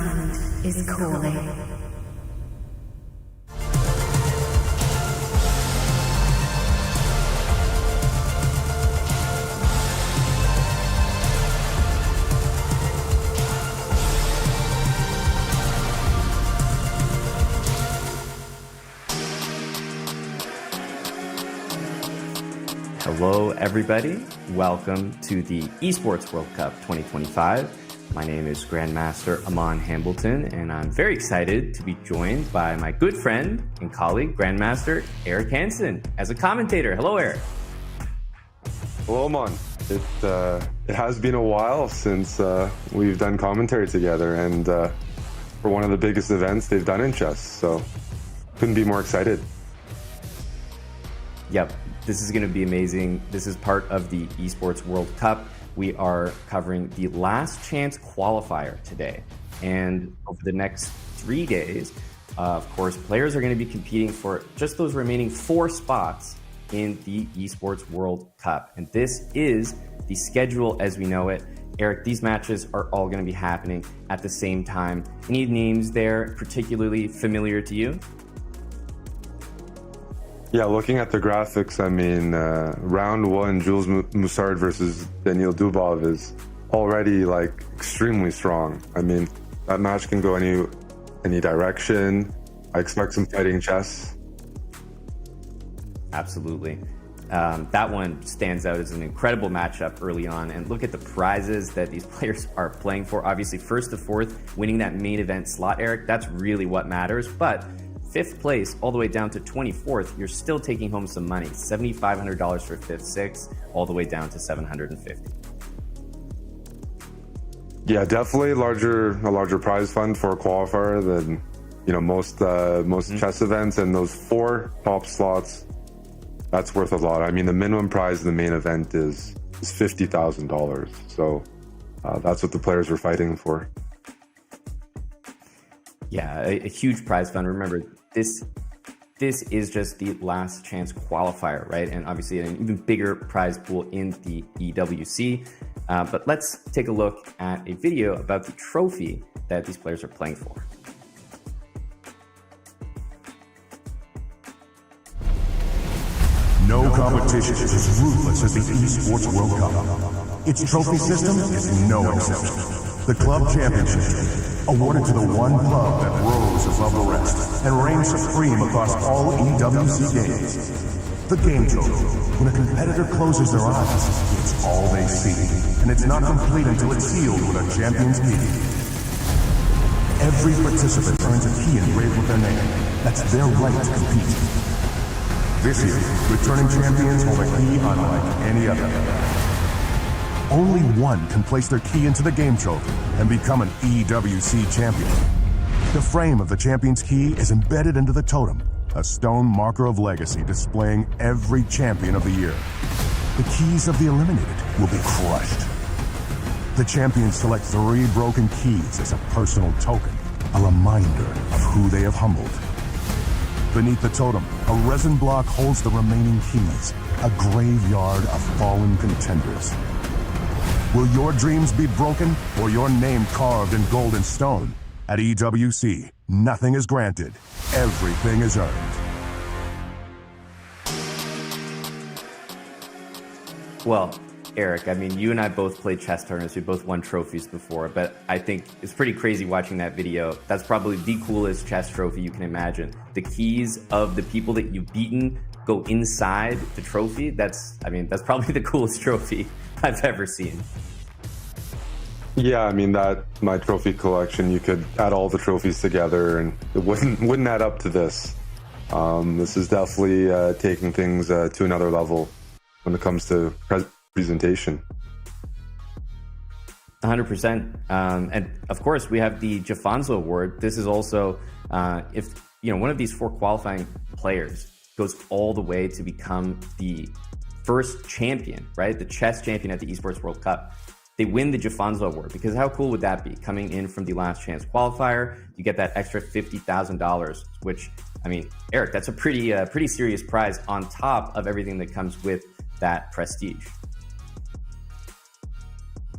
sound is calling. Hello, everybody. Welcome to the Esports World Cup 2025. My name is Grandmaster Aman Hambleton, and I'm very excited to be joined by my good friend and colleague, Grandmaster Eric Hansen, as a commentator. Hello, Eric. Hello, Aman. It has been a while since we've done commentary together, and for one of the biggest events they've done in chess, so couldn't be more excited. Yep. This is going to be amazing. This is part of the Esports World Cup. We are covering the last chance qualifier today. And over the next 3 days, of course, players are going to be competing for just those remaining 4 spots in the Esports World Cup. And this is the schedule as we know it. Eric, these matches are all going to be happening at the same time. Any names there particularly familiar to you? Yeah, looking at the graphics, I mean, round 1, Jules Moussard versus Daniil Dubov is already like extremely strong. I mean, that match can go any direction. I expect some fighting chess. Absolutely. That one stands out as an incredible matchup early on. And look at the prizes that these players are playing for. Obviously, 1st to 4th, winning that main event slot, Eric, that's really what matters. But 5th place all the way down to 24th, you're still taking home some money. $7,500 for 5th, 6th, all the way down to $750. Yeah, definitely a larger prize fund for a qualifier than most chess events, and those 4 top slots, that's worth a lot. I mean, the minimum prize in the main event is $50,000. So that's what the players were fighting for. Yeah, a huge prize fund. Remember, this is just the last chance qualifier, right? And obviously an even bigger prize pool in the EWC. But let's take a look at a video about the trophy that these players are playing for. No competition is as ruthless as the Esports World Cup. Its trophy system is no exception. The Club Championship, awarded to the one club that rose above the rest and reigned supreme across all EWC games. The game trophy, when a competitor closes their eyes, it's all they see, and it's not complete until it's sealed with a champion's key. Every participant earns a key engraved with their name. That's their right to compete. This year, returning champions hold a key unlike any other. Only one can place their key into the game trophy and become an EWC champion. The frame of the champion's key is embedded into the totem, a stone marker of legacy displaying every champion of the year. The keys of the eliminated will be crushed. The champions select 3 broken keys as a personal token, a reminder of who they have humbled. Beneath the totem, a resin block holds the remaining keys, a graveyard of fallen contenders. Will your dreams be broken or your name carved in gold and stone? At EWC, nothing is granted. Everything is earned. Well, Eric, I mean, you and I both played chess tournaments. We both won trophies before, but I think it's pretty crazy watching that video. That's probably the coolest chess trophy you can imagine. The keys of the people that you've beaten go inside the trophy. That's probably the coolest trophy I've ever seen. Yeah, I mean, my trophy collection, you could add all the trophies together and it wouldn't add up to this. This is definitely taking things to another level when it comes to presentation. 100%. And of course, we have the Jafonso award. This is also, if one of these 4 qualifying players goes all the way to become the first champion, right? The chess champion at the Esports World Cup. They win the Jafonso award, because how cool would that be? Coming in from the last chance qualifier, you get that extra $50,000, which, I mean, Eric, that's a pretty serious prize on top of everything that comes with that prestige.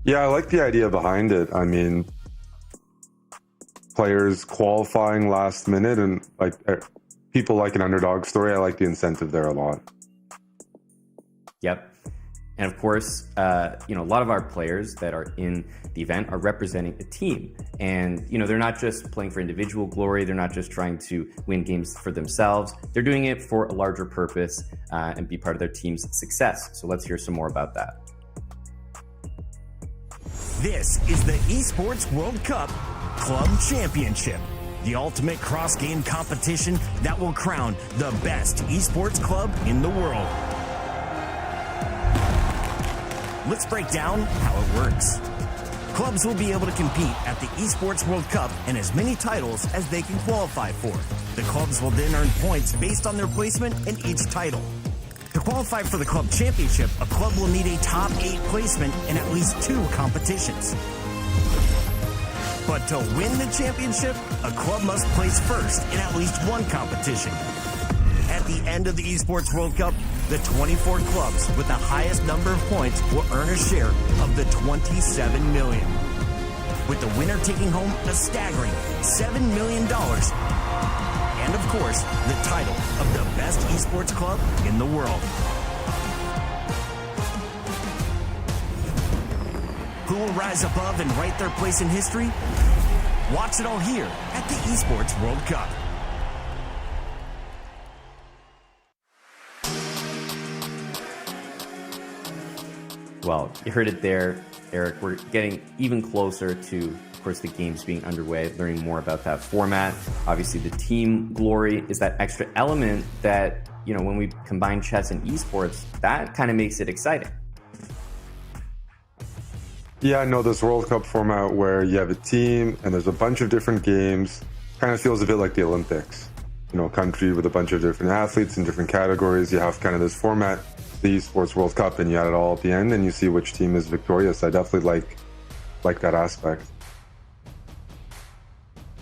Yeah, I like the idea behind it. I mean, players qualifying last minute, and like people like an underdog story. I like the incentive there a lot. Yep. And of course, a lot of our players that are in the event are representing a team. And, they're not just playing for individual glory. They're not just trying to win games for themselves. They're doing it for a larger purpose and be part of their team's success. So let's hear some more about that. This is the Esports World Cup Club Championship, the ultimate cross-game competition that will crown the best esports club in the world. Let's break down how it works. Clubs will be able to compete at the Esports World Cup and as many titles as they can qualify for. The clubs will then earn points based on their placement in each title. To qualify for the club championship, a club will need a top 8 placement in at least 2 competitions. But to win the championship, a club must place first in at least 1 competition. At the end of the Esports World Cup, the 24 clubs with the highest number of points will earn a share of the $27 million, with the winner taking home a staggering $7 million. And of course, the title of the best esports club in the world. Who will rise above and write their place in history? Watch it all here at the Esports World Cup. Well, you heard it there, Eric. We're getting even closer to, of course, the games being underway, learning more about that format. Obviously, the team glory is that extra element that, when we combine chess and esports, that kind of makes it exciting. Yeah, I know this World Cup format where you have a team and there's a bunch of different games. Kind of feels a bit like the Olympics. Country with a bunch of different athletes in different categories. You have kind of this format, the Esports World Cup, and you add it all at the end and you see which team is victorious. I definitely like that aspect.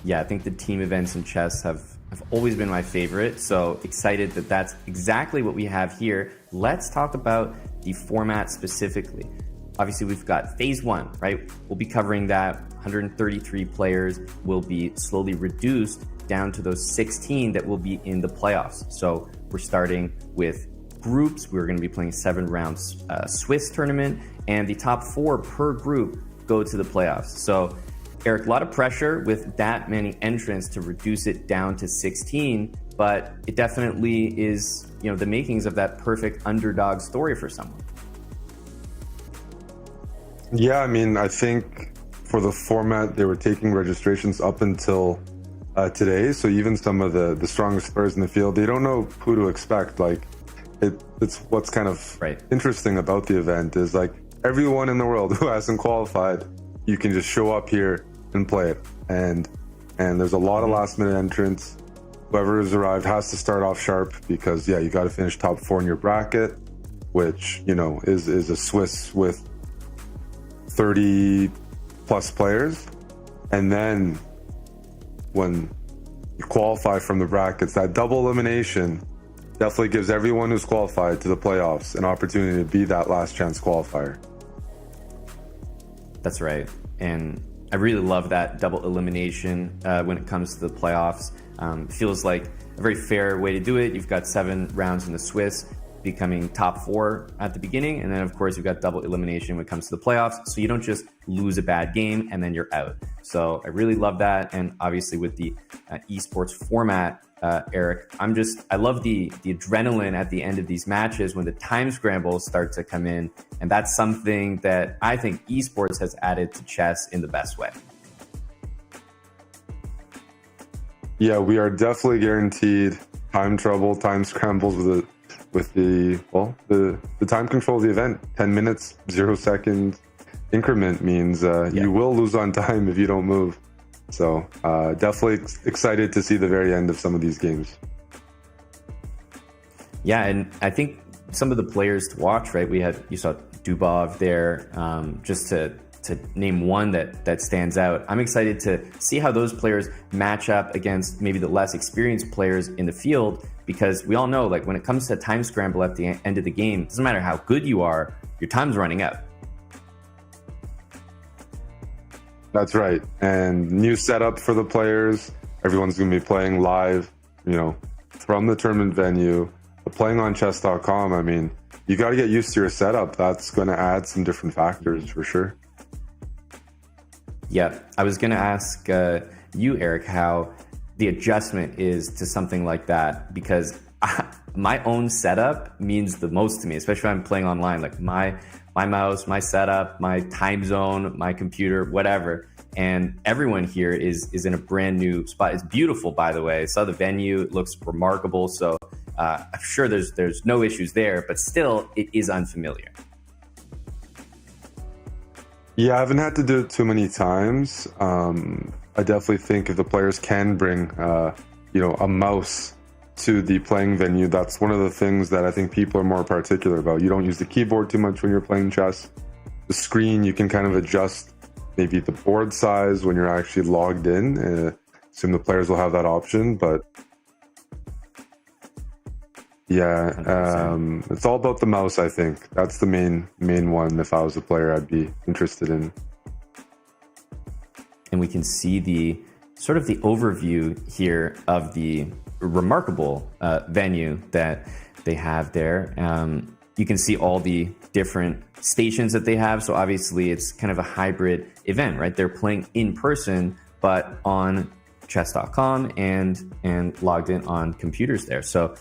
Yeah, I think the team events in chess have always been my favorite. So excited that that's exactly what we have here. Let's talk about the format specifically. Obviously, we've got phase 1, right? We'll be covering that. 133 players will be slowly reduced down to those 16 that will be in the playoffs. So we're starting with groups. We're going to be playing 7 rounds Swiss tournament, and the top 4 per group go to the playoffs. So, Eric, a lot of pressure with that many entrants to reduce it down to 16, but it definitely is, the makings of that perfect underdog story for someone. Yeah, I think for the format, they were taking registrations up until today. So even some of the strongest players in the field, they don't know who to expect. It's what's kind of interesting about the event is everyone in the world who hasn't qualified, you can just show up here and play it. And there's a lot of last minute entrants. Whoever has arrived has to start off sharp because you got to finish top 4 in your bracket, which, is a Swiss with 30 plus players. And then when you qualify from the brackets, that double elimination definitely gives everyone who's qualified to the playoffs an opportunity to be that last chance qualifier. That's right. And I really love that double elimination when it comes to the playoffs. Feels like a very fair way to do it. You've got 7 rounds in the Swiss, becoming top 4 at the beginning. And then, of course, you've got double elimination when it comes to the playoffs. So you don't just lose a bad game and then you're out. So I really love that. And obviously with the esports format, Eric, I love the adrenaline at the end of these matches when the time scrambles start to come in. And that's something that I think esports has added to chess in the best way. Yeah, we are definitely guaranteed time trouble, time scrambles with the time control of the event. 10 minutes, 0 seconds increment means you will lose on time if you don't move. So definitely excited to see the very end of some of these games. Yeah, and I think some of the players to watch, right? You saw Dubov there, just to name one that stands out. I'm excited to see how those players match up against maybe the less experienced players in the field, because we all know, like, when it comes to time scramble at the end of the game, it doesn't matter how good you are, your time's running out. That's right. And new setup for the players. Everyone's going to be playing live, from the tournament venue. But playing on Chess.com, I mean, you got to get used to your setup. That's going to add some different factors for sure. Yeah, I was going to ask you, Eric, how the adjustment is to something like that, because my own setup means the most to me, especially when I'm playing online. Like my mouse, my setup, my time zone, my computer, whatever. And everyone here is in a brand new spot. It's beautiful, by the way. I saw the venue. It looks remarkable. So I'm sure there's no issues there, but still it is unfamiliar. Yeah, I haven't had to do it too many times. I definitely think if the players can bring, a mouse to the playing venue, that's one of the things that I think people are more particular about. You don't use the keyboard too much when you're playing chess. The screen, you can kind of adjust maybe the board size when you're actually logged in. Assume the players will have that option, but yeah, it's all about the mouse, I think. That's the main one. If I was a player, I'd be interested in. And we can see the sort of the overview here of the remarkable venue that they have there. You can see all the different stations that they have. So obviously it's kind of a hybrid event, right? They're playing in person, but on Chess.com and logged in on computers there. So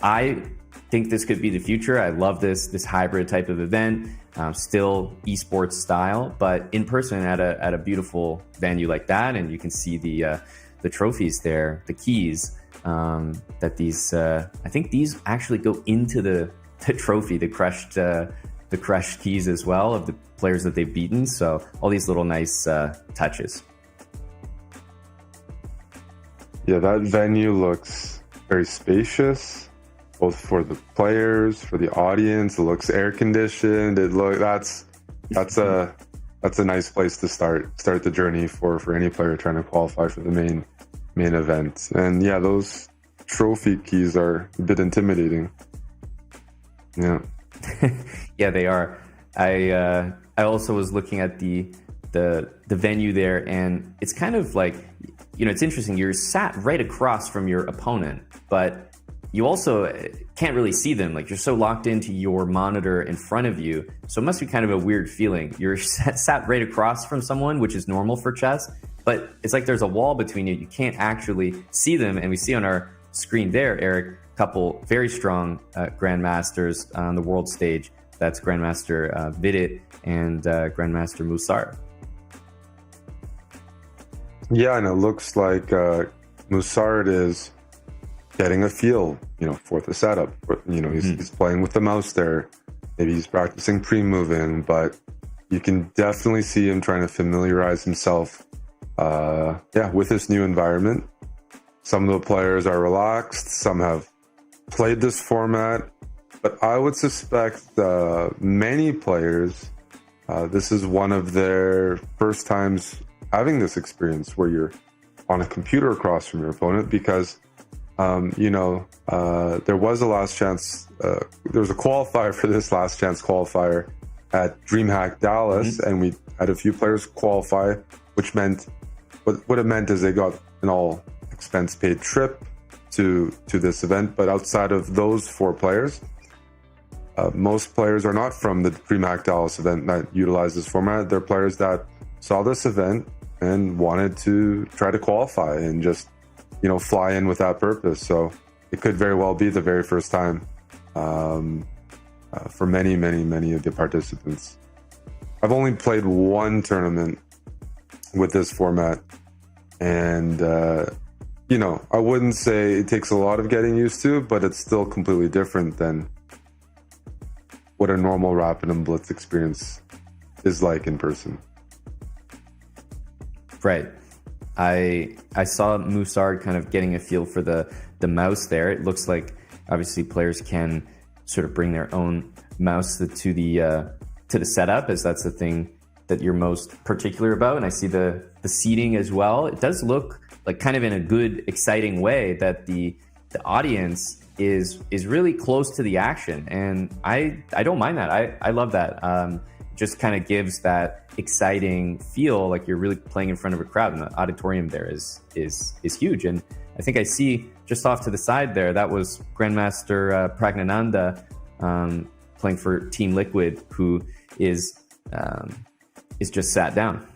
I think this could be the future. I love this hybrid type of event, still esports style, but in person at a beautiful venue like that. And you can see the trophies there, the keys that these. I think these actually go into the trophy, the crushed keys as well of the players that they've beaten. So all these little nice touches. Yeah, that venue looks very spacious, both for the players, for the audience. It looks air conditioned. That's a nice place to start the journey for any player trying to qualify for the main event. And yeah, those trophy keys are a bit intimidating. Yeah. Yeah, they are. I also was looking at the venue there, and it's kind of like, it's interesting. You're sat right across from your opponent, but you also can't really see them. Like, you're so locked into your monitor in front of you. So it must be kind of a weird feeling. You're sat right across from someone, which is normal for chess, but it's like there's a wall between you. You can't actually see them. And we see on our screen there, Eric, a couple very strong grandmasters on the world stage. That's Grandmaster Vidit and Grandmaster Musard. Yeah, and it looks like Musard is getting a feel, for the setup. He's playing with the mouse there. Maybe he's practicing pre-moving, but you can definitely see him trying to familiarize himself, with this new environment. Some of the players are relaxed. Some have played this format, but I would suspect many players, this is one of their first times having this experience where you're on a computer across from your opponent, because there was a last chance. There was a qualifier for this last chance qualifier at DreamHack Dallas, and we had a few players qualify, which meant what it meant is they got an all expense paid trip to this event. But outside of those 4 players, most players are not from the DreamHack Dallas event that utilized this format. They're players that saw this event and wanted to try to qualify and just fly in with that purpose. So it could very well be the very first time for many of the participants. I've only played one tournament with this format, and I wouldn't say it takes a lot of getting used to, but it's still completely different than what a normal Rapid and Blitz experience is like in person. Right. I saw Musard kind of getting a feel for the mouse there. It looks like obviously players can sort of bring their own mouse to the setup, as that's the thing that you're most particular about. And I see the seating as well. It does look like, kind of in a good, exciting way, that the audience is really close to the action, and I don't mind that. I love that. just kind of gives that exciting feel, like you're really playing in front of a crowd, and the auditorium there is huge. And I think I see just off to the side there, that was Grandmaster Pragnananda playing for Team Liquid, who is just sat down.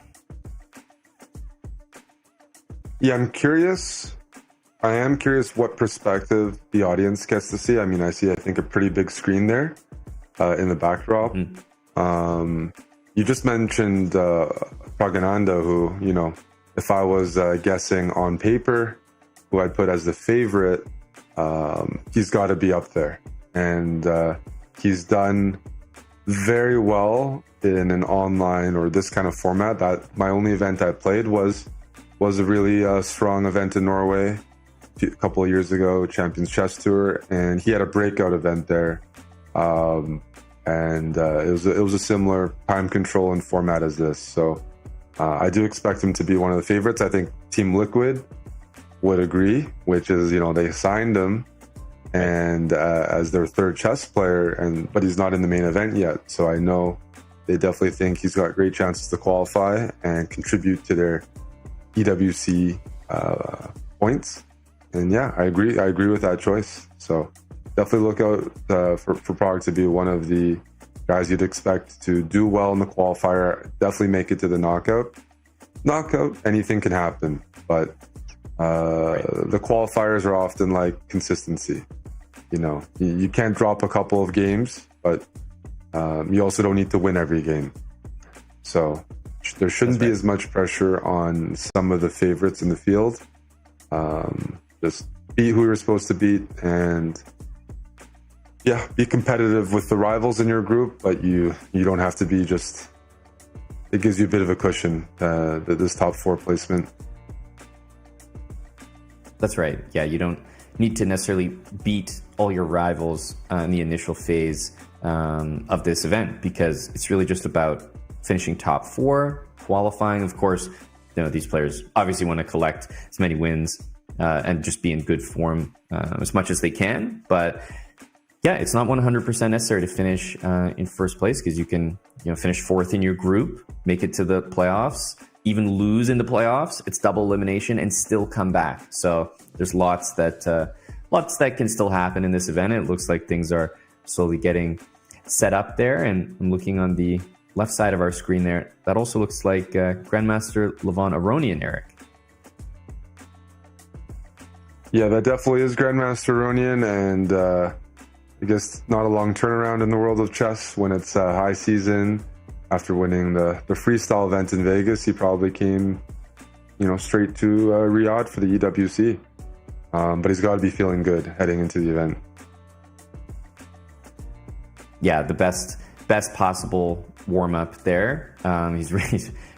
Yeah, I am curious what perspective the audience gets to see. I mean, I think, a pretty big screen there in the backdrop. You just mentioned Pragananda, who, if I was guessing on paper, who I'd put as the favorite, he's got to be up there. And he's done very well in an online or this kind of format. That my only event I played was a really strong event in Norway a couple of years ago, Champions Chess Tour, and he had a breakout event there. And it was a similar time control and format as this. So I do expect him to be one of the favorites. I think Team Liquid would agree, which is, they signed him and as their third chess player, but he's not in the main event yet. So I know they definitely think he's got great chances to qualify and contribute to their EWC points. And yeah, I agree with that choice. So definitely look out for Prague to be one of the guys you'd expect to do well in the qualifier, definitely make it to the knockout. Anything can happen, but the qualifiers are often like consistency. You can't drop a couple of games, but you also don't need to win every game. So there shouldn't be as much pressure on some of the favorites in the field. Just beat who you're supposed to beat, and yeah, be competitive with the rivals in your group, but you don't have to be just... It gives you a bit of a cushion, this top 4 placement. That's right. Yeah, you don't need to necessarily beat all your rivals in the initial phase of this event, because it's really just about finishing top 4, qualifying. Of course, these players obviously want to collect as many wins and just be in good form as much as they can. But yeah, it's not 100% necessary to finish in first place, because you can finish 4th in your group, make it to the playoffs, even lose in the playoffs. It's double elimination and still come back. So there's lots that can still happen in this event. It looks like things are slowly getting set up there. And I'm looking on the left side of our screen there. That also looks like Grandmaster Levon Aronian, Eric. Yeah, that definitely is Grandmaster Aronian, and I guess not a long turnaround in the world of chess when it's high season. After winning the freestyle event in Vegas, he probably came, straight to Riyadh for the EWC. But he's got to be feeling good heading into the event. Yeah, the best possible warm up there. He's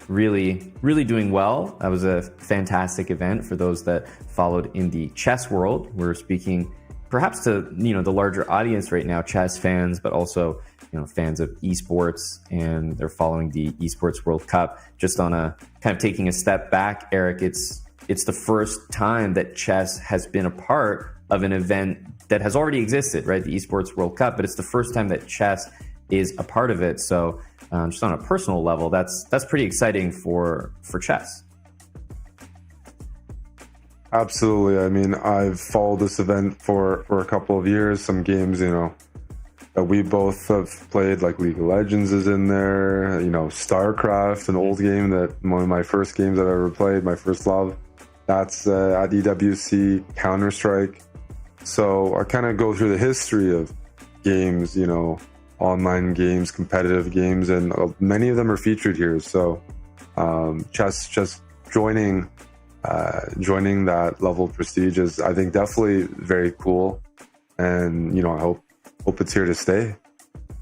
really doing well. That was a fantastic event for those that followed in the chess world. We're speaking perhaps to the larger audience right now, chess fans, but also fans of esports, and they're following the Esports World Cup. Just on a kind of taking a step back, Eric, it's the first time that chess has been a part of an event that has already existed, right? The Esports World Cup, but it's the first time that chess is a part of it. So just on a personal level, that's pretty exciting for chess. Absolutely. I mean, I've followed this event for a couple of years. Some games, that we both have played, like League of Legends is in there. StarCraft, an old game that one of my first games I've ever played, my first love. That's at EWC, Counter-Strike. So I kind of go through the history of games, online games, competitive games, and many of them are featured here. So chess just joining that level of prestige is, I think, definitely very cool. And I hope it's here to stay,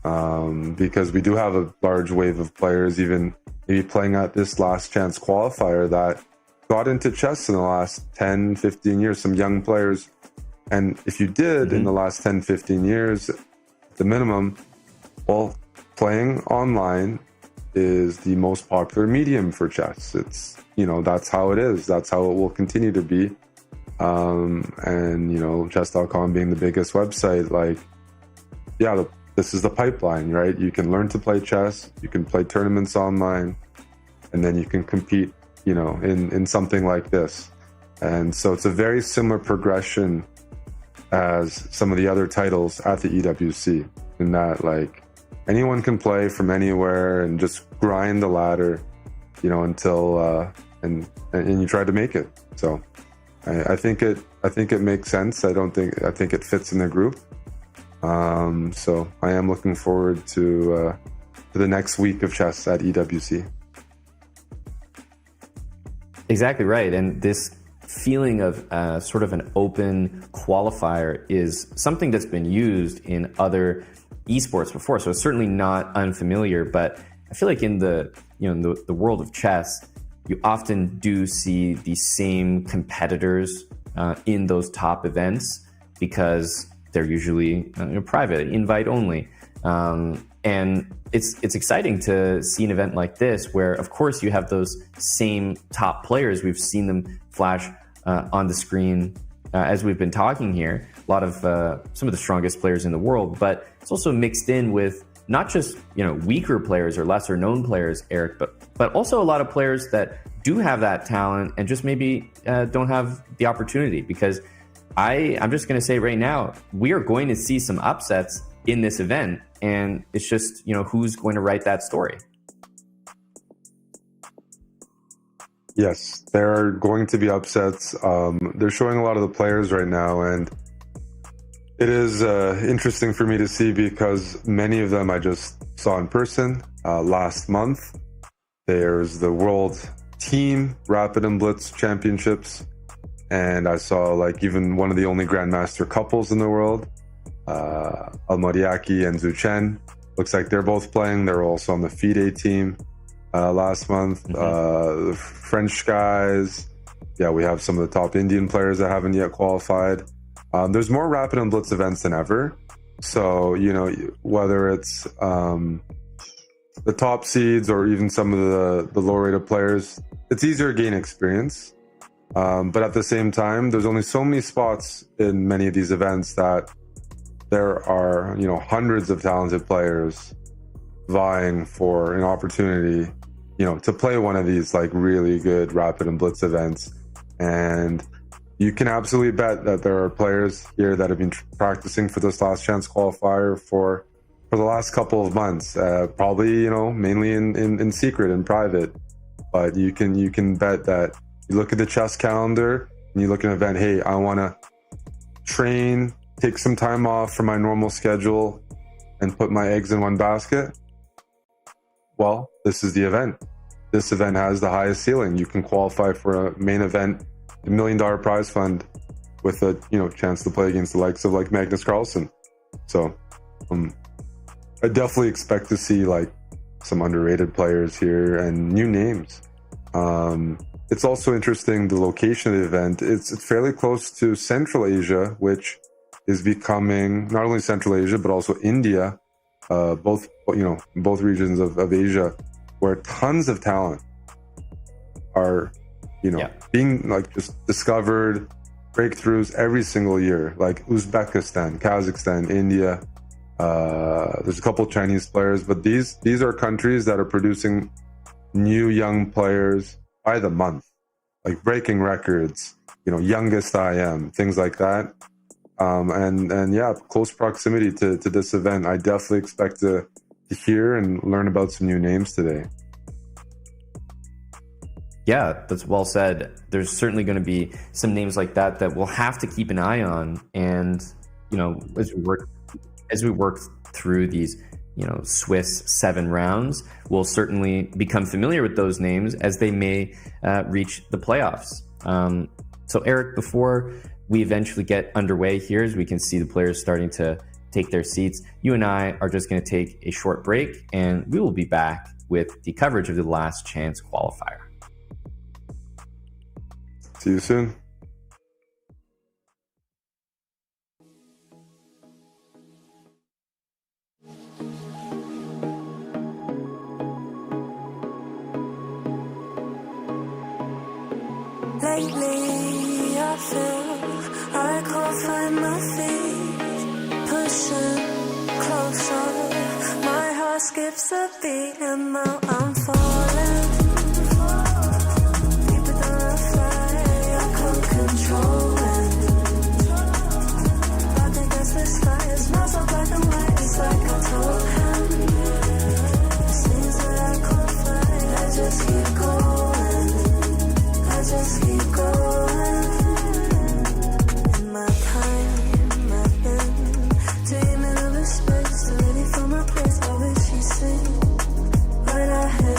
because we do have a large wave of players, even maybe playing at this last chance qualifier, that got into chess in the last 10, 15 years, some young players. And if you did in the last 10, 15 years, at the minimum, well, playing online is the most popular medium for chess. It's, that's how it is. That's how it will continue to be. And, Chess.com being the biggest website, this is the pipeline, right? You can learn to play chess, you can play tournaments online, and then you can compete, in something like this. And so it's a very similar progression as some of the other titles at the EWC, in that like anyone can play from anywhere and just grind the ladder, until and you try to make it. So I think it makes sense. I think it fits in the group. So I am looking forward to the next week of chess at EWC. Exactly right. And this feeling of sort of an open qualifier is something that's been used in other esports before. So it's certainly not unfamiliar, but I feel like in the world of chess, you often do see the same competitors in those top events because they're usually private, invite only. And it's exciting to see an event like this where, of course, you have those same top players. We've seen them flash on the screen as we've been talking here. A lot of some of the strongest players in the world, but it's also mixed in with not just weaker players or lesser known players, Eric, but also a lot of players that do have that talent and just maybe don't have the opportunity. Because I'm just going to say right now, we are going to see some upsets in this event, and it's just who's going to write that story. Yes, there are going to be upsets. They're showing a lot of the players right now, and it is interesting for me to see because many of them I just saw in person last month. There's the World Team Rapid and Blitz Championships, and I saw like even one of the only Grandmaster couples in the world, Almariaki and Zuchen. Looks like they're both playing. They're also on the FIDE team last month. The French guys. Yeah, we have some of the top Indian players that haven't yet qualified. There's more Rapid and Blitz events than ever. So, whether it's the top seeds or even some of the low-rated players, it's easier to gain experience. But at the same time, there's only so many spots in many of these events that there are, hundreds of talented players vying for an opportunity, to play one of these like really good Rapid and Blitz events. And you can absolutely bet that there are players here that have been practicing for this last chance qualifier for the last couple of months, probably, mainly in secret and private. But you can bet that you look at the chess calendar and you look at an event, hey, I want to train, take some time off from my normal schedule and put my eggs in one basket. Well, this is the event. This event has the highest ceiling. You can qualify for a main event, $1 million prize fund with a chance to play against the likes of like Magnus Carlsen. So I definitely expect to see like some underrated players here and new names. It's also interesting, the location of the event. It's fairly close to Central Asia, which is becoming not only Central Asia, but also India, both regions of Asia, where tons of talent are, being like just discovered, breakthroughs every single year, like Uzbekistan, Kazakhstan, India. There's a couple of Chinese players, but these are countries that are producing new young players by the month, like breaking records, youngest IM, things like that. And yeah, close proximity to this event. I definitely expect to hear and learn about some new names today. Yeah, that's well said. There's certainly going to be some names like that we'll have to keep an eye on. And, as we work through these, Swiss 7 rounds, we'll certainly become familiar with those names as they may reach the playoffs. So Eric, before we eventually get underway here, as we can see the players starting to take their seats, you and I are just going to take a short break, and we will be back with the coverage of the last chance qualifier. See you soon. Lately, I feel I can't find my feet, pushing closer. My heart skips a beat and now I'm falling. Deeper than a fly, I can't control it. But against the sky, it smells so black and white. It's like I told him. It seems that I can't fly. I just keep going. I just keep going. In my time, I've been dreaming of a space, ready for my place. I wish she'd sing right ahead.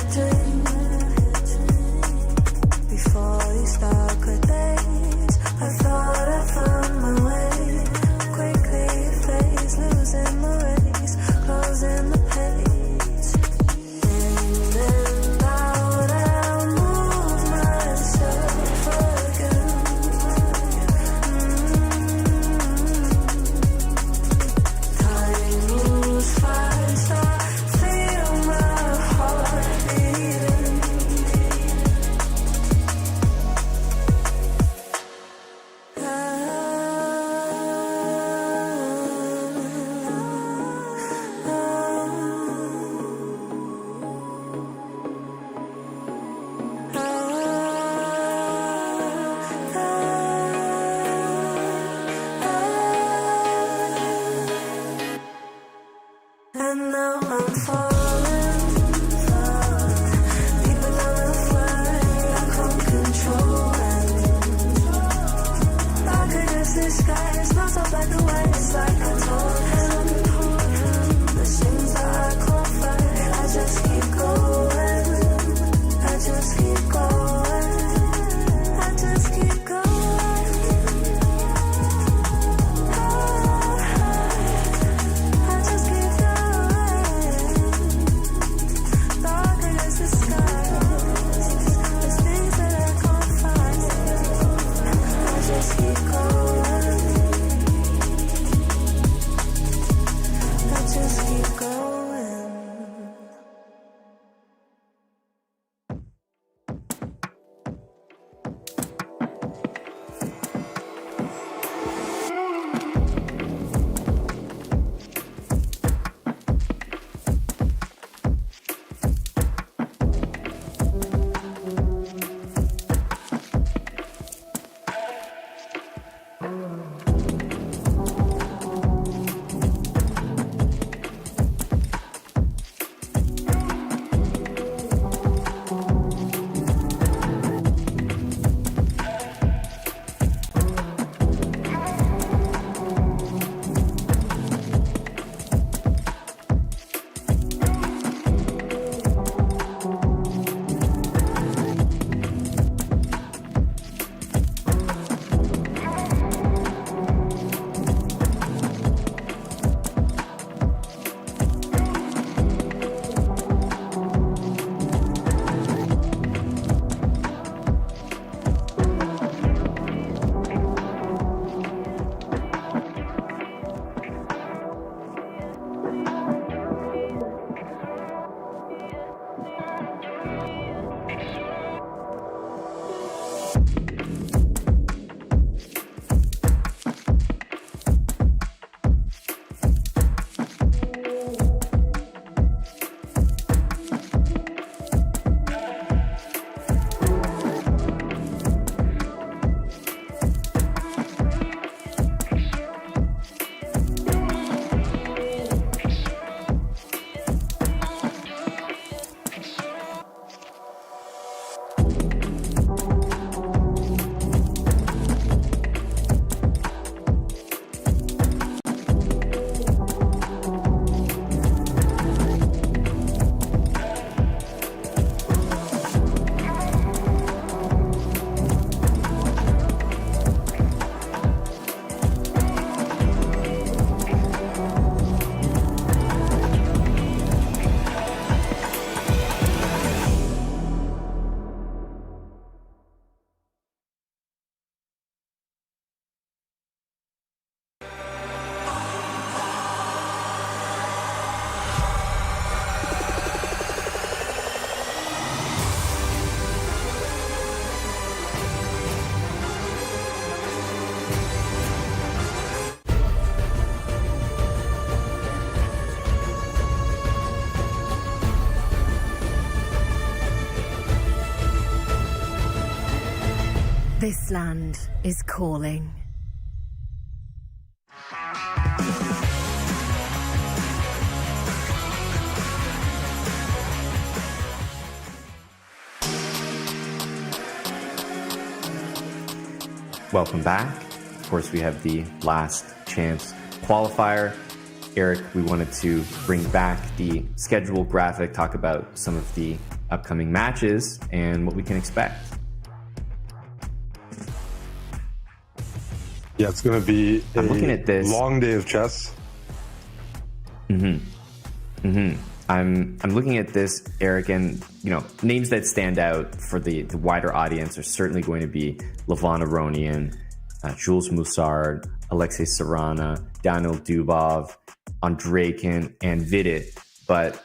This land is calling. Welcome back. Of course, we have the last chance qualifier. Eric, we wanted to bring back the schedule graphic, talk about some of the upcoming matches and what we can expect. Yeah, it's going to be I'm looking at this. Long day of chess. I'm looking at this, Eric, and names that stand out for the wider audience are certainly going to be Levon Aronian, Jules Moussard, Alexei Sarana, Daniel Dubov, Andreykin, and Vidit. But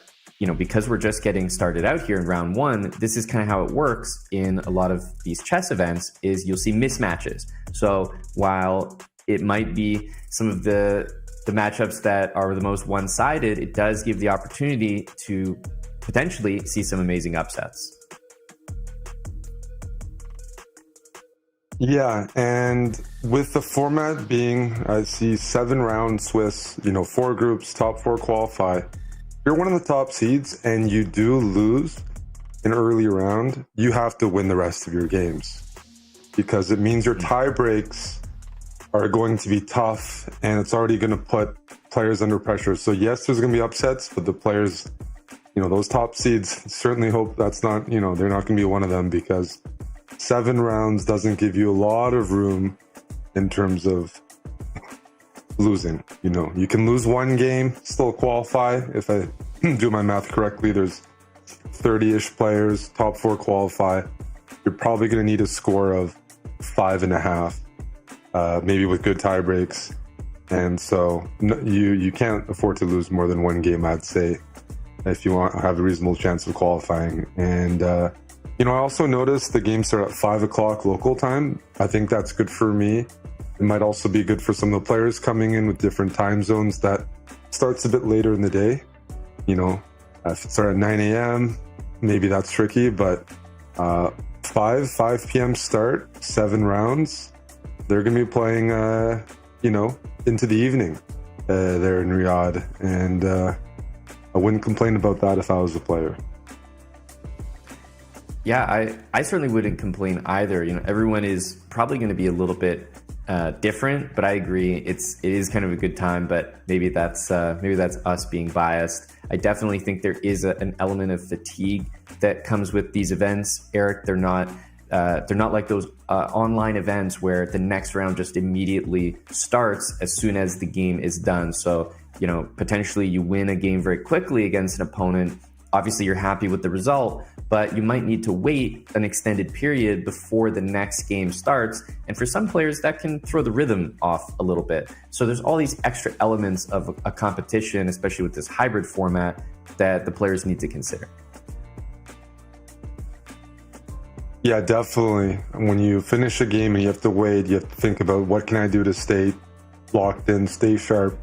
because we're just getting started out here in round one, this is kind of how it works in a lot of these chess events. Is you'll see mismatches. So while it might be some of the matchups that are the most one-sided, it does give the opportunity to potentially see some amazing upsets. Yeah, and with the format being, I see 7-round Swiss, 4 groups, top 4 qualify. If you're one of the top seeds and you do lose an early round, you have to win the rest of your games, because it means your tie breaks are going to be tough, and it's already going to put players under pressure. So yes, there's going to be upsets, but the players, those top seeds, certainly hope that's not, they're not going to be one of them, because 7 rounds doesn't give you a lot of room in terms of losing. You can lose one game, still qualify. If I do my math correctly, there's 30-ish players, top 4 qualify. You're probably going to need a score of 5.5. Maybe with good tie breaks. And so you can't afford to lose more than one game, I'd say, if you want to have a reasonable chance of qualifying. And, I also noticed the games start at 5 o'clock local time. I think that's good for me. It might also be good for some of the players coming in with different time zones that starts a bit later in the day. If it starts at 9 a.m., maybe that's tricky, but 5 p.m. start, 7 rounds. They're going to be playing, into the evening there in Riyadh. And I wouldn't complain about that if I was a player. Yeah, I certainly wouldn't complain either. Everyone is probably going to be a little bit different, but I agree it is kind of a good time. But maybe that's us being biased. I definitely think there is an element of fatigue that comes with these events, Eric. They're not like those online events where the next round just immediately starts as soon as the game is done. So, potentially you win a game very quickly against an opponent. Obviously, you're happy with the result, but you might need to wait an extended period before the next game starts. And for some players, that can throw the rhythm off a little bit. So there's all these extra elements of a competition, especially with this hybrid format, that the players need to consider. Yeah, definitely. When you finish a game and you have to wait, you have to think about what can I do to stay locked in, stay sharp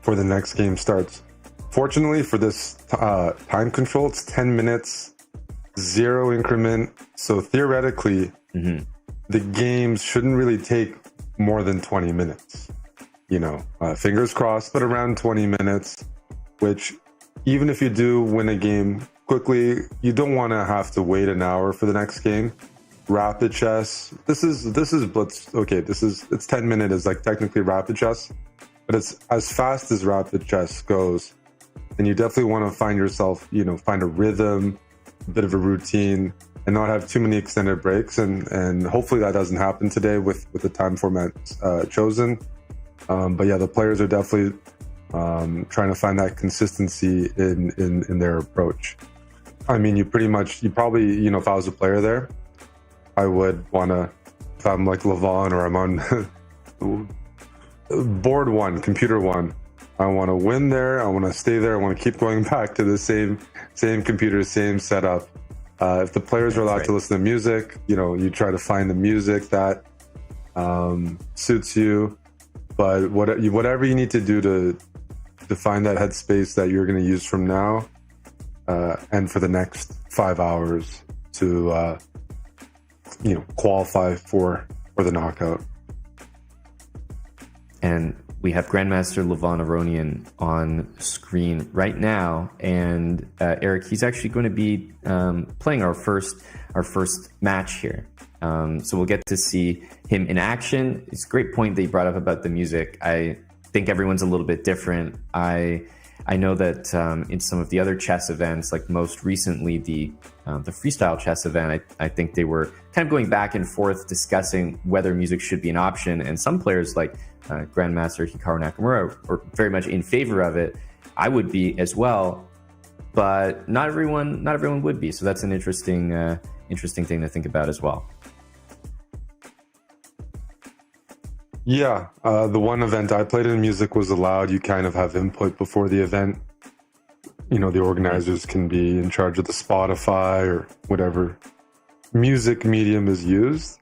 for the next game starts. Fortunately for this time control, it's 10 minutes, 0 increment. So theoretically, the games shouldn't really take more than 20 minutes. Fingers crossed, but around 20 minutes, which even if you do win a game quickly, you don't want to have to wait an hour for the next game. Rapid chess, it's 10 minutes is like technically rapid chess, but it's as fast as rapid chess goes. And you definitely want to find yourself, find a rhythm, a bit of a routine, and not have too many extended breaks. And hopefully that doesn't happen today with the time format chosen. But yeah, the players are definitely trying to find that consistency in their approach. I mean, you probably, if I was a player there, I would want to, if I'm like Levon or I'm on board 1, computer 1, I want to win there. I want to stay there. I want to keep going back to the same computer, same setup. If the players are allowed to listen to music, you try to find the music that suits you. But whatever you need to do to find that headspace that you're going to use from now and for the next 5 hours to qualify for the knockout. And we have Grandmaster Levon Aronian on screen right now. And Eric, he's actually going to be playing our first match here. So we'll get to see him in action. It's a great point that you brought up about the music. I think everyone's a little bit different. I know that in some of the other chess events, like most recently the freestyle chess event, I think they were kind of going back and forth discussing whether music should be an option. And some players like Grandmaster Hikaru Nakamura were very much in favor of it. I would be as well, but not everyone would be. So that's an interesting thing to think about as well. Yeah, the one event I played in, music was allowed. You kind of have input before the event. The organizers can be in charge of the Spotify or whatever music medium is used.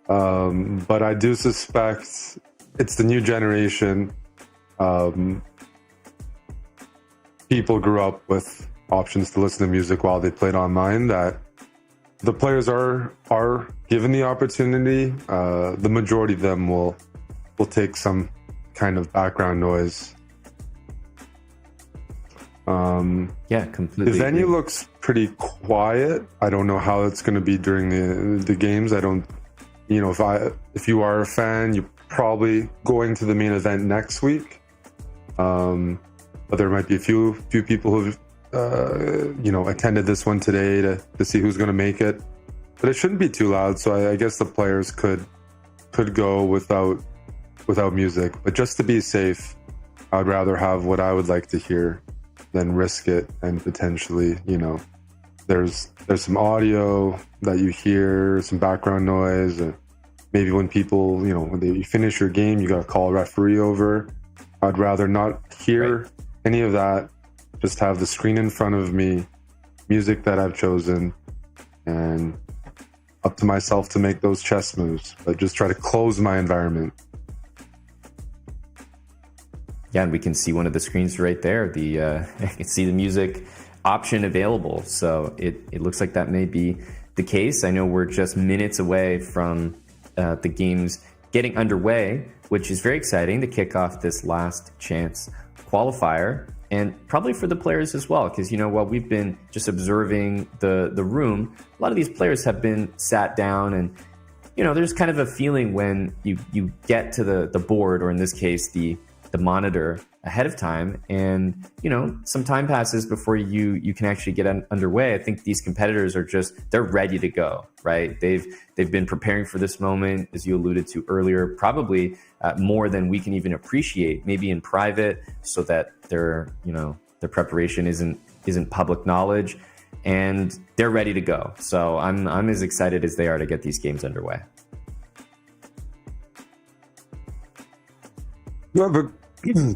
But I do suspect it's the new generation. People grew up with options to listen to music while they played online, that the players are given the opportunity. The majority of them will take some kind of background noise. Yeah, completely. The venue looks pretty quiet. I don't know how it's going to be during the games. I don't, if you are a fan, you're probably going to the main event next week. But there might be a few people who've attended this one today to see who's going to make it. But it shouldn't be too loud, so I guess the players could go without music. But just to be safe, I'd rather have what I would like to hear than risk it and potentially, there's some audio that you hear, some background noise. Maybe when people, when you finish your game, you got to call a referee over. I'd rather not hear any of that. Just have the screen in front of me, music that I've chosen, and up to myself to make those chess moves. But just try to close my environment. Yeah, and we can see one of the screens right there. I can see the music option available. So it looks like that may be the case. I know we're just minutes away from the games getting underway, which is very exciting to kick off this last chance qualifier. And probably for the players as well, because while we've been just observing the room, a lot of these players have been sat down, and there's kind of a feeling when you get to the board, or in this case the monitor, ahead of time, and some time passes before you can actually get underway. I think these competitors are they're ready to go, right? They've been preparing for this moment, as you alluded to earlier, probably more than we can even appreciate, maybe in private, so that their preparation isn't public knowledge, and they're ready to go. So I'm as excited as they are to get these games underway. Yeah, but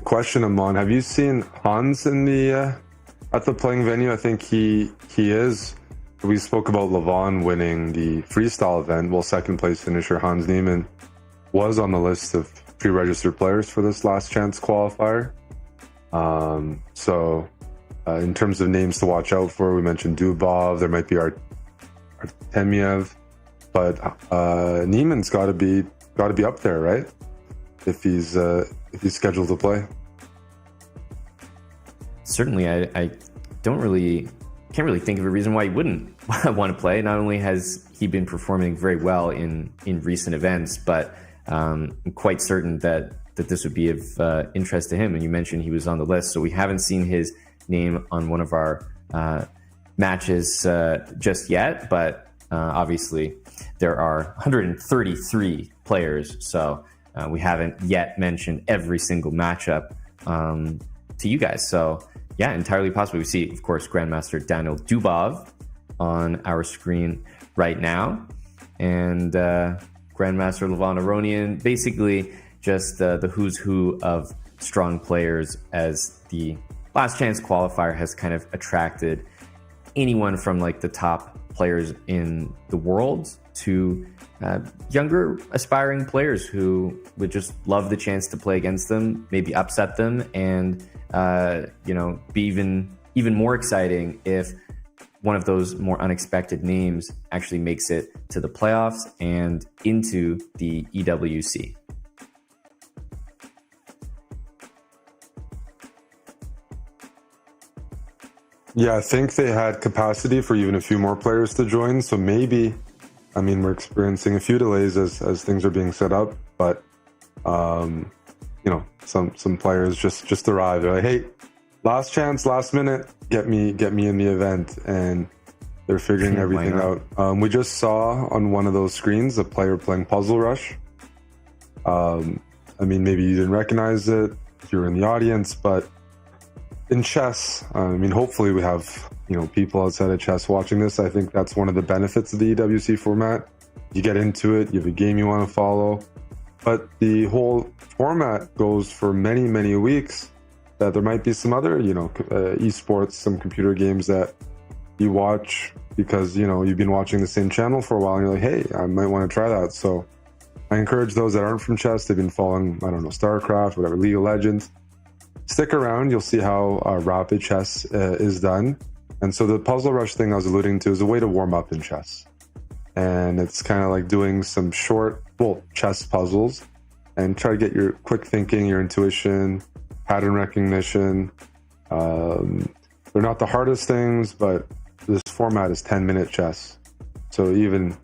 question, Amon, have you seen Hans in at the playing venue? I think he is. We spoke about Levon winning the freestyle event. Well, second place finisher Hans Niemann was on the list of pre-registered players for this last chance qualifier. So in terms of names to watch out for, we mentioned Dubov. There might be Artemiev, but Niemann's got to be up there, right? If he's scheduled to play. Certainly, I can't really think of a reason why he wouldn't want to play. Not only has he been performing very well in recent events, but I'm quite certain that this would be of interest to him. And you mentioned he was on the list, so we haven't seen his name on one of our matches just yet. But obviously, there are 133 players, so we haven't yet mentioned every single matchup to you guys. So yeah, entirely possible. We see, of course, Grandmaster Daniel Dubov on our screen right now, and Grandmaster Levon Aronian, basically just the who's who of strong players, as the last chance qualifier has kind of attracted anyone from like the top players in the world to younger aspiring players who would just love the chance to play against them, maybe upset them, and be even more exciting if one of those more unexpected names actually makes it to the playoffs and into the EWC. Yeah, I think they had capacity for even a few more players to join. So maybe, I mean, we're experiencing a few delays as things are being set up, but you know, some players just arrived. They're like, hey, last chance, last minute, get me in the event, and they're figuring everything out. We just saw on one of those screens a player playing Puzzle Rush. I mean, maybe you didn't recognize it if you were in the audience, but in chess, I mean, hopefully we have, you know, people outside of chess watching this. I think that's one of the benefits of the EWC format. You get into it, you have a game you want to follow, but the whole format goes for many, many weeks. That there might be some other, you know, esports, some computer games that you watch because, you know, you've been watching the same channel for a while and you're like, hey, I might want to try that. So I encourage those that aren't from chess, they've been following, I don't know, StarCraft, whatever, League of Legends, stick around. You'll see how rapid chess is done. And so the Puzzle Rush thing I was alluding to is a way to warm up in chess. And it's kind of like doing some short, well, chess puzzles and try to get your quick thinking, your intuition, pattern recognition. They're not the hardest things, but this format is 10-minute chess. So even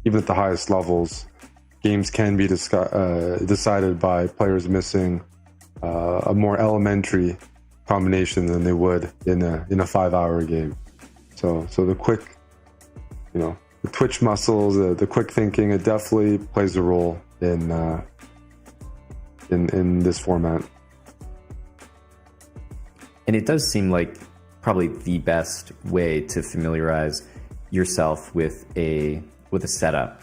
at the highest levels, games can be decided by players missing a more elementary combination than they would in a 5-hour game. So the quick, you know, the twitch muscles, the quick thinking, it definitely plays a role in this format. And it does seem like probably the best way to familiarize yourself with a setup,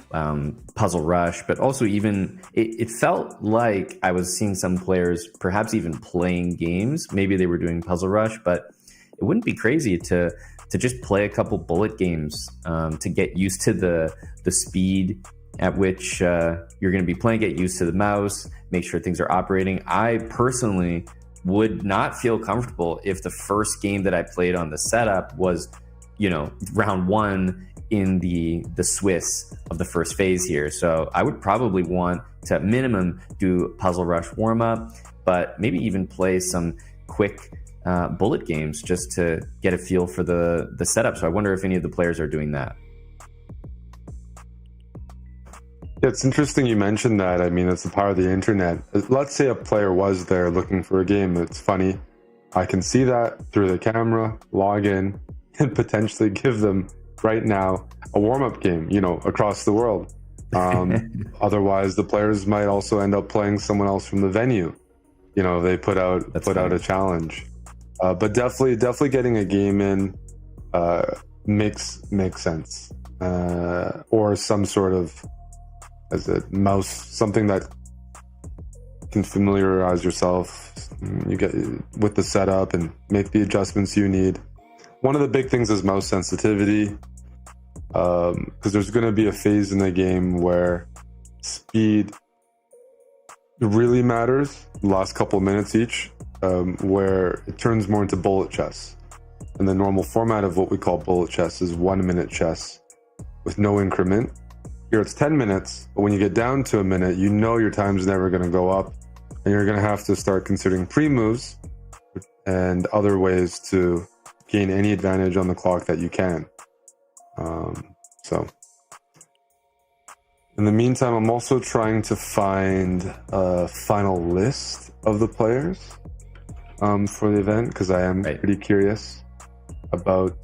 Puzzle Rush, but also even it felt like I was seeing some players perhaps even playing games. Maybe they were doing Puzzle Rush, but it wouldn't be crazy to just play a couple bullet games to get used to the speed at which you're going to be playing, get used to the mouse, make sure things are operating. I personally would not feel comfortable if the first game that I played on the setup was, you know, round one in the Swiss of the first phase here. So I would probably want to at minimum do Puzzle Rush warm up, but maybe even play some quick bullet games just to get a feel for the setup. So I wonder if any of the players are doing that. Yeah, it's interesting you mentioned that. I mean, it's the power of the internet. Let's say a player was there looking for a game. It's funny. I can see that through the camera, log in, and potentially give them right now a warm-up game, you know, across the world. Otherwise, the players might also end up playing someone else from the venue. You know, they put out a challenge. But definitely getting a game in makes sense. Or some sort of, as a mouse, something that can familiarize yourself you get with the setup and make the adjustments you need. One of the big things is mouse sensitivity, because there's going to be a phase in the game where speed really matters, the last couple of minutes each, where it turns more into bullet chess. And the normal format of what we call bullet chess is 1 minute chess with no increment. Here it's 10 minutes, but when you get down to a minute, you know your time's never going to go up, and you're going to have to start considering pre-moves and other ways to gain any advantage on the clock that you can. So in the meantime, I'm also trying to find a final list of the players for the event, because I am pretty curious about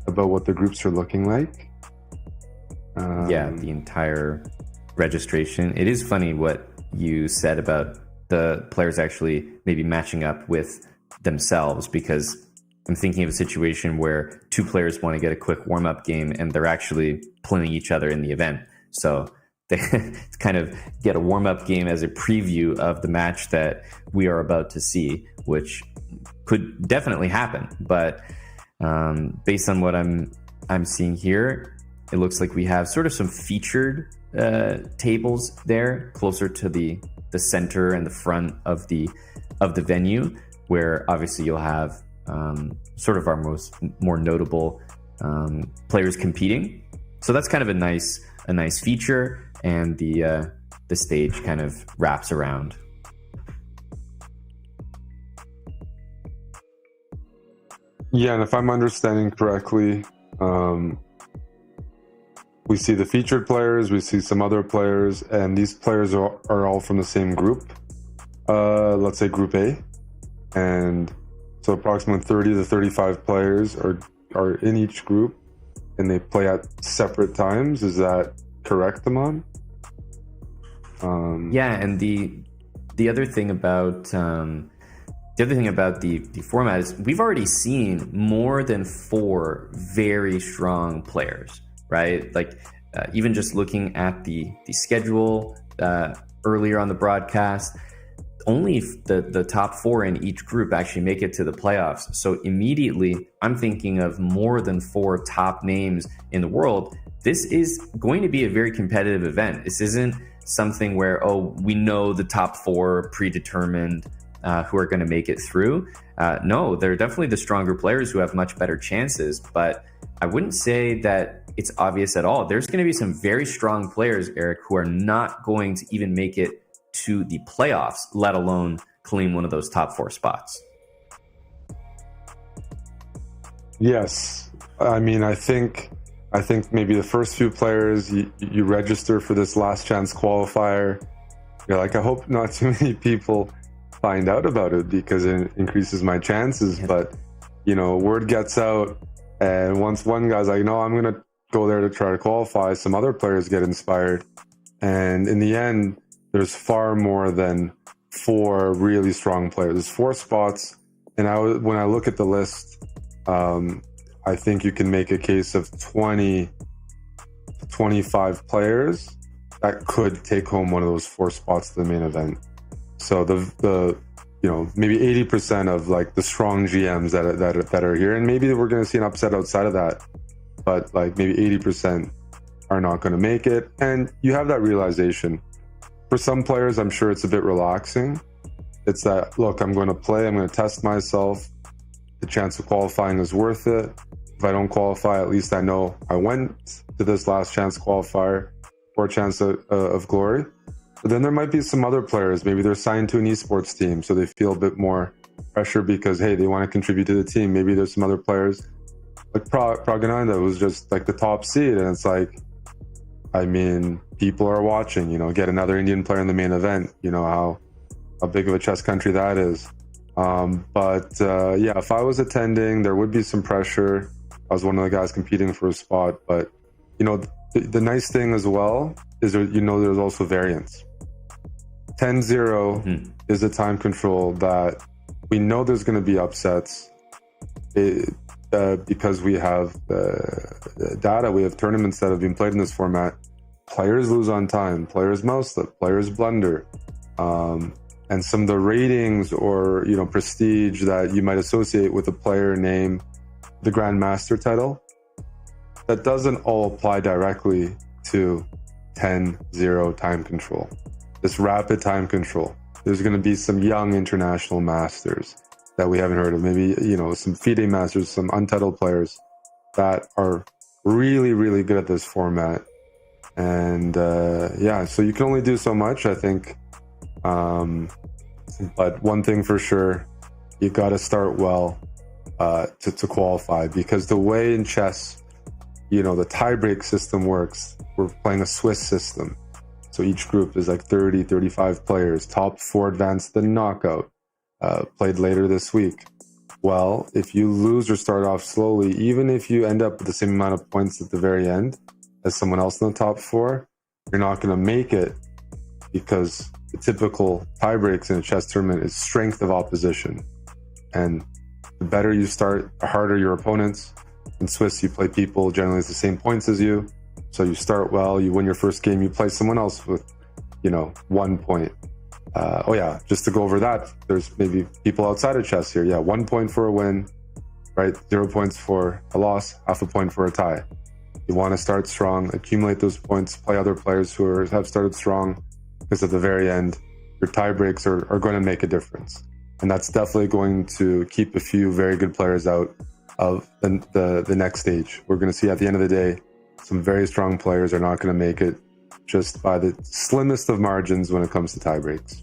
what the groups are looking like. Yeah, the entire registration. It is funny what you said about the players actually maybe matching up with themselves, because I'm thinking of a situation where two players want to get a quick warm-up game and they're actually playing each other in the event. So they kind of get a warm-up game as a preview of the match that we are about to see, which could definitely happen. But based on what I'm seeing here, it looks like we have sort of some featured tables there closer to the center and the front of the venue, where obviously you'll have sort of our more notable players competing. So that's kind of a nice feature, and the stage kind of wraps around. Yeah, and if I'm understanding correctly, we see the featured players, we see some other players, and these players are all from the same group. Let's say Group A. And so approximately 30 to 35 players are in each group, and they play at separate times. Is that correct, Aman? Yeah, and the other thing about the format is we've already seen more than 4 very strong players, right? Like even just looking at the schedule earlier on the broadcast, only the top 4 in each group actually make it to the playoffs. So immediately I'm thinking of more than 4 top names in the world. This is going to be a very competitive event. This isn't something where, we know the top 4 predetermined who are going to make it through. No, they're definitely the stronger players who have much better chances, but I wouldn't say that it's obvious at all. There's going to be some very strong players, Eric, who are not going to even make it to the playoffs, let alone claim one of those top 4 spots. Yes. I mean, I think maybe the first few players you register for this last chance qualifier, you're like, I hope not too many people find out about it because it increases my chances. But, word gets out, and once one guy's like, no, I'm going to go there to try to qualify, some other players get inspired. And in the end, there's far more than 4 really strong players. There's 4 spots. And when I look at the list, I think you can make a case of 20 to 25 players that could take home one of those 4 spots to the main event. So the maybe 80% of like the strong GMs that are here, and maybe we're going to see an upset outside of that, but like maybe 80% are not going to make it. And you have that realization. For some players, I'm sure it's a bit relaxing. It's that, look, I'm going to play, I'm going to test myself. The chance of qualifying is worth it. If I don't qualify, at least I know I went to this last chance qualifier for a chance of glory. But then there might be some other players, maybe they're signed to an esports team, so they feel a bit more pressure because, hey, they want to contribute to the team. Maybe there's some other players like Pragananda, who's just like the top seed, and it's like, I mean, people are watching, get another Indian player in the main event, how big of a chess country that is. If I was attending, there would be some pressure. I was one of the guys competing for a spot, but the nice thing as well is there's also variance. 10-0 is a time control that we know there's going to be upsets because we have data, we have tournaments that have been played in this format. Players lose on time, players mouse slip, players blunder. And some of the ratings or prestige that you might associate with a player name, the Grandmaster title, that doesn't all apply directly to 10-0 time control. This rapid time control. There's going to be some young international masters that we haven't heard of. Maybe some FIDE masters, some untitled players that are really, really good at this format. And so you can only do so much, I think. But one thing for sure, you got to start well to qualify, because the way in chess, the tiebreak system works, we're playing a Swiss system. So each group is like 30, 35 players. Top 4 advance to the knockout, played later this week. Well, if you lose or start off slowly, even if you end up with the same amount of points at the very end as someone else in the top 4, you're not going to make it, because the typical tiebreaks in a chess tournament is strength of opposition. And the better you start, the harder your opponents. In Swiss, you play people generally with the same points as you. So you start well, you win your first game, you play someone else with, 1 point. Just to go over that, there's maybe people outside of chess here. 1 point for a win, right? 0 points for a loss, half a point for a tie. You want to start strong, accumulate those points, play other players who have started strong, because at the very end, your tie breaks are going to make a difference. And that's definitely going to keep a few very good players out of the next stage. We're going to see at the end of the day, some very strong players are not going to make it just by the slimmest of margins when it comes to tie breaks.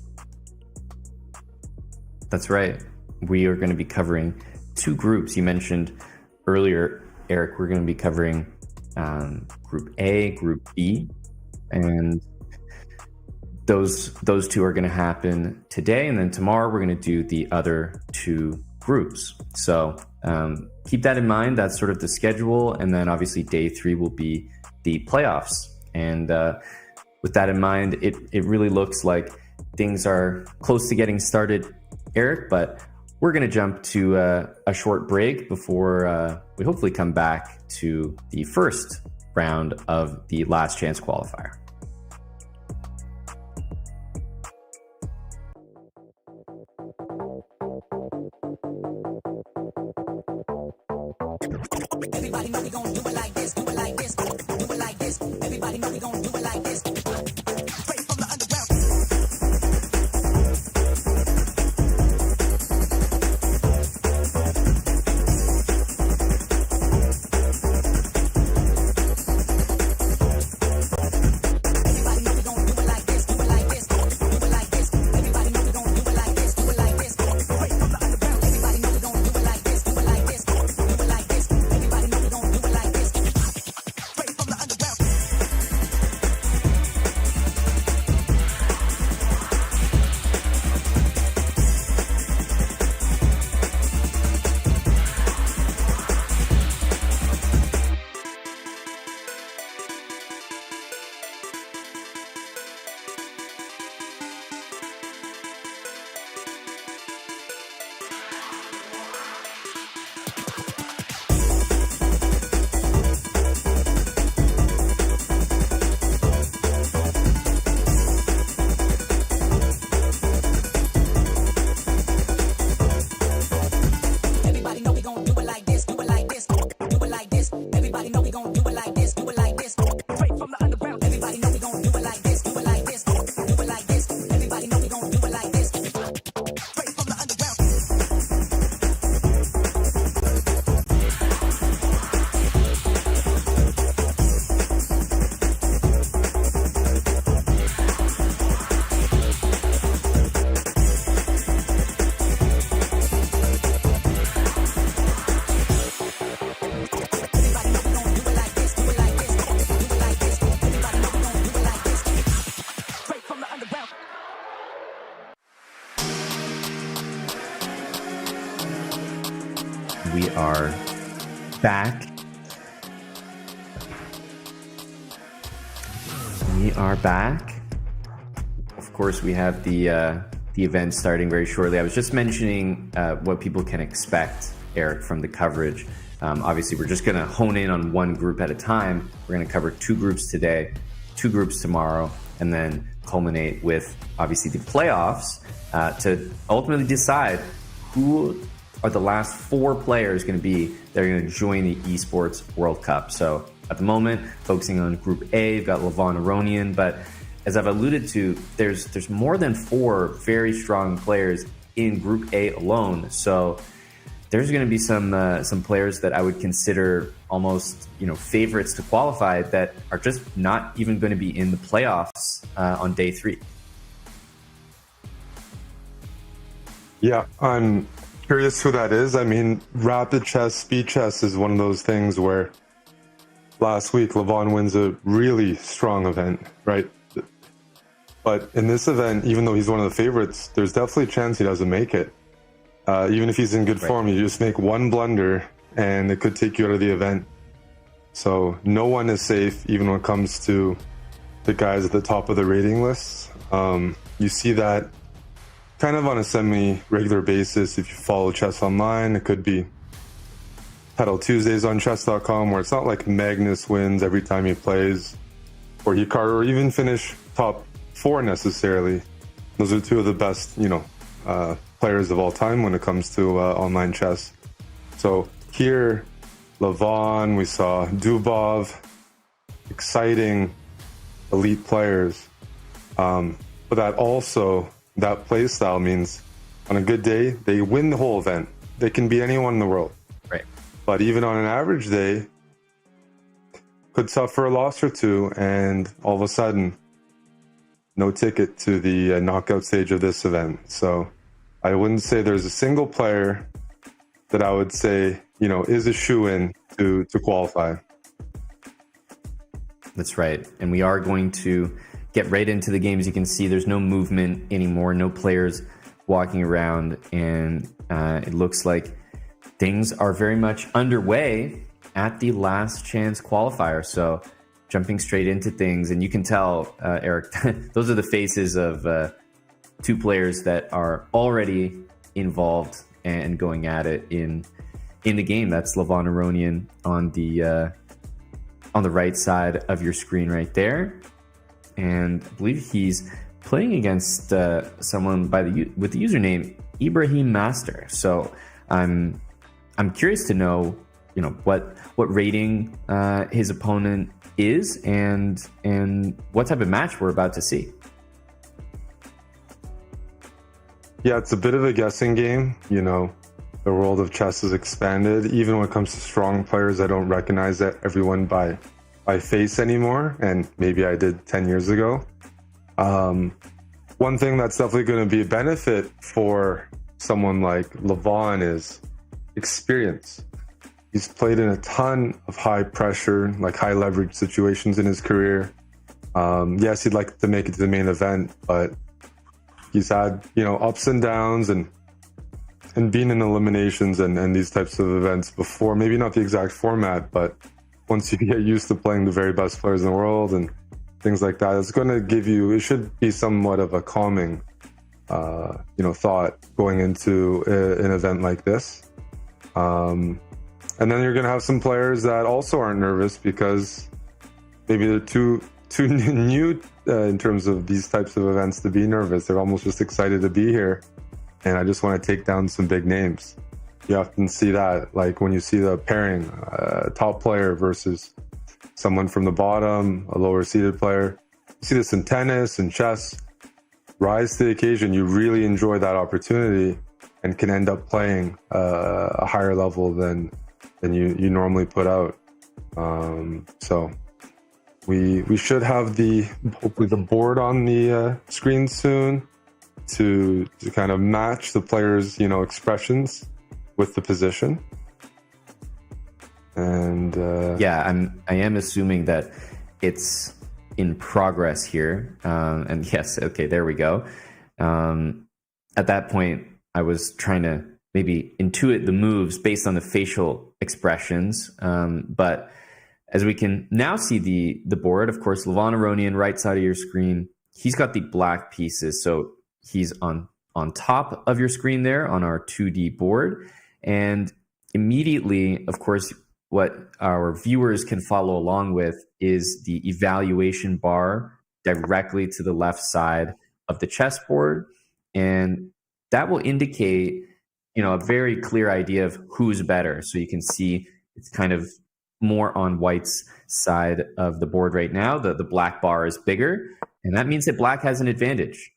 That's right. We are going to be covering two groups. You mentioned earlier, Eric, we're going to be covering Group A, Group B, and those two are going to happen today, and then tomorrow we're going to do the other two groups. So keep that in mind. That's sort of the schedule, and then obviously day 3 will be the playoffs. And with that in mind, it really looks like things are close to getting started, Eric, but we're going to jump to a short break before we hopefully come back to the first round of the last chance qualifier. Everybody know we gon' do it like this, do it like this, do it like this. Everybody know we gon' do it like this. Straight from the underground. Everybody know we gon' do it like this, do it like this, do it like this. Everybody know we gon' do it like this, do it like this. Straight from the underground. Everybody know we gon' do it like this, do it like this, do it like this. Everybody know we gon' do it like this. Straight from the underground. Everybody know we gon' do it like this, do it like this, do it like this. Everybody know we gon' do it like this, do it like this. Straight from the underground. Everybody know we gon' do it like this, do it like this, do it like this. Everybody know we gon' do it like this. Straight from the underground. Everybody know we gon' do it like this, do it like this, do it like this. Everybody know we gon' do it like this. Straight from the underground. We are back. We are back. Of course, we have the event starting very shortly. I was just mentioning what people can expect, Eric, from the coverage. Obviously, we're just going to hone in on one group at a time. We're going to cover two groups today, two groups tomorrow, and then culminate with, obviously, the playoffs to ultimately decide who are the last 4 players going to be that are going to join the Esports World Cup. So at the moment, focusing on Group A, you've got Levon, Aronian, but as I've alluded to, there's more than 4 very strong players in Group A alone. So there's going to be some players that I would consider almost favorites to qualify that are just not even going to be in the playoffs on day 3. Yeah, I'm curious who that is. I mean, rapid chess, speed chess is one of those things where last week Levon wins a really strong event, right? But in this event, even though he's one of the favorites, there's definitely a chance he doesn't make it. Even if he's in good form, you just make one blunder and it could take you out of the event. So no one is safe, even when it comes to the guys at the top of the rating lists. You see that kind of on a semi-regular basis if you follow chess online. It could be Pedal Tuesdays on Chess.com, where it's not like Magnus wins every time he plays, or Hikaru, or even finish top 4 necessarily. Those are 2 of the best, players of all time when it comes to online chess. So here, Levon, we saw Dubov, exciting elite players. But that play style means On a good day, they win the whole event. They can be anyone in the world. Right. But even on an average day, could suffer a loss or two, and all of a sudden, no ticket to the knockout stage of this event. So I wouldn't say there's a single player that I would say, is a shoo-in to qualify. That's right. And we are going to get right into the game. As you can see, there's no movement anymore, no players walking around, and it looks like things are very much underway at the last chance qualifier. So jumping straight into things, and you can tell, Eric, those are the faces of two players that are already involved and going at it in the game. That's Levon Aronian on the right side of your screen right there, and I believe he's playing against someone with the username Ibrahim Master. So I'm curious to know, what rating his opponent is and what type of match we're about to see. Yeah, it's a bit of a guessing game. The world of chess has expanded. Even when it comes to strong players, I don't recognize everyone by face anymore, and maybe I did 10 years ago. One thing that's definitely going to be a benefit for someone like Levon is experience. He's played in a ton of high pressure, high leverage situations in his career. Yes, he'd like to make it to the main event, but he's had, ups and downs and been in eliminations and these types of events before. Maybe not the exact format, but once you get used to playing the very best players in the world and things like that, it's going to give you, it should be somewhat of a calming, thought going into an event like this. And then you're going to have some players that also aren't nervous because maybe they're too new in terms of these types of events to be nervous. They're almost just excited to be here, and I just want to take down some big names. You often see that, like when you see the pairing, top player versus someone from the bottom, a lower seeded player. You see this in tennis and chess. Rise to the occasion. You really enjoy that opportunity and can end up playing a higher level than you normally put out. So we should have hopefully the board on the screen soon to kind of match the players' expressions with the position. And I am assuming that it's in progress here. And yes, okay, there we go. At that point, I was trying to maybe intuit the moves based on the facial expressions. But as we can now see the board, of course, Levon Aronian, right side of your screen, he's got the black pieces. So he's on top of your screen there on our 2D board. And immediately, of course, what our viewers can follow along with is the evaluation bar directly to the left side of the chessboard. And that will indicate, a very clear idea of who's better. So you can see it's kind of more on white's side of the board right now. The black bar is bigger, and that means that black has an advantage.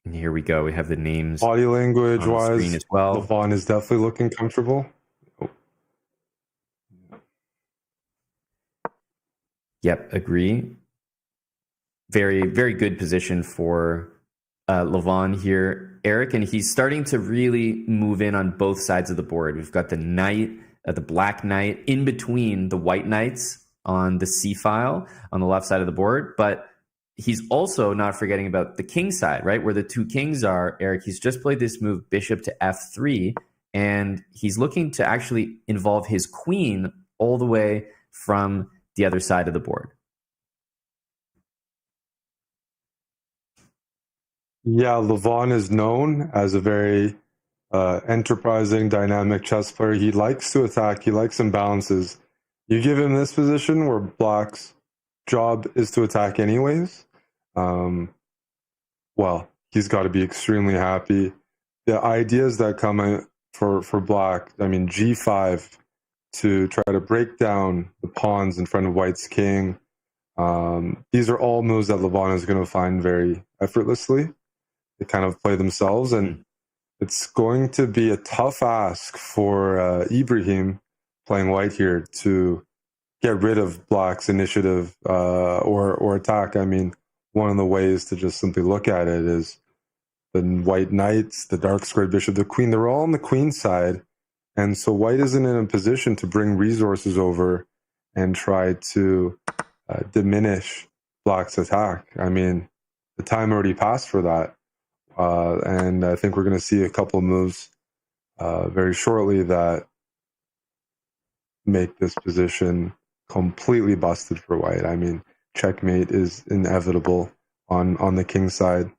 And here we go. We have the names. body language wise, as well. Levon is definitely looking comfortable. Yep, agree. Very, very good position for Levon here, Eric, and he's starting to really move in on both sides of the board. We've got the knight, the black knight, in between the white knights on the C file on the left side of the board, but he's also not forgetting about the king side, right? Where the two kings are, Eric. He's just played this move, bishop to F3, and he's looking to actually involve his queen all the way from the other side of the board. Yeah, Levon is known as a very enterprising, dynamic chess player. He likes to attack. He likes imbalances. You give him this position where black's job is to attack anyways. Well, he's got to be extremely happy. The ideas that come for black, I mean, G5 to try to break down the pawns in front of white's king. These are all moves that Levon is going to find very effortlessly. They kind of play themselves, and it's going to be a tough ask for Ibrahim playing white here to get rid of black's initiative or attack. I mean, one of the ways to just simply look at it is the white knights, the dark squared bishop, the queen, they're all on the queen side. And so white isn't in a position to bring resources over and try to diminish black's attack. I mean, the time already passed for that. And I think we're going to see a couple of moves very shortly that make this position completely busted for white. I mean, checkmate is inevitable on the king side.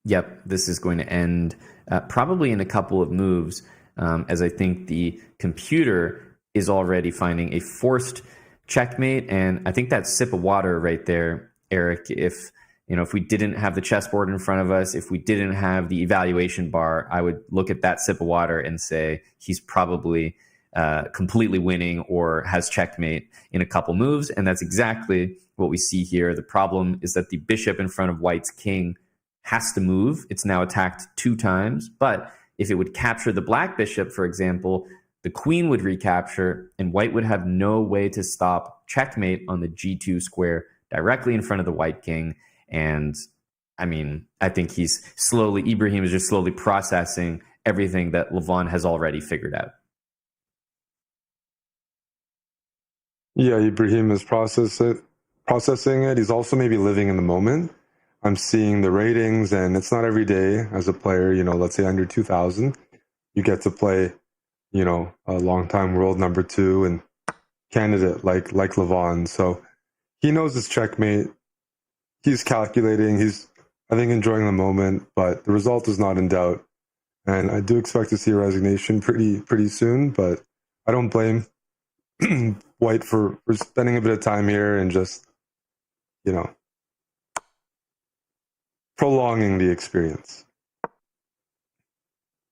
Yep, this is going to end probably in a couple of moves, as I think the computer is already finding a forced checkmate. And I think that sip of water right there, Eric, if we didn't have the chessboard in front of us, if we didn't have the evaluation bar, I would look at that sip of water and say he's probably completely winning or has checkmate in a couple moves. And that's exactly what we see here. The problem is that the bishop in front of white's king has to move. It's now attacked 2 times, but if it would capture the black bishop, for example, the queen would recapture and white would have no way to stop checkmate on the G2 square directly in front of the white king. And I mean, I think Ibrahim is just slowly processing everything that Levon has already figured out. Yeah, Ibrahim is processing it. He's also maybe living in the moment. I'm seeing the ratings, and it's not every day as a player, let's say under 2000, you get to play, a long-time world number 2 and candidate like Levon. So he knows his checkmate. He's calculating. He's, I think, enjoying the moment, but the result is not in doubt. And I do expect to see a resignation pretty soon, but I don't blame white for spending a bit of time here and just, prolonging the experience.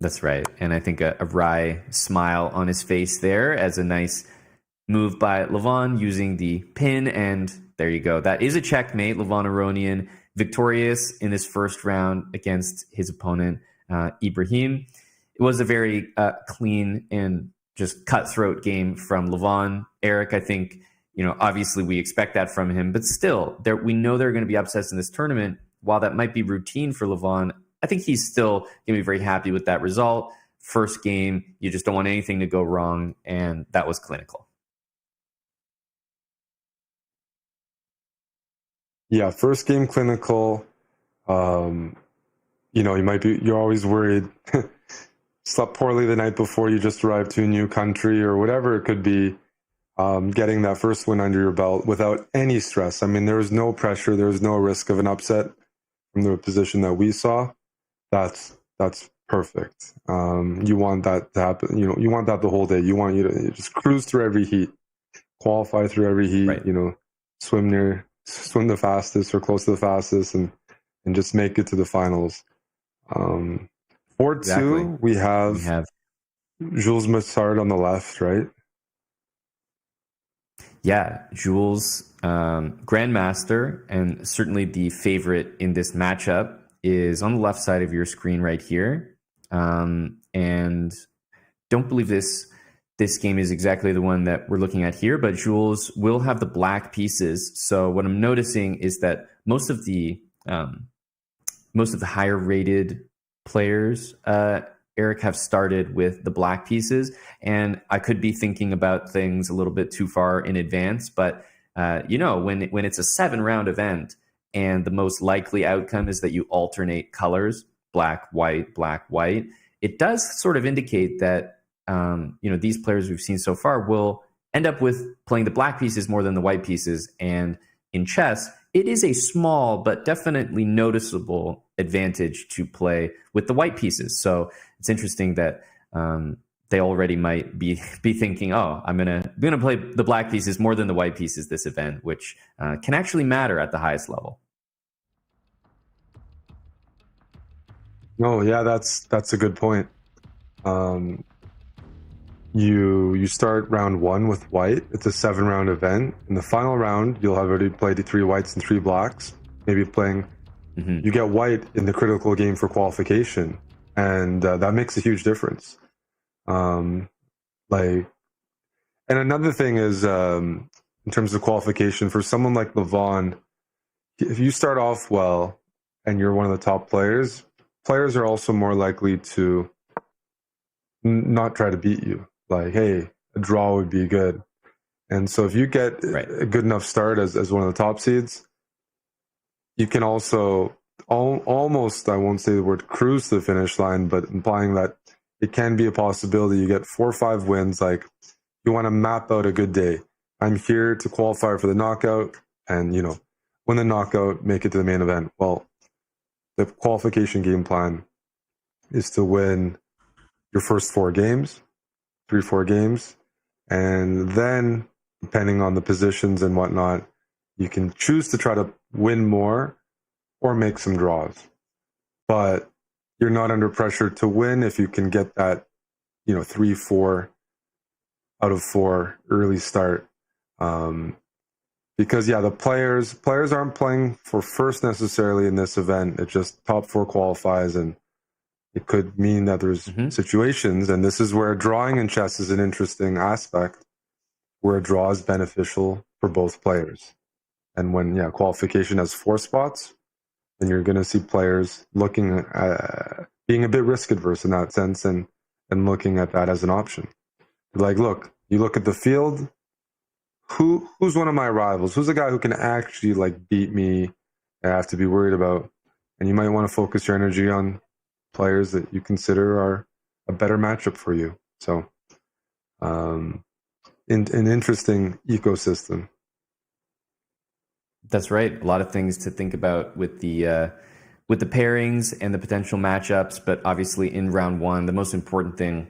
That's right. And I think a wry smile on his face there as a nice move by Levon using the pin. And there you go. That is a checkmate. Levon Aronian victorious in this first round against his opponent, Ibrahim. It was a very clean and just cutthroat game from Levon. Eric, I think, obviously we expect that from him, but still, we know there are going to be upsets in this tournament. While that might be routine for Levon, I think he's still going to be very happy with that result. First game, you just don't want anything to go wrong, and that was clinical. Yeah, first game clinical. You're always worried. Slept poorly the night before you just arrived to a new country or whatever it could be. Getting that first win under your belt without any stress. I mean, there was no pressure. There was no risk of an upset from the position that we saw. That's perfect. You want that to happen. You want that the whole day. You want you to just cruise through every heat, qualify through every heat. Right. Swim the fastest or close to the fastest, and just make it to the finals. 4-2. We have Jules Massard on the left, right? Yeah, Jules, Grandmaster, and certainly the favorite in this matchup, is on the left side of your screen right here. And don't believe this game is exactly the one that we're looking at here, but Jules will have the black pieces. So what I'm noticing is that most of the higher rated players, Eric, have started with the black pieces, and I could be thinking about things a little bit too far in advance, but when it's a 7-round event and the most likely outcome is that you alternate colors, black, white, it does sort of indicate that these players we've seen so far will end up with playing the black pieces more than the white pieces. And in chess, it is a small but definitely noticeable advantage to play with the white pieces. So it's interesting that they already might be thinking, oh, I'm gonna play the black pieces more than the white pieces this event, which can actually matter at the highest level. No, yeah, that's a good point. Um, you start round one with white. It's a 7-round event. In the final round, you'll have already played the 3 whites and 3 blacks. Maybe playing. You get white in the critical game for qualification, and that makes a huge difference. Like, and another thing is, in terms of qualification, for someone like Levon, if you start off well and you're one of the top players, players are also more likely to not try to beat you. Like, hey, a draw would be good. And so if you get a good enough start as one of the top seeds, you can also almost, I won't say the word cruise to the finish line, but implying that it can be a possibility you get 4 or 5 wins. Like, you want to map out a good day. I'm here to qualify for the knockout and, win the knockout, make it to the main event. Well, the qualification game plan is to win your first 4 games, 3-4 games, and then, depending on the positions and whatnot, you can choose to try to win more or make some draws. But you're not under pressure to win if you can get that, 3-4 out of 4 early start. Because the players aren't playing for first necessarily in this event. It's just top 4 qualifies, and it could mean that there's situations, and this is where drawing in chess is an interesting aspect, where a draw is beneficial for both players. And when qualification has 4 spots, then you're going to see players looking at being a bit risk adverse in that sense, and looking at that as an option. Like, look, you look at the field. Who's one of my rivals? Who's a guy who can actually beat me? I have to be worried about, and you might want to focus your energy on players that you consider are a better matchup for you. So, an interesting ecosystem. That's right. A lot of things to think about with the pairings and the potential matchups. But obviously, in round one, the most important thing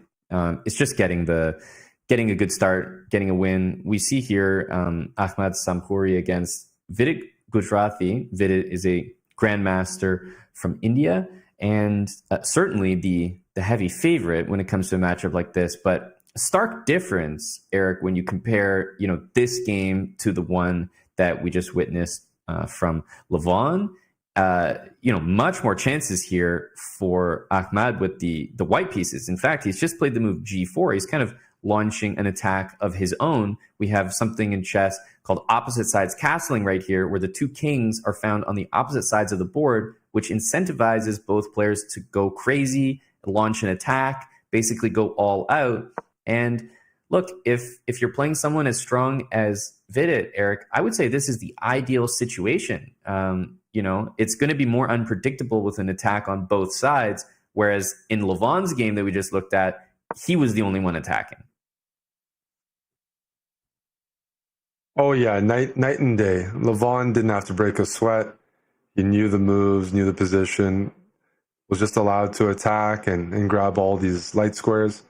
is just getting a good start, getting a win. We see here Ahmad Samhouri against Vidit Gujarati. Vidit is a grandmaster from India, and certainly the heavy favorite when it comes to a matchup like this. But a stark difference, Eric, when you compare this game to the one that we just witnessed from Levon. Much more chances here for Ahmad with the white pieces. In fact, he's just played the move G4. He's kind of launching an attack of his own. We have something in chess called opposite sides castling right here, where the 2 kings are found on the opposite sides of the board, which incentivizes both players to go crazy, launch an attack, basically go all out. And look, if you're playing someone as strong as Vidit, Eric, I would say this is the ideal situation. It's going to be more unpredictable with an attack on both sides, whereas in Levon's game that we just looked at, he was the only one attacking. Oh yeah, night and day. Levon didn't have to break a sweat. He knew the moves, knew the position, was just allowed to attack and grab all these light squares.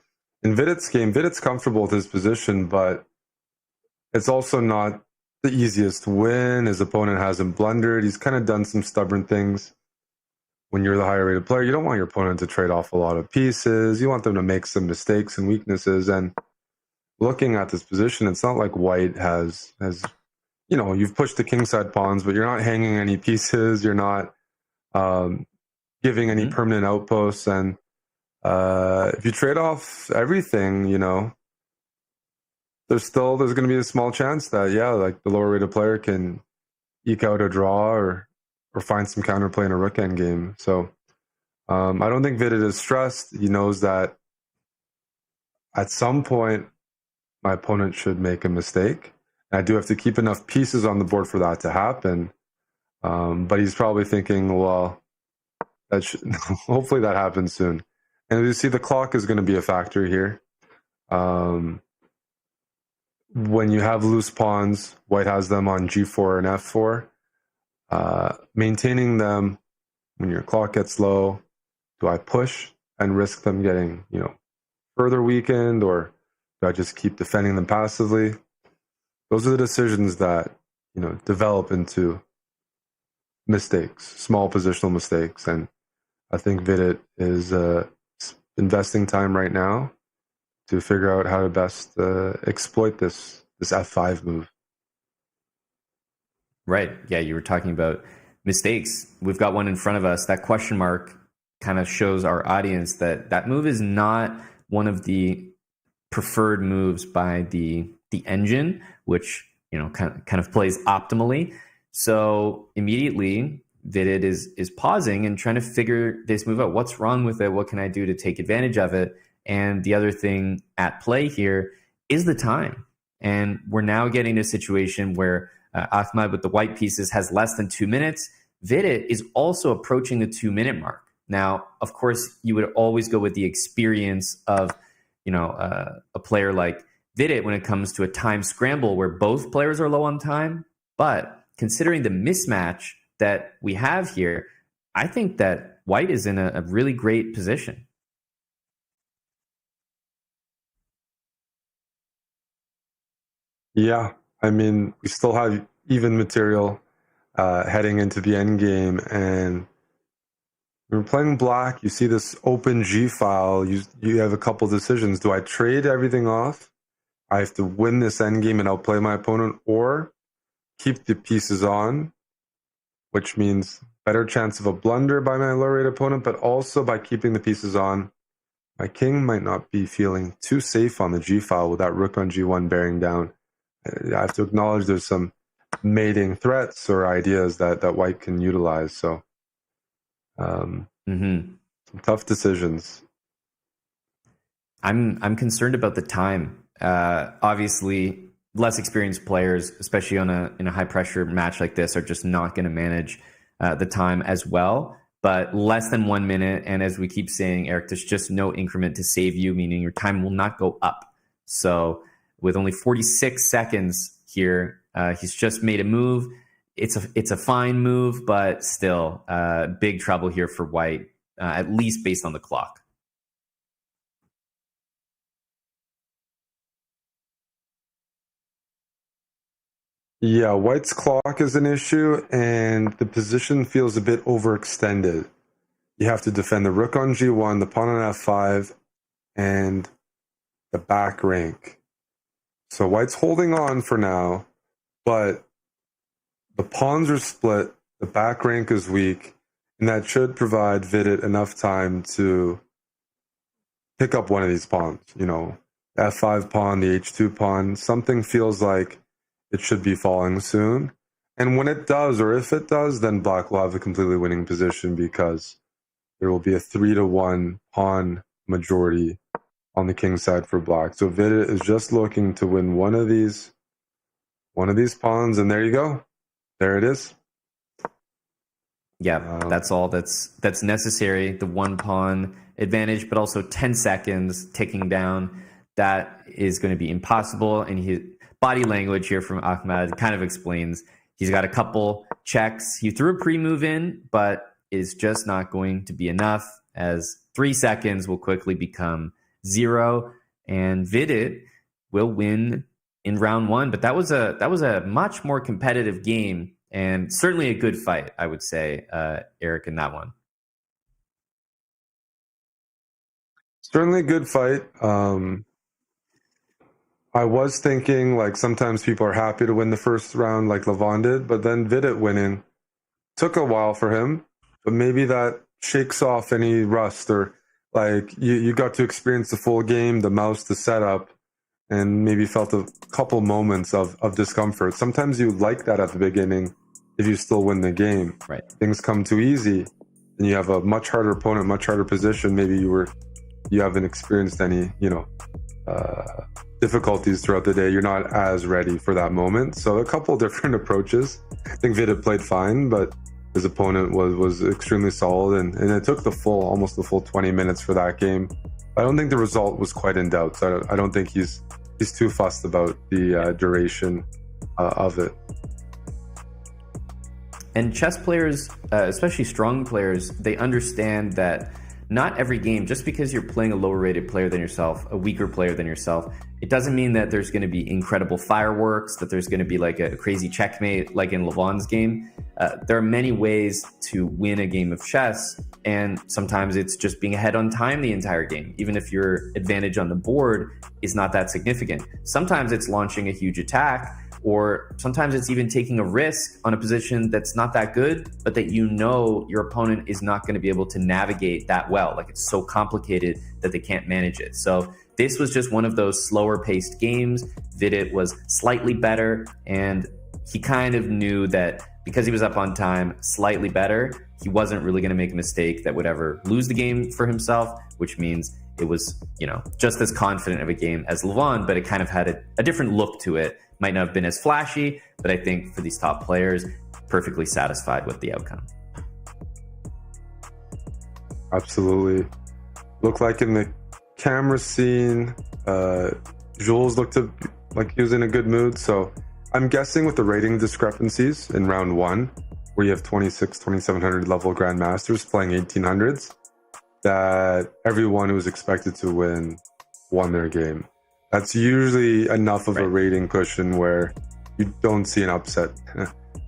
In Vidit's game, Vidit's comfortable with his position, but it's also not the easiest win. His opponent hasn't blundered. He's kind of done some stubborn things. When you're the higher rated player, you don't want your opponent to trade off a lot of pieces. You want them to make some mistakes and weaknesses. And looking at this position, it's not like white has you've pushed the kingside pawns, but you're not hanging any pieces. You're not giving any permanent outposts. And if you trade off everything, there's going to be a small chance that, the lower rated player can eke out a draw or find some counterplay in a rook end game. So I don't think Vidit is stressed. He knows that at some point my opponent should make a mistake. And I do have to keep enough pieces on the board for that to happen. But he's probably thinking, well, hopefully that happens soon. And you see, the clock is going to be a factor here. When you have loose pawns, white has them on G4 and F4. Maintaining them when your clock gets low, do I push and risk them getting, further weakened, or do I just keep defending them passively? Those are the decisions that, develop into mistakes, small positional mistakes. And I think Vidit is investing time right now to figure out how to best exploit this F5 move. Right. Yeah, you were talking about mistakes. We've got one in front of us. That question mark kind of shows our audience that that move is not one of the preferred moves by the engine, which kind of plays optimally. So immediately Vidit is pausing and trying to figure this move out. What's wrong with it? What can I do to take advantage of it? And the other thing at play here is the time. And we're now getting to a situation where Ahmad with the white pieces has less than 2 minutes. Vidit is also approaching the 2-minute mark. Now, of course, you would always go with the experience of a player like Vidit when it comes to a time scramble where both players are low on time. But considering the mismatch that we have here, I think that white is in a really great position. Yeah, I mean, we still have even material heading into the end game, and when we're playing black, you see this open G file. You have a couple decisions. Do I trade everything off? I have to win this end game and outplay my opponent, or keep the pieces on, which means better chance of a blunder by my low-rate opponent, but also by keeping the pieces on, my king might not be feeling too safe on the G file with that rook on G1 bearing down. I have to acknowledge there's some mating threats or ideas that white can utilize. So some tough decisions. I'm concerned about the time. Obviously, less experienced players, especially in a high pressure match like this, are just not going to manage the time as well. But less than 1 minute, and as we keep saying, Eric, there's just no increment to save you, meaning your time will not go up. So with only 46 seconds here, he's just made a move. It's a fine move, but still big trouble here for white, at least based on the clock. Yeah, white's clock is an issue, and the position feels a bit overextended. You have to defend the rook on G1, the pawn on F5, and the back rank. So white's holding on for now, but the pawns are split, the back rank is weak, and that should provide Vidit enough time to pick up one of these pawns. F5 pawn, the H2 pawn, something feels like it should be falling soon. And when it does, or if it does, then black will have a completely winning position because there will be a 3-1 pawn majority on the king side for black. So Vidit is just looking to win one of these pawns, and there you go. There it is. Yeah, that's all that's necessary. The one pawn advantage, but also 10 seconds ticking down. That is going to be impossible. And his body language here from Ahmad kind of explains he's got a couple checks. He threw a pre-move in, but it's just not going to be enough, as 3 seconds will quickly become 0, and Vidit will win in round 1. But that was a much more competitive game, and certainly a good fight, I would say, Eric, in that one. Certainly a good fight. I was thinking, like, sometimes people are happy to win the first round like Levon did, but then Vidit winning took a while for him, but maybe that shakes off any rust, or like you got to experience the full game, the mouse, the setup, and maybe felt a couple moments of discomfort. Sometimes you like that at the beginning if you still win the game. Right. Things come too easy and you have a much harder opponent, much harder position. Maybe you haven't experienced any, difficulties throughout the day. You're not as ready for that moment. So a couple different approaches. I think Vidit played fine, but his opponent was extremely solid, and it took almost the full 20 minutes for that game. I don't think the result was quite in doubt. So I don't think he's too fussed about the duration of it. And chess players, especially strong players, they understand that not every game, just because you're playing a lower rated player than yourself, a weaker player than yourself, it doesn't mean that there's going to be incredible fireworks, that there's going to be like a crazy checkmate like in Levon's game. There are many ways to win a game of chess, and sometimes it's just being ahead on time the entire game, even if your advantage on the board is not that significant. Sometimes it's launching a huge attack, or sometimes it's even taking a risk on a position that's not that good, but that you know your opponent is not going to be able to navigate that well. Like, it's so complicated that they can't manage it. So this was just one of those slower paced games. Vidit was slightly better, and he kind of knew that because he was up on time slightly better, he wasn't really going to make a mistake that would ever lose the game for himself, which means it was, just as confident of a game as Levon, but it kind of had a different look to it. Might not have been as flashy, but I think for these top players, perfectly satisfied with the outcome. Absolutely. Looked like in the camera scene, Jules looked like he was in a good mood. So I'm guessing with the rating discrepancies in round one, where you have 2,700 level grandmasters playing 1800s, that everyone who was expected to win won their game. That's usually enough of a rating cushion where you don't see an upset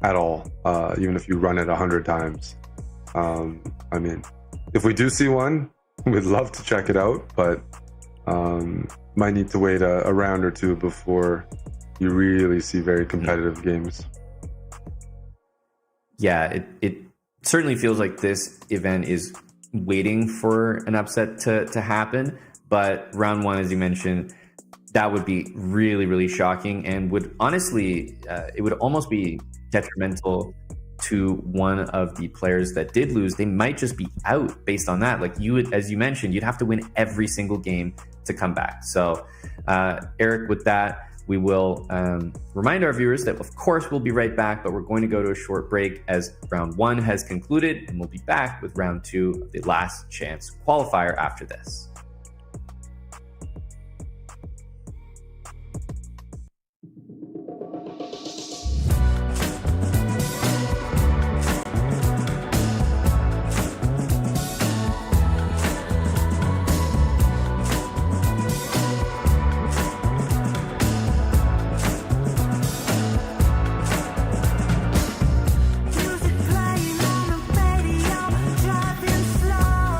at all, even if you run it 100 times. I mean, if we do see one, we'd love to check it out, but might need to wait a round or two before you really see very competitive games. Yeah, it certainly feels like this event is waiting for an upset to happen, but round one, as you mentioned, that would be really, really shocking, and would honestly, it would almost be detrimental to one of the players that did lose. They might just be out based on that. Like, you would, as you mentioned, you'd have to win every single game to come back. So, Eric, with that, we will remind our viewers that, of course, we'll be right back, but we're going to go to a short break as round one has concluded, and we'll be back with round two of the last chance qualifier after this. Music playing on the radio, driving slow.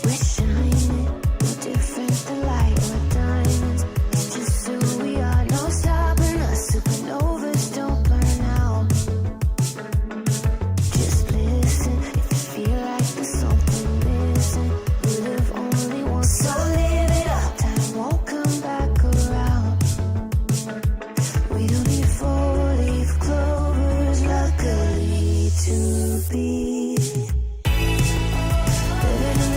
We're shining, no different than light or diamonds. It's just who we are, no stopping us. Supernovas don't burn out. Just listen if you feel like there's something missing. We live only once, so live it up. Time won't come back around. We don't need 4-leaf clovers, luckily to be living in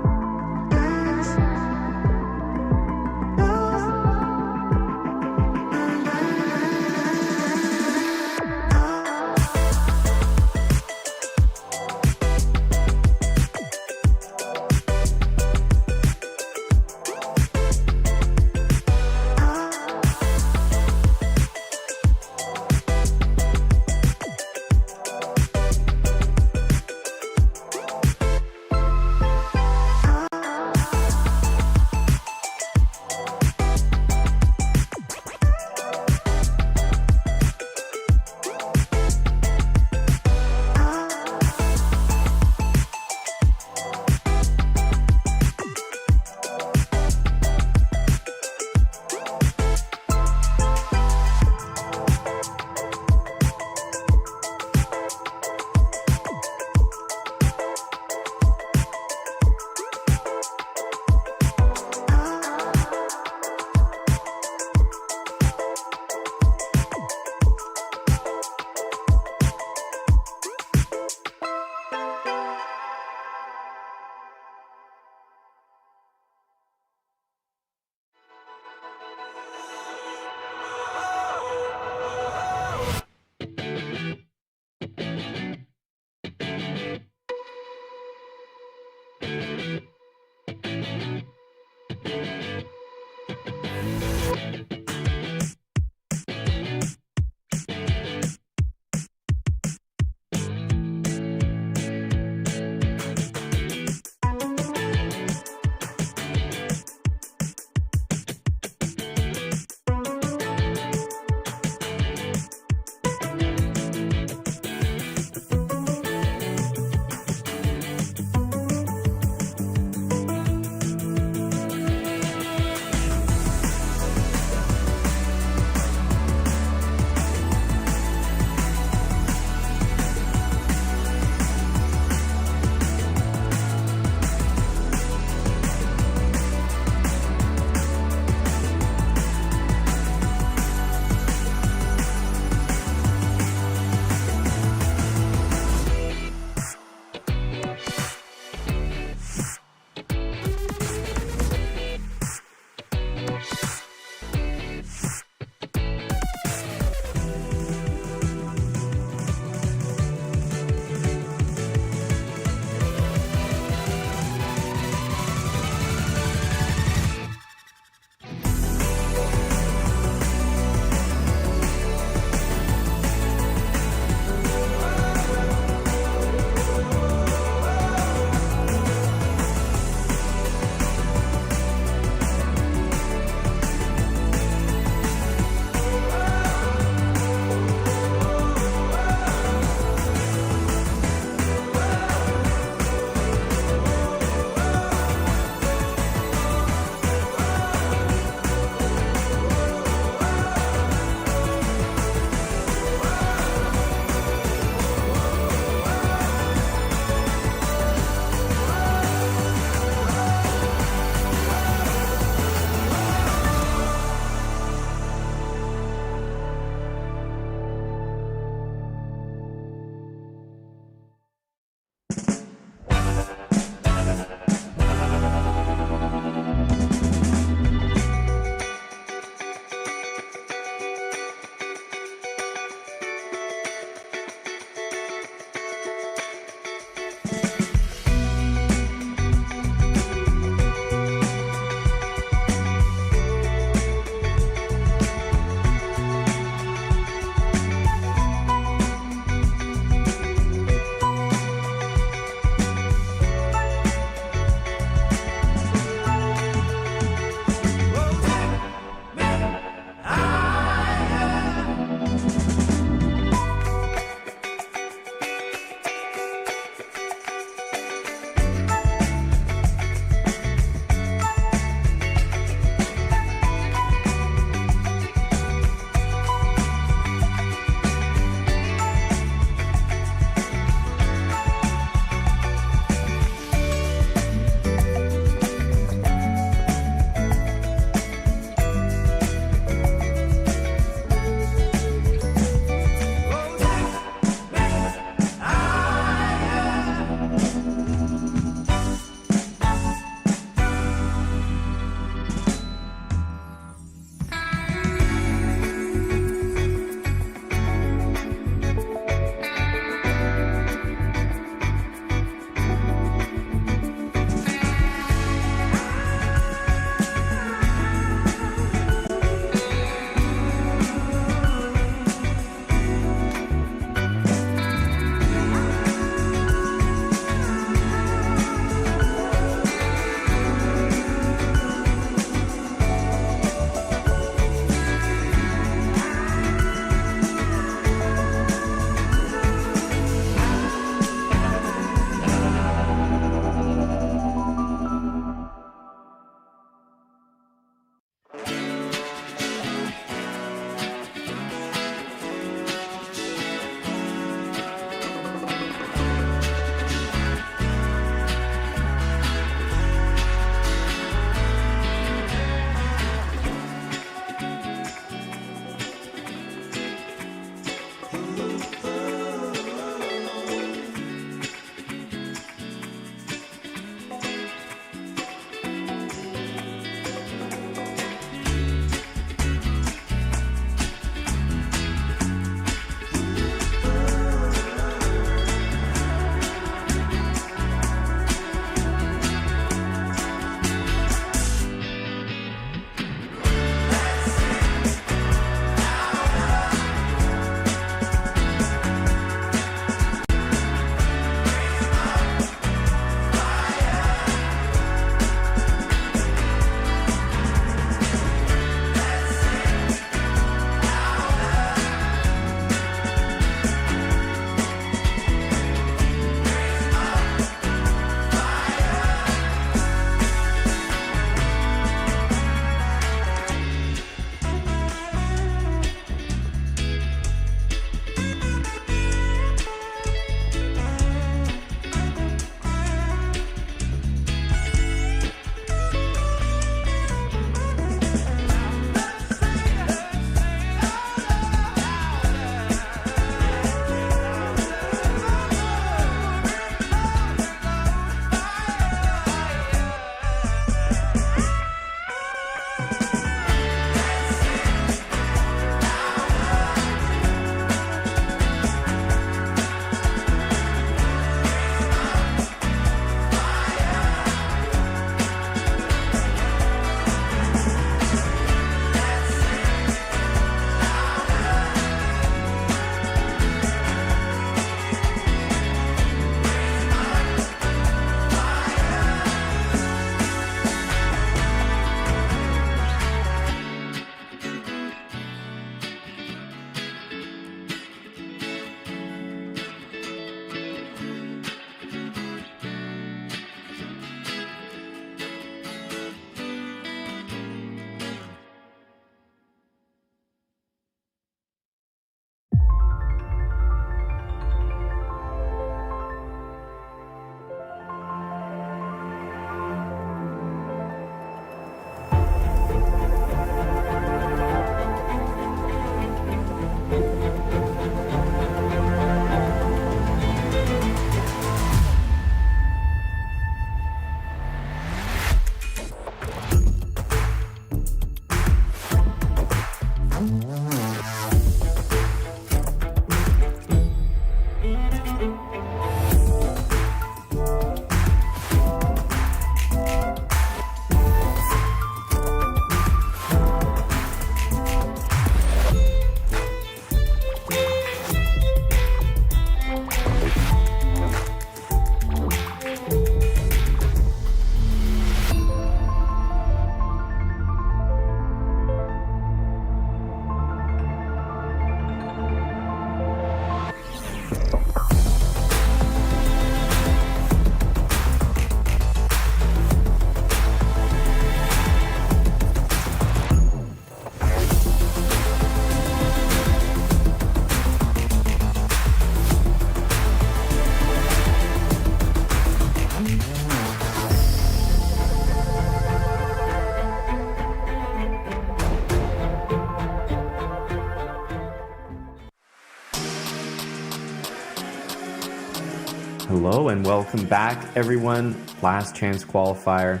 Hello and welcome back, everyone. Last chance qualifier.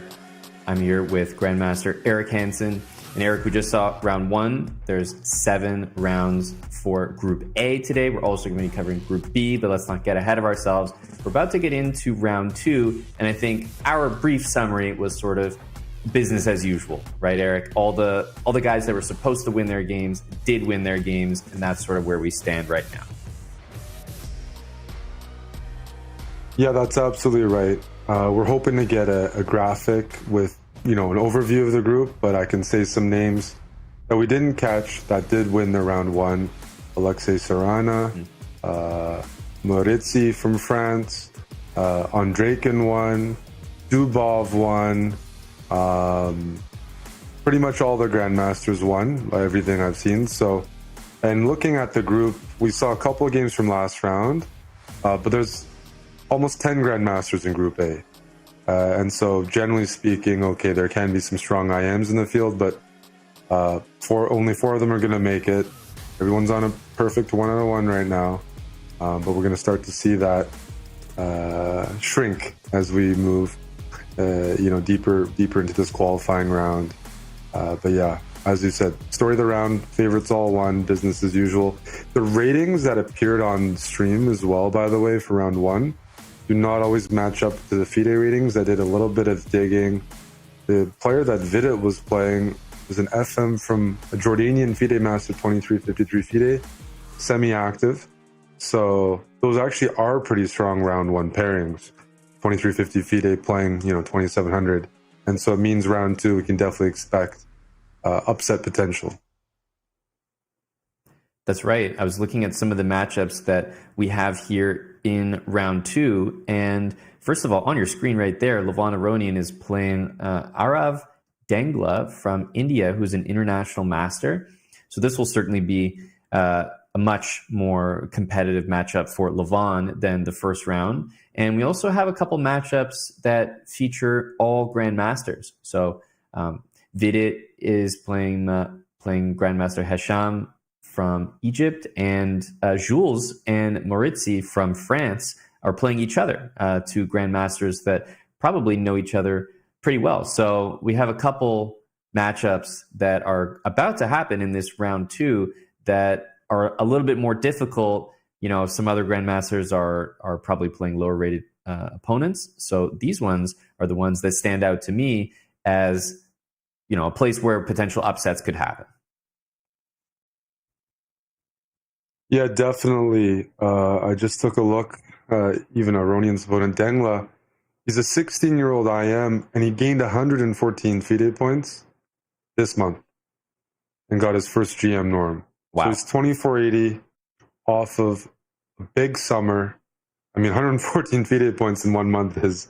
I'm here with Grandmaster Eric Hansen. And Eric, we just saw round one. There's 7 rounds for Group A today. We're also going to be covering Group B, but let's not get ahead of ourselves. We're about to get into round 2, and I think our brief summary was sort of business as usual, right, Eric? All the guys that were supposed to win their games did win their games, and that's sort of where we stand right now. Yeah, that's absolutely right. We're hoping to get a graphic with, an overview of the group, but I can say some names that we didn't catch that did win the round 1. Alexei Sarana, Moritzi from France, Andrejkin won, Dubov won, pretty much all the Grandmasters won by everything I've seen. So, and looking at the group, we saw a couple of games from last round, but there's almost 10 Grandmasters in Group A. And so generally speaking, okay, there can be some strong IMs in the field, but only 4 of them are going to make it. Everyone's on a perfect 1 out of 1 right now. But we're going to start to see that shrink as we move, deeper into this qualifying round. But yeah, as you said, story of the round, favorites all won, business as usual. The ratings that appeared on stream as well, by the way, for round 1, do not always match up to the FIDE ratings. I did a little bit of digging. The player that Vidit was playing was an FM from a Jordanian FIDE master, 2353 FIDE, semi-active. So those actually are pretty strong round 1 pairings. 2350 FIDE playing, 2700. And so it means round 2, we can definitely expect upset potential. That's right. I was looking at some of the matchups that we have here in round 2. And first of all, on your screen right there, Levon Aronian is playing Dangla from India, who's an international master. So this will certainly be a much more competitive matchup for Levon than the first round. And we also have a couple matchups that feature all Grandmasters. So Vidit is playing Grandmaster Hesham from Egypt, and Jules and Moritzi from France are playing each other, 2 Grandmasters that probably know each other pretty well. So we have a couple matchups that are about to happen in this round 2 that are a little bit more difficult. Some other Grandmasters are probably playing lower rated opponents. So these ones are the ones that stand out to me as, a place where potential upsets could happen. Yeah, definitely. I just took a look. Even Aronian's opponent, Dangla, he's a 16-year-old IM, and he gained 114 FIDE points this month and got his first GM norm. Wow. So he's 2480 off of a big summer. 114 FIDE points in 1 month is,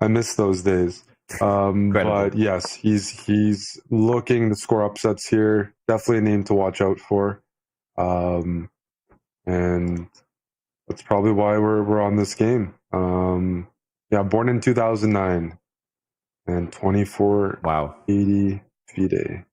I miss those days. But yes, he's looking to score upsets here. Definitely a name to watch out for. And that's probably why we're on this game. Born in 2009 and 2480 FIDE.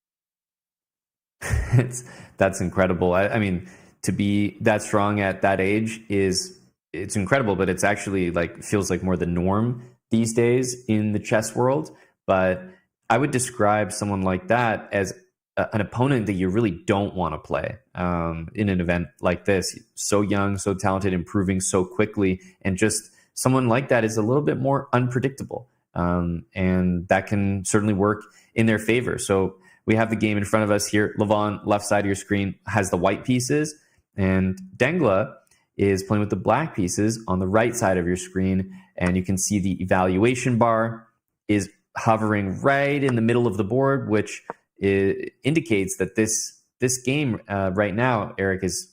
That's incredible. I mean, to be that strong at that age it's incredible, but it's actually feels like more the norm these days in the chess world. But I would describe someone like that as an opponent that you really don't want to play in an event like this. So young, so talented, improving so quickly, and just someone like that is a little bit more unpredictable, and that can certainly work in their favor. So we have the game in front of us here. Levon, left side of your screen, has the white pieces, and Dangla is playing with the black pieces on the right side of your screen, and you can see the evaluation bar is hovering right in the middle of the board, which indicates that this game right now, Eric, is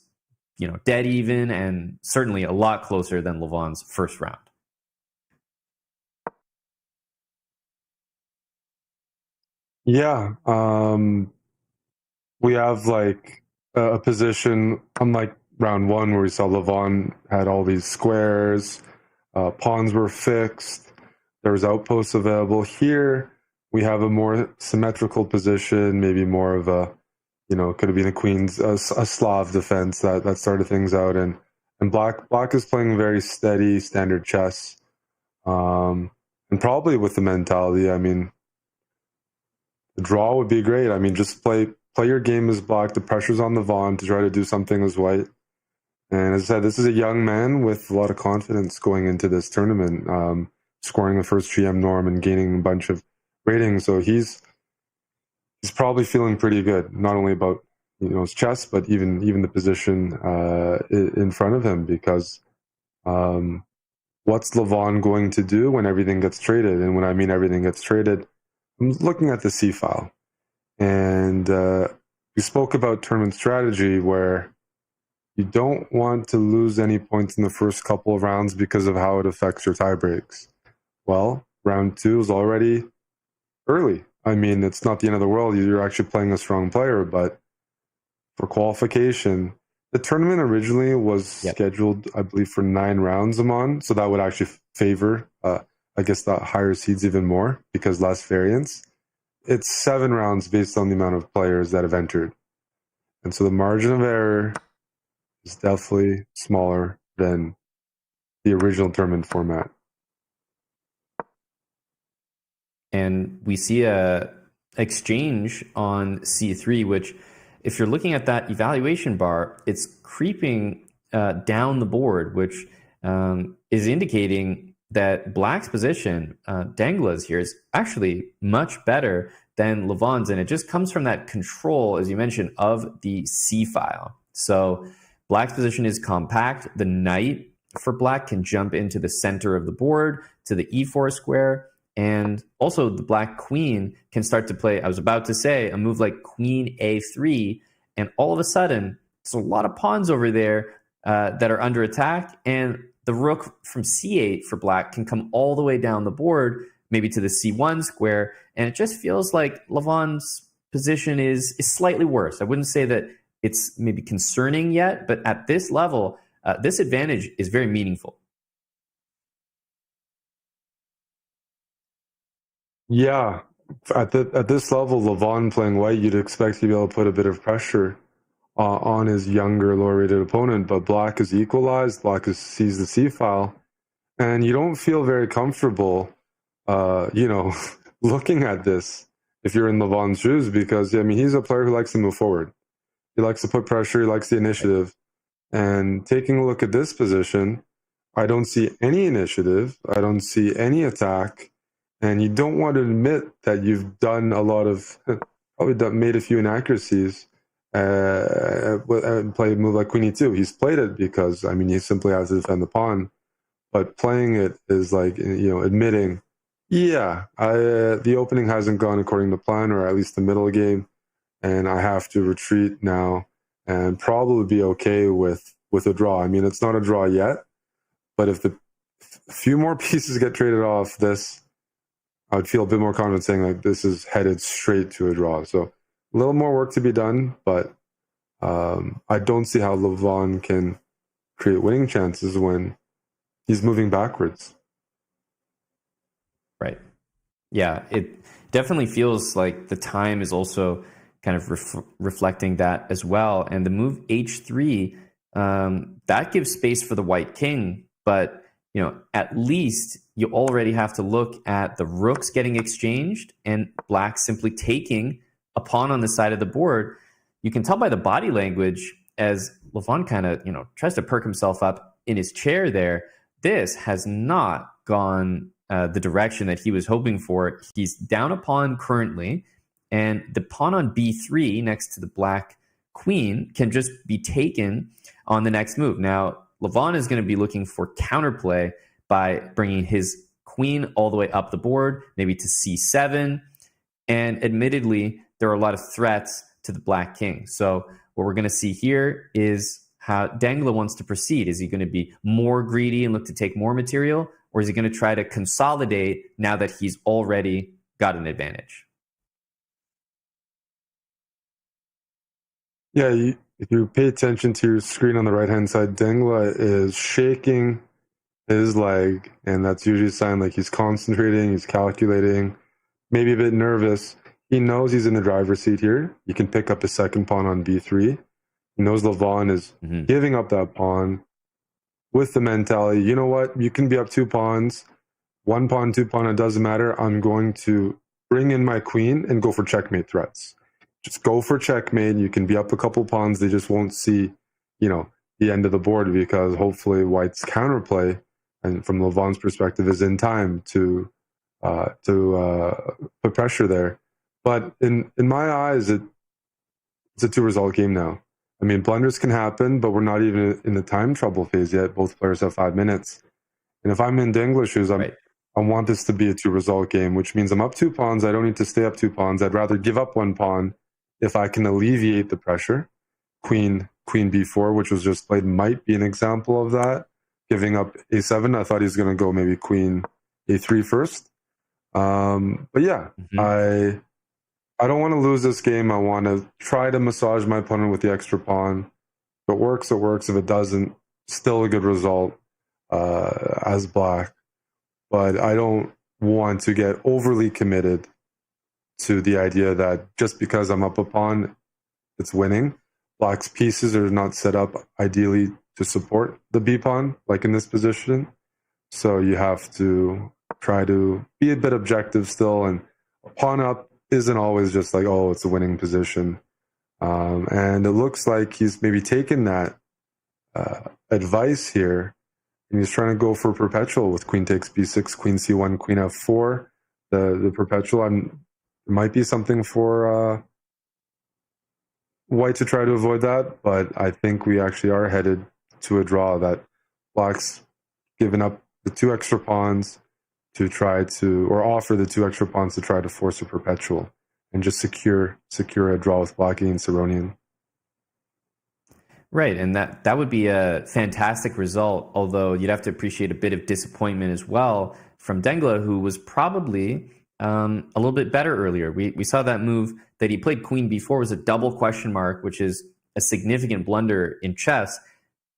dead even, and certainly a lot closer than Levon's first round. Yeah, we have a position unlike round 1 where we saw Levon had all these squares, pawns were fixed, there was outposts available. Here we have a more symmetrical position, maybe more of a, could have been a queen's, a Slav defense that started things out, and And black is playing very steady, standard chess. And probably with the mentality, I mean, the draw would be great. I mean, just play your game as black. The pressure's on Levon to try to do something as white. And as I said, this is a young man with a lot of confidence going into this tournament, scoring the first GM norm and gaining a bunch of ratings. So he's probably feeling pretty good, not only about his chess, but even the position in front of him. Because what's Levon going to do when everything gets traded? And when I mean everything gets traded, I'm looking at the C file, and we spoke about tournament strategy where you don't want to lose any points in the first couple of rounds because of how it affects your tie breaks. Well, round 2 is already early. I mean, it's not the end of the world. You're actually playing a strong player, but for qualification, the tournament originally was scheduled, I believe, for 9 rounds, Amon. So that would actually favor, I guess, the higher seeds even more because less variance. It's 7 rounds based on the amount of players that have entered. And so the margin of error is definitely smaller than the original tournament format. And we see a exchange on C3, which, if you're looking at that evaluation bar, it's creeping down the board, which is indicating that black's position, Dangla's here, is actually much better than Levon's. And it just comes from that control, as you mentioned, of the C file. So black's position is compact. The knight for black can jump into the center of the board to the E4 square. And also the black queen can start to play, I was about to say, a move like queen A3. And all of a sudden, there's a lot of pawns over there that are under attack. And the rook from C8 for black can come all the way down the board, maybe to the C1 square. And it just feels like Levon's position is slightly worse. I wouldn't say that it's maybe concerning yet, but at this level, this advantage is very meaningful. Yeah, at this level, Levon playing white, you'd expect to be able to put a bit of pressure on his younger, lower-rated opponent. But black is equalized. Black sees the C file, and you don't feel very comfortable, looking at this if you're in Levon's shoes, because I mean he's a player who likes to move forward. He likes to put pressure. He likes the initiative. And taking a look at this position, I don't see any initiative. I don't see any attack. And you don't want to admit that you've done a lot of, made a few inaccuracies, play a move like Queen E2. He's played it because, I mean, he simply has to defend the pawn. But playing it is like, admitting, the opening hasn't gone according to plan, or at least the middle of the game, and I have to retreat now and probably be okay with a draw. I mean, it's not a draw yet, but if the few more pieces get traded off this, I would feel a bit more confident saying like this is headed straight to a draw. So a little more work to be done, but I don't see how Levon can create winning chances when he's moving backwards. Right. Yeah, it definitely feels like the time is also kind of reflecting that as well. And the move H3, that gives space for the white king, but at least you already have to look at the rooks getting exchanged and black simply taking a pawn on the side of the board. You can tell by the body language as Levon kind of, tries to perk himself up in his chair there. This has not gone the direction that he was hoping for. He's down a pawn currently, and the pawn on B3 next to the black queen can just be taken on the next move. Now, Levon is going to be looking for counterplay by bringing his queen all the way up the board, maybe to C7. And admittedly, there are a lot of threats to the black king. So what we're going to see here is how Dangla wants to proceed. Is he going to be more greedy and look to take more material? Or is he going to try to consolidate now that he's already got an advantage? Yeah, if you pay attention to your screen on the right-hand side, Dangla is shaking his leg, and that's usually a sign like he's concentrating, he's calculating, maybe a bit nervous. He knows he's in the driver's seat here. You can pick up his second pawn on B3. He knows Levon is giving up that pawn. with the mentality, you know what, you can be up 2 pawns, 1 pawn, 2 pawn, it doesn't matter. I'm going to bring in my queen and go for checkmate threats. Just go for checkmate. You can be up a couple pawns. They just won't see, the end of the board, because hopefully White's counterplay, and from Levon's perspective, is in time to put pressure there. But in my eyes, it's a 2-result game now. I mean, blunders can happen, but we're not even in the time trouble phase yet. Both players have 5 minutes. And if I'm in Dangla's shoes, I want this to be a 2-result game, which means I'm up 2 pawns. I don't need to stay up 2 pawns. I'd rather give up 1 pawn if I can alleviate the pressure. Queen b4, which was just played, might be an example of that. Giving up a7. I thought he was going to go maybe queen a3 first. But yeah, I don't want to lose this game. I want to try to massage my opponent with the extra pawn. If it works, it works. If it doesn't, still a good result as black. But I don't want to get overly committed to the idea that just because I'm up a pawn, it's winning. Black's pieces are not set up ideally to support the b pawn, like in this position. So you have to try to be a bit objective still, and a pawn up isn't always just like, oh, it's a winning position. And it looks like he's maybe taken that advice here, and he's trying to go for perpetual with queen takes b6, queen c1, queen f4. The perpetual, there might be something for White to try to avoid that, but I think we actually are headed to a draw, that Black's given up the 2 extra pawns to try to, or offer the 2 extra pawns to try to force a perpetual and just secure a draw with Black against Aronian. Right, and that would be a fantastic result, although you'd have to appreciate a bit of disappointment as well from Dangla, who was probably a little bit better earlier. We saw that move that he played queen b4 was a double question mark, which is a significant blunder in chess.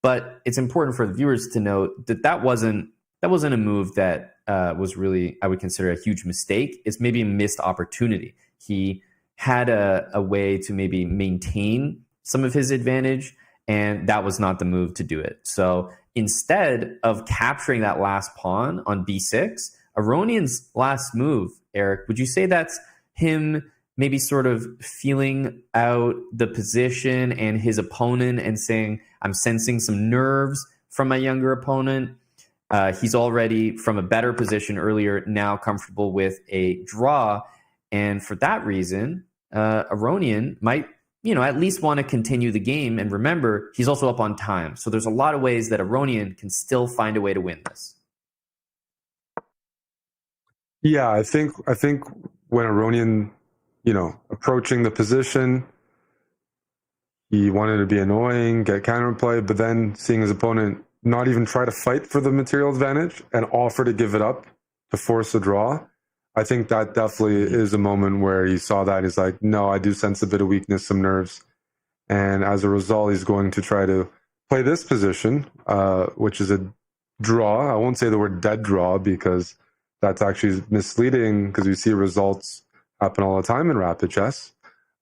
But it's important for the viewers to note that that wasn't a move that was really, I would consider, a huge mistake. It's maybe a missed opportunity. He had a way to maybe maintain some of his advantage, and that was not the move to do it. So instead of capturing that last pawn on b6, Aronian's last move, Eric, would you say that's him maybe sort of feeling out the position and his opponent and saying, I'm sensing some nerves from my younger opponent? He's already from a better position earlier, now comfortable with a draw. And for that reason, Aronian might, at least want to continue the game. And remember, he's also up on time. So there's a lot of ways that Aronian can still find a way to win this. Yeah, I think when Aronian, approaching the position, he wanted to be annoying, get counterplay, but then seeing his opponent not even try to fight for the material advantage and offer to give it up to force a draw, I think that definitely is a moment where he saw that. He's like, no, I do sense a bit of weakness, some nerves. And as a result, he's going to try to play this position, which is a draw. I won't say the word dead draw, because that's actually misleading, because we see results happen all the time in rapid chess.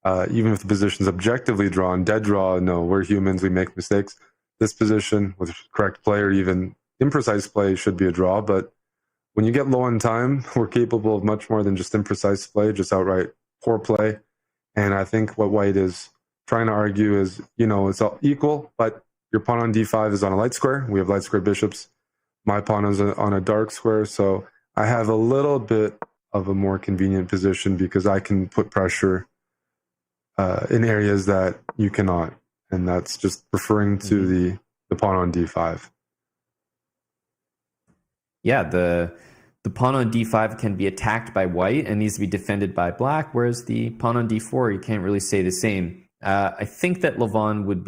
Even if the position's objectively drawn, dead draw, no, we're humans, we make mistakes. This position with correct play, or even imprecise play, should be a draw. But when you get low on time, we're capable of much more than just imprecise play, just outright poor play. And I think what White is trying to argue is, it's all equal, but your pawn on d5 is on a light square. We have light square bishops. My pawn is on a dark square. So I have a little bit of a more convenient position because I can put pressure in areas that you cannot. And that's just referring to the pawn on d5. Yeah, the pawn on d5 can be attacked by White and needs to be defended by Black, whereas the pawn on d4, you can't really say the same. I think that Levon we'd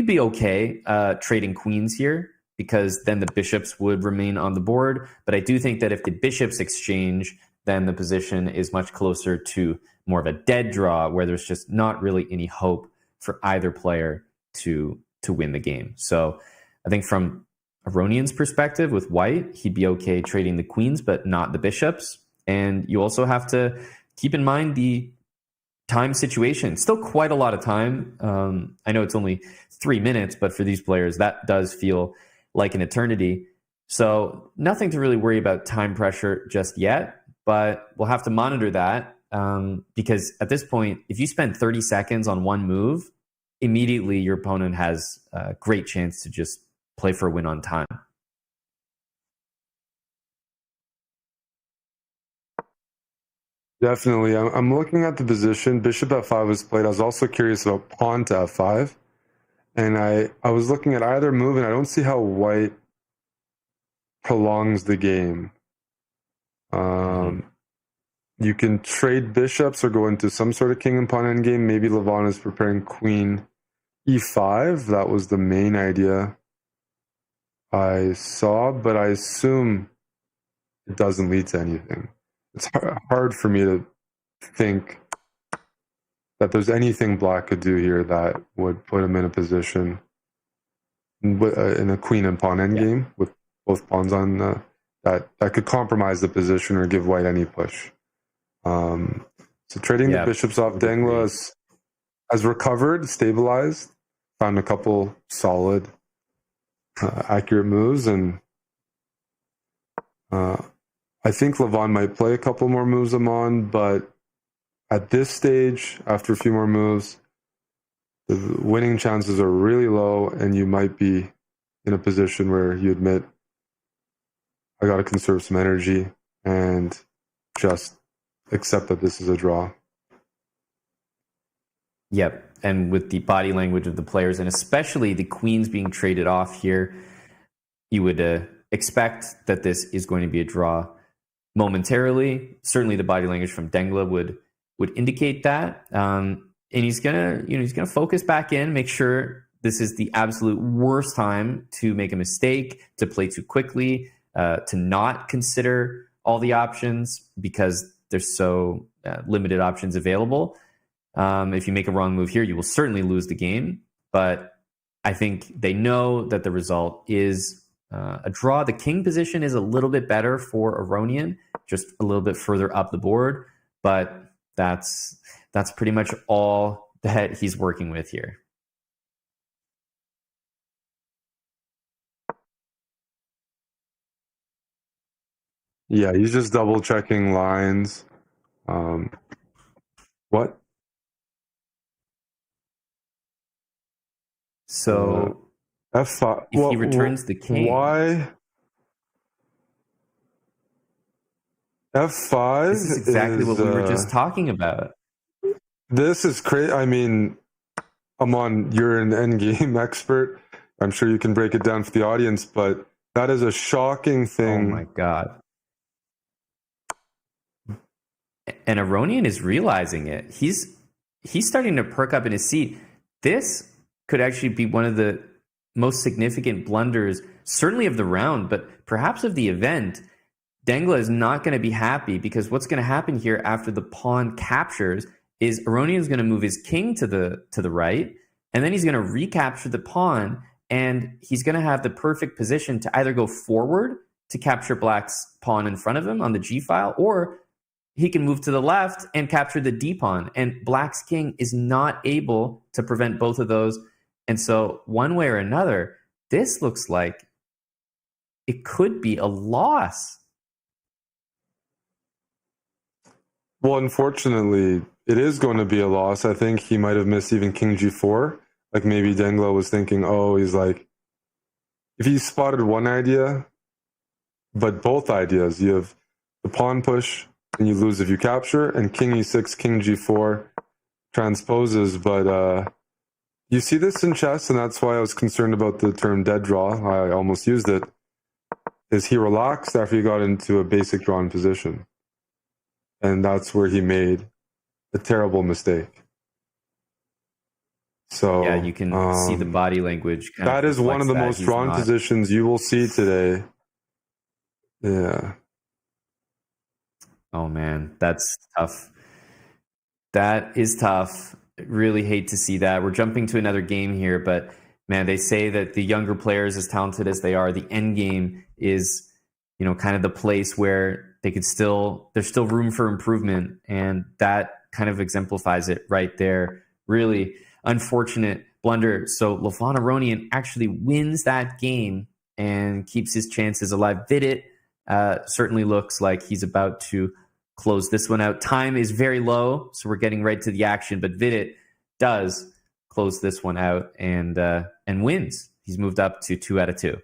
be okay trading queens here, because then the bishops would remain on the board. But I do think that if the bishops exchange, then the position is much closer to more of a dead draw, where there's just not really any hope for either player to win the game. So I think from Aronian's perspective with White, he'd be okay trading the queens, but not the bishops. And you also have to keep in mind the time situation. Still quite a lot of time. I know it's only 3 minutes, but for these players, that does feel like an eternity. So nothing to really worry about time pressure just yet, but we'll have to monitor that because at this point, if you spend 30 seconds on one move, immediately your opponent has a great chance to just play for a win on time. Definitely. I'm looking at the position. Bishop f5 was played. I was also curious about pawn to f5. And I was looking at either move, and I don't see how white prolongs the game. You can trade bishops or go into some sort of king and pawn endgame. Maybe Levon is preparing queen e5. That was the main idea I saw, but I assume it doesn't lead to anything. It's hard for me to think that there's anything black could do here that would put him in a position in a queen and pawn endgame with both pawns on that could compromise the position or give white any push. So trading the bishops off, Dangla has recovered, stabilized, found a couple solid, accurate moves, and I think Levon might play a couple more moves I'm on, but at this stage, after a few more moves, the winning chances are really low, and you might be in a position where you admit, I got to conserve some energy and just accept that this is a draw. Yep, and with the body language of the players, and especially the queens being traded off here, you would expect that this is going to be a draw momentarily. Certainly the body language from Dangla would indicate that. And he's gonna focus back in, make sure this is the absolute worst time to make a mistake, to play too quickly, to not consider all the options because there's so limited options available. If you make a wrong move here, you will certainly lose the game. But I think they know that the result is a draw. The king position is a little bit better for Aronian, just a little bit further up the board. But that's pretty much all that he's working with here. Yeah, he's just double checking lines. What? So F5. if he returns the king, why? F5. This is exactly what we were just talking about. This is crazy. I mean, you're an endgame expert. I'm sure you can break it down for the audience, but that is a shocking thing. Oh my God. And Aronian is realizing it. He's starting to perk up in his seat. This could actually be one of the most significant blunders, certainly of the round, but perhaps of the event. Dangla is not going to be happy because what's going to happen here after the pawn captures is Aronian is going to move his king to the right, and then he's going to recapture the pawn, and he's going to have the perfect position to either go forward to capture black's pawn in front of him on the g file, or he can move to the left and capture the d pawn, and black's king is not able to prevent both of those. And so one way or another, this looks like it could be a loss. Well, unfortunately, it is going to be a loss. I think he might have missed even king g4. Like maybe Dangla was thinking, he's like, if he spotted one idea, but both ideas, you have the pawn push and you lose if you capture, and king e6, king g4 transposes. But you see this in chess, and that's why I was concerned about the term dead draw. I almost used it. Is he relaxed after he got into a basic drawn position. And that's where he made a terrible mistake. So yeah, you can see the body language. That is one of the most drawn positions you will see today. Yeah. Oh man, that's tough. That is tough. Really hate to see that. We're jumping to another game here, but man, they say that the younger players, as talented as they are, the end game is, kind of the place where there's still room for improvement, and that kind of exemplifies it right there. Really unfortunate blunder. So Levon Aronian actually wins that game and keeps his chances alive. Vidit certainly looks like he's about to close this one out. Time is very low, so we're getting right to the action. But Vidit does close this one out and wins. He's moved up to 2 out of 2.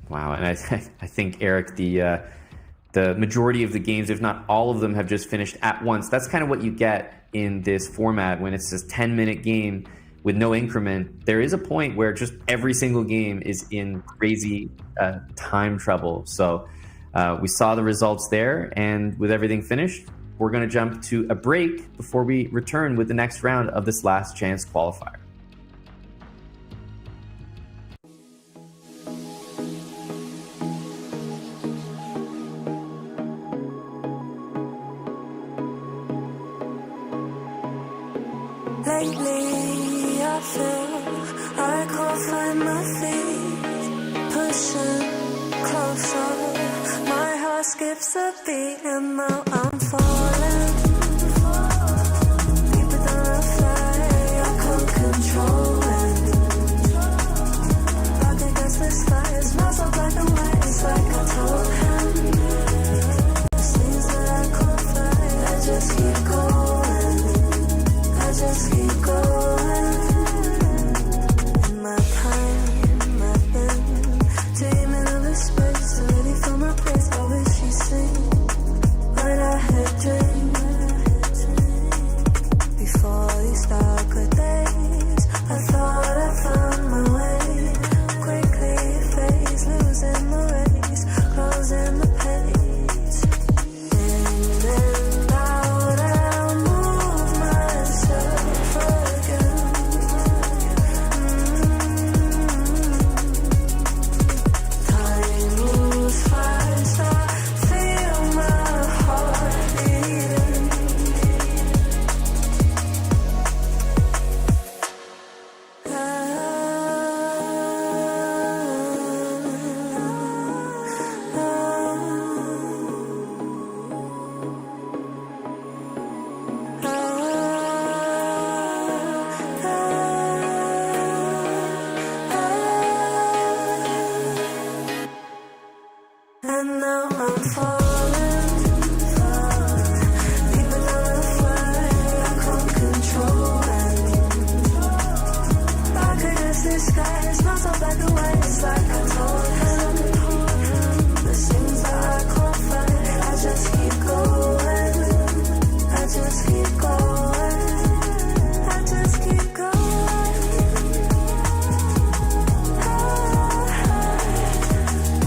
Wow, and I think, Eric, the majority of the games, if not all of them, have just finished at once. That's kind of what you get in this format when it's this 10-minute game with no increment. There is a point where just every single game is in crazy time trouble. So we saw the results there, and with everything finished, we're going to jump to a break before we return with the next round of this last chance qualifier. Lately, I feel I can't find my feet, pushing closer. My heart skips a beat, and now I'm falling. Deeper than a fly, I can't control it. Back against the sky, it smells so black and white. It's like I told him. It seems that I can't fly. I just keep going. I just keep going. In my time, I've been dreaming of a space, ready for my place. I wish she'd sing when I had dreamed. Before these darker days, I thought I found my way. Quickly it fades, losing the race, closing the page. In and out, I'll move myself again. Time moves fast, I feel my heart beating. And now I'm falling, deeper than a fly, I can't control it. Back against the sky, it smells so black and white. It's like I told him. The things that I can't find, I just keep going. I just keep going. I just keep going.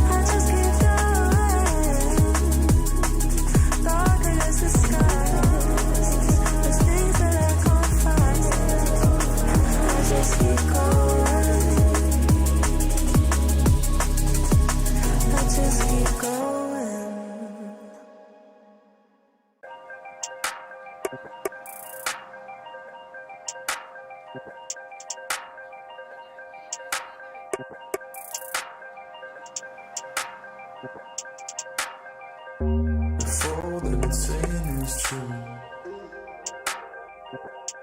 I just keep going. Dark against the sky. There's things that I can't find. I just keep going. I just keep going. If all that it's saying is true,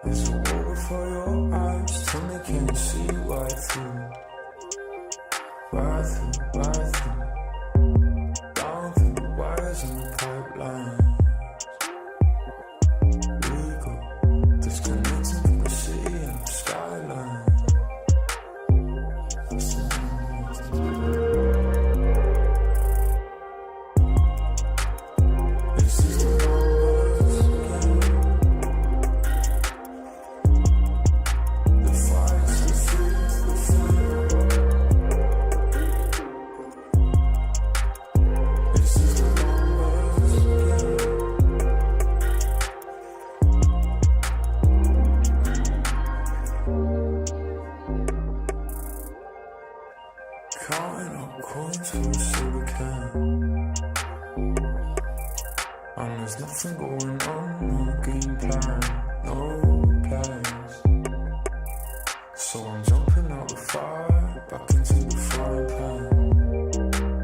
there's a war for your eyes. Tell me, can you see right through? Right through, right through. Down through the wires and the pipelines. We go disconnecting from the city and the skyline. This is the numbers again. The fights, the fears, the fear. This is the numbers again. Counting up coins for a silver can. And there's nothing going on, no game plan, no plans. So I'm jumping out the fire, back into the frying pan.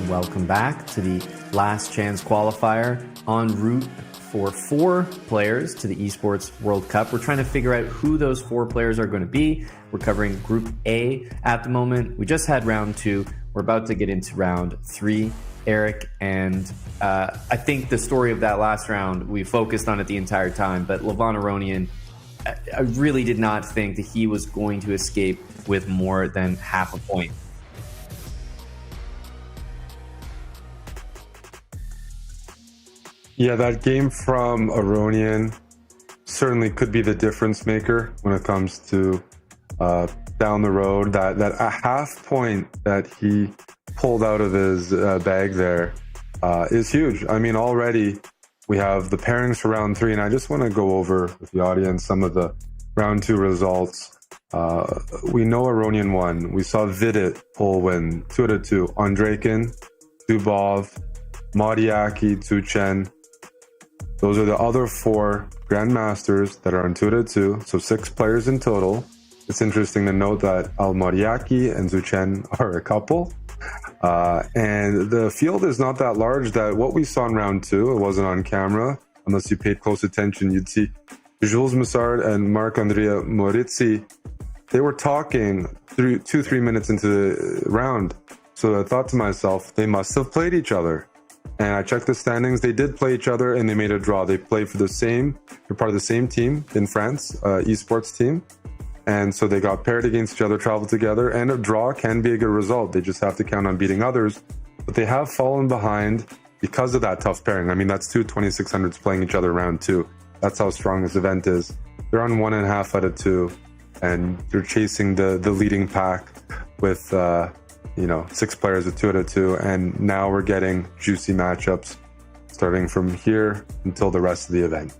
Welcome back to the last chance qualifier en route for 4 players to the Esports World Cup. We're trying to figure out who those 4 players are going to be. We're covering Group A at the moment. We just had round 2. We're about to get into round 3. Eric, and I think the story of that last round, we focused on it the entire time, but Levon Aronian, I really did not think that he was going to escape with more than half a point. Yeah, that game from Aronian certainly could be the difference maker when it comes to down the road. That a half point that he pulled out of his bag there is huge. I mean, already we have the pairings for round 3, and I just want to go over with the audience some of the round 2 results. We know Aronian won. We saw Vidit pull win 2-2. Andrekin, Dubov, Modiaki, Tuchen. Those are the other 4 grandmasters that are on 2-2, so 6 players in total. It's interesting to note that Al-Modiaki and Zuchen are a couple. And the field is not that large. That what we saw in round 2, it wasn't on camera. Unless you paid close attention, you'd see Jules Massard and Marc-Andrea Morizzi. They were talking 2-3 minutes into the round. So I thought to myself, they must have played each other. And I checked the standings. They did play each other, and they made a draw. They played for they're part of the same team in France, esports team. And so they got paired against each other, traveled together, and a draw can be a good result. They just have to count on beating others. But they have fallen behind because of that tough pairing. I mean, that's 2 2600s playing each other round 2. That's how strong this event is. They're on 1.5 out of 2, and they're chasing the leading pack with 6 players at 2 out of 2, and now we're getting juicy matchups starting from here until the rest of the event.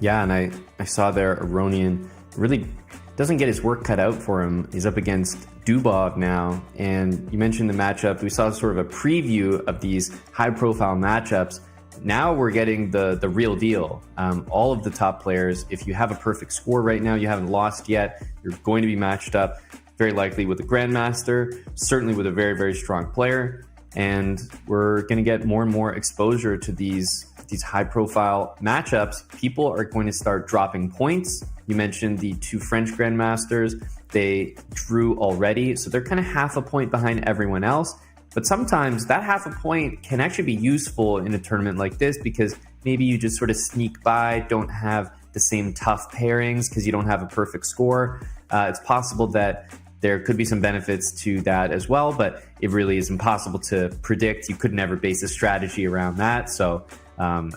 Yeah, and I saw there Aronian really doesn't get his work cut out for him. He's up against Dubov now, and you mentioned the matchup. We saw sort of a preview of these high-profile matchups. Now we're getting the real deal. All of the top players, if you have a perfect score right now, you haven't lost yet, you're going to be matched up very likely with a grandmaster, certainly with a very, very strong player. And we're going to get more and more exposure to these high-profile matchups. People are going to start dropping points. You mentioned the 2 French grandmasters. They drew already, so they're kind of half a point behind everyone else. But sometimes that half a point can actually be useful in a tournament like this, because maybe you just sort of sneak by, don't have the same tough pairings because you don't have a perfect score. It's possible that there could be some benefits to that as well, but it really is impossible to predict. You could never base a strategy around that. So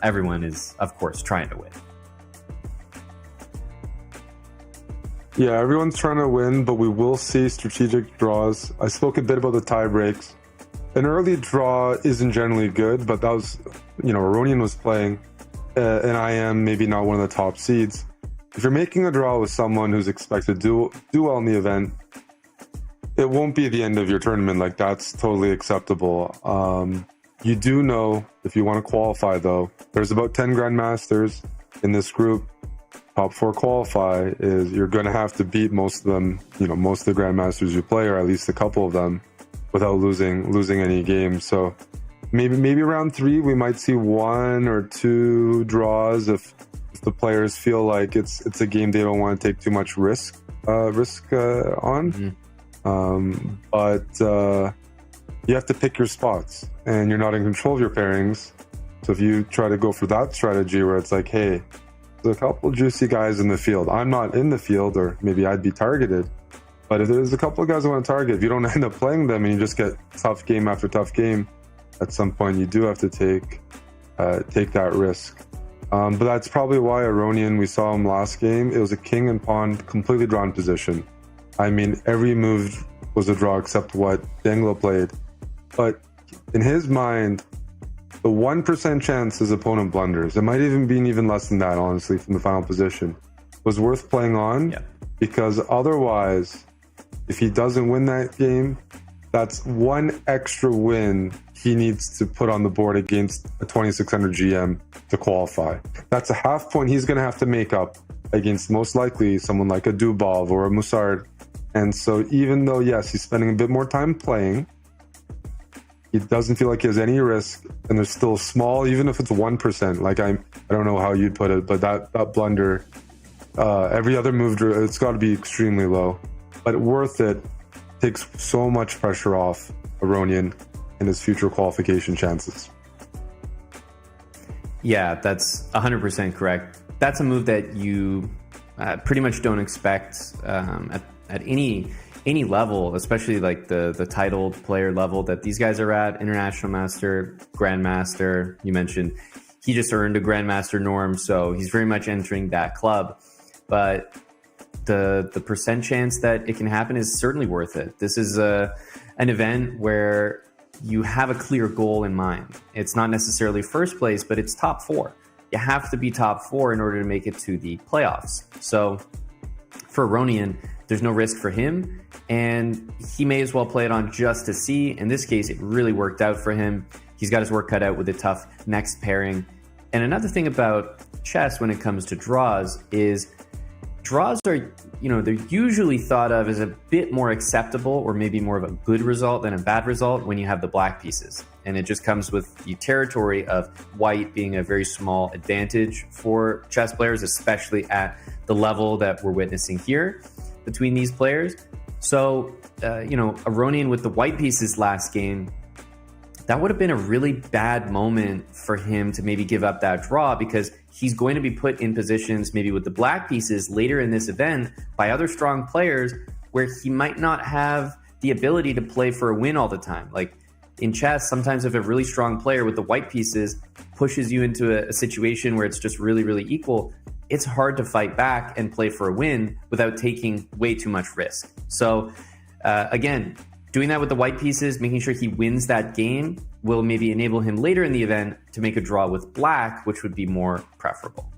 everyone is, of course, trying to win. Yeah, everyone's trying to win, but we will see strategic draws. I spoke a bit about the tie breaks. An early draw isn't generally good, but that was, Aronian was playing an IM, maybe not one of the top seeds. If you're making a draw with someone who's expected to do well in the event, it won't be the end of your tournament. Like, that's totally acceptable. You do know, if you want to qualify though, there's about 10 grandmasters in this group. Top 4 qualify is you're going to have to beat most of them, most of the grandmasters you play, or at least a couple of them, without losing any games. So maybe round 3 we might see 1 or 2 draws if if the players feel like it's a game they don't want to take too much risk on. But you have to pick your spots, and you're not in control of your pairings. So if you try to go for that strategy where it's like, hey, there's a couple juicy guys in the field. I'm not in the field, or maybe I'd be targeted. But if there's a couple of guys I want to target, if you don't end up playing them and you just get tough game after tough game, at some point you do have to take that risk. But that's probably why Aronian, we saw him last game, it was a king and pawn, completely drawn position. I mean, every move was a draw except what Dangla played. But in his mind, the 1% chance his opponent blunders, it might even be even less than that, honestly, from the final position, was worth playing on, because otherwise, if he doesn't win that game, that's one extra win he needs to put on the board against a 2600 GM to qualify. That's a half point he's going to have to make up against most likely someone like a Dubov or a Musard. And so even though, yes, he's spending a bit more time playing, he doesn't feel like he has any risk, and there's still small, even if it's 1%, like I don't know how you'd put it, but that blunder, every other move, it's got to be extremely low. But worth it, takes so much pressure off Aronian and his future qualification chances. Yeah, that's 100% correct. That's a move that you pretty much don't expect at any level, especially like the titled player level that these guys are at. International Master, Grandmaster, you mentioned he just earned a Grandmaster norm, so he's very much entering that club. But the percent chance that it can happen is certainly worth it. This is an event where you have a clear goal in mind. It's not necessarily first place, but it's top 4. You have to be top 4 in order to make it to the playoffs. So for Aronian, there's no risk for him, and he may as well play it on just to see. In this case, it really worked out for him. He's got his work cut out with a tough next pairing. And another thing about chess when it comes to draws is draws are, they're usually thought of as a bit more acceptable, or maybe more of a good result than a bad result when you have the black pieces. And it just comes with the territory of white being a very small advantage for chess players, especially at the level that we're witnessing here between these players. So, Aronian with the white pieces last game, that would have been a really bad moment for him to maybe give up that draw, because he's going to be put in positions maybe with the black pieces later in this event by other strong players where he might not have the ability to play for a win all the time. Like in chess, sometimes if a really strong player with the white pieces pushes you into a situation where it's just really, really equal, it's hard to fight back and play for a win without taking way too much risk. So again, doing that with the white pieces, making sure he wins that game, will maybe enable him later in the event to make a draw with black, which would be more preferable.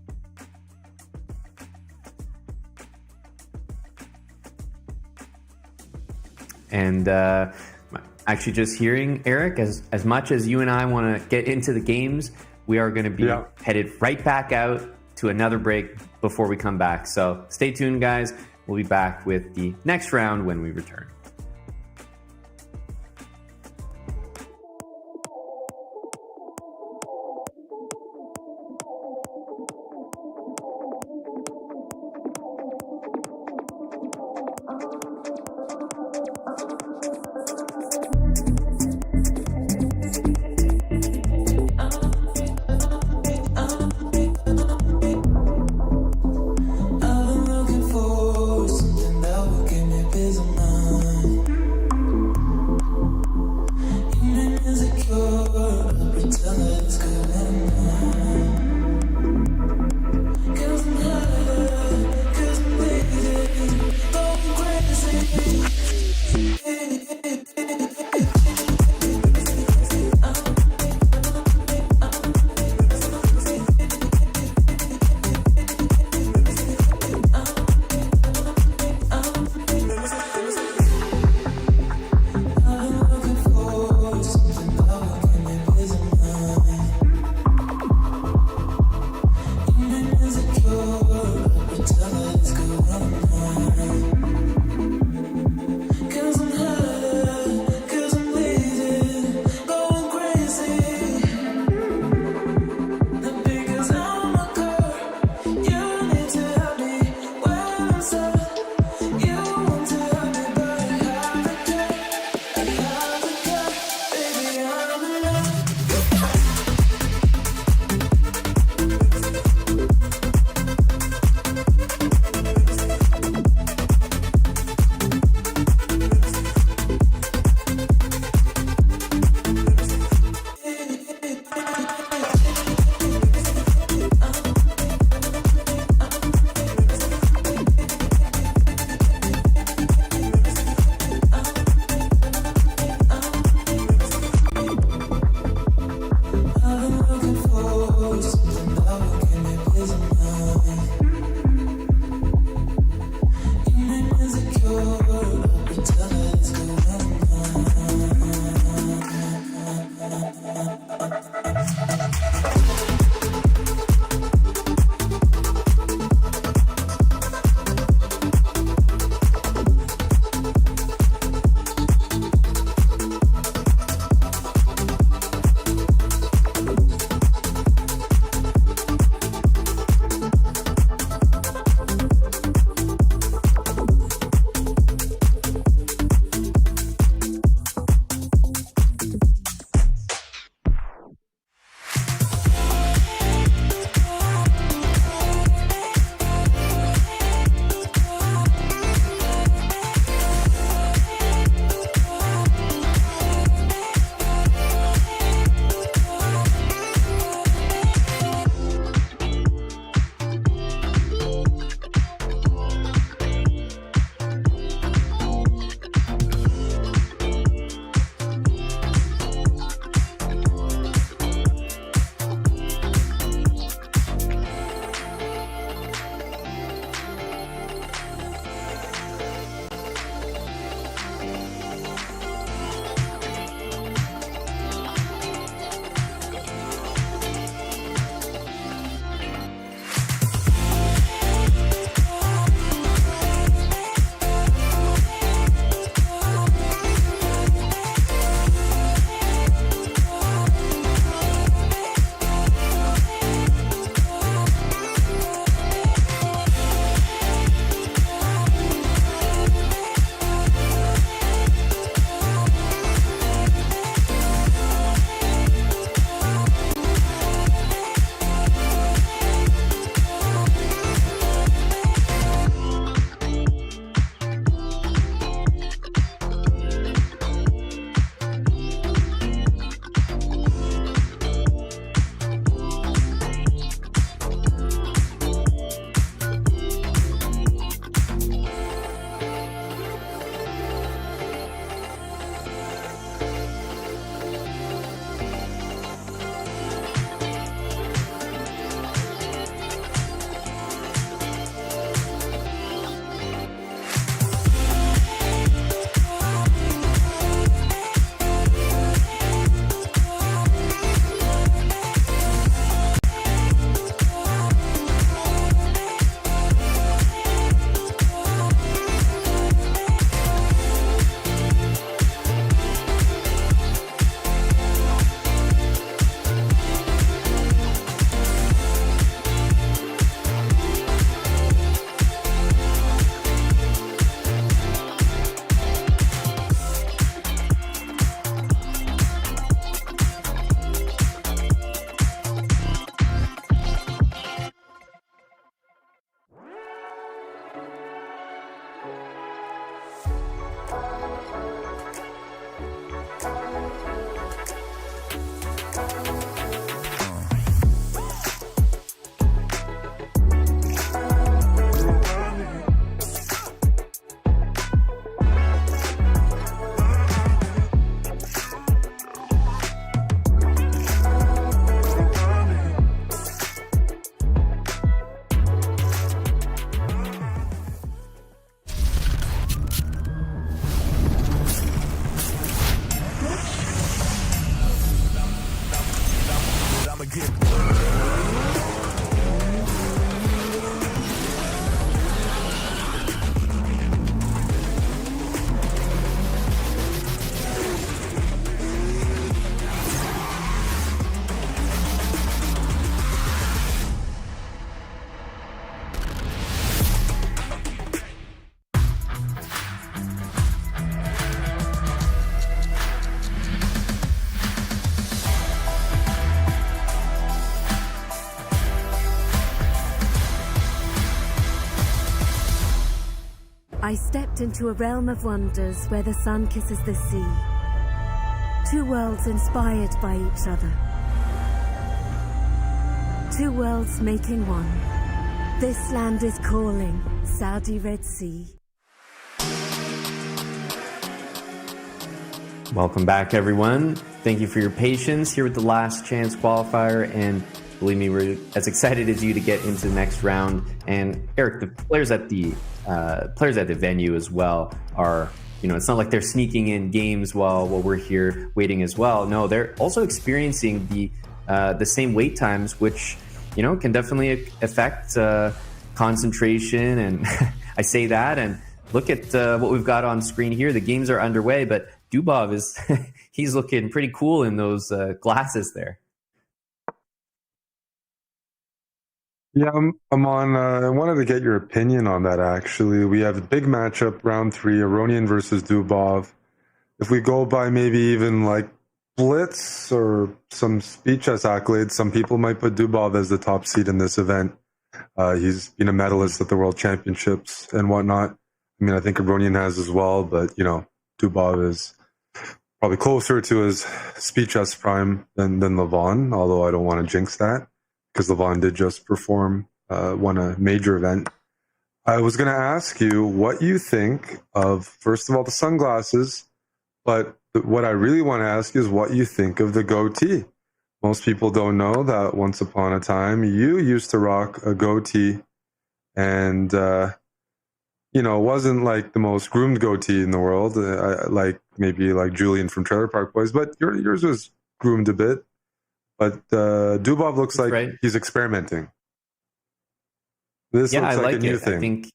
And actually just hearing, Eric, as much as you and I want to get into the games, we are going to be headed right back out to another break before we come back. So stay tuned, guys. We'll be back with the next round when we return. I've been looking for something that will give me peace of mind. I stepped into a realm of wonders where the sun kisses the sea. Two worlds inspired by each other. Two worlds making one. This land is calling, Saudi Red Sea. Welcome back, everyone. Thank you for your patience here with the last chance qualifier, and believe me, we're as excited as you to get into the next round. And Eric, the players at the venue as well are, it's not like they're sneaking in games while we're here waiting as well. No, they're also experiencing the same wait times, which can definitely affect concentration. And I say that, and look at what we've got on screen here. The games are underway, but Dubov he's looking pretty cool in those glasses there. Yeah, I'm on. I wanted to get your opinion on that, actually. We have a big matchup, round 3, Aronian versus Dubov. If we go by maybe even like Blitz or some speed chess accolades, some people might put Dubov as the top seed in this event. He's been a medalist at the World Championships and whatnot. I mean, I think Aronian has as well, but, Dubov is probably closer to his speed chess prime than Levon, although I don't want to jinx that, because Levon did just won a major event. I was going to ask you what you think of, first of all, the sunglasses, but what I really want to ask is what you think of the goatee. Most people don't know that once upon a time, you used to rock a goatee, and, it wasn't like the most groomed goatee in the world, like maybe like Julian from Trailer Park Boys, but yours was groomed a bit. But Dubov looks like he's experimenting. This looks I like like a new it. thing. I think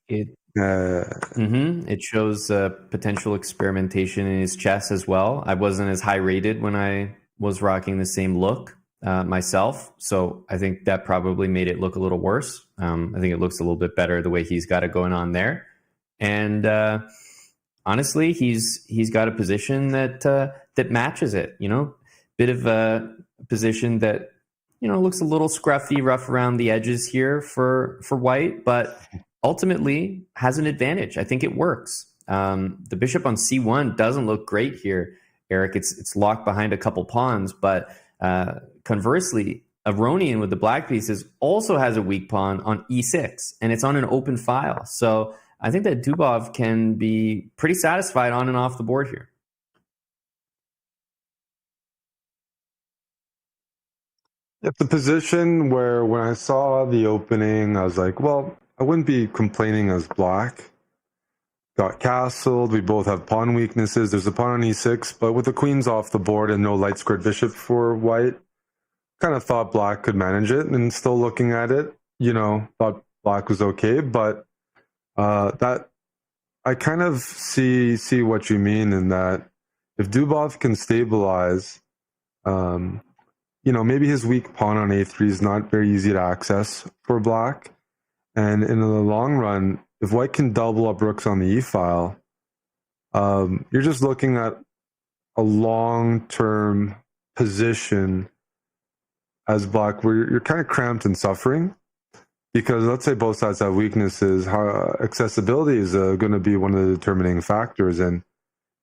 it shows potential experimentation in his chess as well. I wasn't as high rated when I was rocking the same look myself, so I think that probably made it look a little worse. I think it looks a little bit better the way he's got it going on there. And honestly, he's got a position that matches it. Bit of a position that looks a little scruffy, rough around the edges here for white, but ultimately has an advantage. I think it works. The bishop on c1 doesn't look great here, Eric. It's locked behind a couple pawns, but conversely, Aronian with the black pieces also has a weak pawn on e6, and it's on an open file. So I think that Dubov can be pretty satisfied on and off the board here. It's a position where when I saw the opening, I was like, well, I wouldn't be complaining as black. Got castled. We both have pawn weaknesses. There's a pawn on e6, but with the queens off the board and no light squared bishop for white, kind of thought black could manage it. And still looking at it, thought black was okay, but that I kind of see what you mean in that if Dubov can stabilize, maybe his weak pawn on a3 is not very easy to access for black. And in the long run, if white can double up rooks on the e-file, you're just looking at a long-term position as black where you're kind of cramped and suffering. Because let's say both sides have weaknesses, accessibility is going to be one of the determining factors, and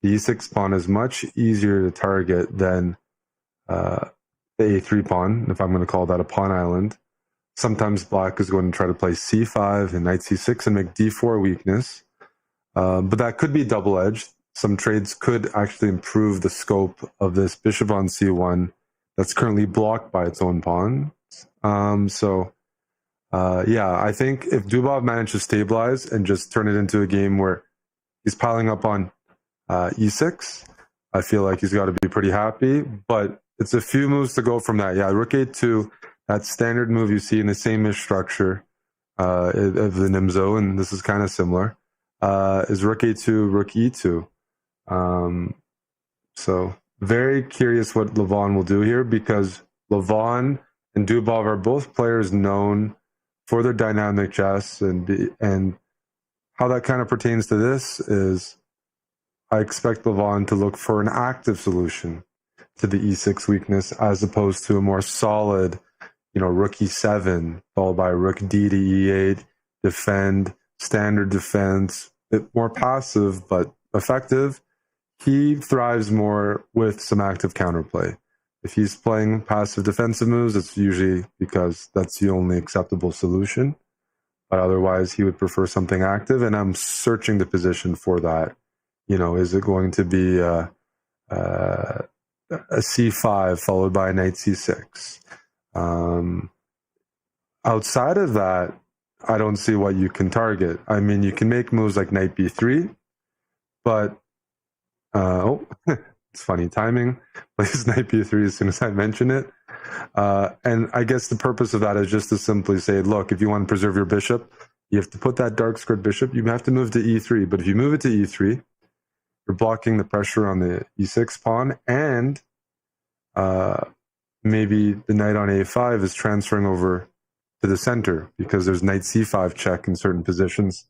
the e6 pawn is much easier to target than the a3 pawn, if I'm going to call that a pawn island. Sometimes black is going to try to play c5 and knight c6 and make d4 weakness, but that could be double-edged. Some trades could actually improve the scope of this bishop on c1 that's currently blocked by its own pawn. I think if Dubov managed to stabilize and just turn it into a game where he's piling up on e6, I feel like he's got to be pretty happy. But it's a few moves to go from that. Yeah, rook a2, that standard move you see in the same-ish structure of the Nimzo, and this is kind of similar, is rook a2, rook e2. So very curious what Levon will do here, because Levon and Dubov are both players known for their dynamic chess, and how that kind of pertains to this is I expect Levon to look for an active solution to the e6 weakness as opposed to a more solid, rook e7 followed by rook d to e8, defend, standard defense, bit more passive but effective, he thrives more with some active counterplay. If he's playing passive defensive moves, it's usually because that's the only acceptable solution. But otherwise, he would prefer something active, and I'm searching the position for that. Is it going to be a c5 followed by a knight c6? Outside of that, I don't see what you can target. I mean, you can make moves like knight b3, but it's funny timing. Plays knight b3 as soon as I mention it. And I guess the purpose of that is just to simply say, look, if you want to preserve your bishop, you have to put that dark squared bishop. You have to move to e3. But if you move it to e3, you're blocking the pressure on the e6 pawn, and maybe the knight on a5 is transferring over to the center because there's knight c5 check in certain positions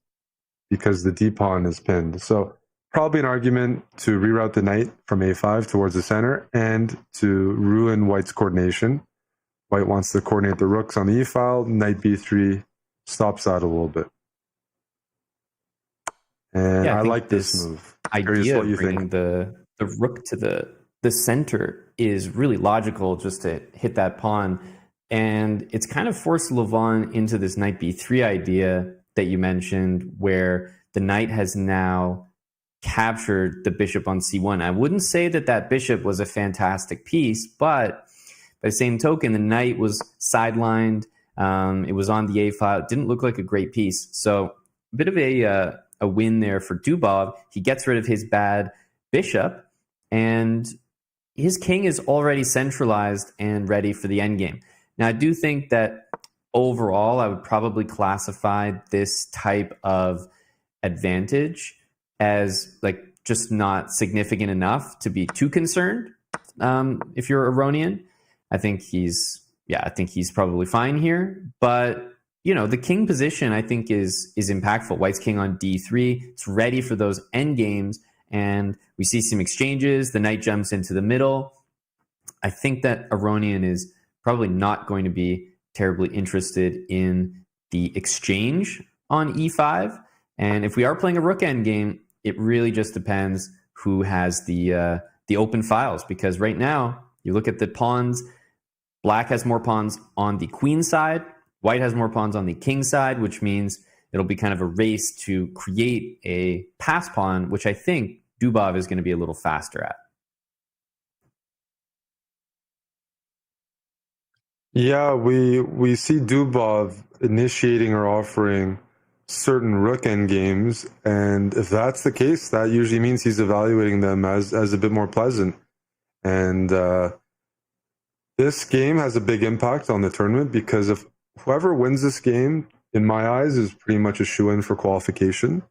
because the d pawn is pinned. So probably an argument to reroute the knight from a5 towards the center and to ruin white's coordination. White wants to coordinate the rooks on the e-file. Knight b3 stops that a little bit. And I like this move. Idea of bringing the rook to the center is really logical, just to hit that pawn. And it's kind of forced Levon into this knight b3 idea that you mentioned, where the knight has now captured the bishop on c1. I wouldn't say that bishop was a fantastic piece, but by the same token, the knight was sidelined. It was on the a file. It didn't look like a great piece. So a bit of a win there for Dubov. He gets rid of his bad bishop, and his king is already centralized and ready for the endgame. Now, I do think that overall, I would probably classify this type of advantage as like just not significant enough to be too concerned. If you're Aronian, I think he's probably fine here. But the king position I think is impactful. White's king on d3. It's ready for those end games, and we see some exchanges. The knight jumps into the middle. I think that Aronian is probably not going to be terribly interested in the exchange on e5. And if we are playing a rook endgame, it really just depends who has the open files, because right now you look at the pawns. Black has more pawns on the queen side. White has more pawns on the king side, which means it'll be kind of a race to create a pass pawn, which I think Dubov is going to be a little faster at. Yeah, we see Dubov initiating or offering certain rook endgames, and if that's the case, that usually means he's evaluating them as a bit more pleasant. And this game has a big impact on the tournament, because if whoever wins this game, in my eyes, is pretty much a shoe-in for qualification.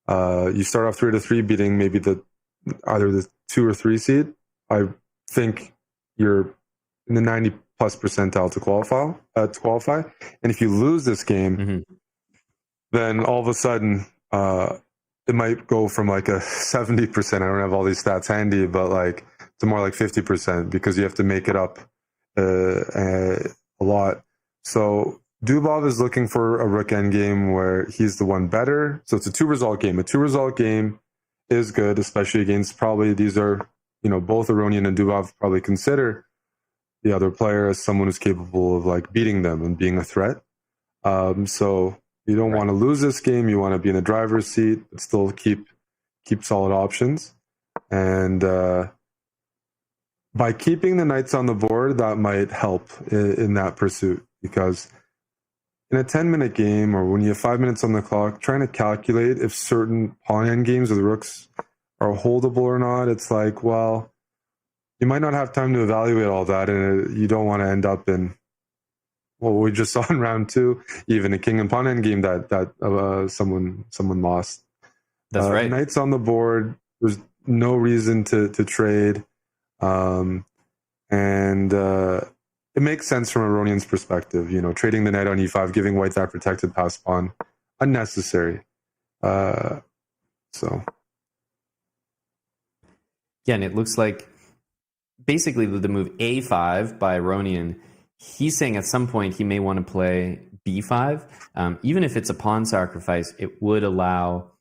You start off 3-3, beating maybe either the 2 or 3 seed. I think you're in the 90+ percentile to qualify. And if you lose this game, then all of a sudden it might go from like a 70%. I don't have all these stats handy, but like to more like 50%, because you have to make it up a lot. So Dubov is looking for a rook endgame where he's the one better. So it's a 2-result game. A 2-result game is good, especially against these are, both Aronian and Dubov probably consider the other player as someone who's capable of like beating them and being a threat. So you don't want to lose this game. You want to be in the driver's seat, but still keep solid options. And by keeping the knights on the board, that might help in that pursuit, because in a 10-minute game, or when you have 5 minutes on the clock, trying to calculate if certain pawn endgames with rooks are holdable or not, it's like, well, you might not have time to evaluate all that, and you don't want to end up in what we just saw in round 2, even a king and pawn endgame that someone lost. That's right. Knights on the board, there's no reason to trade. It makes sense from Aronian's perspective, trading the knight on e5, giving white that protected pass pawn, unnecessary. Yeah, and it looks like basically with the move a5 by Aronian, he's saying at some point he may want to play b5. Even if it's a pawn sacrifice, it would allow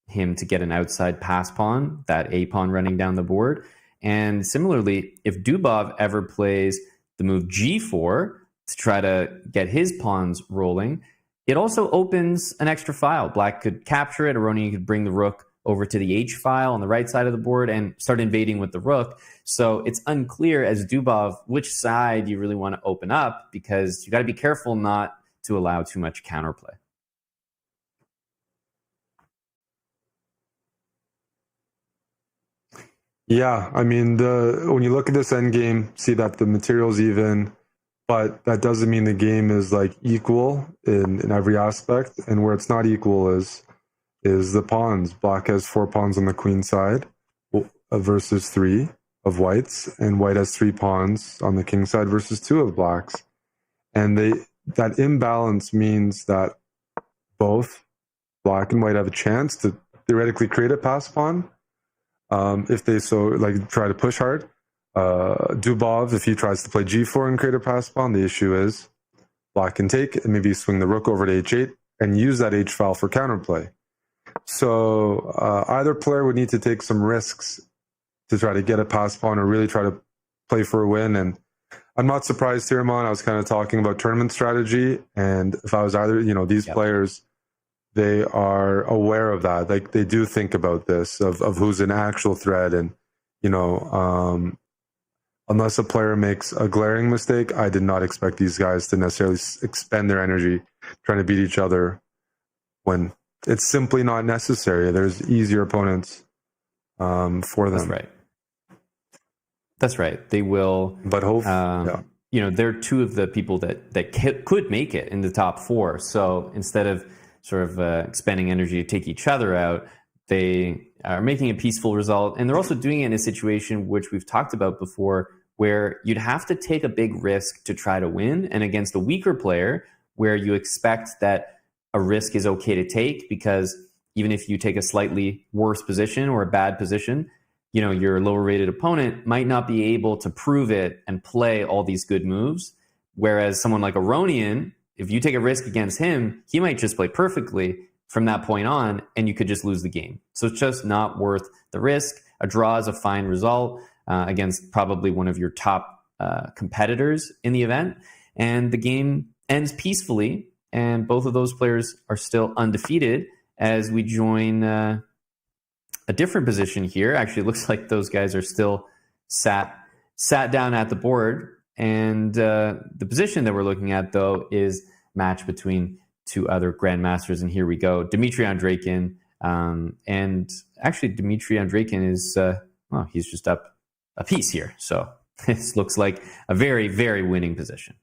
him to get an outside pass pawn, that A pawn running down the board. And similarly, if Dubov ever plays the move G4 to try to get his pawns rolling, it also opens an extra file. Black could capture it. Aronian could bring the rook over to the H file on the right side of the board and start invading with the rook. So it's unclear as Dubov which side you really want to open up, because you got to be careful not to allow too much counterplay. Yeah, I mean, when you look at this endgame, see that the material's even, but that doesn't mean the game is like equal in every aspect. And where it's not equal is the pawns. Black has 4 pawns on the queen side versus 3 of white's, and white has 3 pawns on the king side versus 2 of black's. And that imbalance means that both black and white have a chance to theoretically create a pass pawn if they try to push hard. Dubov, if he tries to play G4 and create a pass pawn, the issue is black can take and maybe swing the rook over to H8 and use that H file for counterplay. So either player would need to take some risks to try to get a pass pawn or really try to play for a win. And I'm not surprised here, Amon. I was kind of talking about tournament strategy, and if I was either, these players, they are aware of that. Like, they do think about this of who's an actual threat, and unless a player makes a glaring mistake, I did not expect these guys to necessarily expend their energy trying to beat each other when it's simply not necessary. There's easier opponents for them. That's right. They will. But they're 2 of the people that could make it in the top 4. So instead of sort of expending energy to take each other out, they are making a peaceful result. And they're also doing it in a situation which we've talked about before, where you'd have to take a big risk to try to win, and against a weaker player where you expect that a risk is okay to take, because even if you take a slightly worse position or a bad position, your lower rated opponent might not be able to prove it and play all these good moves. Whereas someone like Aronian, if you take a risk against him, he might just play perfectly from that point on, and you could just lose the game. So it's just not worth the risk. A draw is a fine result against probably one of your top competitors in the event, and the game ends peacefully, and both of those players are still undefeated as we join a different position here. Actually, it looks like those guys are still sat down at the board, and the position that we're looking at, though, is match between 2 other grandmasters, and here we go. Dmitry Andreikin, and actually Dmitry Andreikin is he's just up a piece here, so this looks like a very, very winning position.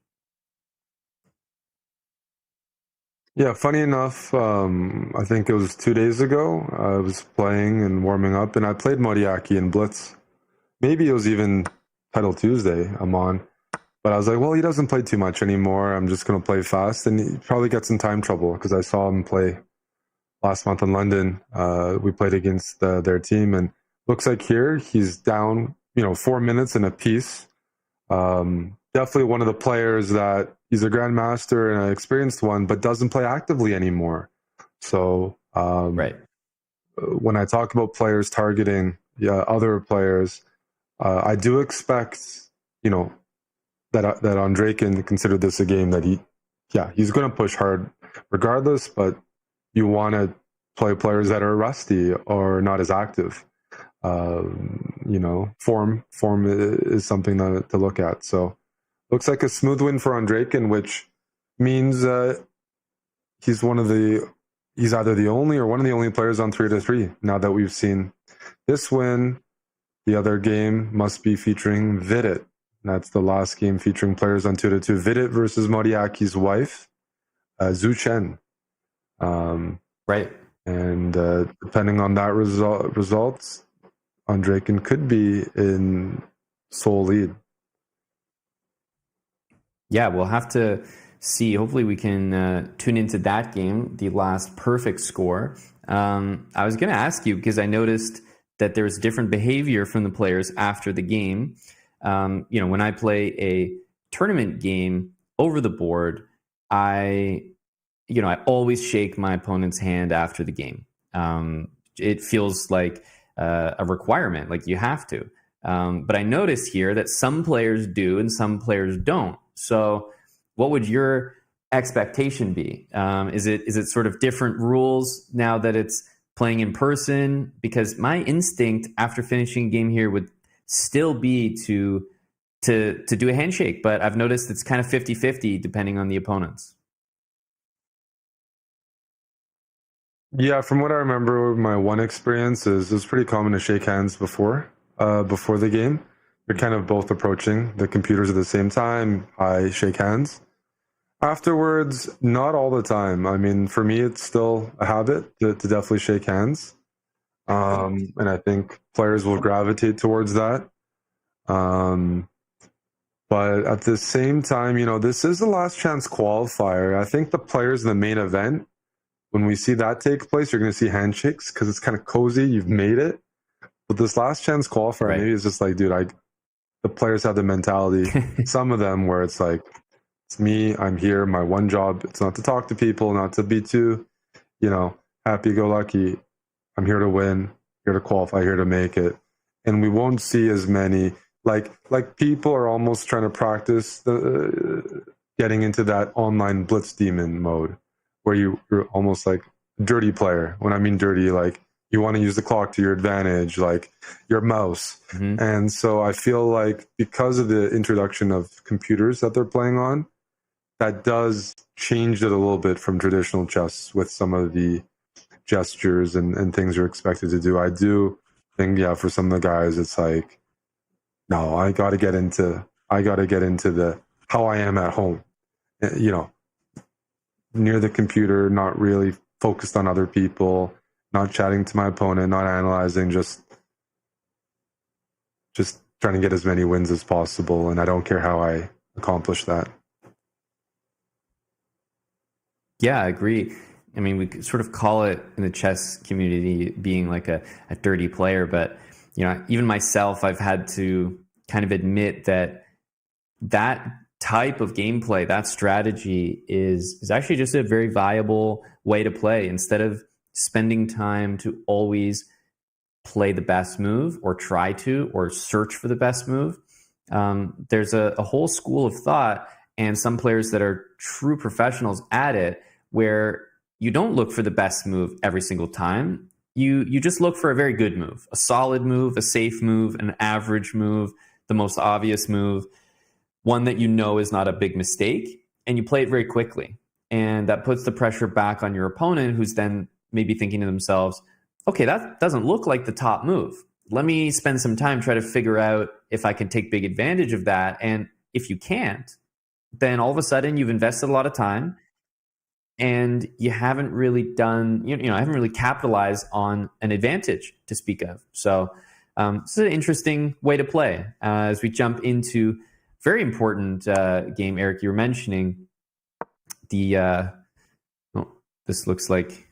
Yeah, funny enough, I think it was 2 days ago, I was playing and warming up, and I played Moriaki in Blitz. Maybe it was even Title Tuesday I'm on. But I was like, well, he doesn't play too much anymore. I'm just going to play fast. And he probably gets in time trouble, because I saw him play last month in London. We played against their team, and looks like here he's down, 4 minutes and a piece. Definitely one of the players that he's a grandmaster and an experienced one, but doesn't play actively anymore. So when I talk about players targeting other players, I do expect, that Andreikin considered this a game that he's going to push hard regardless, but you want to play players that are rusty or not as active. Form is something to look at. So looks like a smooth win for Andreikin, which means he's either the only or one of the only players on 3-3 now that we've seen this win. The other game must be featuring Vidit. That's the last game featuring players on 2-2. Vidit versus Moriaki's wife, Zhu Chen. And depending on that results, Andreikin could be in sole lead. Yeah, we'll have to see. Hopefully we can tune into that game, the last perfect score. I was going to ask you, because I noticed that there's different behavior from the players after the game. When I play a tournament game over the board, I always shake my opponent's hand after the game. it feels like a requirement, like you have to. But I notice here that some players do and some players don't. So what would your expectation be? Is it sort of different rules now that it's playing in person? Because my instinct after finishing a game here would still be to do a handshake, but I've noticed it's kind of 50-50 depending on the opponents. Yeah, from what I remember, my one experience is it was pretty common to shake hands before the game. We're kind of both approaching the computers at the same time. I shake hands. Afterwards, not all the time. I mean, for me, it's still a habit to definitely shake hands. And I think players will gravitate towards that. But at the same time, this is the last chance qualifier. I think the players in the main event, when we see that take place, you're going to see handshakes because it's kind of cozy. You've made it. But this last chance qualifier, maybe it's just like, dude, the players have the mentality, some of them, where it's like, it's me, I'm here, my one job, it's not to talk to people, not to be too, happy-go-lucky. I'm here to win, here to qualify, here to make it. And we won't see as many, like people are almost trying to practice getting into that online blitz demon mode, where you're almost like a dirty player. When I mean dirty, like you want to use the clock to your advantage, like your mouse. Mm-hmm. And so I feel like because of the introduction of computers that they're playing on, that does change it a little bit from traditional chess with some of the gestures and things you're expected to do. I do think, for some of the guys, it's like, no, I got to get into the how I am at home, near the computer, not really focused on other people, not chatting to my opponent, not analyzing, just trying to get as many wins as possible. And I don't care how I accomplish that. Yeah, I agree. I mean, we could sort of call it in the chess community being like a dirty player, but even myself, I've had to kind of admit that type of gameplay, that strategy is actually just a very viable way to play. Instead of spending time to always play the best move or try to or search for the best move, there's a whole school of thought and some players that are true professionals at it where you don't look for the best move every single time. You just look for a very good move, a solid move, a safe move, an average move, the most obvious move, one that is not a big mistake, and you play it very quickly. And that puts the pressure back on your opponent, who's then maybe thinking to themselves, okay, that doesn't look like the top move. Let me spend some time try to figure out if I can take big advantage of that. And if you can't, then all of a sudden you've invested a lot of time and you haven't really done, haven't really capitalized on an advantage to speak of. So this is an interesting way to play. As we jump into very important game, Eric, you were mentioning the, this looks like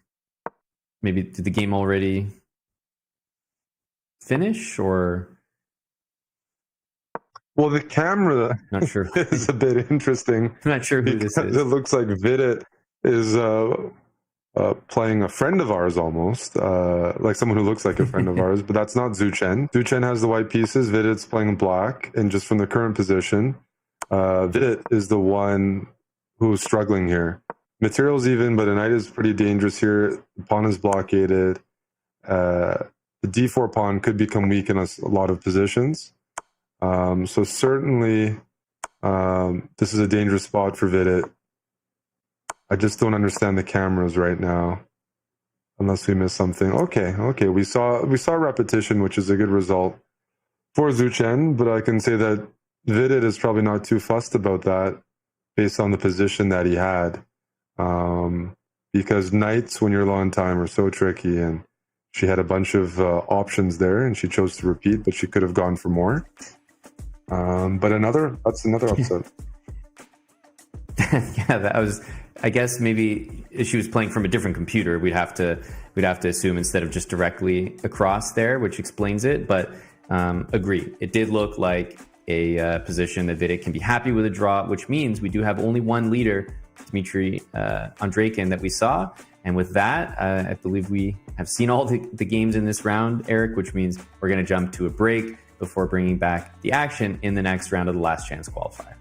maybe did the game already finish or? Well, the camera not sure. is a bit interesting. I'm not sure who this is. It looks like Vidit is playing a friend of ours almost, like someone who looks like a friend of ours, but that's not Zuchen. Zuchen has the white pieces, Vidit's playing black, and just from the current position, Vidit is the one who's struggling here. Material's even, but a knight is pretty dangerous here. The pawn is blockaded. The d4 pawn could become weak in a lot of positions. So certainly, this is a dangerous spot for Vidit. I just don't understand the cameras right now, unless we missed something. Okay. We saw repetition, which is a good result for Zuchen, but I can say that Vidit is probably not too fussed about that based on the position that he had. Because knights, when you're low on time, are so tricky, and she had a bunch of options there, and she chose to repeat, but she could have gone for more. But that's another upset. Yeah, that was. I guess maybe she was playing from a different computer. We'd have to assume instead of just directly across there, which explains it. But agree, it did look like a position that Vidit can be happy with a draw, which means we do have only one leader, Dmitry Andreikin, that we saw. And with that, I believe we have seen all the games in this round, Eric, which means we're going to jump to a break before bringing back the action in the next round of the Last Chance qualifier.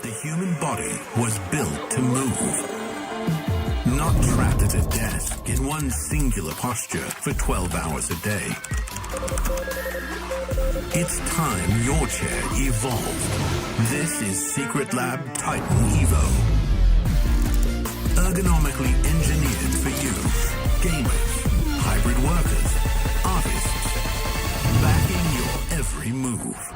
The human body was built to move. Not trapped at a desk in one singular posture for 12 hours a day. It's time your chair evolved. This is Secret Lab Titan Evo. Ergonomically engineered for you, gamers, hybrid workers, artists, backing your every move.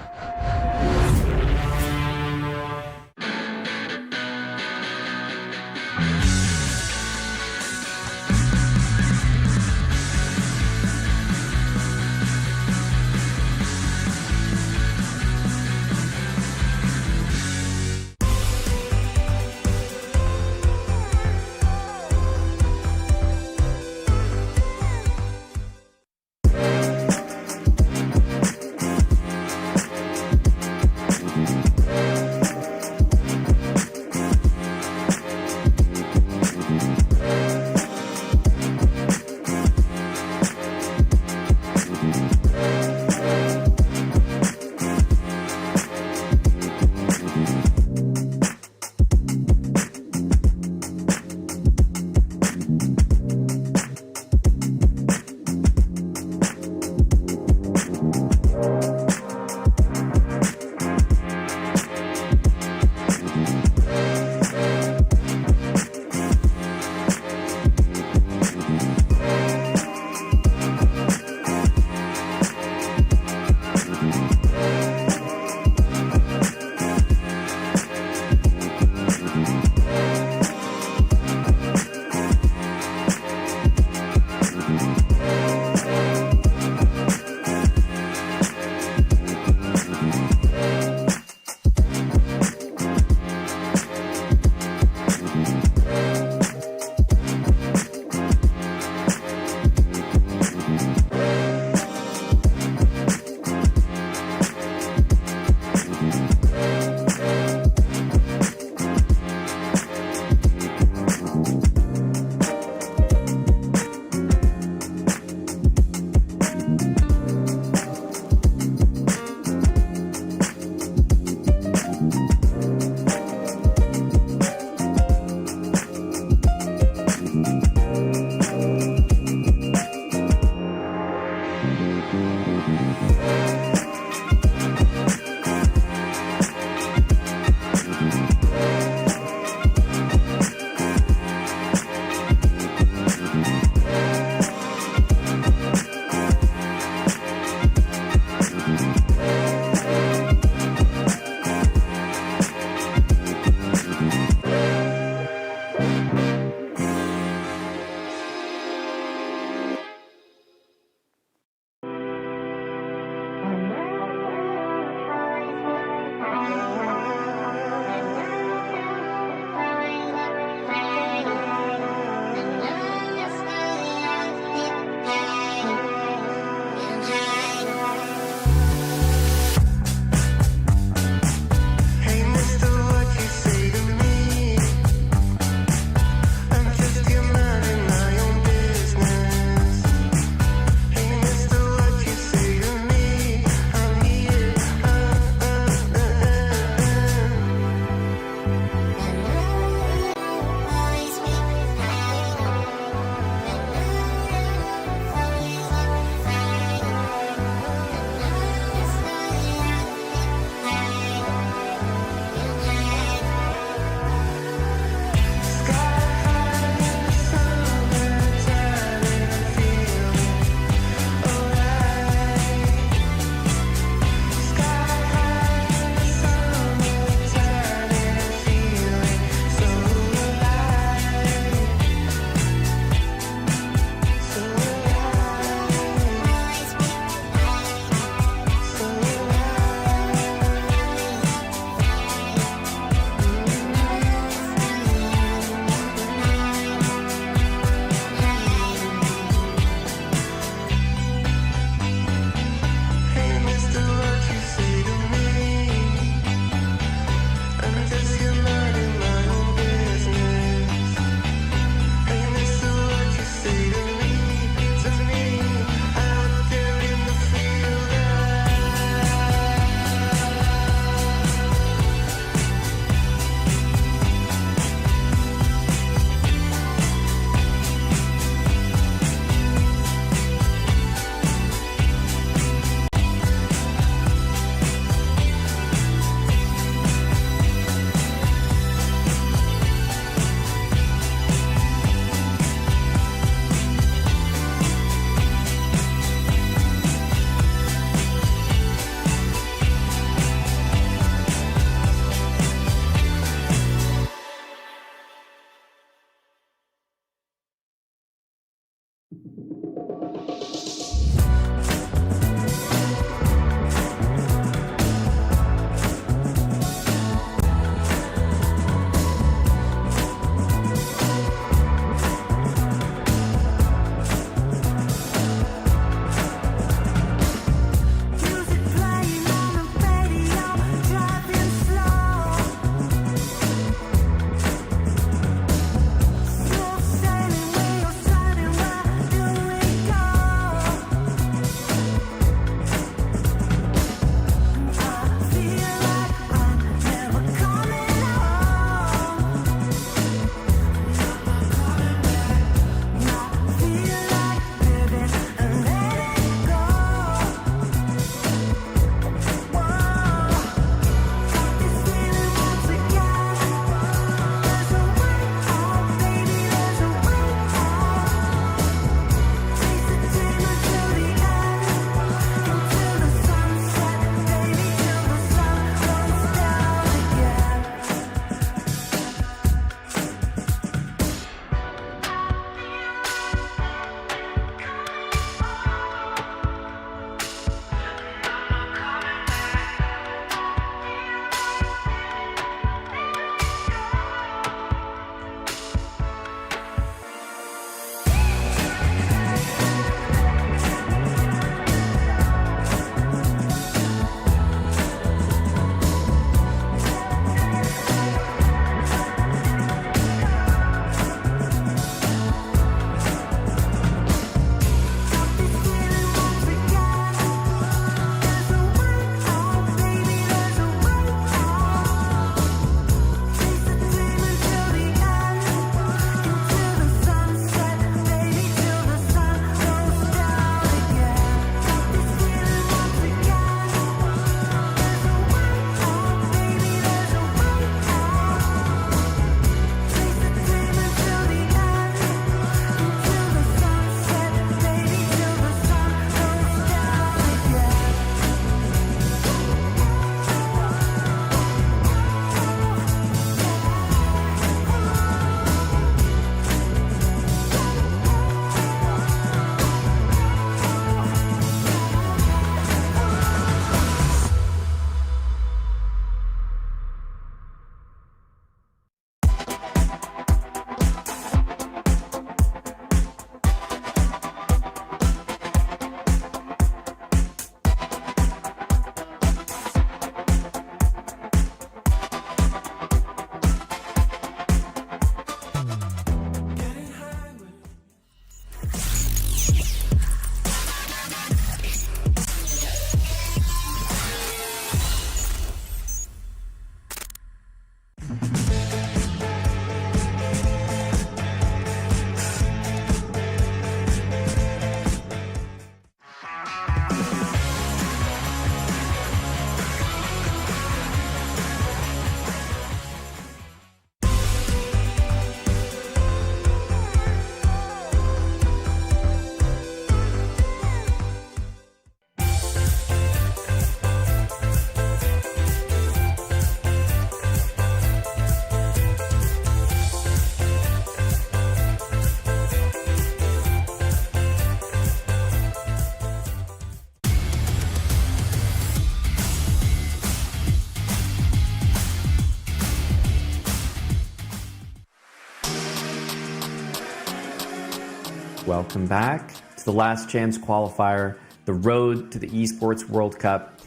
Welcome back to the last chance qualifier, the road to the Esports World Cup.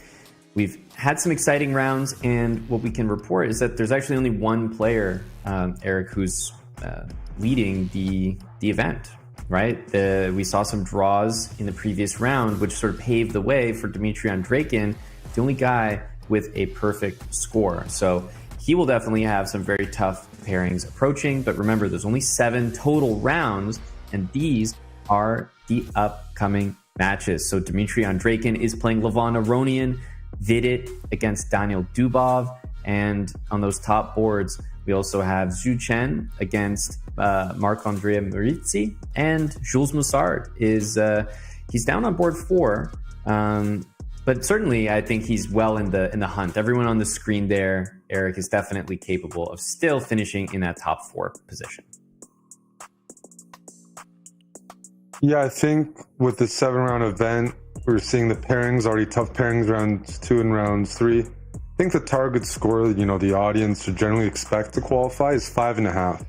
We've had some exciting rounds, and what we can report is that there's actually only one player, Eric, who's leading the event, right? We saw some draws in the previous round, which sort of paved the way for Dmitry Andreikin, the only guy with a perfect score. So he will definitely have some very tough pairings approaching, but remember, there's only 7 total rounds, and these are the upcoming matches. So Dmitry Andreikin is playing Levon Aronian, Vidit against Daniel Dubov, and on those top boards, we also have Zhu Chen against Marc-André Maritzi, and Jules Moussard he's down on board 4, but certainly I think he's well in the hunt. Everyone on the screen there, Eric, is definitely capable of still finishing in that top 4 position. Yeah, I think with the 7-round event, we're seeing the pairings, already tough pairings, rounds 2 and rounds 3. I think the target score, the audience should generally expect to qualify is 5.5. If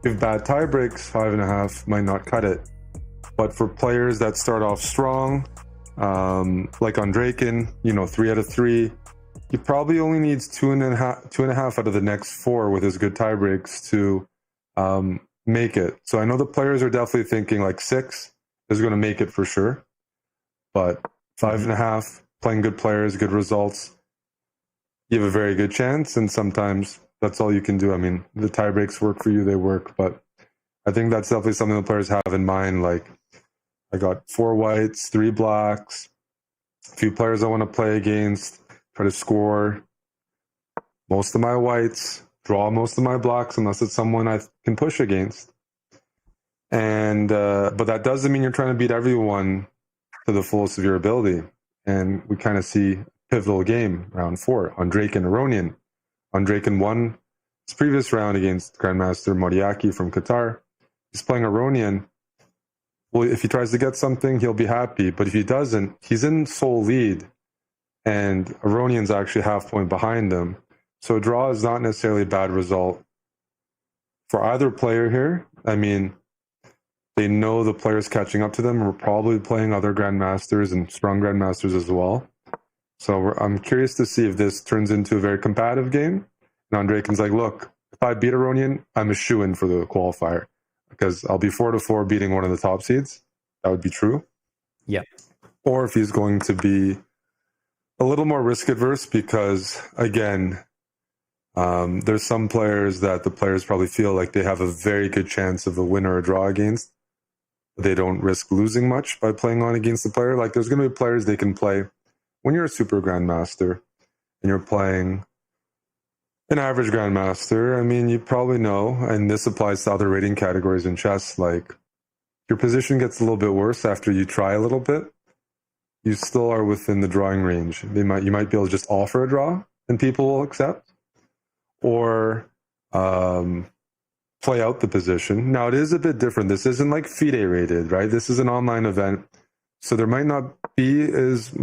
you have bad tie breaks, 5.5 might not cut it. But for players that start off strong, like Andreikin, 3 out of 3, he probably only needs 2.5 out of the next 4 with his good tie breaks to make it. So I know the players are definitely thinking like 6 is going to make it for sure. But 5.5, playing good players, good results, you have a very good chance. And sometimes that's all you can do. I mean, the tie breaks work for you, they work. But I think that's definitely something the players have in mind. Like, I got 4 whites, 3 blacks, a few players I want to play against, try to score most of my whites, draw most of my blocks, unless it's someone I can push against. And but that doesn't mean you're trying to beat everyone to the fullest of your ability. And we kind of see a pivotal game, round 4, Andreikin Aronian. Andreikin won his previous round against Grandmaster Moriaki from Qatar. He's playing Aronian. Well, if he tries to get something, he'll be happy. But if he doesn't, he's in sole lead. And Aronian's actually half point behind him. So a draw is not necessarily a bad result for either player here. I mean, they know the players catching up to them. We're probably playing other grandmasters and strong grandmasters as well. So I'm curious to see if this turns into a very competitive game. And Andreikin's like, look, if I beat Aronian, I'm a shoo-in for the qualifier because I'll be 4-4 beating one of the top seeds. That would be true. Yeah. Or if he's going to be a little more risk adverse because, again, there's some players that the players probably feel like they have a very good chance of a win or a draw against. They don't risk losing much by playing on against the player. Like, there's going to be players they can play when you're a super grandmaster and you're playing an average grandmaster. I mean, you probably know, and this applies to other rating categories in chess, like your position gets a little bit worse after you try a little bit. You still are within the drawing range. You might be able to just offer a draw and people will accept, or play out the position. Now, it is a bit different. This isn't like FIDE rated, right? This is an online event. So there might not be as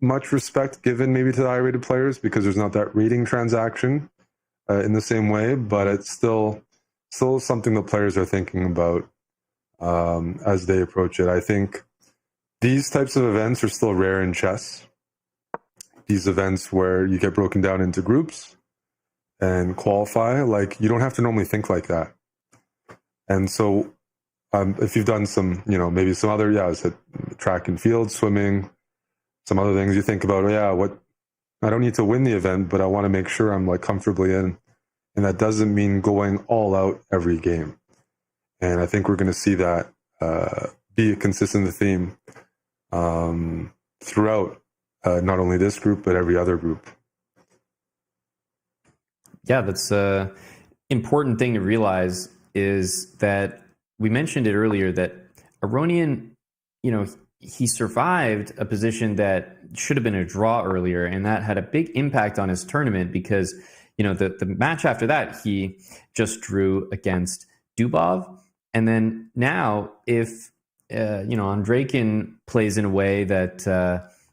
much respect given maybe to the high-rated players because there's not that rating transaction in the same way, but it's still something the players are thinking about as they approach it. I think these types of events are still rare in chess. These events where you get broken down into groups and qualify, like, you don't have to normally think like that. And so if you've done some, maybe some other, I said track and field, swimming, some other things, you think about, I don't need to win the event, but I want to make sure I'm like comfortably in. And that doesn't mean going all out every game. And I think we're going to see that be a consistent theme throughout not only this group, but every other group. Yeah, that's an important thing to realize is that we mentioned it earlier that Aronian, he survived a position that should have been a draw earlier, and that had a big impact on his tournament because, the match after that, he just drew against Dubov. And then now if, Andreikin plays in a way that,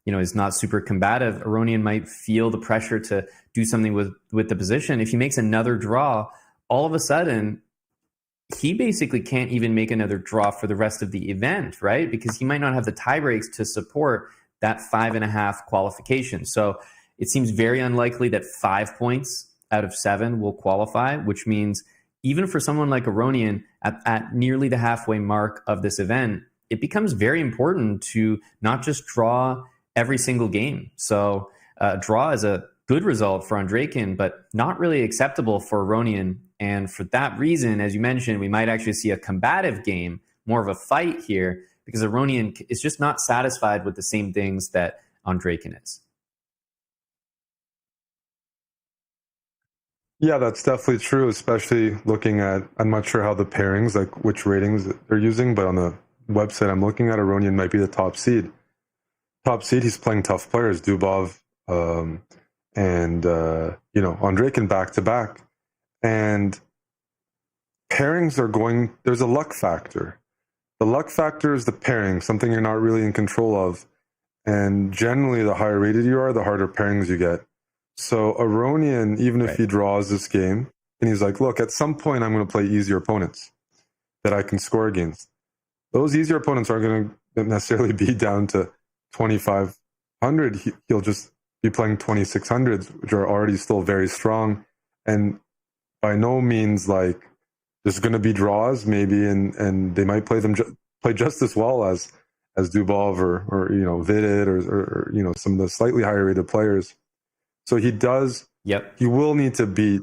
is not super combative, Aronian might feel the pressure to do something with the position. If he makes another draw, all of a sudden, he basically can't even make another draw for the rest of the event, right? Because he might not have the tie breaks to support that 5.5 qualification. So it seems very unlikely that 5 points out of 7 will qualify, which means even for someone like Aronian at nearly the halfway mark of this event, it becomes very important to not just draw every single game. So draw is a good result for Andreykin, but not really acceptable for Aronian. And for that reason, as you mentioned, we might actually see a combative game, more of a fight here, because Aronian is just not satisfied with the same things that Andreykin is. Yeah, that's definitely true, especially looking at, I'm not sure how the pairings, like which ratings they're using, but on the website I'm looking at, Aronian might be the top seed. Top seed, he's playing tough players, Dubov, and Andreykin back to back. And pairings are going, there's a luck factor. The luck factor is the pairing, something you're not really in control of. And generally, the higher rated you are, the harder pairings you get. So Aronian, even if he draws this game, and he's like, look, at some point I'm going to play easier opponents that I can score against. Those easier opponents aren't going to necessarily be down to 2,500. He'll just be playing 2,600s, which are already still very strong. And by no means like there's going to be draws maybe, and they might play just as well as Dubov or Vidit or some of the slightly higher rated players. So he does. Yep. He will need to beat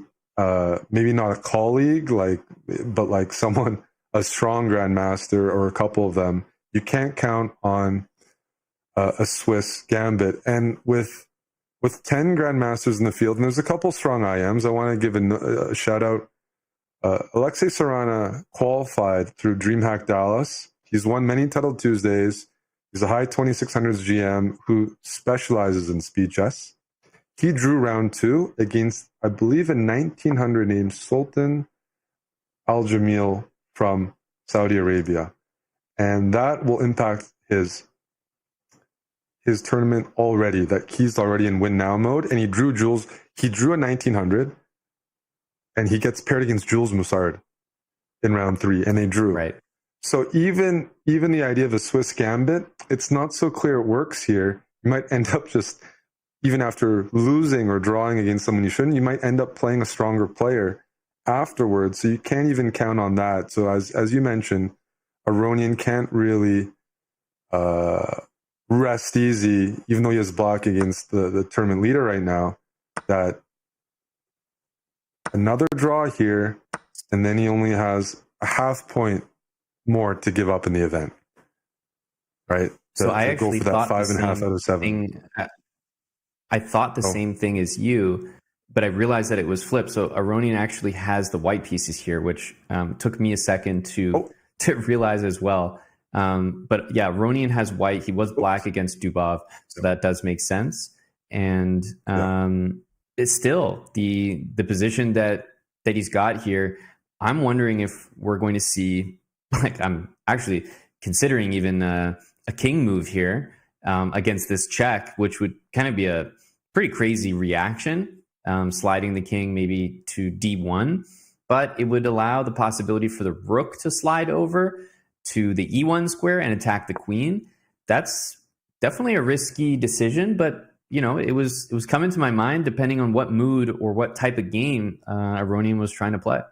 maybe not a colleague but like someone, a strong grandmaster or a couple of them. You can't count on a Swiss gambit. And with 10 grandmasters in the field, and there's a couple strong IMs, I want to give a shout out. Alexei Sarana qualified through DreamHack Dallas. He's won many Title Tuesdays. He's a high 2600s GM who specializes in speed chess. He drew round 2 against, I believe, a 1900 named Sultan Al Jamil from Saudi Arabia. And that will impact his tournament already, that he's already in win now mode. And he drew a 1900, and he gets paired against Jules Moussard in round 3, and they drew. Right. So even the idea of a Swiss gambit, it's not so clear it works here. You might end up just, even after losing or drawing against someone you shouldn't, you might end up playing a stronger player afterwards. So you can't even count on that. So as you mentioned, Aronian can't really rest easy, even though he has black against the tournament leader right now, that another draw here, and then he only has a half point more to give up in the event. Right? So I actually thought 5.5 out of 7. I thought the same thing as you, but I realized that it was flipped. So Aronian actually has the white pieces here, which took me a second to realize as well. But yeah, Aronian has white. He was black against Dubov, so that does make sense. And it's still the position that he's got here. I'm wondering if we're going to see, like, I'm actually considering even a king move here against this check, which would kind of be a pretty crazy reaction, sliding the king maybe to d1, but it would allow the possibility for the rook to slide over to the e1 square and attack the queen. That's definitely a risky decision, but it was coming to my mind depending on what mood or what type of game Aronian was trying to play.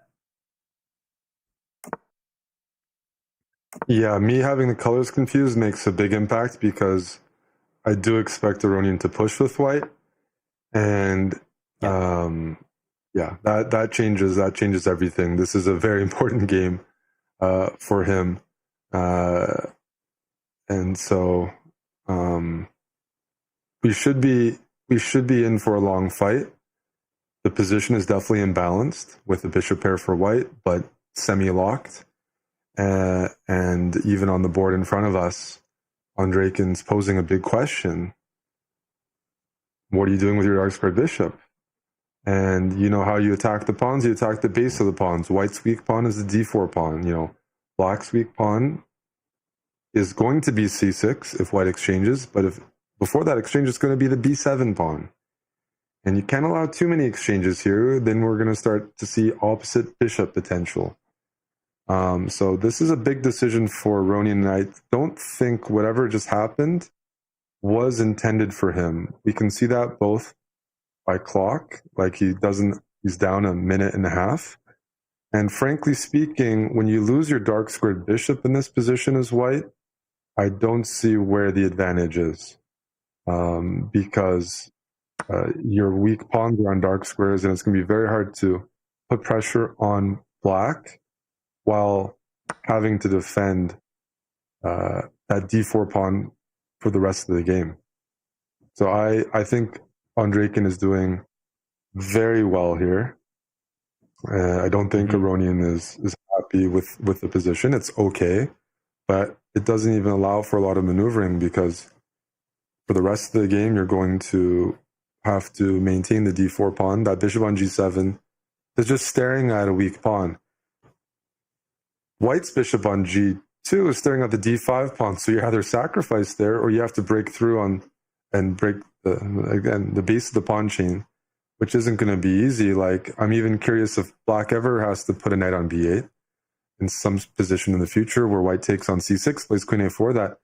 Yeah, me having the colors confused makes a big impact because I do expect Aronian to push with white, and that changes everything. This is a very important game for him, and so we should be in for a long fight. The position is definitely imbalanced with the bishop pair for white, but semi-locked. And even on the board in front of us, Andreykin's posing a big question. What are you doing with your dark squared bishop? And you know how you attack the pawns? You attack the base of the pawns. White's weak pawn is the d4 pawn. Black's weak pawn is going to be c6 if white exchanges, but if before that exchange, it's going to be the b7 pawn. And you can't allow too many exchanges here. Then we're going to start to see opposite bishop potential. So this is a big decision for Aronian, and I don't think whatever just happened was intended for him. We can see that both by clock, like he's down a minute and a half. And frankly speaking, when you lose your dark squared bishop in this position as white, I don't see where the advantage is, because your weak pawns are on dark squares, and it's going to be very hard to put pressure on black while having to defend that d4 pawn for the rest of the game. So I think Andrejkin is doing very well here. I don't think Aronian is happy with the position. It's okay, but it doesn't even allow for a lot of maneuvering, because for the rest of the game, you're going to have to maintain the d4 pawn. That bishop on g7 is just staring at a weak pawn. White's bishop on g2 is staring at the d5 pawn, so you either sacrifice there or you have to break through on and break the base of the pawn chain, which isn't going to be easy. Like, I'm even curious if black ever has to put a knight on b8 in some position in the future where white takes on c6, plays queen a4, that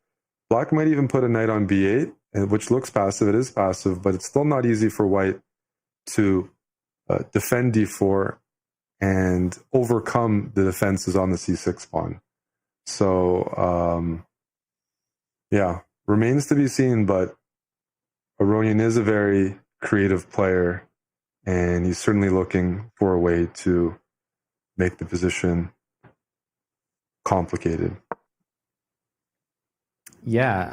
black might even put a knight on b8, which looks passive. It is passive, but it's still not easy for white to defend d4 and overcome the defenses on the c6 pawn. So, yeah, remains to be seen, but Aronian is a very creative player, and he's certainly looking for a way to make the position complicated. Yeah,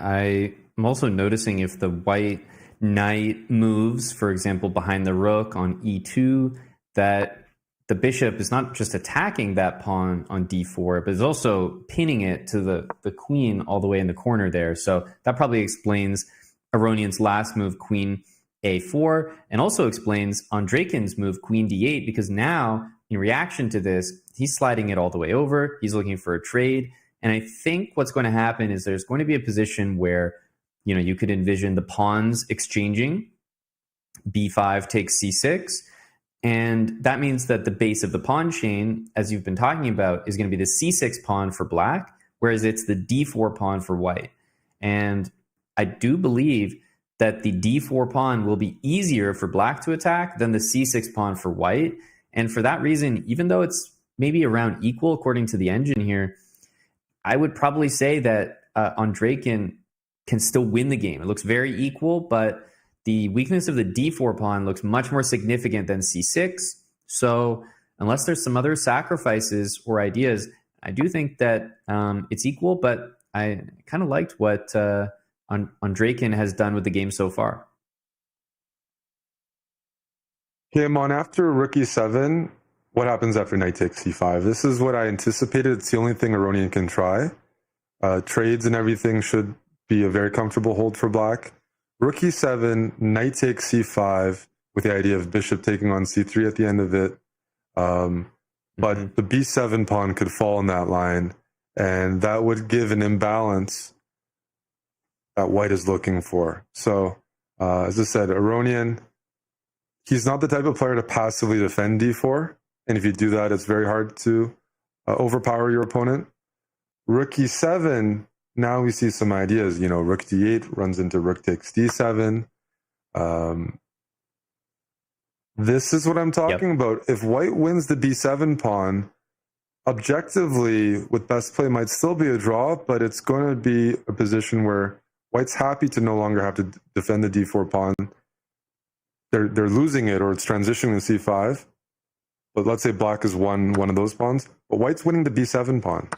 I'm also noticing if the white knight moves, for example, behind the rook on e2, that the bishop is not just attacking that pawn on d4, but is also pinning it to the queen all the way in the corner there. So that probably explains Aronian's last move, queen a4, and also explains Andrejkin's move, queen d8, because now, in reaction to this, he's sliding it all the way over. He's looking for a trade. And I think what's going to happen is there's going to be a position where, you know, you could envision the pawns exchanging. b5 takes c6. And that means that the base of the pawn chain, as you've been talking about, is going to be the c6 pawn for black, whereas it's the d4 pawn for white. And I do believe that the d4 pawn will be easier for black to attack than the c6 pawn for white. And for that reason, even though it's maybe around equal according to the engine here, I would probably say that Andrejkin can still win the game. It looks very equal, but the weakness of the d4 pawn looks much more significant than c6. So unless there's some other sacrifices or ideas, I do think that it's equal, but I kind of liked what Andrejkin has done with the game so far. Okay, Amon, after rook e7, what happens after knight takes c5? This is what I anticipated. It's the only thing Aronian can try. Trades and everything should be a very comfortable hold for black. Rook e7, knight takes c5, with the idea of bishop taking on c3 at the end of it. But the b7 pawn could fall in that line, and that would give an imbalance that white is looking for. So, as I said, Aronian, he's not the type of player to passively defend d4. And if you do that, it's very hard to overpower your opponent. Rook e7, now we see some ideas. You know, rook d8 runs into rook takes d7. This is what I'm talking about. If white wins the b7 pawn, objectively, with best play, might still be a draw, but it's going to be a position where white's happy to no longer have to defend the d4 pawn. They're losing it, or it's transitioning to c5. But let's say black has won one of those pawns, but white's winning the b7 pawn,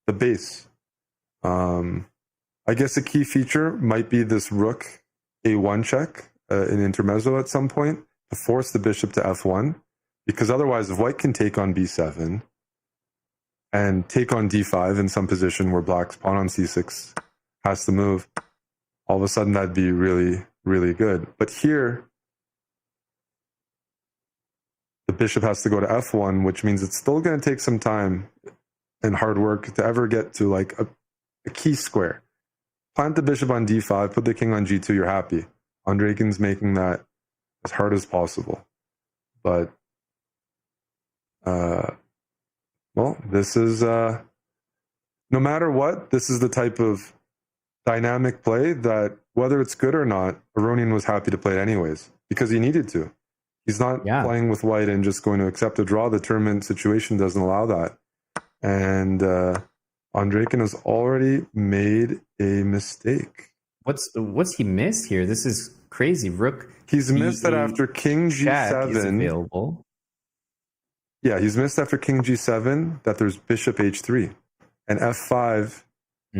the base. I guess a key feature might be this rook a1 check in intermezzo at some point to force the bishop to f1, because otherwise, if white can take on b7 and take on d5 in some position where black's pawn on c6 has to move, all of a sudden that'd be really, really good. But here, the bishop has to go to f1, which means it's still going to take some time and hard work to ever get to like a key square. Plant the bishop on d5, put the king on g2, you're happy. Andrejkin's making that as hard as possible. But Well, this is no matter what, this is the type of dynamic play that, whether it's good or not, Aronian was happy to play it anyways because he needed to. He's not playing with white and just going to accept a draw. The tournament situation doesn't allow that. And Andrejkin has already made a mistake. What's he missed here? This is crazy. Rook. He's missed that after King G7 is available. Yeah, he's missed after King G7 that there's Bishop H3 and F5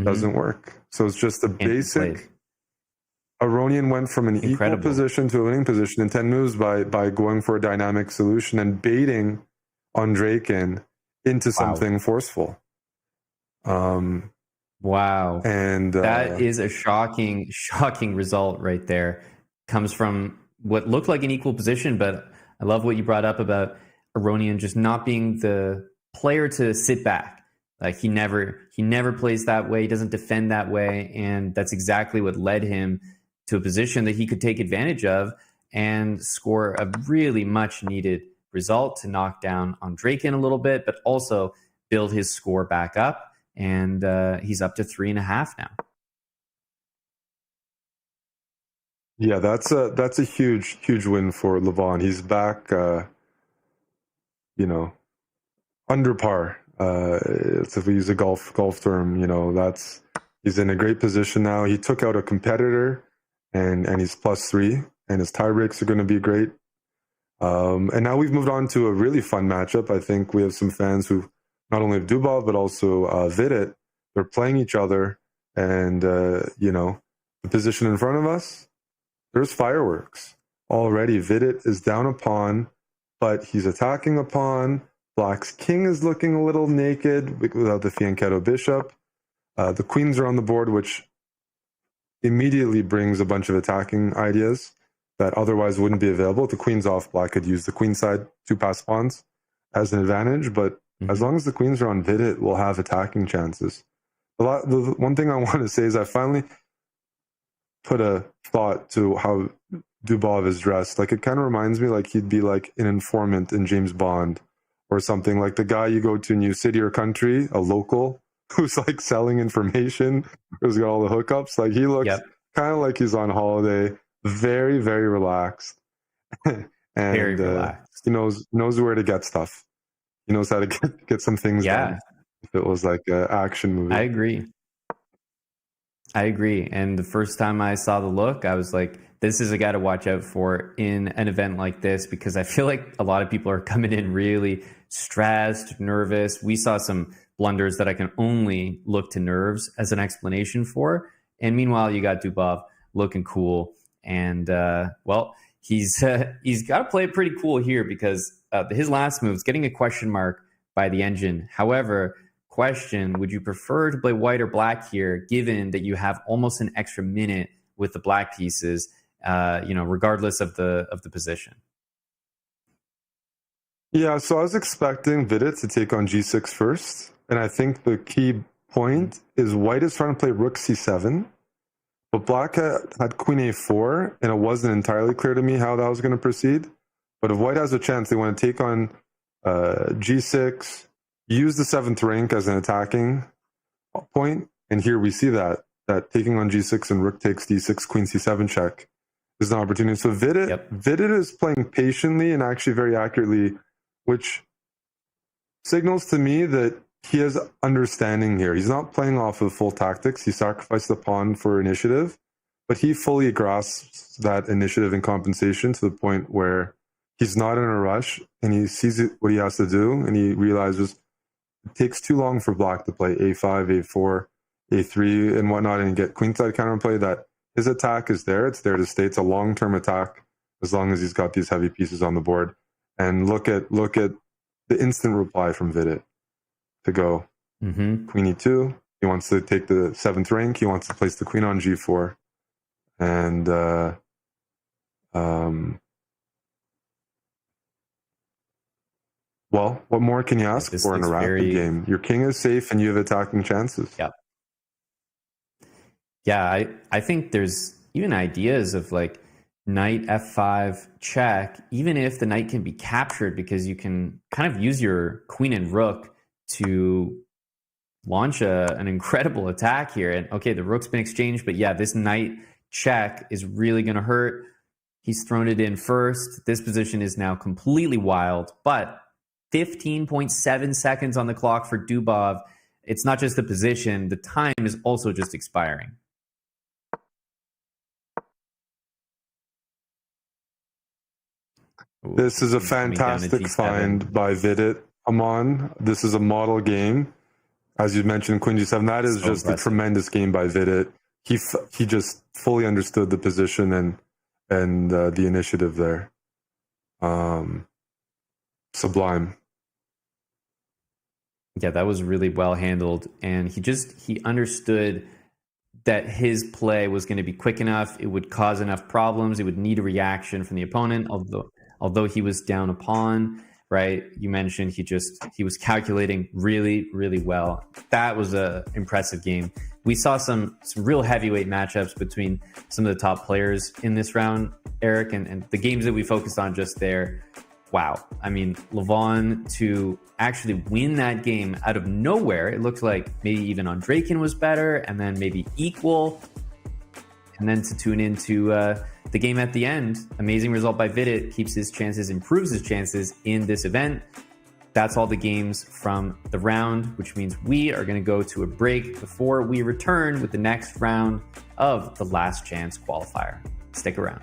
doesn't work. So it's just a basic. Aronian went from an equal position to a winning position in 10 moves by going for a dynamic solution and baiting Andrejkin into something forceful. Wow. And that is a shocking result right there. Comes from what looked like an equal position, but I love what you brought up about Aronian just not being the player to sit back. Like he never plays that way. He doesn't defend that way. And that's exactly what led him to a position that he could take advantage of and score a really much needed result to knock down Andrejkin a little bit, but also build his score back up. And he's up to 3.5 now. Yeah, that's a huge win for Levon. He's back, under par. If we use a golf term, he's in a great position now. He took out a competitor, and he's +3, and his tie breaks are going to be great. And now we've moved on to a really fun matchup. I think we have some fans who not only have Dubov but also Vidit. They're playing each other, and the position in front of us, there's fireworks already. Vidit is down a pawn, but he's attacking a pawn. Black's king is looking a little naked without the fianchetto bishop. The queens are on the board, which immediately brings a bunch of attacking ideas that otherwise wouldn't be available. If the queen's off, Black could use the queen side 2-pass pawns as an advantage, but as long as the queens are on Vidit, we'll have attacking chances. The one thing I want to say is I finally put a thought to how Dubov is dressed. Like, it kind of reminds me like he'd be like an informant in James Bond or something, like the guy you go to a new city or country, a local who's like selling information, who's got all the hookups. Like, he looks kind of like he's on holiday, very, very relaxed. And very relaxed. He knows where to get stuff. He knows how to get some things done. If it was like an action movie. I agree. And the first time I saw the look, I was like, this is a guy to watch out for in an event like this, because I feel like a lot of people are coming in really stressed, nervous. We saw some blunders that I can only look to nerves as an explanation for. And meanwhile, you got Dubov looking cool. And, he's got to play it pretty cool here, because his last move is getting a question mark by the engine. However, question, would you prefer to play white or black here, given that you have almost an extra minute with the black pieces, regardless of the position? Yeah, so I was expecting Vidit to take on G6 first, and I think the key point is white is trying to play rook C7, but black had queen A4, and it wasn't entirely clear to me how that was going to proceed. But if white has a chance, they want to take on G6, use the 7th rank as an attacking point, and here we see that taking on G6 and rook takes D6, queen C7 check is an opportunity. So Vidit is playing patiently and actually very accurately, which signals to me that he has understanding here. He's not playing off of full tactics. He sacrificed the pawn for initiative, but he fully grasps that initiative and compensation to the point where he's not in a rush, and he sees what he has to do, and he realizes it takes too long for black to play A5, A4, A3, and whatnot, and get queenside counterplay. That his attack is there. It's there to stay. It's a long-term attack as long as he's got these heavy pieces on the board. And look at the instant reply from Vidit to go queen E2. He wants to take the 7th rank. He wants to place the queen on G4. And well, what more can you ask for in a rapid game? Your king is safe and you have attacking chances. Yeah, I think there's even ideas of like knight F5 check, even if the knight can be captured, because you can kind of use your queen and rook to launch an incredible attack here. And okay, the rook's been exchanged, but yeah, this knight check is really going to hurt. He's thrown it in first. This position is now completely wild, but 15.7 seconds on the clock for Dubov. It's not just the position, the time is also just expiring. Ooh, this is a fantastic find by Vidit. Amon, this is a model game. As you mentioned, Queen G7, that is just impressive. A tremendous game by Vidit. He just fully understood the position and the initiative there. Sublime. Yeah, that was really well handled. And he understood that his play was going to be quick enough. It would cause enough problems. It would need a reaction from the opponent, although he was down a pawn, right? You mentioned he was calculating really, really well. That was a impressive game. We saw some real heavyweight matchups between some of the top players in this round, Eric, and the games that we focused on just there. Wow. I mean, Levon to actually win that game out of nowhere. It looked like maybe even Andrekin was better and then maybe equal. And then to tune into the game at the end, amazing result by Vidit, keeps his chances, improves his chances in this event. That's all the games from the round, which means we are going to go to a break before we return with the next round of the Last Chance qualifier. Stick around.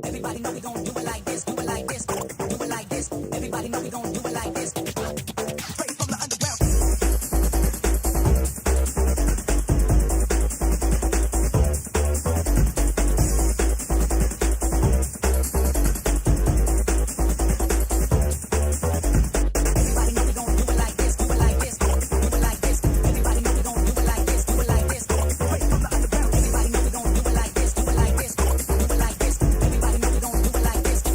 Everybody know we gon' do it like this, do it like this, do it like this. Everybody know we gon' do it like this. Straight from the underground. Everybody know we gon' do it like this, do it like this, do it like this. Everybody know we gon' do it like this, do it like this. Straight from the underground. Everybody know we gon' do it like this, do it like this, do it like this. Everybody know we gon' do it like this.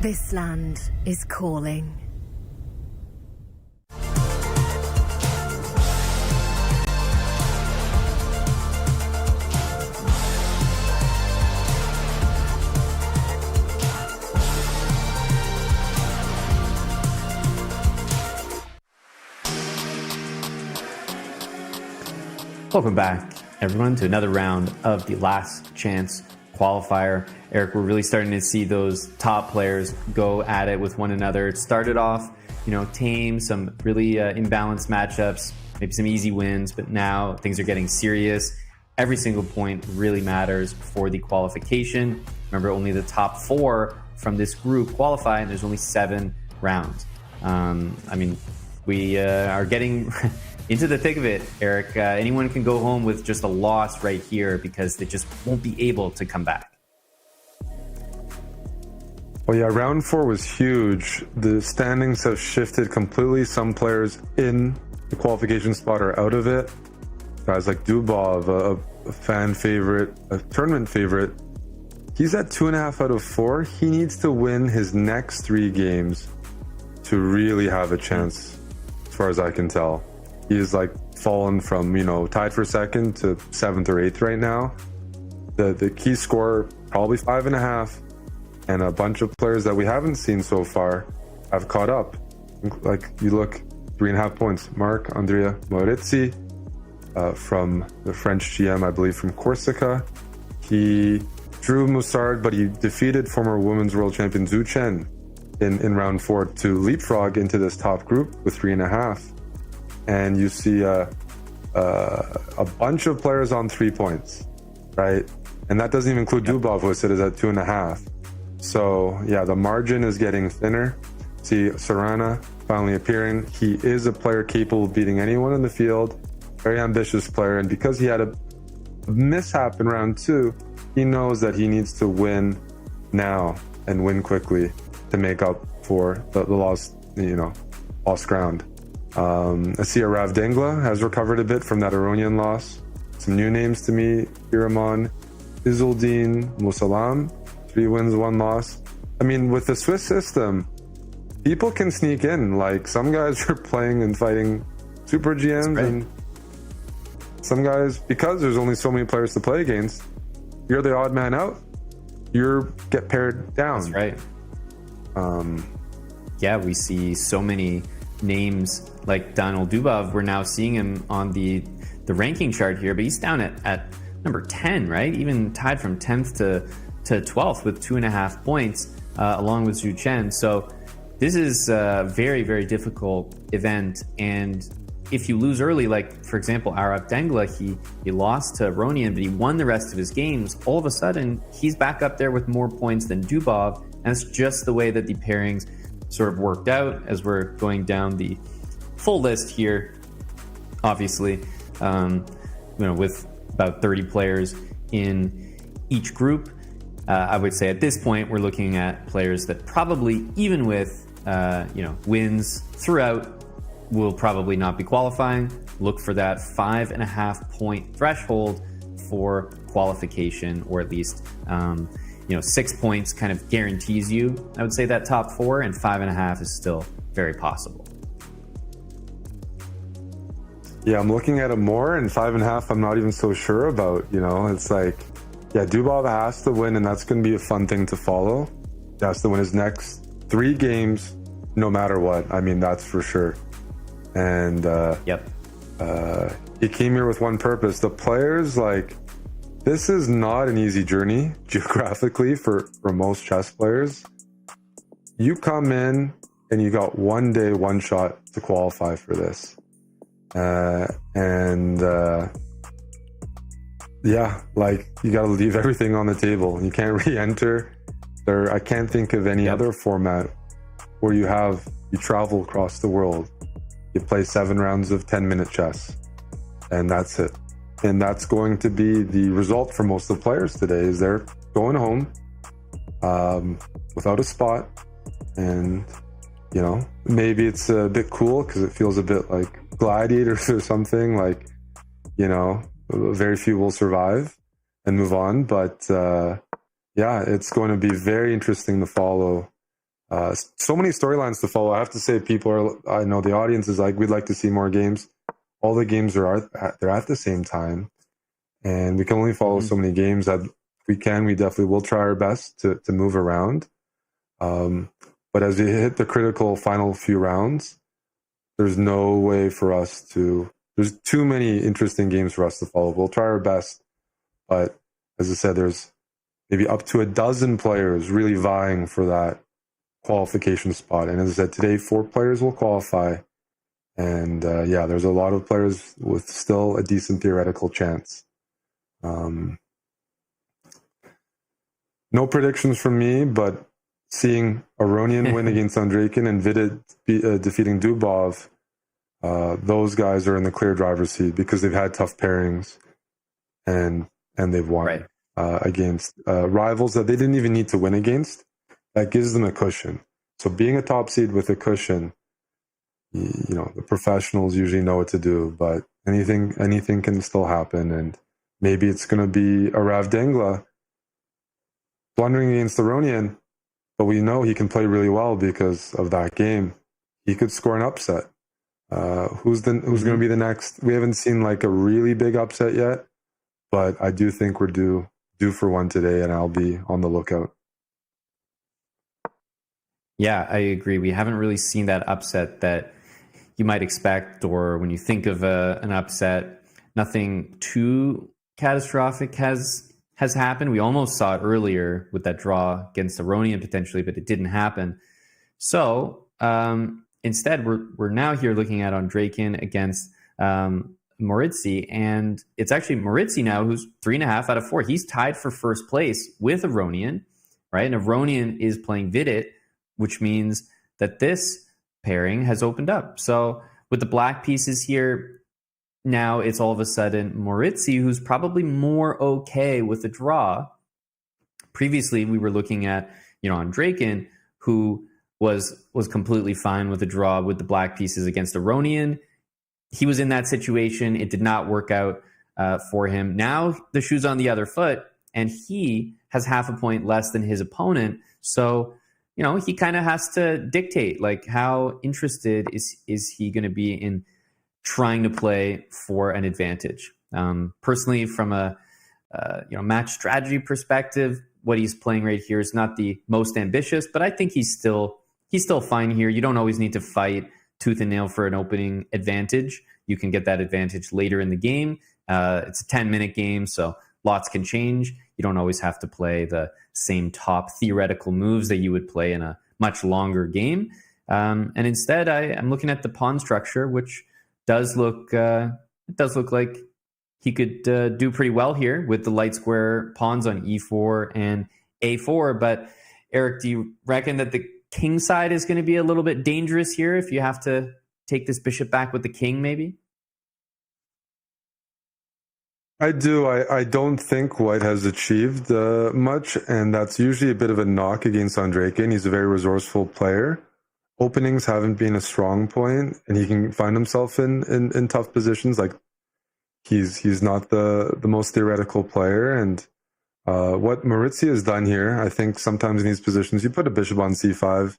This land is calling. Welcome back, everyone, to another round of the Last Chance Qualifier. Eric, we're really starting to see those top players go at it with one another. It started off, tame, some really imbalanced matchups, maybe some easy wins, but now things are getting serious. Every single point really matters for the qualification. Remember, only the top 4 from this group qualify, and there's only 7 rounds. We are getting into the thick of it, Eric. Anyone can go home with just a loss right here because they just won't be able to come back. Well, yeah, round 4 was huge. The standings have shifted completely. Some players in the qualification spot are out of it. Guys like Dubov, a fan favorite, a tournament favorite, he's at 2.5 out of 4. He needs to win his next 3 games to really have a chance, as far as I can tell. He is fallen from, tied for second to 7th or 8th right now. The key score, probably 5.5. And a bunch of players that we haven't seen so far have caught up. You look, 3.5 points. Marc Andrea Maurizzi from the French GM, I believe from Corsica. He drew Moussard, but he defeated former Women's World Champion Zhu Chen in round 4 to leapfrog into this top group with 3.5. And you see a bunch of players on 3 points, right? And that doesn't even include Dubov, who is at 2.5. So yeah, the margin is getting thinner. See Sarana finally appearing. He is a player capable of beating anyone in the field. Very ambitious player. And because he had a mishap in round 2, he knows that he needs to win now and win quickly to make up for the lost ground. I see Rav Dangla has recovered a bit from that Aronian loss. Some new names to me: Ibrahim, Izuldin, Musalam, 3 wins, 1 loss. With the Swiss system, people can sneak in. Some guys are playing and fighting super GMs, and some guys, because there's only so many players to play against, you're the odd man out. You get pared down. That's right. We see so many names like Daniel Dubov. We're now seeing him on the ranking chart here, but he's down at number 10, right? Even tied from 10th to 12th with 2.5 points, along with Zhu Chen. So this is a very, very difficult event. And if you lose early, for example, Arab Dangla, he lost to Aronian, but he won the rest of his games. All of a sudden, he's back up there with more points than Dubov. And it's just the way that the pairings sort of worked out as we're going down the full list here, obviously, with about 30 players in each group. I would say at this point, we're looking at players that probably, even with, wins throughout, will probably not be qualifying. Look for that 5.5 point threshold for qualification, or at least, 6 points kind of guarantees you, I would say, that top 4, and 5.5 is still very possible. Yeah, I'm looking at it more, and 5.5 I'm not even so sure about. It's Dubov has to win, and that's going to be a fun thing to follow. He has to win his next 3 games, no matter what. That's for sure. And he came here with one purpose. The players, this is not an easy journey geographically for most chess players. You come in and you got 1 day, 1 shot to qualify for this. You got to leave everything on the table. You can't re-enter. I can't think of any other format where you travel across the world. You play 7 rounds of 10-minute chess, and that's it. And that's going to be the result for most of the players today, is they're going home without a spot. And, maybe it's a bit cool because it feels a bit like Gladiators or something, very few will survive and move on. But it's going to be very interesting to follow So many storylines to follow. I have to say, I know the audience is like, we'd like to see more games. All the games they're at the same time, and we can only follow so many games that we can. We definitely will try our best to move around. But as you hit the critical final few rounds, there's no way for us to. There's too many interesting games for us to follow. We'll try our best, but as I said, there's maybe up to a dozen players really vying for that qualification spot. And as I said, today 4 players will qualify. And there's a lot of players with still a decent theoretical chance. No predictions from me, but seeing Aronian win against Andrejkin and Vidit defeating Dubov, those guys are in the clear driver's seat because they've had tough pairings and they've won against rivals that they didn't even need to win against. That gives them a cushion. So being a top seed with a cushion, the professionals usually know what to do, but anything can still happen. And maybe it's going to be a Rav Dangla blundering against Aronian, but we know he can play really well because of that game. He could score an upset. Who's going to be the next? We haven't seen like a really big upset yet, but I do think we're due for one today, and I'll be on the lookout. Yeah, I agree. We haven't really seen that upset that you might expect, or when you think of an upset, nothing too catastrophic has happened. We almost saw it earlier with that draw against Aronian potentially, but it didn't happen. So instead, we're now here looking at Andrejkin against Moritzi, and it's actually Moritzi now who's 3.5 out of 4. He's tied for first place with Aronian, right? And Aronian is playing Vidit, which means that this pairing has opened up. So with the black pieces here, now it's all of a sudden Moritzi, who's probably more okay with the draw. Previously, we were looking at, Andrejkin, who was completely fine with the draw with the black pieces against Aronian. He was in that situation. It did not work out for him. Now the shoe's on the other foot, and he has half a point less than his opponent. So he kind of has to dictate, like, how interested is he going to be in trying to play for an advantage. Personally, from a match strategy perspective, what he's playing right here is not the most ambitious, but I think he's still fine here. You don't always need to fight tooth and nail for an opening advantage. You can get that advantage later in the game. It's a 10-minute game, so lots can change. You don't always have to play the same top theoretical moves that you would play in a much longer game. And instead, I'm looking at the pawn structure, which does look like he could do pretty well here with the light square pawns on e4 and a4. But Eric, do you reckon that the king side is going to be a little bit dangerous here if you have to take this bishop back with the king, maybe? I do. I don't think White has achieved much, and that's usually a bit of a knock against Andrejkin. He's a very resourceful player. Openings haven't been a strong point, and he can find himself in tough positions. Like he's not the most theoretical player, and what Moritzi has done here, I think sometimes in these positions, you put a bishop on c5.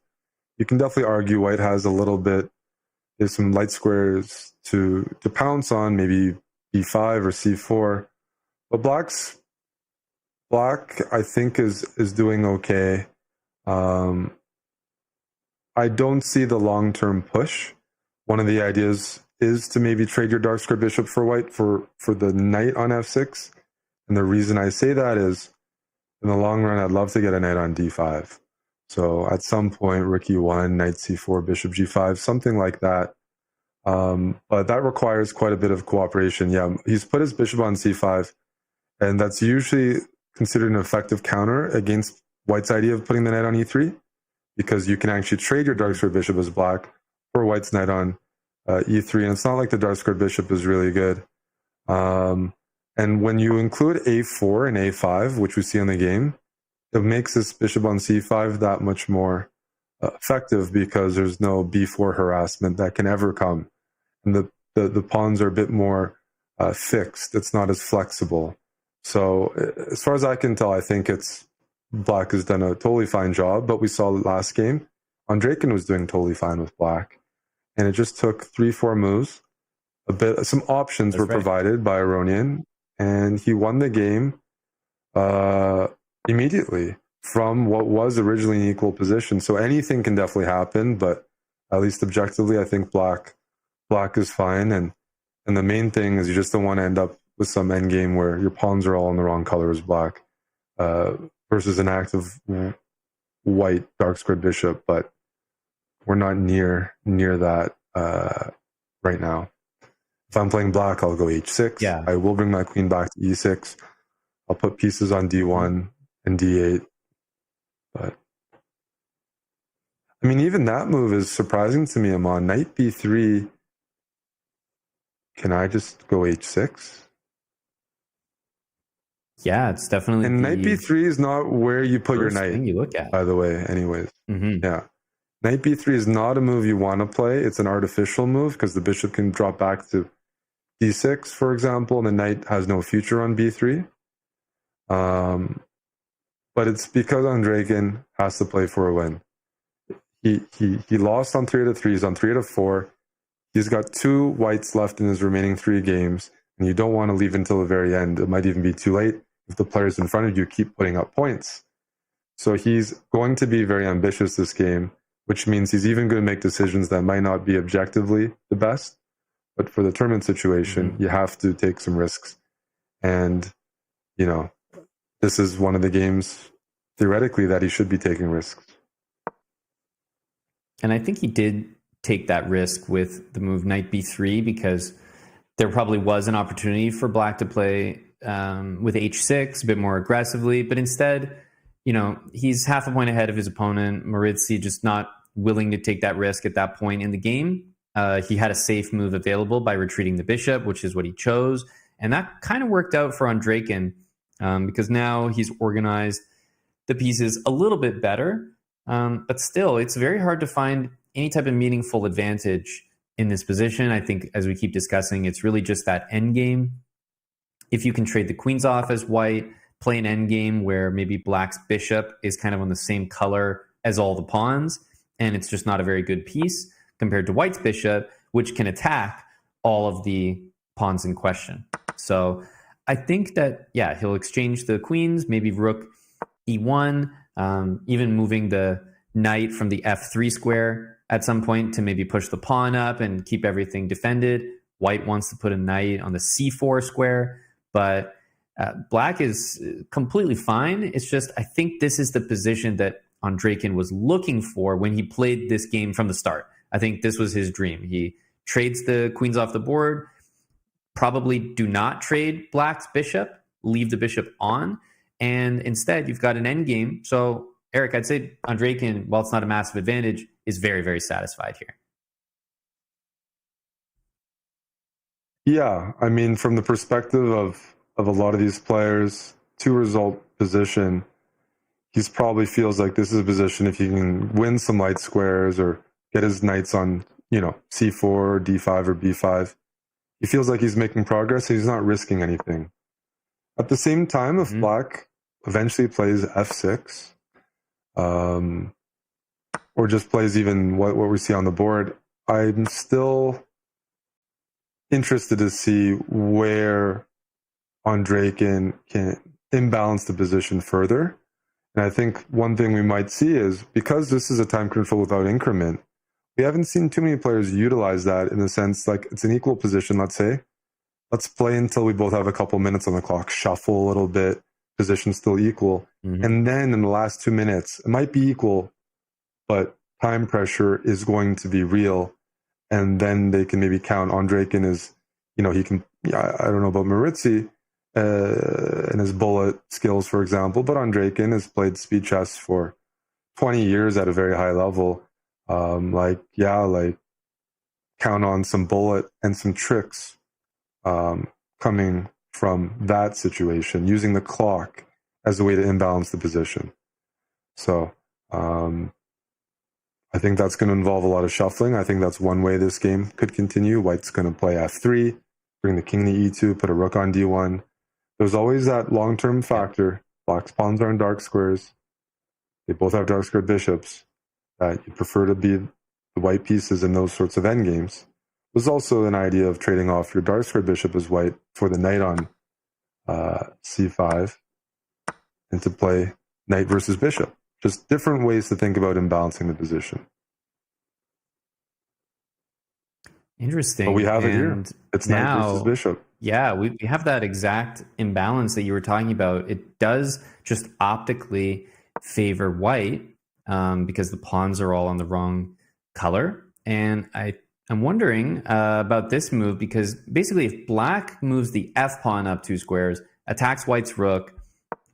You can definitely argue White has a little bit. There's some light squares to pounce on, maybe b5 or c4. But black, I think, is doing okay. I don't see the long-term push. One of the ideas is to maybe trade your dark square bishop for White for the knight on f6. And the reason I say that is, in the long run, I'd love to get a knight on d5. So at some point, rook e1, knight c4, bishop g5, something like that. But that requires quite a bit of cooperation. Yeah, he's put his bishop on c5, and that's usually considered an effective counter against White's idea of putting the knight on e3, because you can actually trade your dark square bishop as black for White's knight on e3, and it's not like the dark square bishop is really good. And when you include a4 and a5, which we see in the game, it makes this bishop on c5 that much more effective, because there's no b4 harassment that can ever come. And the pawns are a bit more fixed. It's not as flexible. So as far as I can tell, I think black has done a totally fine job, but we saw last game, Ondraken was doing totally fine with black. And it just took 3-4 moves. Some options were provided by Aronian, and he won the game immediately from what was originally an equal position. So anything can definitely happen, but at least objectively, I think black is fine. And the main thing is you just don't want to end up with some endgame where your pawns are all in the wrong color as black versus an active white dark squared bishop. But we're not near that right now. If I'm playing black, I'll go h6. Yeah. I will bring my queen back to e6. I'll put pieces on d1 and d8. But I mean, even that move is surprising to me. I'm on knight b3. Can I just go h6? Yeah, it's definitely. And knight b3 is not where you put your knight. Thing you look at, by the way. Anyways, mm-hmm. Yeah, knight b3 is not a move you want to play. It's an artificial move because the bishop can drop back to d6, for example, and the knight has no future on b3. But it's because Ondraken has to play for a win. He lost on 3 out of 3. He's on 3 out of 4. He's got 2 whites left in his remaining 3 games, and you don't want to leave until the very end. It might even be too late if the players in front of you keep putting up points. So he's going to be very ambitious this game, which means he's even going to make decisions that might not be objectively the best. But for the tournament situation, you have to take some risks. And, you know, this is one of the games, theoretically, that he should be taking risks. And I think he did take that risk with the move knight b3 because there probably was an opportunity for black to play with h6 a bit more aggressively. But instead, you know, he's half a point ahead of his opponent. Maurizi just not willing to take that risk at that point in the game. He had a safe move available by retreating the bishop, which is what he chose. And that kind of worked out for Ondraken because now he's organized the pieces a little bit better. But still, it's very hard to find any type of meaningful advantage in this position. I think, as we keep discussing, it's really just that end game. If you can trade the queens off as white, play an end game where maybe black's bishop is kind of on the same color as all the pawns, and it's just not a very good piece compared to white's bishop, which can attack all of the pawns in question. So I think that, yeah, he'll exchange the queens, maybe rook e1, even moving the knight from the f3 square at some point to maybe push the pawn up and keep everything defended. White wants to put a knight on the c4 square, but black is completely fine. It's just, I think this is the position that Ondraken was looking for when he played this game from the start. I think this was his dream. He trades the queens off the board, probably do not trade black's bishop, leave the bishop on, and instead you've got an endgame. So, Eric, I'd say Ondraken, while it's not a massive advantage, is very, very satisfied here. Yeah, I mean, from the perspective of a lot of these players, 2-result position, he probably feels like this is a position if he can win some light squares or get his knights on, you know, c4 or d5 or b5. He feels like he's making progress. He's not risking anything. At the same time, if black eventually plays f6, or just plays even what we see on the board, I'm still interested to see where Ondraken can imbalance the position further. And I think one thing we might see is, because this is a time control without increment, we haven't seen too many players utilize that in the sense, like, it's an equal position, let's say. Let's play until we both have a couple minutes on the clock, shuffle a little bit, position still equal. And then in the last 2 minutes, it might be equal, but time pressure is going to be real. And then they can maybe count Ondraken as, you know, he can, I don't know about Maurizi and his bullet skills, for example, but Ondraken has played speed chess for 20 years at a very high level. Like count on some bullet and some tricks coming from that situation, using the clock as a way to imbalance the position. So I think that's going to involve a lot of shuffling. I think that's one way this game could continue. White's going to play f3, bring the king to e2, put a rook on d1. There's always that long-term factor. Black's pawns are in dark squares. They both have dark squared bishops. that you prefer to be the white pieces in those sorts of endgames. There's also an idea of trading off your dark square bishop as white for the knight on c5 and to play knight versus bishop. Just different ways to think about imbalancing the position. Interesting. But we have it here. It's knight versus bishop. Yeah, we have that exact imbalance that you were talking about. It does just optically favor white because the pawns are all on the wrong color. And I'm wondering about this move because basically if black moves the f pawn up 2 squares, attacks white's rook,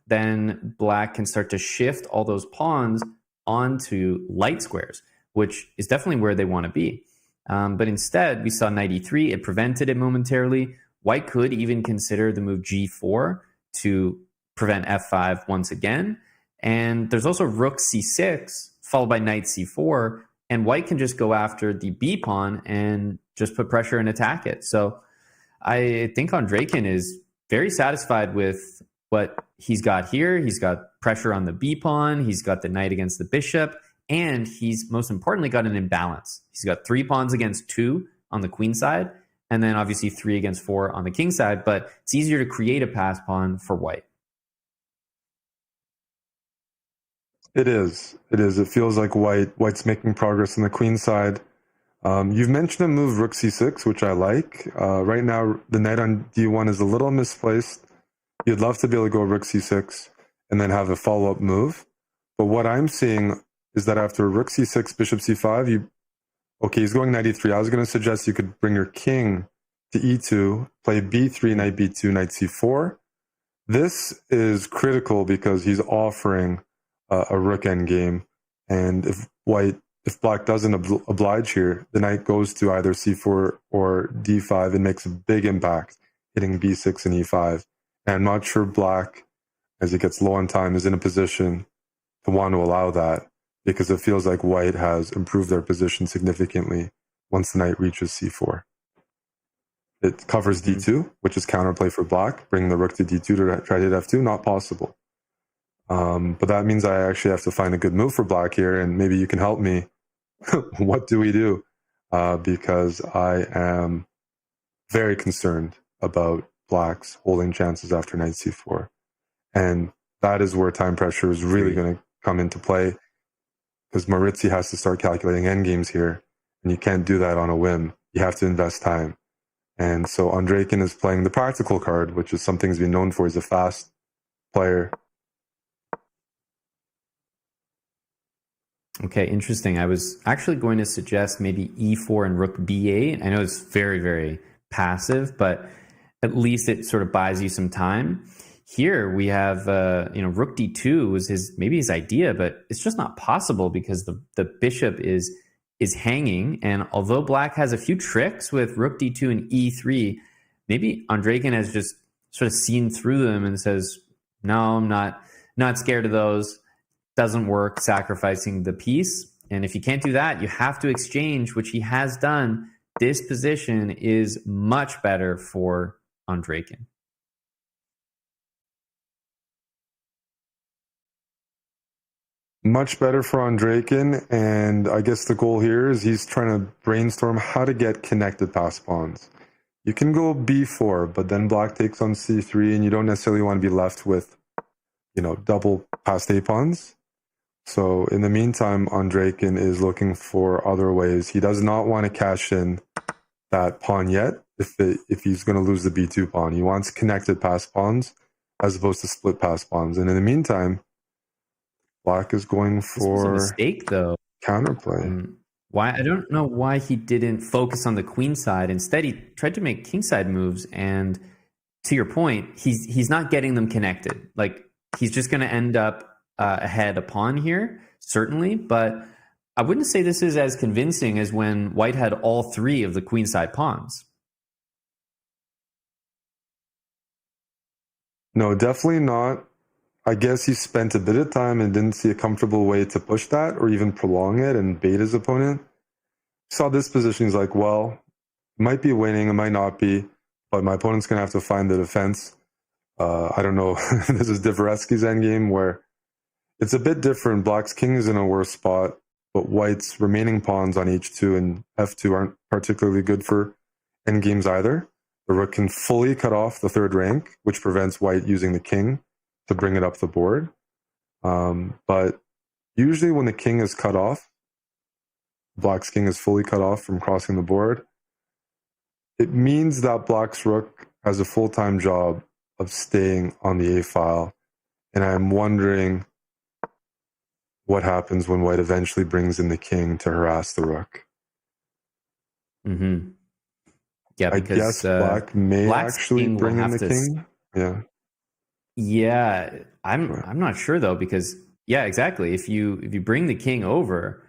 then black can start to shift all those pawns onto light squares, which is definitely where they want to be. But instead, we saw knight e3. It prevented it momentarily. White could even consider the move g4 to prevent f5 once again. And there's also rook c6, followed by knight c4. And white can just go after the b pawn and just put pressure and attack it. So I think Andrejkin is very satisfied with what he's got here. He's got pressure on the b pawn. He's got the knight against the bishop. And he's most importantly got an imbalance. He's got 3 pawns against 2 on the queen side, and then obviously 3 against 4 on the king side, but it's easier to create a pass pawn for white. It is. It is. It feels like white's making progress on the queen side. You've mentioned a move rook c6, which I like. Right now, the knight on d1 is a little misplaced. You'd love to be able to go rook c6 and then have a follow-up move. But what I'm seeing is that after rook c6, bishop c5, he's going knight e3. I was going to suggest you could bring your king to e2, play b3, knight b2, knight c4. This is critical because he's offering a rook endgame, and if black doesn't oblige here, the knight goes to either c4 or d5 and makes a big impact, hitting b6 and e5. And I'm not sure black, as it gets low on time, is in a position to want to allow that, because it feels like white has improved their position significantly once the knight reaches c4. It covers d2, which is counterplay for black, bringing the rook to d2 to try to hit f2, not possible. But that means I actually have to find a good move for black here, and maybe you can help me. What do we do? Because I am very concerned about black's holding chances after knight c4. And that is where time pressure is really going to come into play, because Maurizi has to start calculating endgames here, and you can't do that on a whim. You have to invest time. And so Andrejkin is playing the practical card, which is something he's been known for. He's a fast player. Okay, interesting. I was actually going to suggest maybe e4 and rook b8. I know it's very, very passive, but at least it sort of buys you some time. Here we have, rook d2 was maybe his idea, but it's just not possible because the bishop is hanging. And although black has a few tricks with rook d2 and e3, maybe Andrejkin has just sort of seen through them and says, no, I'm not scared of those. Doesn't work, sacrificing the piece. And if you can't do that, you have to exchange, which he has done. This position is much better for Andrejkin. Much better for Andrejkin, and I guess the goal here is he's trying to brainstorm how to get connected pass pawns. You can go b4, but then black takes on c3, and you don't necessarily want to be left with, double passed a pawns. So in the meantime, Andrejkin is looking for other ways. He does not want to cash in that pawn yet if he's going to lose the b2 pawn. He wants connected pass pawns as opposed to split pass pawns. And in the meantime, black is going for this was a mistake, though. Counterplay. Why? I don't know why he didn't focus on the queen side. Instead, he tried to make kingside moves. And to your point, he's not getting them connected. Like, he's just going to end up ahead a pawn here, certainly, but I wouldn't say this is as convincing as when white had all 3 of the queenside pawns. No, definitely not. I guess he spent a bit of time and didn't see a comfortable way to push that or even prolong it and bait his opponent. Saw this position, he's like, well, it might be winning, it might not be, but my opponent's going to have to find the defense. I don't know. This is Dvoretsky's endgame where it's a bit different. Black's king is in a worse spot, but white's remaining pawns on h2 and f2 aren't particularly good for endgames either. The rook can fully cut off the third rank, which prevents white using the king to bring it up the board. But usually when the king is cut off, black's king is fully cut off from crossing the board, it means that black's rook has a full-time job of staying on the A file. And I'm wondering what happens when white eventually brings in the king to harass the rook. Mm-hmm. Yeah, I because guess black may actually bring in the king. Yeah. Yeah, I'm not sure though, because yeah, exactly. If you bring the king over,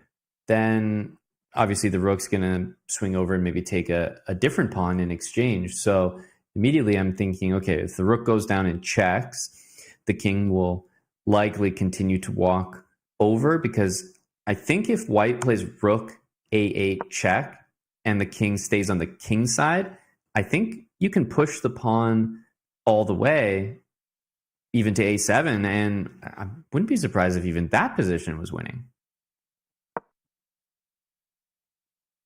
then obviously the rook's gonna swing over and maybe take a different pawn in exchange. So immediately I'm thinking, okay, if the rook goes down and checks, the king will likely continue to walk over, because I think if white plays rook a8 check and the king stays on the king side, I think you can push the pawn all the way even to a7, and I wouldn't be surprised if even that position was winning.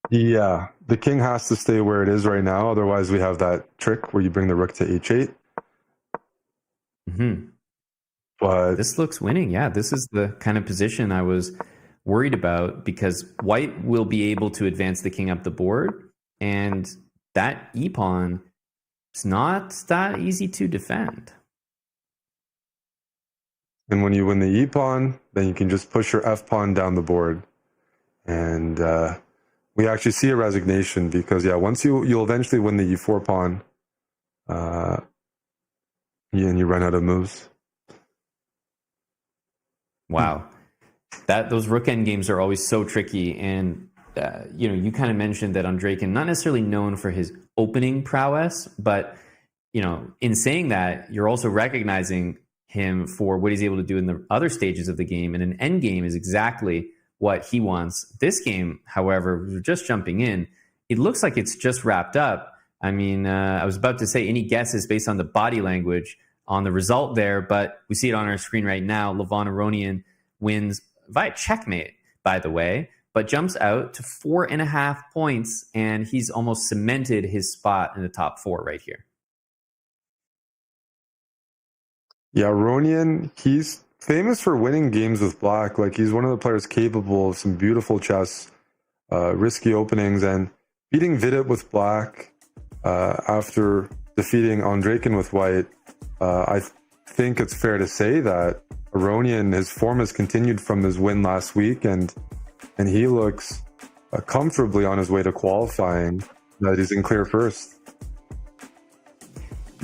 Yeah, the king has to stay where it is right now. Otherwise, we have that trick where you bring the rook to h8. Mm-hmm. But this looks winning. Yeah, this is the kind of position I was worried about, because white will be able to advance the king up the board, and that e-pawn is not that easy to defend. And when you win the e-pawn, then you can just push your f-pawn down the board. And we actually see a resignation, because, yeah, once you'll eventually win the e4 pawn, and you run out of moves. Wow. Those rook end games are always so tricky. And, you kind of mentioned that Andrejkin, not necessarily known for his opening prowess, but, in saying that, you're also recognizing him for what he's able to do in the other stages of the game. And an end game is exactly what he wants. This game, however, we're just jumping in. It looks like it's just wrapped up. I mean, I was about to say any guesses based on the body language on the result there, but we see it on our screen right now. Levon Aronian wins via checkmate, by the way, but jumps out to 4.5 points, and he's almost cemented his spot in the top 4 right here. Yeah, Aronian, he's famous for winning games with black. Like, he's one of the players capable of some beautiful chess, risky openings, and beating Vidit with black after defeating Andrejkin with white. I think it's fair to say that Aronian, his form has continued from his win last week, and he looks comfortably on his way to qualifying. That he's in clear first.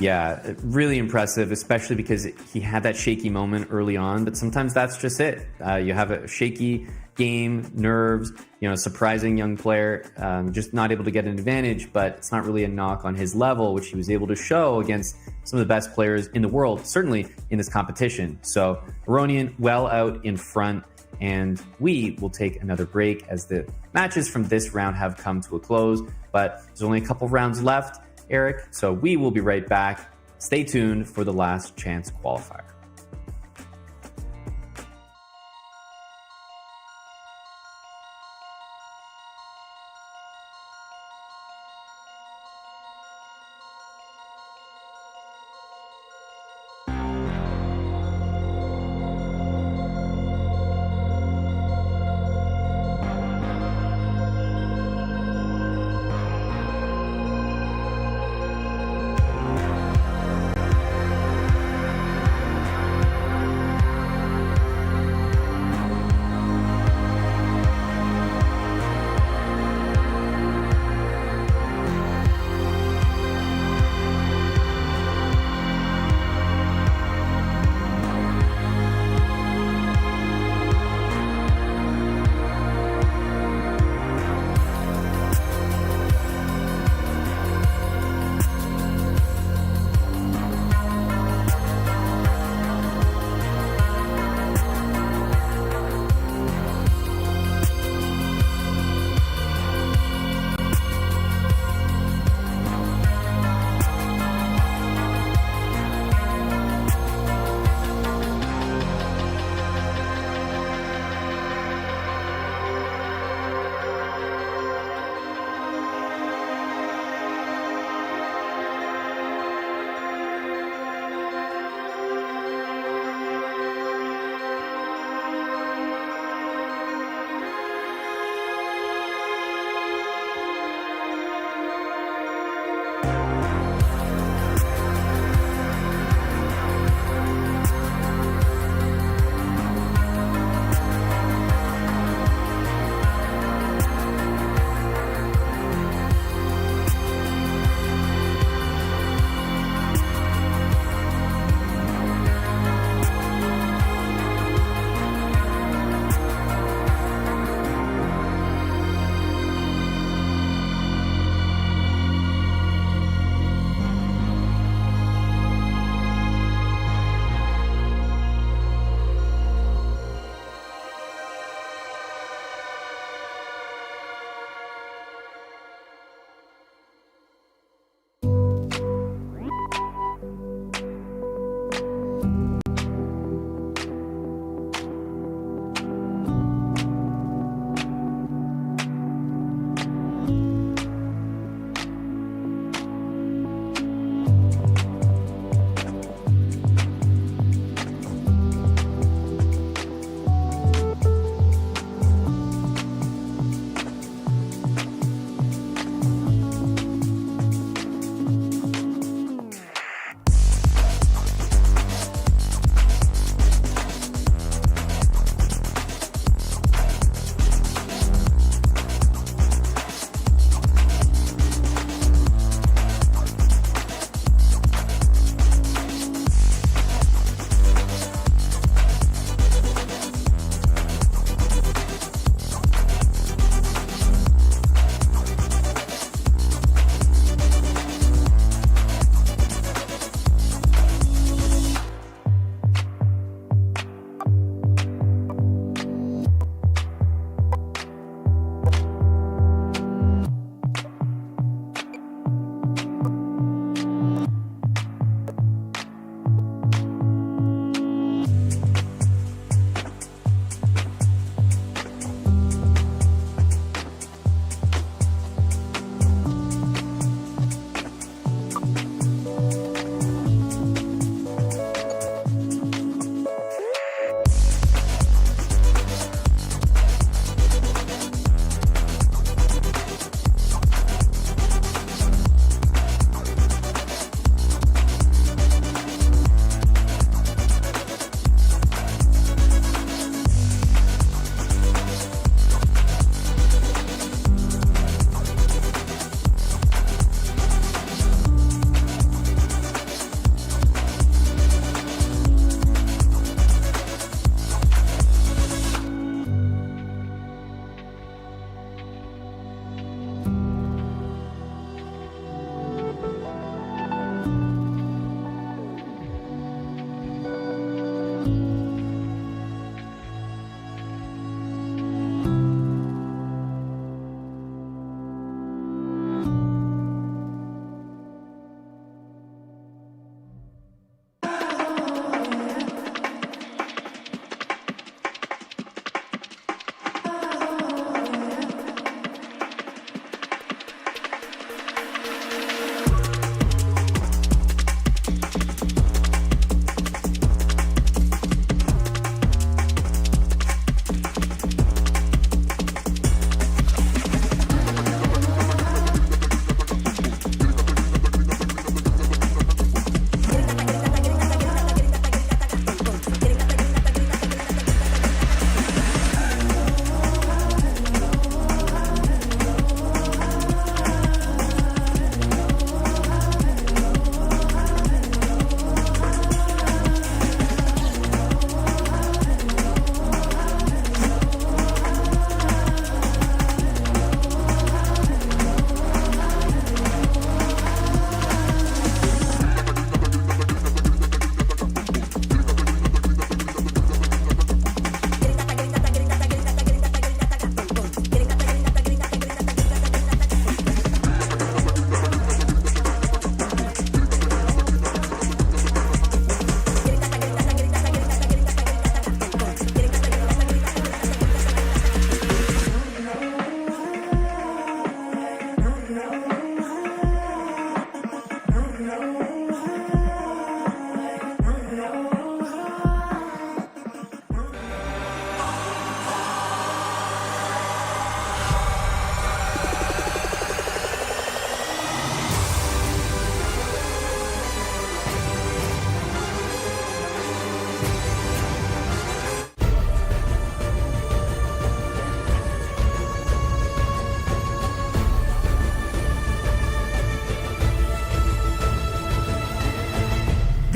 Yeah, really impressive, especially because he had that shaky moment early on, but sometimes that's just it. You have a shaky game, nerves, surprising young player, just not able to get an advantage, but it's not really a knock on his level, which he was able to show against some of the best players in the world, certainly in this competition. So Aronian well out in front, and we will take another break as the matches from this round have come to a close, but there's only a couple rounds left, Eric, so we will be right back. Stay tuned for the last chance qualifier.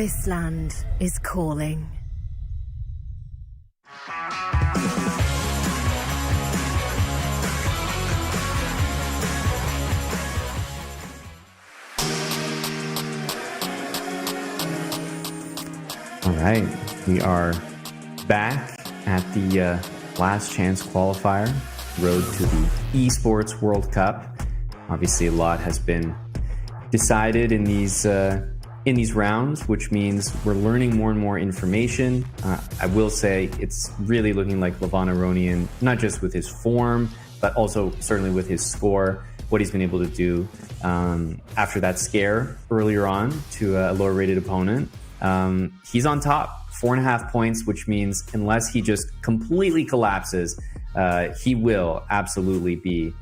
This land is calling. All right, we are back at the last chance qualifier, road to the Esports World Cup. Obviously, a lot has been decided in these rounds, which means we're learning more and more information. I will say it's really looking like Levon Aronian, not just with his form, but also certainly with his score, what he's been able to do after that scare earlier on to a lower-rated opponent. He's on top, 4.5 points, which means unless he just completely collapses, he will absolutely be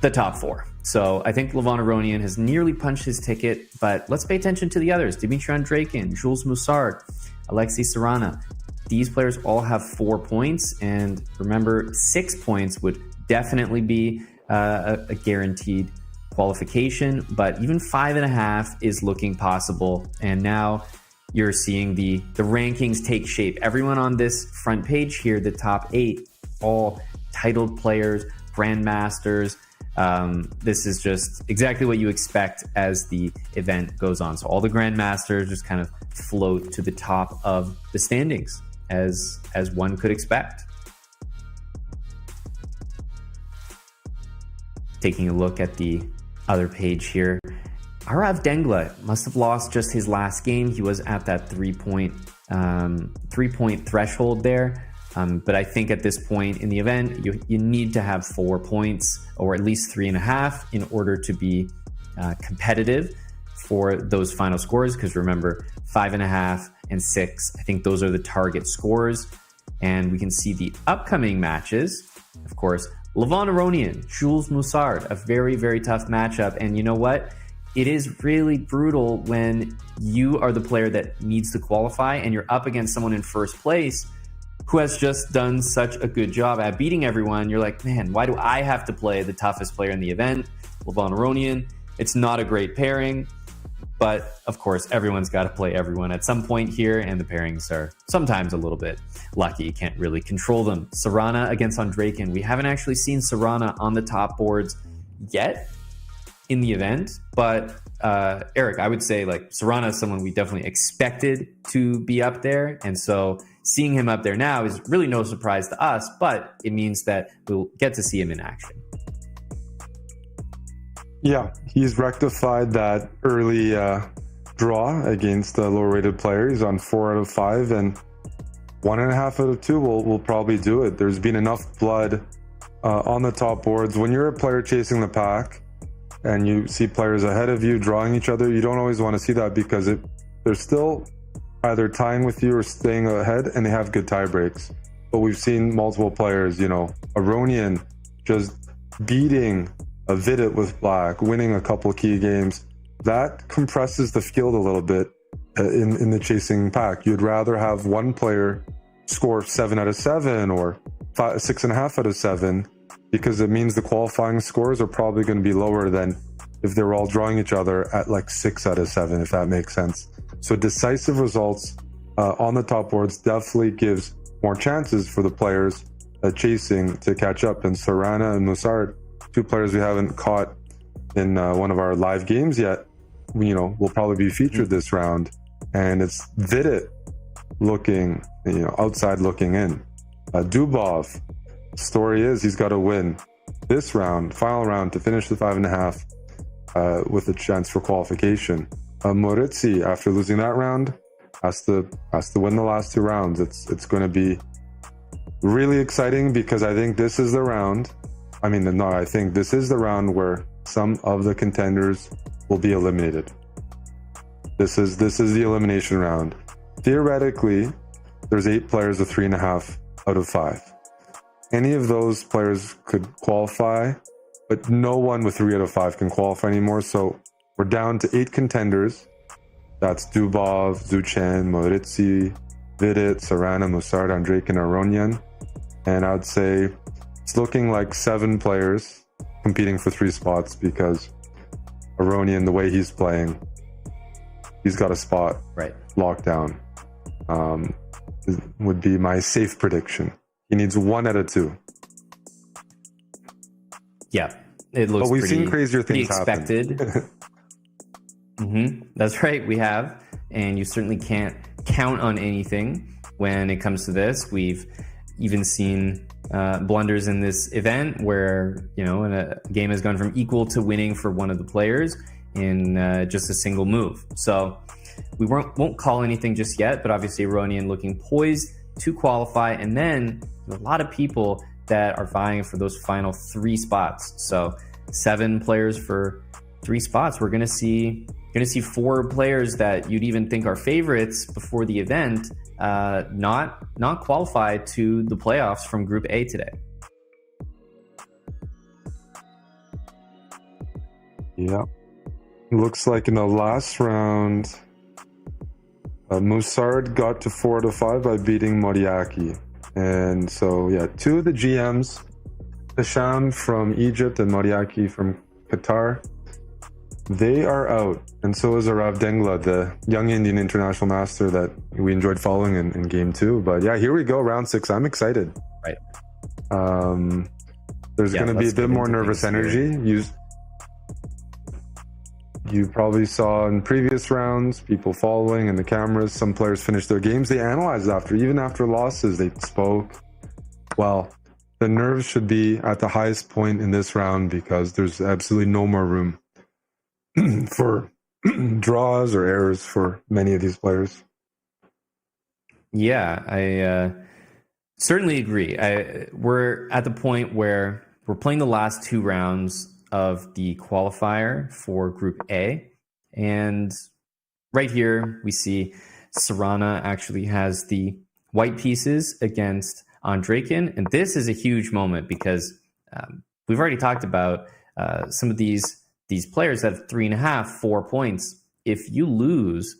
the top 4. So I think Levon Aronian has nearly punched his ticket, but let's pay attention to the others. Dimitri Andreikin, Jules Moussard, Alexei Sarana. These players all have 4 points, and remember, 6 points would definitely be a guaranteed qualification, but even 5.5 is looking possible. And now you're seeing the rankings take shape. Everyone on this front page here, the top 8, all titled players, grandmasters. This is just exactly what you expect as the event goes on. So all the grandmasters just kind of float to the top of the standings, as one could expect. Taking a look at the other page here, Arav Dangla must have lost just his last game. He was at that 3-point threshold there. But I think at this point in the event, you need to have 4 points or at least 3.5 in order to be competitive for those final scores. Because remember, 5.5 and 6, I think those are the target scores. And we can see the upcoming matches. Of course, Levon Aronian, Jules Moussard, a very, very tough matchup. And you know what? It is really brutal when you are the player that needs to qualify and you're up against someone in first place who has just done such a good job at beating everyone. You're like, man, why do I have to play the toughest player in the event, Levon Aronian? It's not a great pairing, but of course, everyone's got to play everyone at some point here, and the pairings are sometimes a little bit lucky. You can't really control them. Sarana against Andreikin. We haven't actually seen Sarana on the top boards yet in the event, but Eric, I would say like Sarana is someone we definitely expected to be up there, and so seeing him up there now is really no surprise to us, but it means that we'll get to see him in action. Yeah, he's rectified that early draw against the lower-rated player. He's on 4 out of 5, and 1.5 out of 2 will probably do it. There's been enough blood on the top boards. When you're a player chasing the pack and you see players ahead of you drawing each other, you don't always want to see that because they're still either tying with you or staying ahead, and they have good tie breaks. But we've seen multiple players, Aronian just beating a Vidit with black, winning a couple key games. That compresses the field a little bit in the chasing pack. You'd rather have one player score 7 out of 7 or 6.5 out of 7, because it means the qualifying scores are probably going to be lower than if they're all drawing each other at like 6 out of 7, if that makes sense. So decisive results on the top boards definitely gives more chances for the players chasing to catch up. And Sarana and Moussard, 2 players we haven't caught in one of our live games yet, will probably be featured this round. And it's Vidit looking, outside looking in. Dubov, story is he's got to win this round, final round, to finish the 5.5 with a chance for qualification. Moritzi, after losing that round, has to win the last 2 rounds. It's going to be really exciting because I think this is the round. This is the round where some of the contenders will be eliminated. This is the elimination round. Theoretically, there's 8 players with 3.5 out of 5. Any of those players could qualify, but no one with 3 out of 5 can qualify anymore. So we're down to 8 contenders. That's Dubov, Zuchen, Moritzi, Vidit, Sarana, Moussard, Andreikin, Aronian. And I'd say it's looking like 7 players competing for 3 spots because Aronian, the way he's playing, he's got a spot Right. locked down. Would be my safe prediction. He needs 1 out of 2. Yeah, it looks. But we've pretty, seen crazier pretty things happen. expected. That's right, we have, and you certainly can't count on anything when it comes to this. We've even seen blunders in this event where a game has gone from equal to winning for one of the players in just a single move. So we won't call anything just yet, but obviously Aronian looking poised to qualify, and then a lot of people that are vying for those final 3 spots. So 7 players for 3 spots. We're gonna see 4 players that you'd even think are favorites before the event not qualify to the playoffs from Group A today. Yeah. Looks like in the last round, Musard got to 4 out of 5 by beating Moriaki. And so, 2 of the GMs, Hisham from Egypt and Moriaki from Qatar, they are out. And so is Arav Dangla, the young Indian international master that we enjoyed following in game 2. But yeah, here we go, round 6. I'm excited. Right. There's going to be a bit more nervous energy. You probably saw in previous rounds, people following and the cameras, some players finished their games. They analyzed even after losses, they spoke. Well, the nerves should be at the highest point in this round because there's absolutely no more room for draws or errors for many of these players. Yeah, I certainly agree. We're at the point where we're playing the last 2 rounds of the qualifier for Group A. And right here, we see Sarana actually has the white pieces against Andrejkin. And this is a huge moment because we've already talked about some of these players that have 3.5, 4 points. If you lose,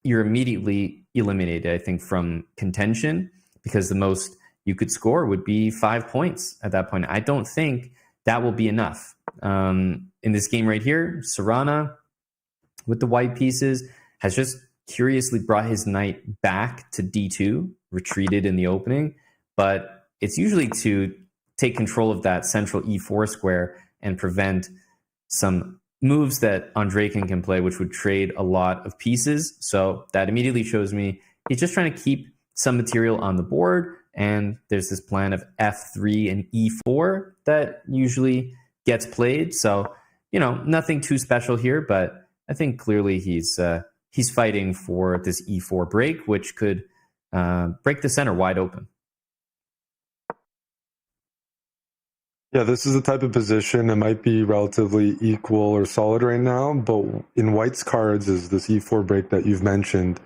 you're immediately eliminated, I think, from contention because the most you could score would be 5 points at that point. I don't think that will be enough. In this game right here, Sarana with the white pieces has just curiously brought his knight back to D2, retreated in the opening, but it's usually to take control of that central E4 square and prevent some moves that Andrejkin can play, which would trade a lot of pieces. So that immediately shows me he's just trying to keep some material on the board, and there's this plan of F3 and E4 that usually gets played. So, nothing too special here, but I think clearly he's fighting for this E4 break, which could break the center wide open. Yeah, this is the type of position that might be relatively equal or solid right now, but in white's cards is this E4 break that you've mentioned,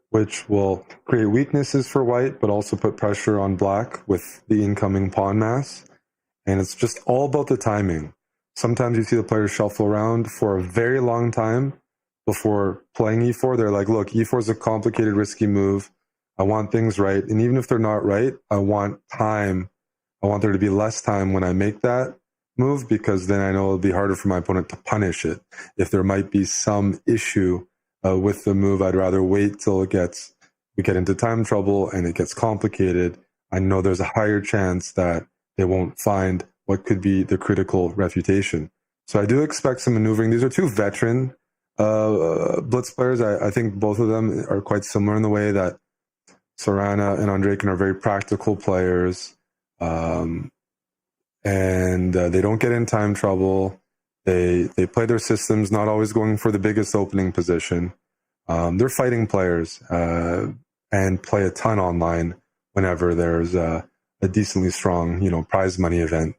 which will create weaknesses for white, but also put pressure on black with the incoming pawn mass. And it's just all about the timing. Sometimes you see the players shuffle around for a very long time before playing E4. They're like, look, E4 is a complicated, risky move. I want things right. And even if they're not right, I want time. I want there to be less time when I make that move because then I know it'll be harder for my opponent to punish it. If there might be some issue with the move, I'd rather wait till we get into time trouble and it gets complicated. I know there's a higher chance that they won't find what could be the critical refutation. So I do expect some maneuvering. These are 2 veteran blitz players. I think both of them are quite similar in the way that Sarana and Andrejkin are very practical players. And they don't get in time trouble. They play their systems, not always going for the biggest opening position. They're fighting players and play a ton online whenever there's a decently strong, prize money event.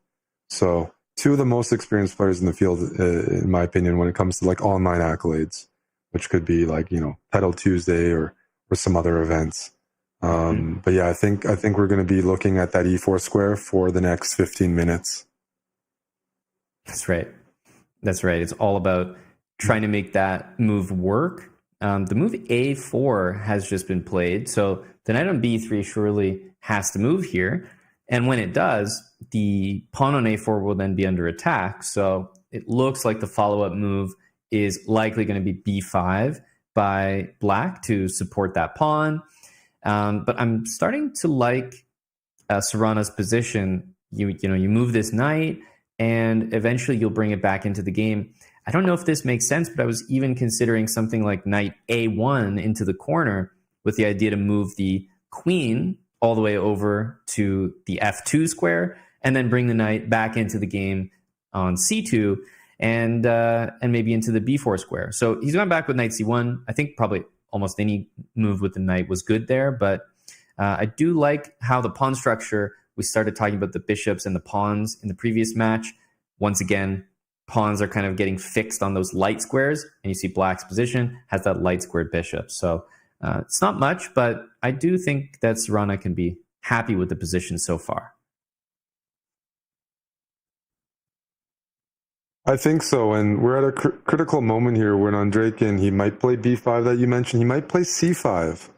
So 2 of the most experienced players in the field, in my opinion, when it comes to like online accolades, which could be like, Pedal Tuesday or some other events. But yeah, I think we're going to be looking at that E4 square for the next 15 minutes. That's right. It's all about trying to make that move work. The move A4 has just been played. So the knight on B3 surely has to move here. And when it does, the pawn on A4 will then be under attack. So it looks like the follow-up move is likely going to be B5. by black to support that pawn. But I'm starting to like Serrana's position. You move this knight, and eventually you'll bring it back into the game. I don't know if this makes sense, but I was even considering something like knight A1 into the corner with the idea to move the queen all the way over to the F2 square, and then bring the knight back into the game on C2 and maybe into the B4 square. So he's going back with knight C1. I think probably almost any move with the knight was good there, but I do like how the pawn structure, we started talking about the bishops and the pawns in the previous match. Once again, pawns are kind of getting fixed on those light squares, and you see black's position has that light squared bishop. So it's not much, but I do think that Serrana can be happy with the position so far. I think so, and we're at a critical moment here when Andrejkin, he might play b5 that you mentioned. He might play c5,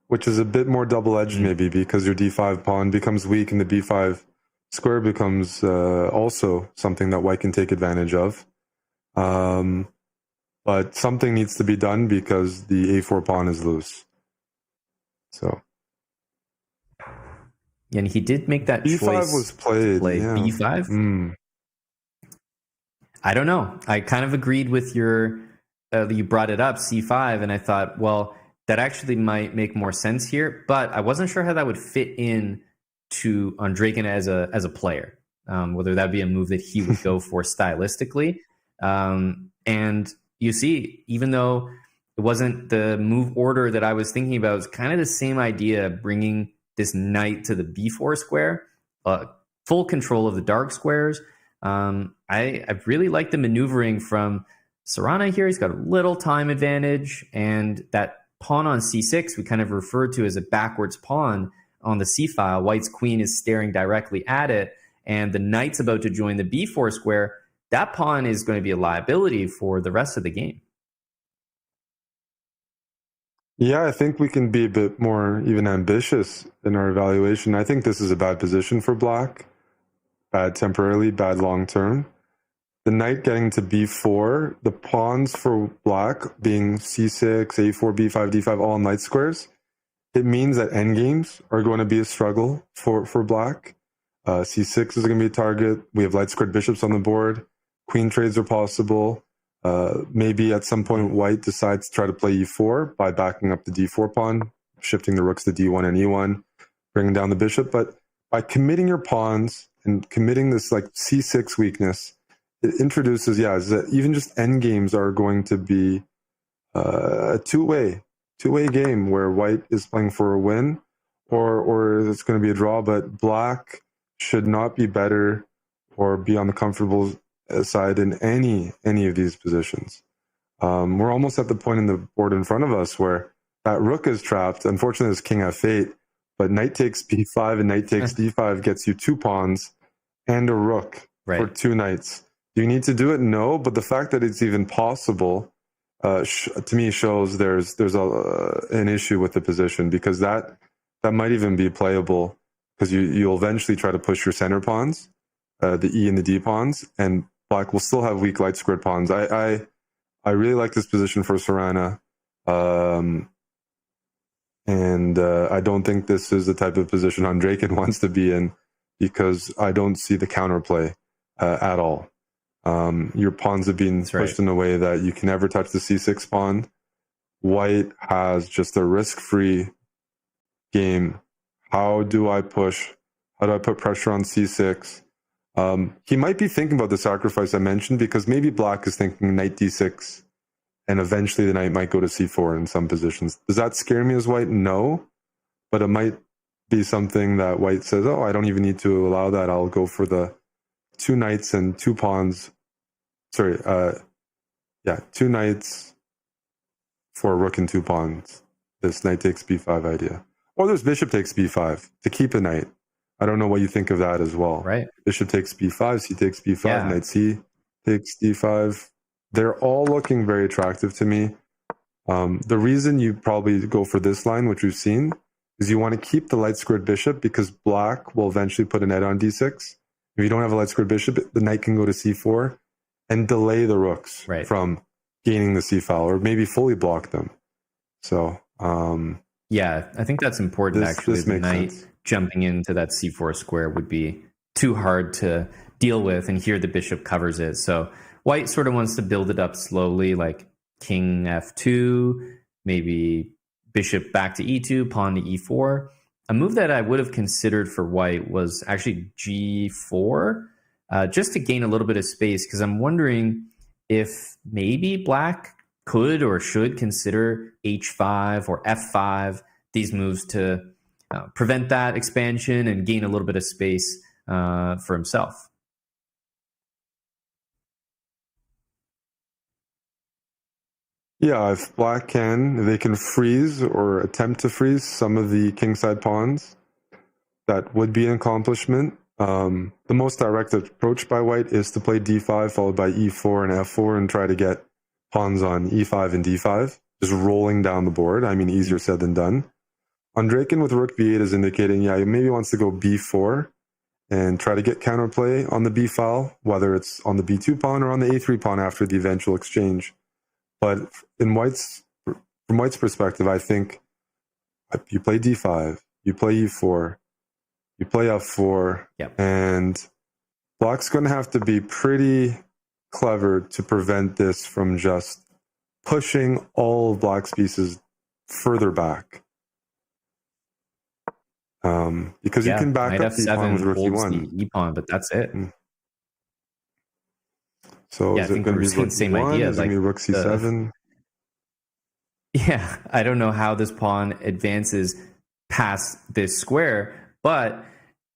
which is a bit more double-edged maybe, because your d5 pawn becomes weak and the b5 square becomes also something that white can take advantage of. But something needs to be done because the a4 pawn is loose. So, and he did make that b5 choice was played, to play yeah. b5. I don't know. I kind of agreed with your, you brought it up, c5, and I thought, well, that actually might make more sense here, but I wasn't sure how that would fit in to Andrejkin as a player, whether that'd be a move that he would go for stylistically. And you see, even though it wasn't the move order that I was thinking about, it's kind of the same idea, bringing this knight to the b4 square, full control of the dark squares. I really like the maneuvering from Serrana here. He's got a little time advantage, and that pawn on c6 we kind of referred to as a backwards pawn on the c-file. White's queen is staring directly at it, and the knight's about to join the b4 square. That pawn is going to be a liability for the rest of the game. Yeah, I think we can be a bit more even ambitious in our evaluation. I think this is a bad position for black. Bad temporarily, bad long term. The knight getting to b4, the pawns for black being c6, a4, b5, d5, all in light squares. It means that endgames are going to be a struggle for black. c6 is going to be a target. We have light squared bishops on the board. Queen trades are possible. Maybe at some point white decides to try to play e4 by backing up the d4 pawn, shifting the rooks to d1 and e1, bringing down the bishop. But by committing your pawns and committing this like c6 weakness, it introduces, is that even just endgames are going to be a two-way game where white is playing for a win or it's going to be a draw, but black should not be better or be on the comfortable side in any of these positions. We're almost at the point in the board in front of us where that rook is trapped. Unfortunately, it's king f8, but knight takes b5 and knight takes d5 gets you two pawns and a rook for two knights. Do you need to do it? No, but the fact that it's even possible to me shows there's an issue with the position, because that might even be playable, because you'll eventually try to push your center pawns, the E and the D pawns, and black will still have weak light squared pawns. I really like this position for Serrana, and I don't think this is the type of position Andrejkin wants to be in, because I don't see the counterplay at all. Your pawns have been pushed in a way that you can never touch the c6 pawn. White has just a risk-free game. How do I put pressure on c6? He might be thinking about the sacrifice I mentioned, because maybe black is thinking knight d6 and eventually the knight might go to c4 in some positions. Does that scare me as white? No, but it might be something that white says, oh, I don't even need to allow that. I'll go for the two knights and two pawns. Two knights for a rook and two pawns. This knight takes b5 idea. Or there's bishop takes b5 to keep a knight. I don't know what you think of that as well. Right. Bishop takes b5, c takes b5, knight c takes d5. They're all looking very attractive to me. The reason you probably go for this line, which we've seen, is you want to keep the light squared bishop, because black will eventually put a knight on d6. If you don't have a light squared bishop, the knight can go to c4 and delay the rooks from gaining the c-file, or maybe fully block them. So Yeah, I think that's important. Actually, this the makes knight sense. jumping into that c4 square would be too hard to deal with, and here the bishop covers it. So white sort of wants to build it up slowly, like king f2, maybe bishop back to e2, pawn to e4. A move that I would have considered for white was actually g4, just to gain a little bit of space, because I'm wondering if maybe black could or should consider h5 or f5, these moves to prevent that expansion and gain a little bit of space for himself. Yeah, if black they can freeze or attempt to freeze some of the kingside pawns. That would be an accomplishment. The most direct approach by white is to play d5 followed by e4 and f4 and try to get pawns on e5 and d5, just rolling down the board. I mean, easier said than done. Undraken with rook b8 is indicating, yeah, he maybe wants to go b4 and try to get counterplay on the b file, whether it's on the b2 pawn or on the a3 pawn after the eventual exchange. But from white's perspective, I think you play d5, you play e4, you play f4, and black's going to have to be pretty clever to prevent this from just pushing all of black's pieces further back. Because you can back up the pawn with rook e1. The e-pawn, but that's it. So is it going to be rook same e1? idea. Is it going to be rook c7? Yeah, I don't know how this pawn advances past this square, but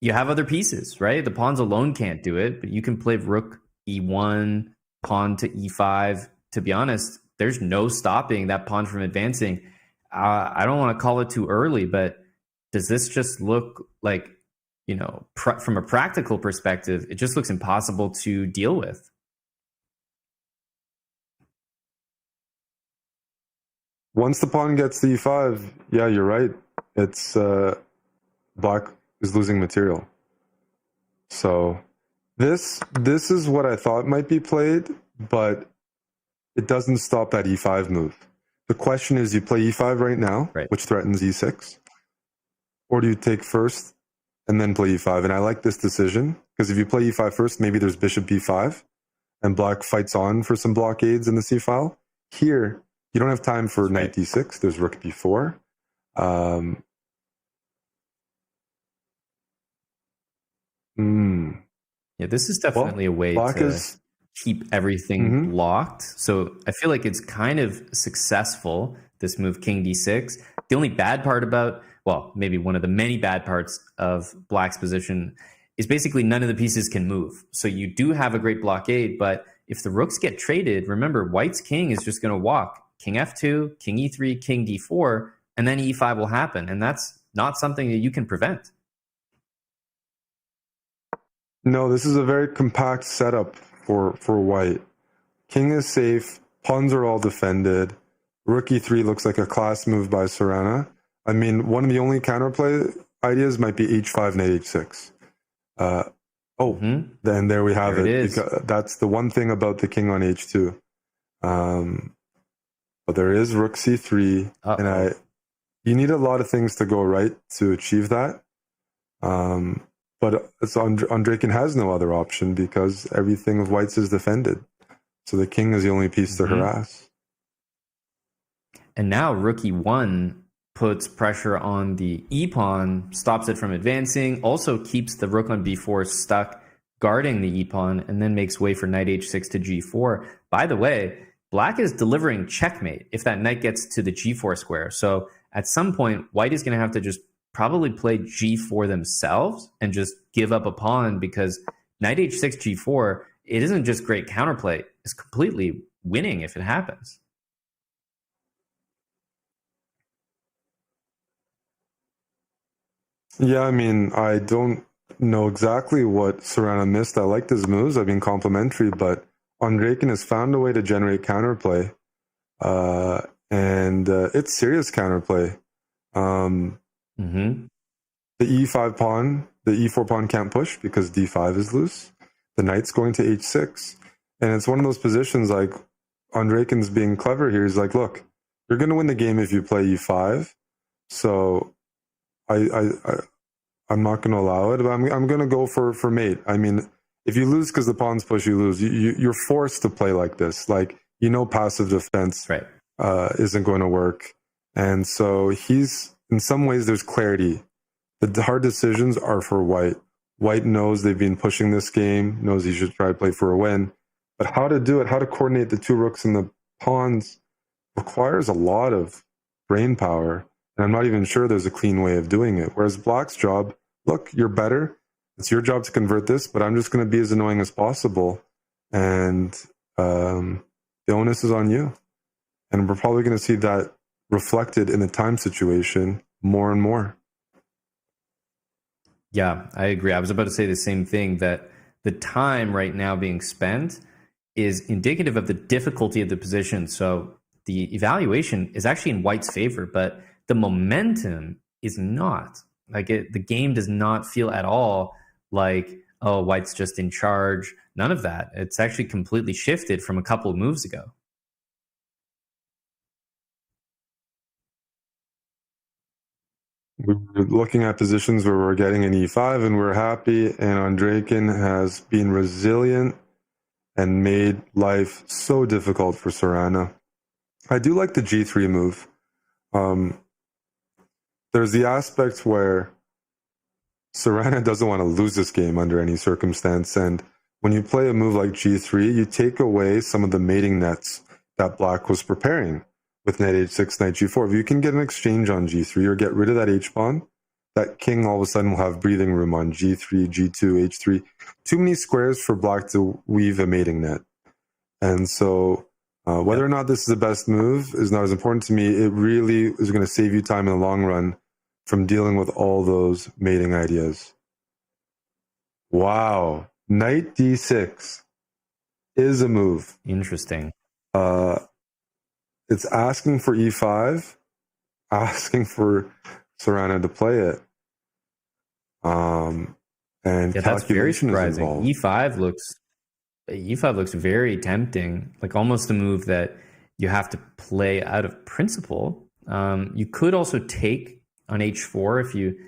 you have other pieces, right? The pawns alone can't do it, but you can play rook e1, pawn to e5. To be honest, there's no stopping that pawn from advancing. I don't want to call it too early, but does this just look like, from a practical perspective, it just looks impossible to deal with? Once the pawn gets to e5, yeah, you're right. It's black is losing material. So this is what I thought might be played, but it doesn't stop that e5 move. The question is, you play e5 right now, which threatens e6, or do you take first and then play e5? And I like this decision, because if you play e5 first, maybe there's bishop b5, and black fights on for some blockades in the c file. Here, you don't have time for knight d6. There's rook b4. Yeah, this is definitely a way to keep everything locked. So I feel like it's kind of successful, this move king d6. The only bad part about, well, maybe one of the many bad parts of black's position is basically none of the pieces can move. So you do have a great blockade, but if the rooks get traded, remember, white's king is just going to walk. King f2, king e3, king d4, and then e5 will happen. And that's not something that you can prevent. No, this is a very compact setup for white. King is safe. Pawns are all defended. Rook e3 looks like a class move by Serena. I mean, one of the only counterplay ideas might be h5, knight h6. Then there we have it. That's the one thing about the king on h2. But there is rook c3, and you need a lot of things to go right to achieve that. But Undraken has no other option because everything of white's is defended. So the king is the only piece to harass. And now rook e1 puts pressure on the e-pawn, stops it from advancing, also keeps the rook on b4 stuck, guarding the e-pawn, and then makes way for knight h6 to g4. By the way, black is delivering checkmate if that knight gets to the g4 square. So at some point, white is going to have to just probably play g4 themselves and just give up a pawn, because knight h6 g4, it isn't just great counterplay, it's completely winning if it happens. Yeah, I mean, I don't know exactly what Serena missed. I liked his moves. I've been complimentary, but Undraken has found a way to generate counterplay. And it's serious counterplay. The e5 pawn, the e4 pawn can't push because d5 is loose. The knight's going to h6. And it's one of those positions like Undraken's being clever here. He's like, look, you're going to win the game if you play e5. So I'm not going to allow it, but I'm going to go for mate. I mean, if you lose because the pawns push, you lose. You're forced to play like this. Like, passive defense Right. Isn't going to work. And so in some ways, there's clarity. The hard decisions are for white. White knows they've been pushing this game, knows he should try to play for a win. But how to do it, how to coordinate the two rooks and the pawns requires a lot of brain power. And I'm not even sure there's a clean way of doing it. Whereas black's job, look, you're better. It's your job to convert this, but I'm just going to be as annoying as possible. And the onus is on you. And we're probably going to see that reflected in the time situation more and more. Yeah, I agree. I was about to say the same thing, that the time right now being spent is indicative of the difficulty of the position. So the evaluation is actually in white's favor, but the momentum is not. Like, the game does not feel at all like, oh, white's just in charge. None of that. It's actually completely shifted from a couple of moves ago. We were looking at positions where we're getting an e5 and we're happy, and Andreykin has been resilient and made life so difficult for Sorana. I do like the g3 move. There's the aspect where Sorana doesn't want to lose this game under any circumstance, and when you play a move like g3, you take away some of the mating nets that black was preparing with knight h6, knight g4. If you can get an exchange on g3 or get rid of that h-pawn, that king all of a sudden will have breathing room on g3, g2, h3. Too many squares for black to weave a mating net. And so whether or not this is the best move is not as important to me. It really is going to save you time in the long run from dealing with all those mating ideas. Wow. Knight d6 is a move. Interesting. It's asking for e5, asking for Sorana to play it. And that's very surprising. Involved. E5 looks very tempting, like almost a move that you have to play out of principle. You could also take on h4 if you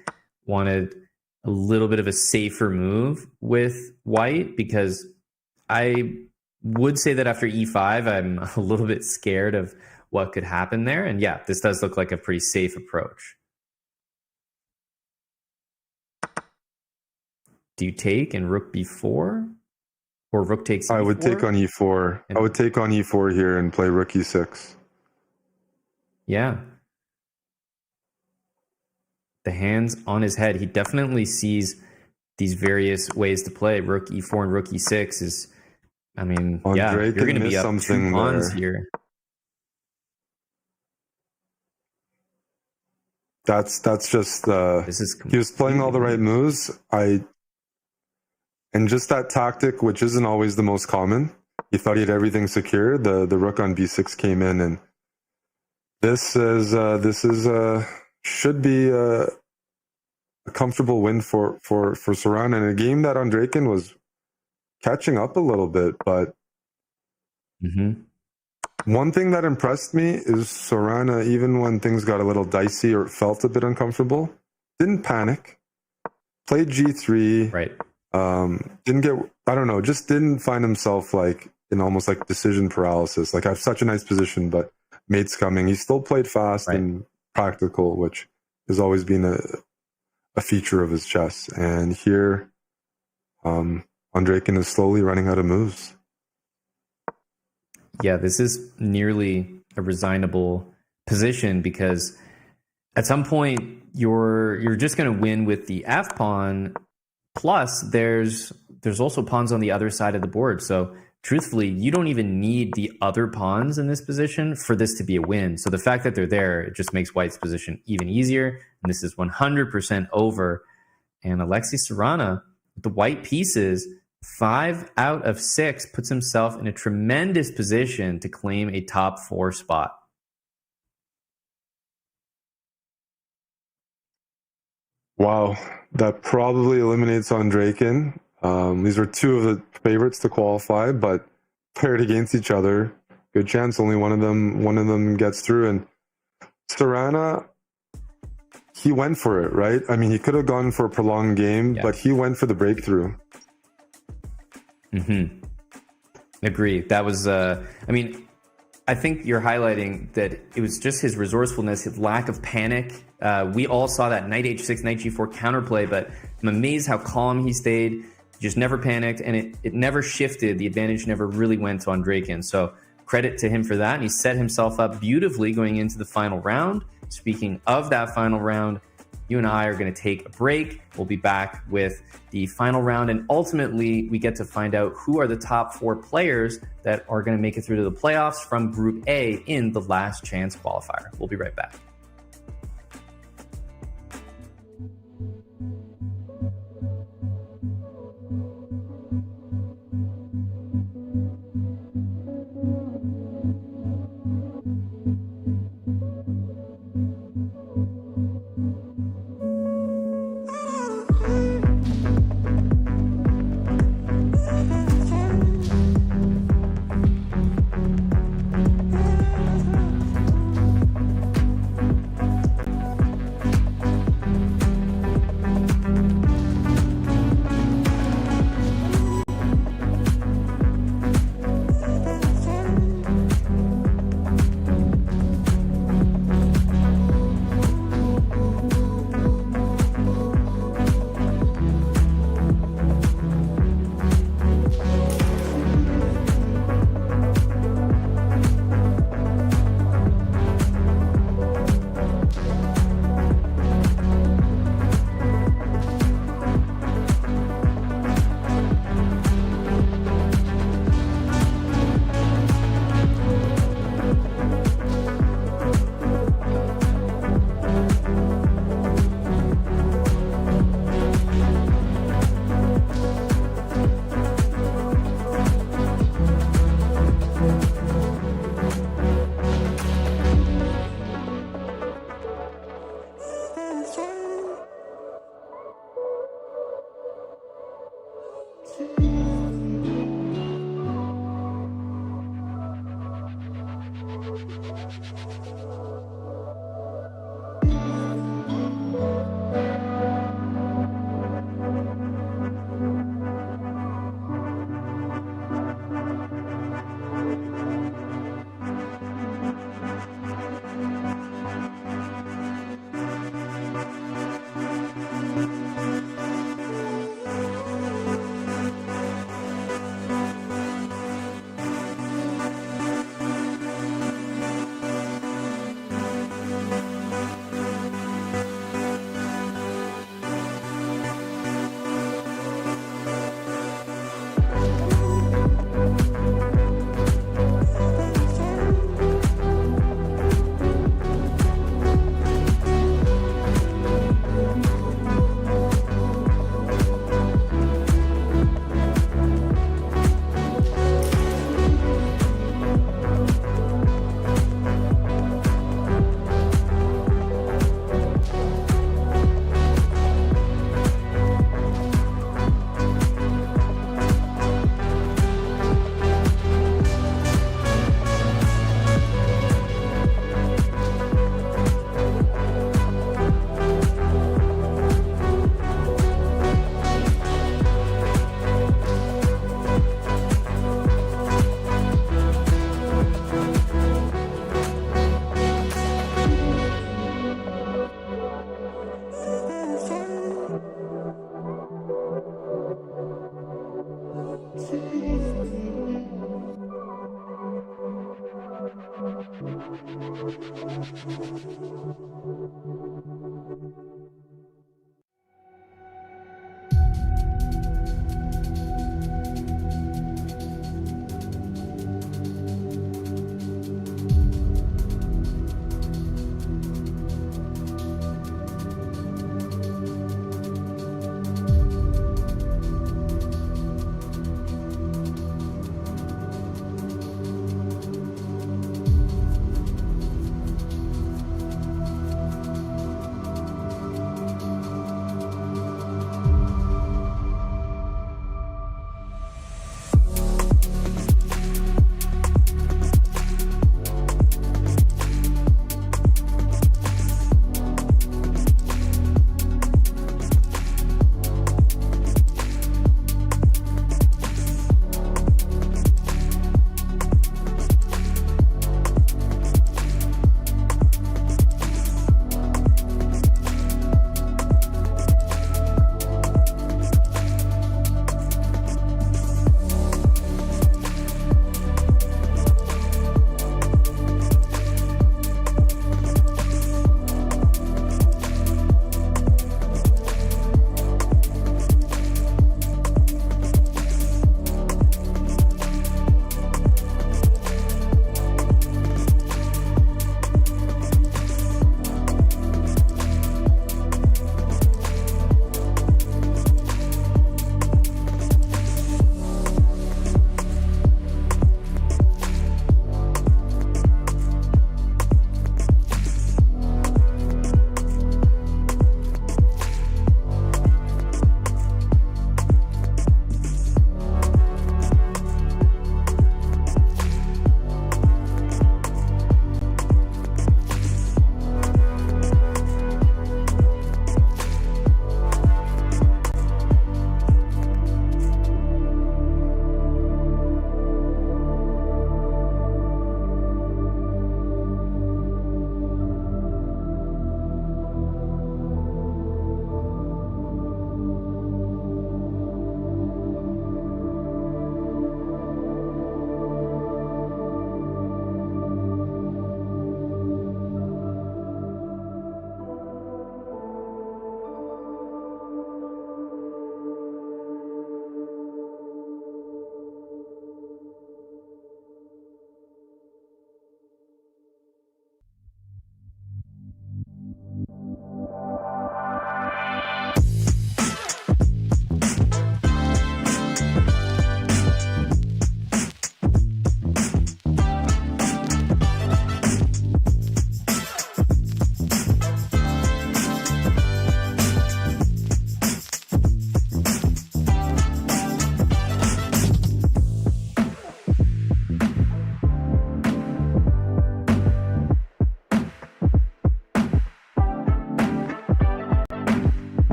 wanted a little bit of a safer move with white, because I would say that after e5, I'm a little bit scared of what could happen there. And yeah, this does look like a pretty safe approach. Do you take and rook b4? Or rook takes e4? I would take on e4. I would take on e4 here and play rook e6. Yeah. The hand's on his head. He definitely sees these various ways to play. Rook e4 and rook e6 is, I mean, yeah, you're going to be up 2 pawns here. That's just he was playing all the right moves. And just that tactic, which isn't always the most common. He thought he had everything secure. The rook on b6 came in, and this should be a comfortable win for Sorana in a game that Andreykin was catching up a little bit. But one thing that impressed me is Sorana, even when things got a little dicey or felt a bit uncomfortable, didn't panic, played g3, right? Just didn't find himself like in almost like decision paralysis. Like, I have such a nice position, but mate's coming. He still played fast and practical, which has always been a feature of his chess. And here, Andreykin is slowly running out of moves. Yeah, this is nearly a resignable position, because at some point you're just going to win with the f pawn. Plus, there's also pawns on the other side of the board. So truthfully, you don't even need the other pawns in this position for this to be a win. So the fact that they're there, it just makes white's position even easier. And this is 100% over. And Alexei Sorana, with the white pieces, 5 out of 6, puts himself in a tremendous position to claim a top 4 spot. Wow, that probably eliminates Andreykin. These are two of the favorites to qualify, but paired against each other, good chance only one of them gets through. And Serrana, he went for it, right? I mean, he could have gone for a prolonged game, but he went for the breakthrough. Agree. That was, I mean, I think you're highlighting that it was just his resourcefulness, his lack of panic. We all saw that knight h6, knight g4 counterplay, but I'm amazed how calm he stayed. He just never panicked, and it never shifted. The advantage never really went to Andreykin. So credit to him for that. And he set himself up beautifully going into the final round. Speaking of that final round, you and I are going to take a break. We'll be back with the final round, and ultimately we get to find out who are the top 4 players that are going to make it through to the playoffs from Group A in the last chance qualifier. We'll be right back.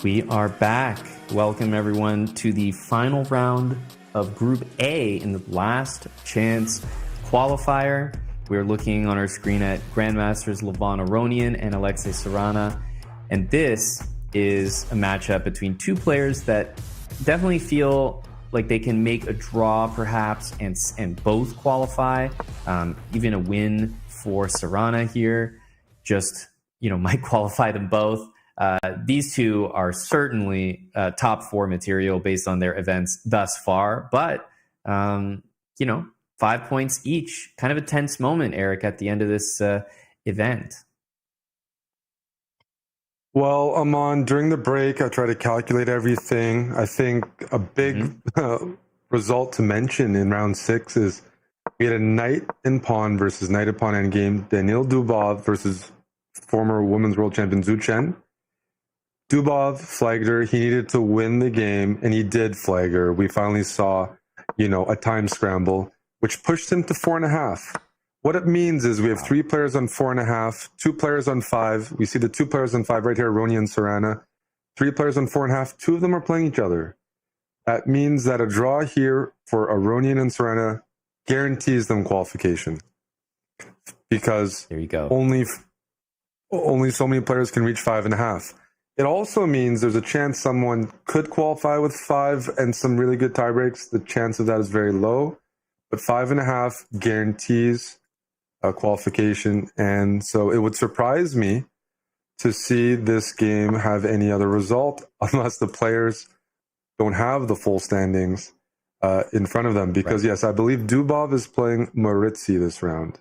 We are back. Welcome everyone to the final round of Group A in the last chance qualifier. We're looking on our screen at Grandmasters Levon Aronian and Alexei Sarana. And this is a matchup between two players that definitely feel like they can make a draw perhaps and both qualify. Even a win for Sarana here just, might qualify them both. These two are certainly top four material based on their events thus far, but 5 points each. Kind of a tense moment, Eric, at the end of this event. Well, Aman, during the break, I try to calculate everything. I think a big result to mention in round 6 is we had a knight and pawn versus knight and pawn endgame. Daniil Dubov versus former women's world champion Zhu Chen. Dubov flagged her. He needed to win the game, and he did flag her. We finally saw, a time scramble, which pushed him to 4.5. What it means is we have 3 players on 4.5, 2 players on 5. We see the 2 players on 5 right here, Aronian and Sarana. 3 players on 4.5. 2 of them are playing each other. That means that a draw here for Aronian and Sarana guarantees them qualification, because there you go. Only so many players can reach 5.5. It also means there's a chance someone could qualify with 5 and some really good tie breaks. The chance of that is very low, but 5.5 guarantees a qualification. And so it would surprise me to see this game have any other result unless the players don't have the full standings in front of them. Because yes, I believe Dubov is playing Maritzi this round,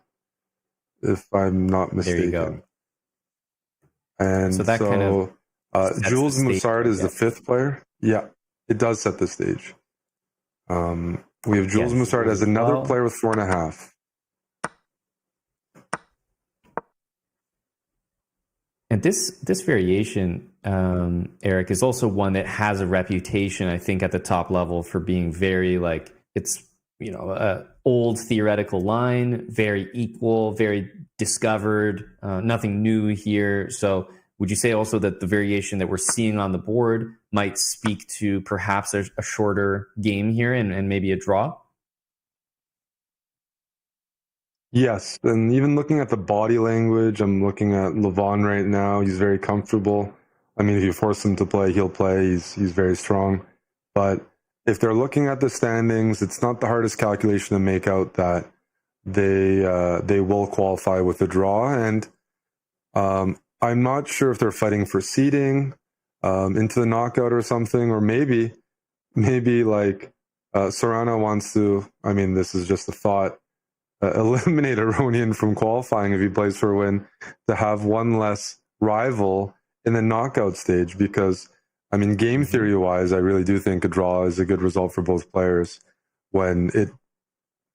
if I'm not mistaken. There you go. And so that kind of Jules Moussard is the 5th player. Yeah, it does set the stage. We have Jules Moussard as another player with 4.5. And this variation, Eric, is also one that has a reputation, I think, at the top level for being very it's a old theoretical line, very equal, very discovered, nothing new here. So would you say also that the variation that we're seeing on the board might speak to perhaps a shorter game here and maybe a draw? Yes, and even looking at the body language, I'm looking at Levon right now. He's very comfortable. I mean, if you force him to play, he'll play. He's very strong. But if they're looking at the standings, it's not the hardest calculation to make out that they will qualify with a draw. And I'm not sure if they're fighting for seeding into the knockout or something, or maybe Sarana wants to, I mean, this is just a thought, eliminate Aronian from qualifying if he plays for a win, to have one less rival in the knockout stage. Because, I mean, game theory wise, I really do think a draw is a good result for both players. When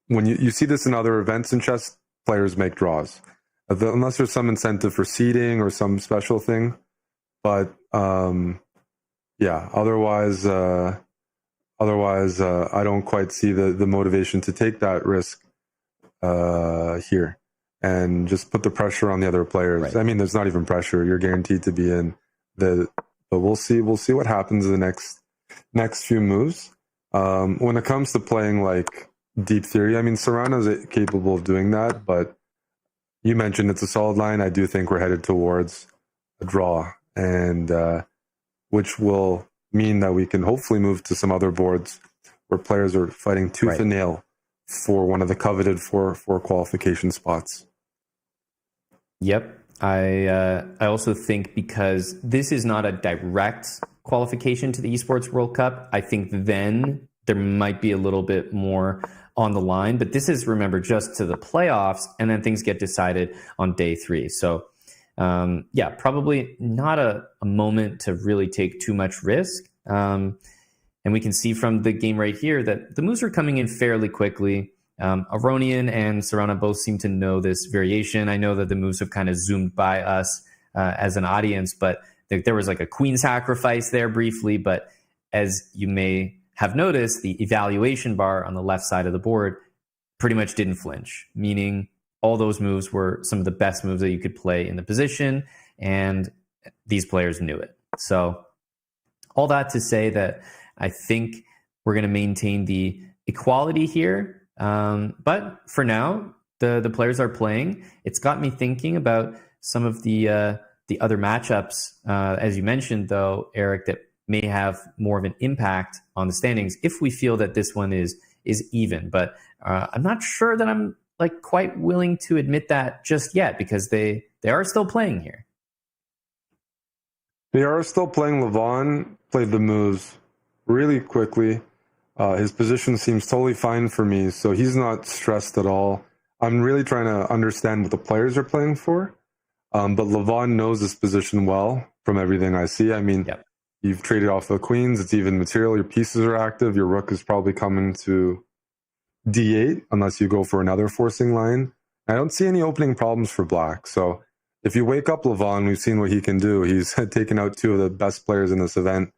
you see this in other events in chess, players make draws. Unless there's some incentive for seeding or some special thing. But otherwise, I don't quite see the motivation to take that risk here and just put the pressure on the other players. Right. I mean, there's not even pressure. You're guaranteed to be in but we'll see what happens in the next few moves. When it comes to playing like deep theory, I mean, Sarana is capable of doing that, but you mentioned it's a solid line. I do think we're headed towards a draw, and which will mean that we can hopefully move to some other boards where players are fighting tooth and nail for one of the coveted four qualification spots. Yep. I also think because this is not a direct qualification to the Esports World Cup, I think then there might be a little bit more on the line. But this is, remember, just to the playoffs, and then things get decided on day 3. So, probably not a moment to really take too much risk. And we can see from the game right here that the moves are coming in fairly quickly. Aronian and Sarana both seem to know this variation. I know that the moves have kind of zoomed by us as an audience, but there was like a queen sacrifice there briefly. But as you may have noticed, the evaluation bar on the left side of the board pretty much didn't flinch, meaning all those moves were some of the best moves that you could play in the position, and these players knew it. So all that to say that I think we're going to maintain the equality here. But for now, the players are playing. It's got me thinking about some of the other matchups, as you mentioned, though, Eric, that may have more of an impact on the standings if we feel that this one is even. But I'm not sure that I'm quite willing to admit that just yet, because they are still playing here. They are still playing. Levon played the moves really quickly. His position seems totally fine for me, so he's not stressed at all. I'm really trying to understand what the players are playing for. But Levon knows his position well from everything I see. I mean, You've traded off the queens. It's even material. Your pieces are active. Your rook is probably coming to d8 unless you go for another forcing line. I don't see any opening problems for black. So if you wake up Levon, we've seen what he can do. He's taken out 2 of the best players in this event.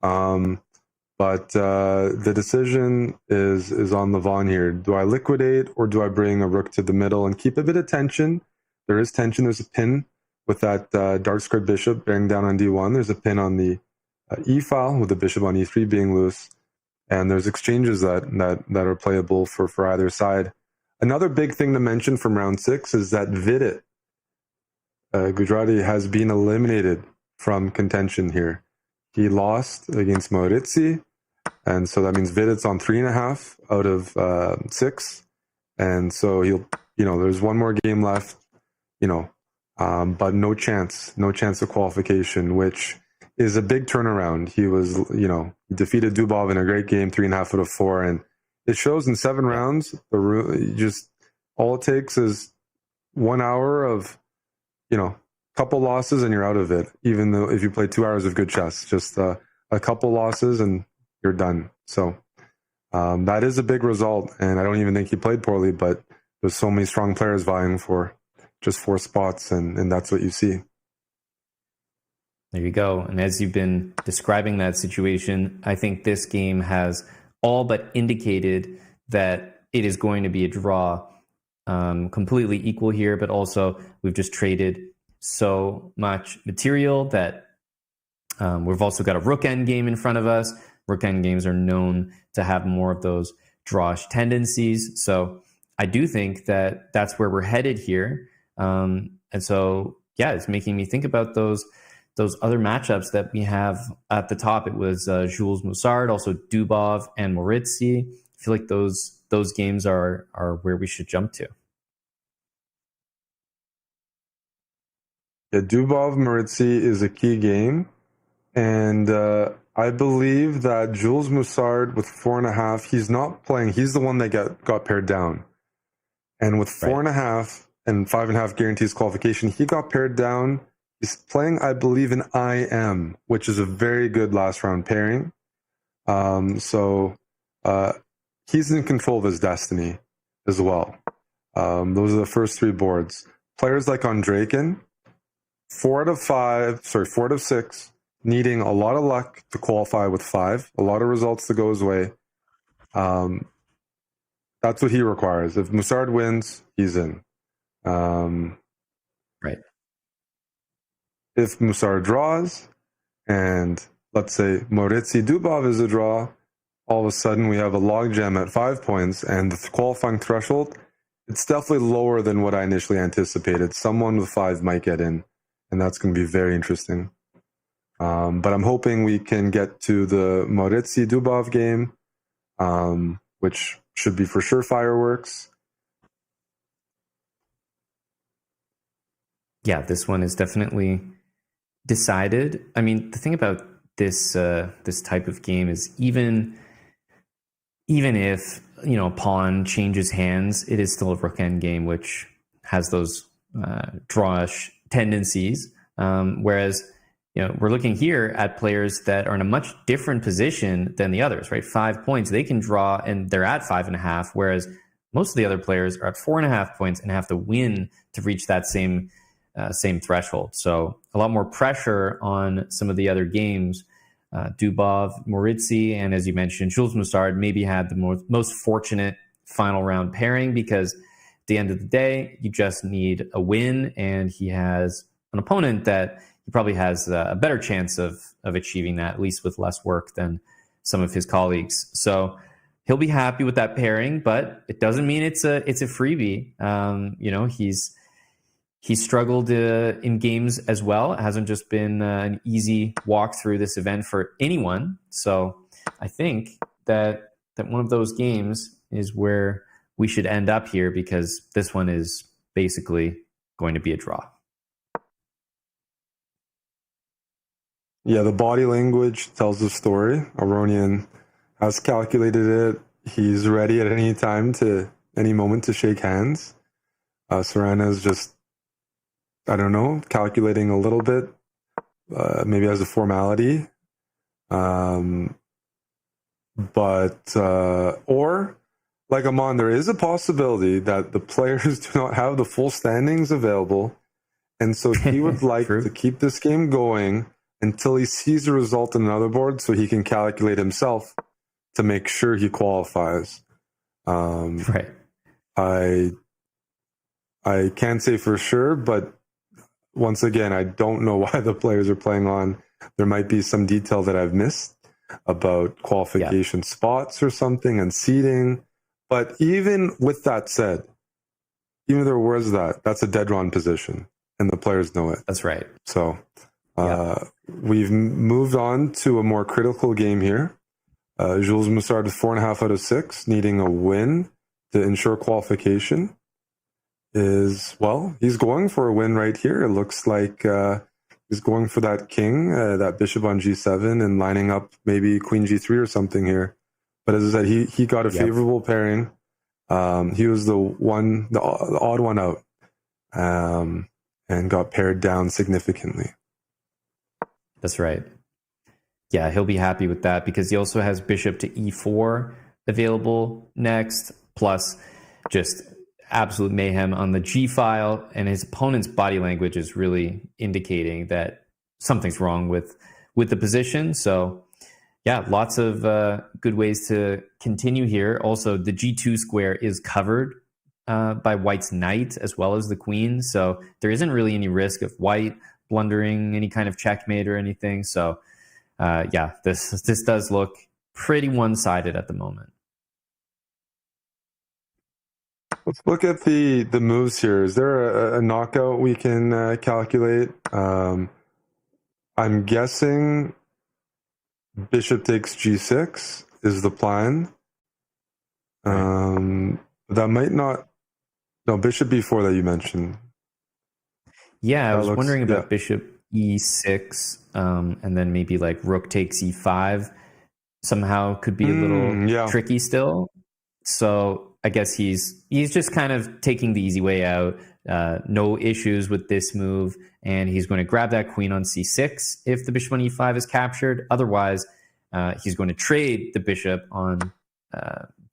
But the decision is on Levon here. Do I liquidate, or do I bring a rook to the middle and keep a bit of tension? There is tension. There's a pin with that dark squared bishop bearing down on d1. There's a pin on the e file with the bishop on e3 being loose. And there's exchanges that are playable for either side. Another big thing to mention from round 6 is that Vidit, Gujarati, has been eliminated from contention here. He lost against Maurizi, and so that means Vidit's on 3.5 out of 6. And so he'll, there's one more game left, but no chance of qualification, which is a big turnaround. He was, he defeated Dubov in a great game, 3.5 out of 4, and it shows in 7 rounds. Just all it takes is 1 hour of, couple losses and you're out of it. Even though if you play 2 hours of good chess, just a couple losses and you're done. So that is a big result, and I don't even think he played poorly. But there's so many strong players vying for just 4 spots, and that's what you see. There you go. And as you've been describing that situation, I think this game has all but indicated that it is going to be a draw, completely equal here, but also we've just traded so much material that we've also got a rook end game in front of us. Rook end games are known to have more of those drawish tendencies. So I do think that that's where we're headed here. And so, it's making me think about those other matchups that we have at the top. It was Jules Moussard, also Dubov and Maurizi. I feel like those games are where we should jump to. Yeah, Dubov Maurizi is a key game, and I believe that Jules Moussard with 4.5, he's not playing. He's the one that got paired down, and with 4.5 and 5.5 guarantees qualification, he got paired down. He's playing, I believe, an IM, which is a very good last round pairing. So he's in control of his destiny as well. Those are the first 3 boards. Players like Ondraken, 4 out of 6, needing a lot of luck to qualify with 5, a lot of results to go his way. That's what he requires. If Moussard wins, he's in. Right. If Moussard draws, and let's say Maurizi Dubov is a draw, all of a sudden we have a logjam at 5 points, and the qualifying threshold, it's definitely lower than what I initially anticipated. Someone with 5 might get in, and that's going to be very interesting. But I'm hoping we can get to the Maurizi-Dubov game, which should be for sure fireworks. Yeah, this one is definitely decided. I mean, the thing about this type of game is even if a pawn changes hands, it is still a rook end game, which has those drawish tendencies. Whereas we're looking here at players that are in a much different position than the others, right? 5 points, they can draw and they're at 5.5, whereas most of the other players are at 4.5 points and have to win to reach that same threshold. So a lot more pressure on some of the other games. Dubov, Maurizi, and as you mentioned, Jules Moussard maybe had the most fortunate final round pairing, because at the end of the day, you just need a win, and he has an opponent that he probably has a better chance of achieving that, at least with less work than some of his colleagues. So he'll be happy with that pairing, but it doesn't mean it's a freebie. He's struggled in games as well. It hasn't just been an easy walk through this event for anyone. So I think that one of those games is where we should end up here, because this one is basically going to be a draw. Yeah, the body language tells the story. Aronian has calculated it. He's ready at any time any moment to shake hands. Serrana's just, I don't know, calculating a little bit, maybe as a formality. Or like Amon, there is a possibility that the players do not have the full standings available. And so he would like to keep this game going until he sees the result in another board, so he can calculate himself to make sure he qualifies. Right. I can't say for sure, but once again, I don't know why the players are playing on. There might be some detail that I've missed about qualification spots or something and seeding. But even with that said, even if there was that's a dead run position, and the players know it. That's right. So we've moved on to a more critical game here. Jules Moussard with 4.5 out of 6, needing a win to ensure qualification. He's going for a win right here. It looks like he's going for that king, that bishop on g7, and lining up maybe queen g3 or something here. But as I said, he got a favorable pairing. He was the odd one out, and got paired down significantly. That's right. Yeah, he'll be happy with that, because he also has bishop to e4 available next, plus just absolute mayhem on the G file, and his opponent's body language is really indicating that something's wrong with the position. So yeah, lots of good ways to continue here. Also, the G2 square is covered by White's knight as well as the queen, so there isn't really any risk of White blundering any kind of checkmate or anything. So this does look pretty one-sided at the moment. Let's look at the moves here. Is there a knockout we can calculate? I'm guessing bishop takes g6 is the plan. That might not... No, bishop b4 that you mentioned. Yeah, I was wondering about bishop e6, and then maybe like rook takes e5 somehow could be a little tricky still. So I guess he's just kind of taking the easy way out. No issues with this move, and he's going to grab that queen on c6 if the bishop on e5 is captured. Otherwise, he's going to trade the bishop on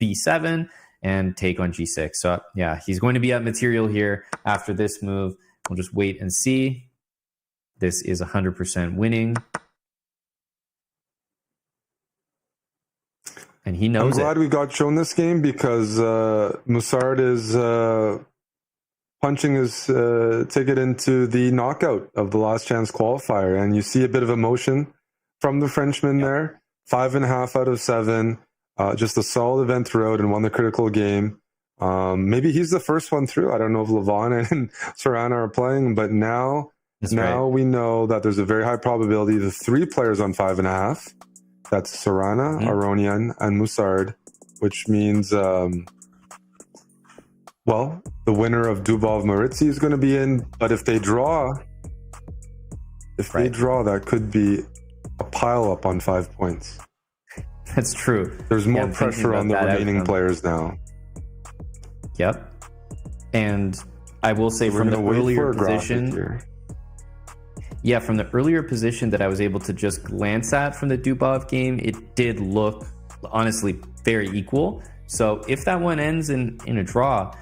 b7 and take on g6. So yeah, he's going to be at material here after this move. We'll just wait and see. This is 100% winning. And he knows I'm glad we got shown this game, because Moussard is punching his ticket into the knockout of the last chance qualifier. And you see a bit of emotion from the Frenchman there. 5.5 out of 7. Just a solid event throughout, and won the critical game. Maybe he's the first one through. I don't know if Levon and Serrana are playing, but now That's now right. we know that there's a very high probability the 3 players on 5.5, that's Sarana, Aronian, and Musard, which means, the winner of Dubov Maritzi is going to be in. But if they draw, that could be a pile up on 5 points. That's true. There's more I'm pressure on the remaining players now. Yep. And I will say from the earlier position, from the earlier position that I was able to just glance at from the Dubov game, it did look honestly very equal. So if that one ends in a draw,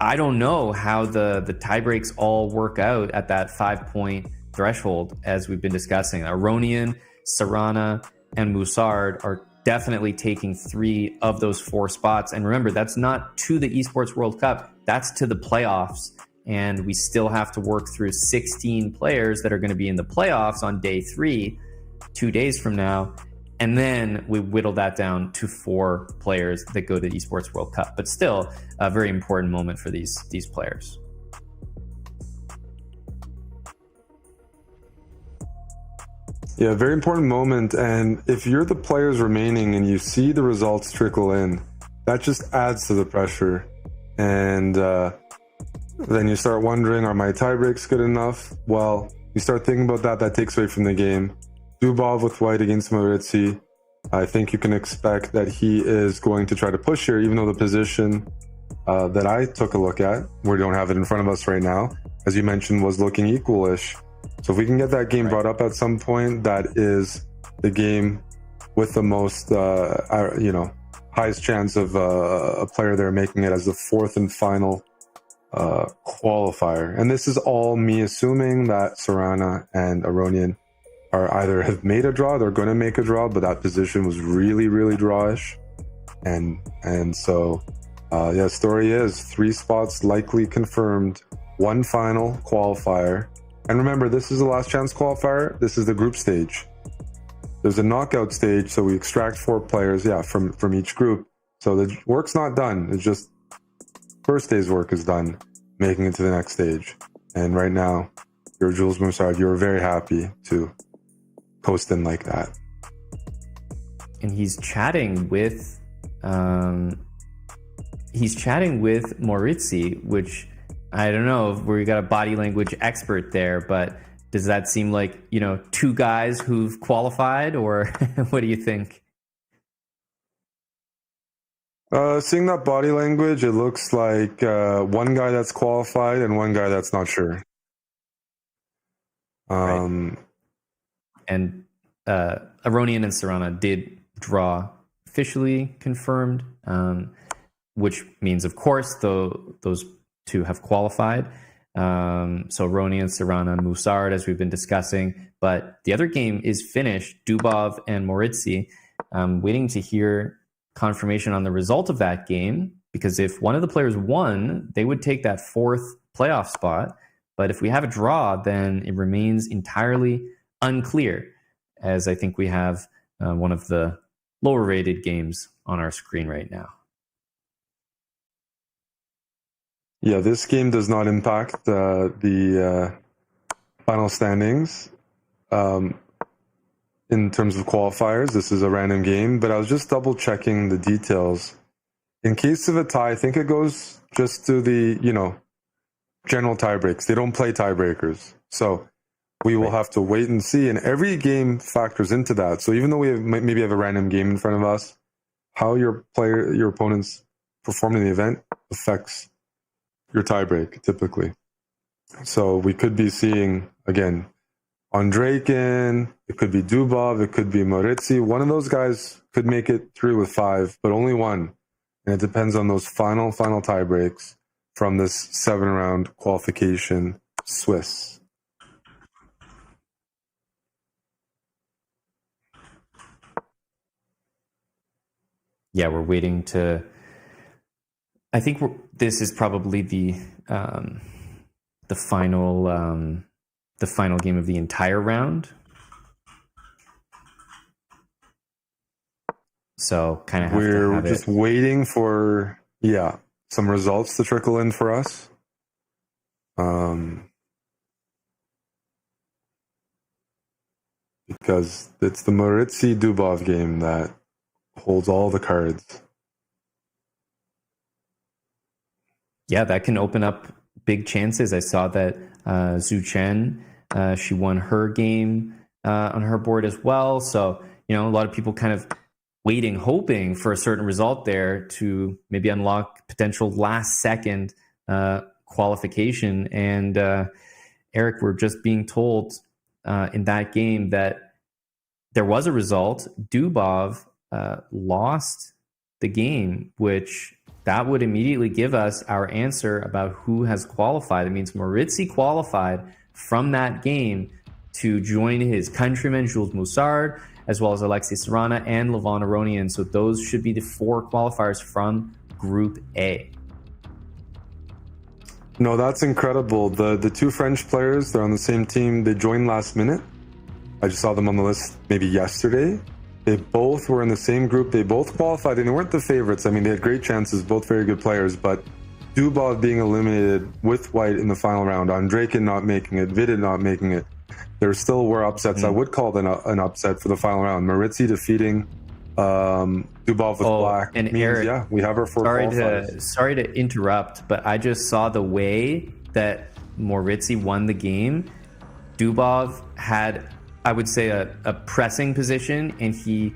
I don't know how the tie breaks all work out at that 5-point threshold, as we've been discussing. Aronian, Sarana, and Musard are definitely taking 3 of those 4 spots. And remember, that's not to the Esports World Cup, that's to the playoffs. And we still have to work through 16 players that are going to be in the playoffs on day 3, 2 days from now. And then we whittle that down to 4 players that go to the Esports World Cup. But still, a very important moment for these players. Yeah, very important moment. And if you're the players remaining and you see the results trickle in, that just adds to the pressure. And then you start wondering, are my tie breaks good enough? Well, you start thinking about that takes away from the game. Dubov with white against Maritzi, I think you can expect that he is going to try to push here, even though the position that I took a look at, we don't have it in front of us right now, as you mentioned, was looking equalish. So if we can get that game brought up at some point, that is the game with the most, highest chance of a player there making it as the 4th and final qualifier. And this is all me assuming that Sarana and Aronian are either have made a draw, they're going to make a draw, but that position was really, really drawish. And so, story is 3 spots likely confirmed, 1 final qualifier. And remember, this is the last chance qualifier. This is the group stage. There's a knockout stage, so we extract 4 players, from each group. So the work's not done. It's just first day's work is done, making it to the next stage. And right now, you're Jules Moussard. You're very happy to post in like that. And he's chatting with Moritzi, which I don't know if we got a body language expert there, but does that seem like, 2 guys who've qualified, or what do you think? Seeing that body language, it looks like 1 guy that's qualified and 1 guy that's not sure. Right. And Aronian and Sarana did draw officially confirmed, which means, of course, those 2 have qualified. So Aronian, Sarana, Musard, as we've been discussing. But the other game is finished, Dubov and Moritzi. Waiting to hear confirmation on the result of that game, because if one of the players won, they would take that 4th playoff spot. But if we have a draw, then it remains entirely unclear, as I think we have one of the lower rated games on our screen right now. Yeah, this game does not impact the final standings in terms of qualifiers. This is a random game, but I was just double checking the details. In case of a tie, I think it goes just to the, general tie breaks. They don't play tiebreakers. So we will have to wait and see. And every game factors into that. So even though we maybe have a random game in front of us, how your opponents perform in the event affects your tiebreak typically. So we could be seeing, again, Andreikin, it could be Dubov, it could be Moritzi. One of those guys could make it through with 5, but only 1. And it depends on those final tie breaks from this 7-round qualification Swiss. Yeah, we're waiting to. I think this is probably the final game of the entire round. So kind of we're just waiting for some results to trickle in for us. because it's the Maurizi-Dubov game that holds all the cards. Yeah, that can open up big chances. I saw that Zhu Chen, she won her game on her board as well. So, a lot of people kind of waiting, hoping for a certain result there to maybe unlock potential last second qualification. And Eric, we're just being told in that game that there was a result. Dubov lost the game, which that would immediately give us our answer about who has qualified. It means Maurizi qualified from that game to join his countrymen, Jules Moussard, as well as Alexei Sarana and Levon Aronian. So those should be the 4 qualifiers from Group A. No, that's incredible. The 2 French players, they're on the same team. They joined last minute. I just saw them on the list maybe yesterday. They both were in the same group. They both qualified, and they weren't the favorites. I mean, they had great chances, both very good players, but Dubov being eliminated with white in the final round, Andreykin not making it, Vidit not making it, there still were upsets. I would call them an upset for the final round. Maurizi defeating Dubov with black. And means, Eric, yeah, we have our 4 qualifiers. Sorry to interrupt, but I just saw the way that Maurizi won the game. Dubov had, I would say, a pressing position, and he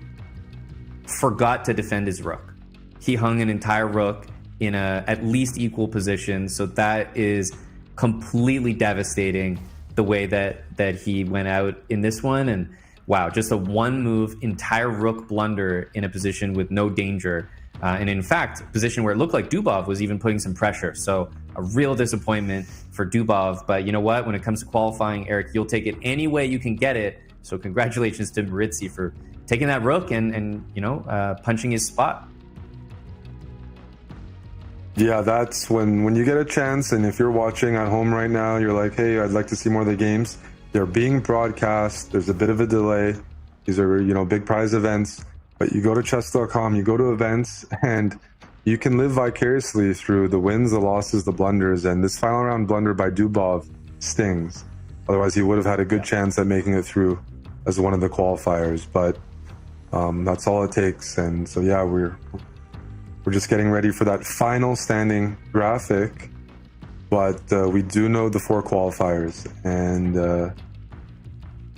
forgot to defend his rook. He hung an entire rook in a at least equal position, so that is completely devastating the way that he went out in this one. And wow, just a 1-move entire rook blunder in a position with no danger, and in fact, a position where it looked like Dubov was even putting some pressure. So a real disappointment for Dubov. But you know what? When it comes to qualifying, Eric, you'll take it any way you can get it. So congratulations to Maurizi for taking that rook and punching his spot. Yeah, that's when you get a chance, and if you're watching at home right now, you're like, hey, I'd like to see more of the games. They're being broadcast. There's a bit of a delay. These are, big prize events. But you go to Chess.com, you go to events, and you can live vicariously through the wins, the losses, the blunders. And this final round blunder by Dubov stings. Otherwise, he would have had a good chance at making it through as one of the qualifiers. But that's all it takes. And so, yeah, we're just getting ready for that final standing graphic. But we do know the 4 qualifiers. And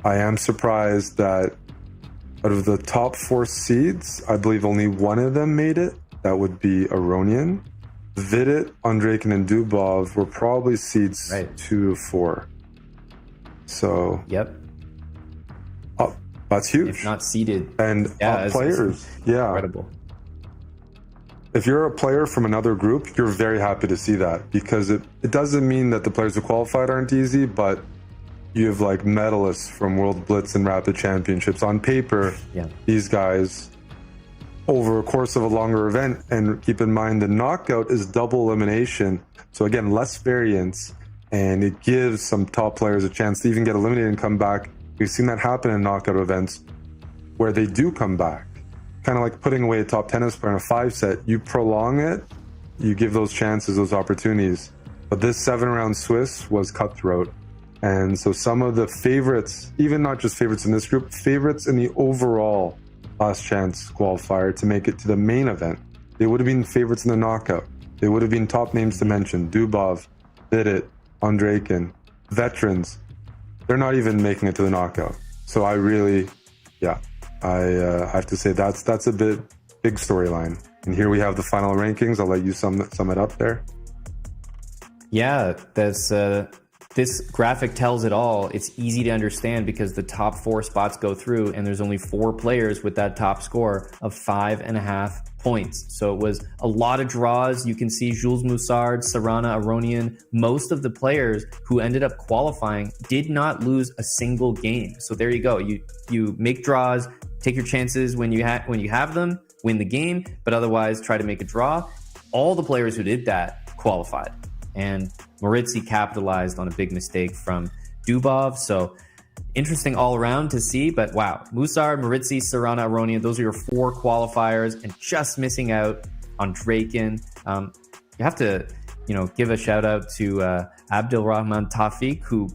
I am surprised that out of the top 4 seeds, I believe only one of them made it. That would be Aronian. Vidit, Andreykin, and Dubov were probably seeds 2 to 4. So, yep. That's huge. If not seeded. And players. Yeah. Incredible. If you're a player from another group, you're very happy to see that, because it doesn't mean that the players who qualified aren't easy, but you have like medalists from World Blitz and Rapid Championships. On paper, these guys, over a course of a longer event, and keep in mind the knockout is double elimination. So again, less variance, and it gives some top players a chance to even get eliminated and come back. We've seen that happen in knockout events where they do come back. Kind of like putting away a top tennis player in a 5-set. You prolong it, you give those chances, those opportunities. But this 7-round Swiss was cutthroat. And so some of the favorites, even not just favorites in this group, favorites in the overall last chance qualifier to make it to the main event, they would have been favorites in the knockout. They would have been top names to mention. Dubov, Vidit, Andreykin, veterans. They're not even making it to the knockout. So I really, I have to say that's a big storyline. And here we have the final rankings. I'll let you sum it up there. Yeah, this graphic tells it all. It's easy to understand because the top 4 spots go through, and there's only 4 players with that top score of 5.5 points. So it was a lot of draws. You can see Jules Moussard, Sarana, Aronian. Most of the players who ended up qualifying did not lose a single game. So there you go. You make draws, take your chances when you have them, win the game, but otherwise try to make a draw. All the players who did that qualified. And Maurizi capitalized on a big mistake from Dubov. So interesting all around to see. But wow, Moussard, Maurizi, Sarana, Aronian, those are your 4 qualifiers, and just missing out on Draken. You have to, give a shout out to Abdelrahman Tawfiq, who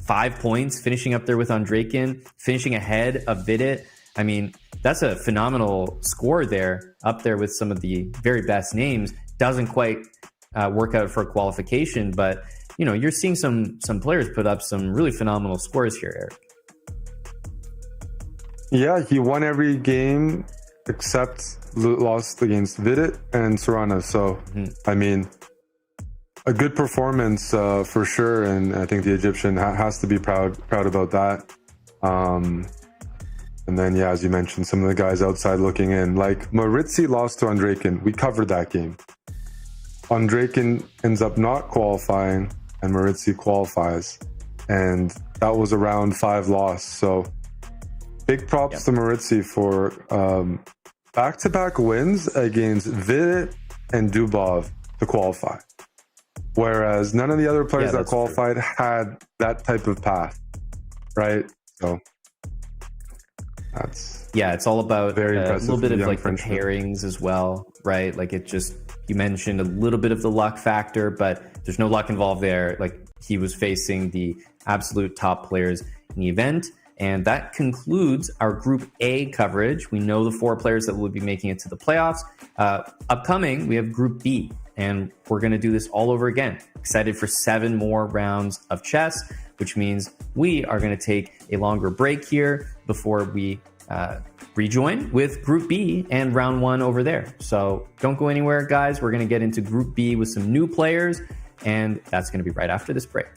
5 points, finishing up there with Andrejkin, finishing ahead of Vidit. I mean, that's a phenomenal score there, up there with some of the very best names. Doesn't quite work out for qualification, but you know, you're seeing some players put up some really phenomenal scores here, Eric. Yeah, he won every game except lost against Vidit and Sorana. So, I mean, a good performance for sure, and I think the Egyptian has to be proud about that. And then, yeah, as you mentioned, some of the guys outside looking in, like Maritzi lost to Andrejkin. We covered that game. Andrejkin ends up not qualifying, and Maritzi qualifies, and that was a round 5 loss. So big props to Maritzi for back-to-back wins against Vidit and Dubov to qualify. Whereas none of the other players that qualified had that type of path, right? So that's it's all about very a impressive little bit of young like the Frenchman. pairings as well, right? Like it just, you mentioned a little bit of the luck factor, but there's no luck involved there. Like he was facing the absolute top players in the event. And that concludes our Group A coverage. We know the 4 players that will be making it to the playoffs. Upcoming, we have Group B, and we're going to do this all over again. Excited for 7 more rounds of chess, which means we are going to take a longer break here before we rejoin with Group B and round 1 over there. So don't go anywhere, guys. We're going to get into Group B with some new players, and that's going to be right after this break.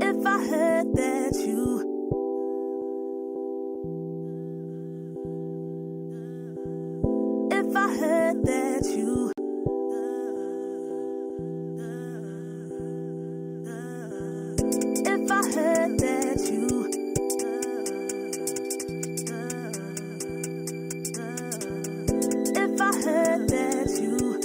If I heard that you If I heard that you If I heard that you If I heard that you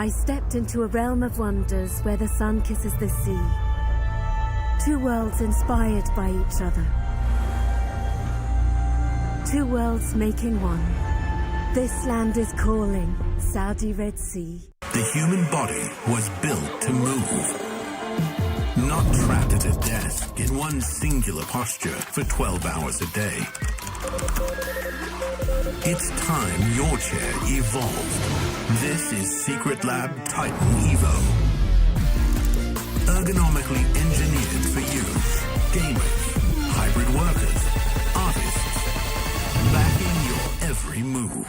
I stepped into a realm of wonders where the sun kisses the sea. Two worlds inspired by each other. Two worlds making one. This land is calling, Saudi Red Sea. The human body was built to move. Not trapped at a desk in one singular posture for 12 hours a day. It's time your chair evolved. This is Secret Lab Titan Evo. Ergonomically engineered for you. Gamers, hybrid workers, artists. Backing your every move.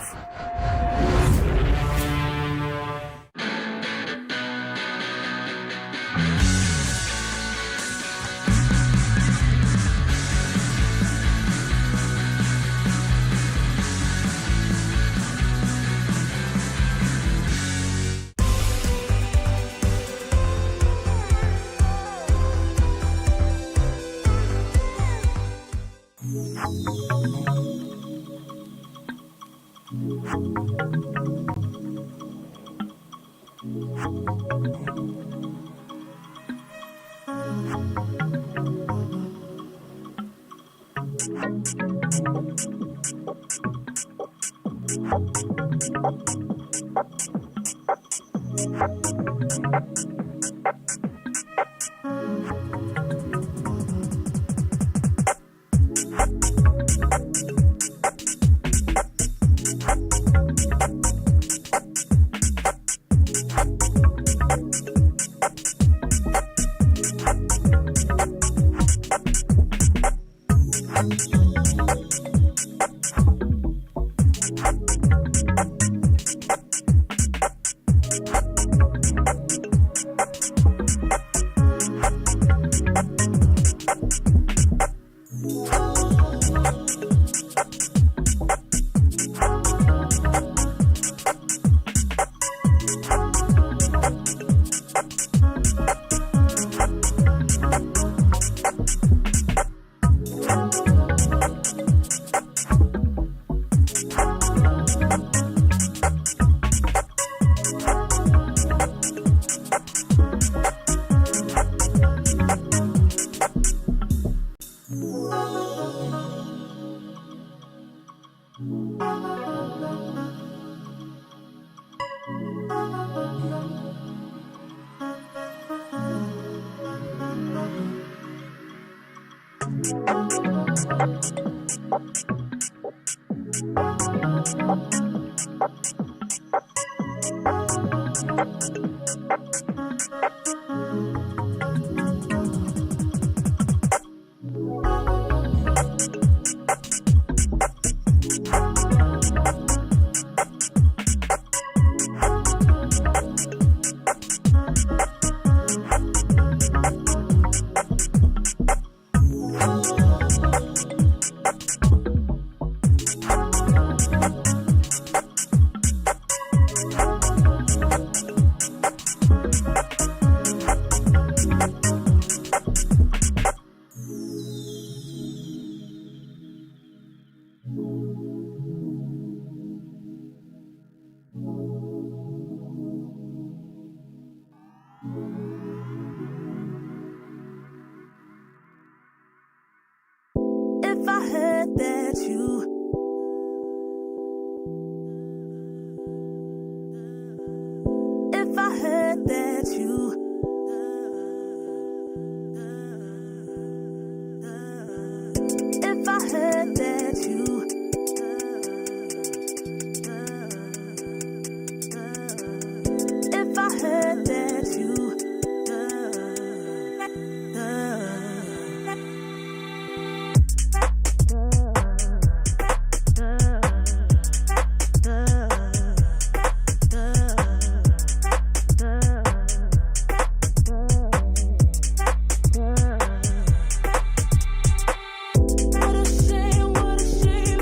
What a shame,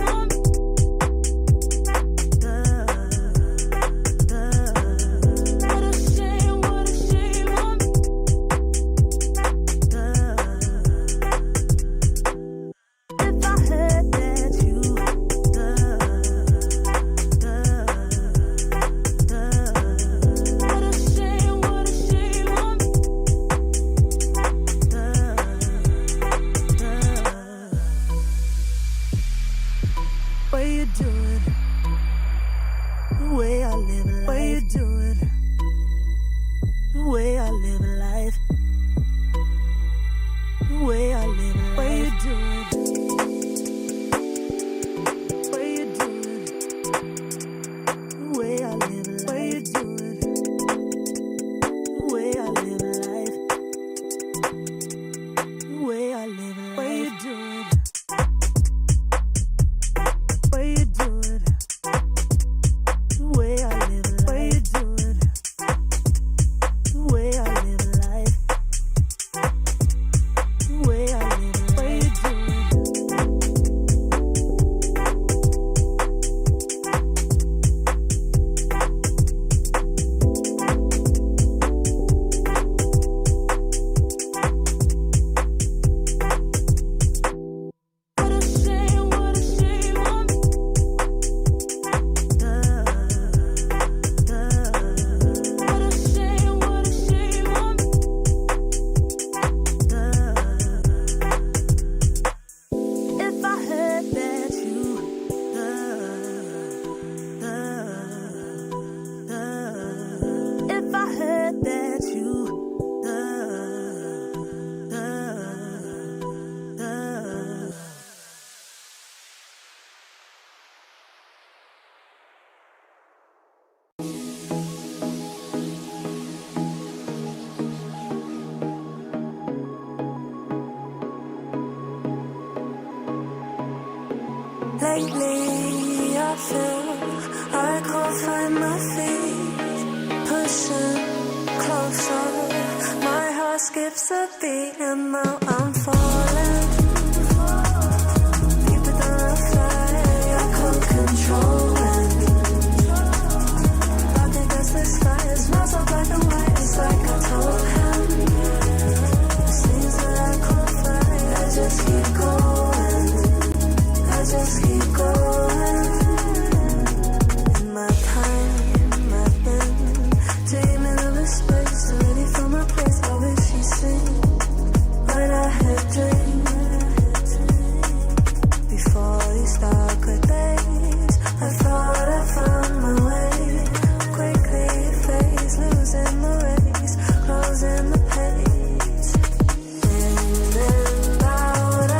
do it? Way you do it? The way I live life. Way you do it? The way I live life. The way I live life. Way you do it? Lately, I feel I can't find my feet. Pushing closer, my heart skips a beat, and now I'm falling. Deeper than I fly, I can't control it. Nothing against the sky, it smells so black and white. It's like I told him. It seems that I can't fly, I just keep going. Just keep going. In my time, I've been dreaming of a space ready for my place. I wish you'd seen what I had dreamed. Before these darker days, I thought I found my way. Quickly it fades, losing the race, closing the page. In and out,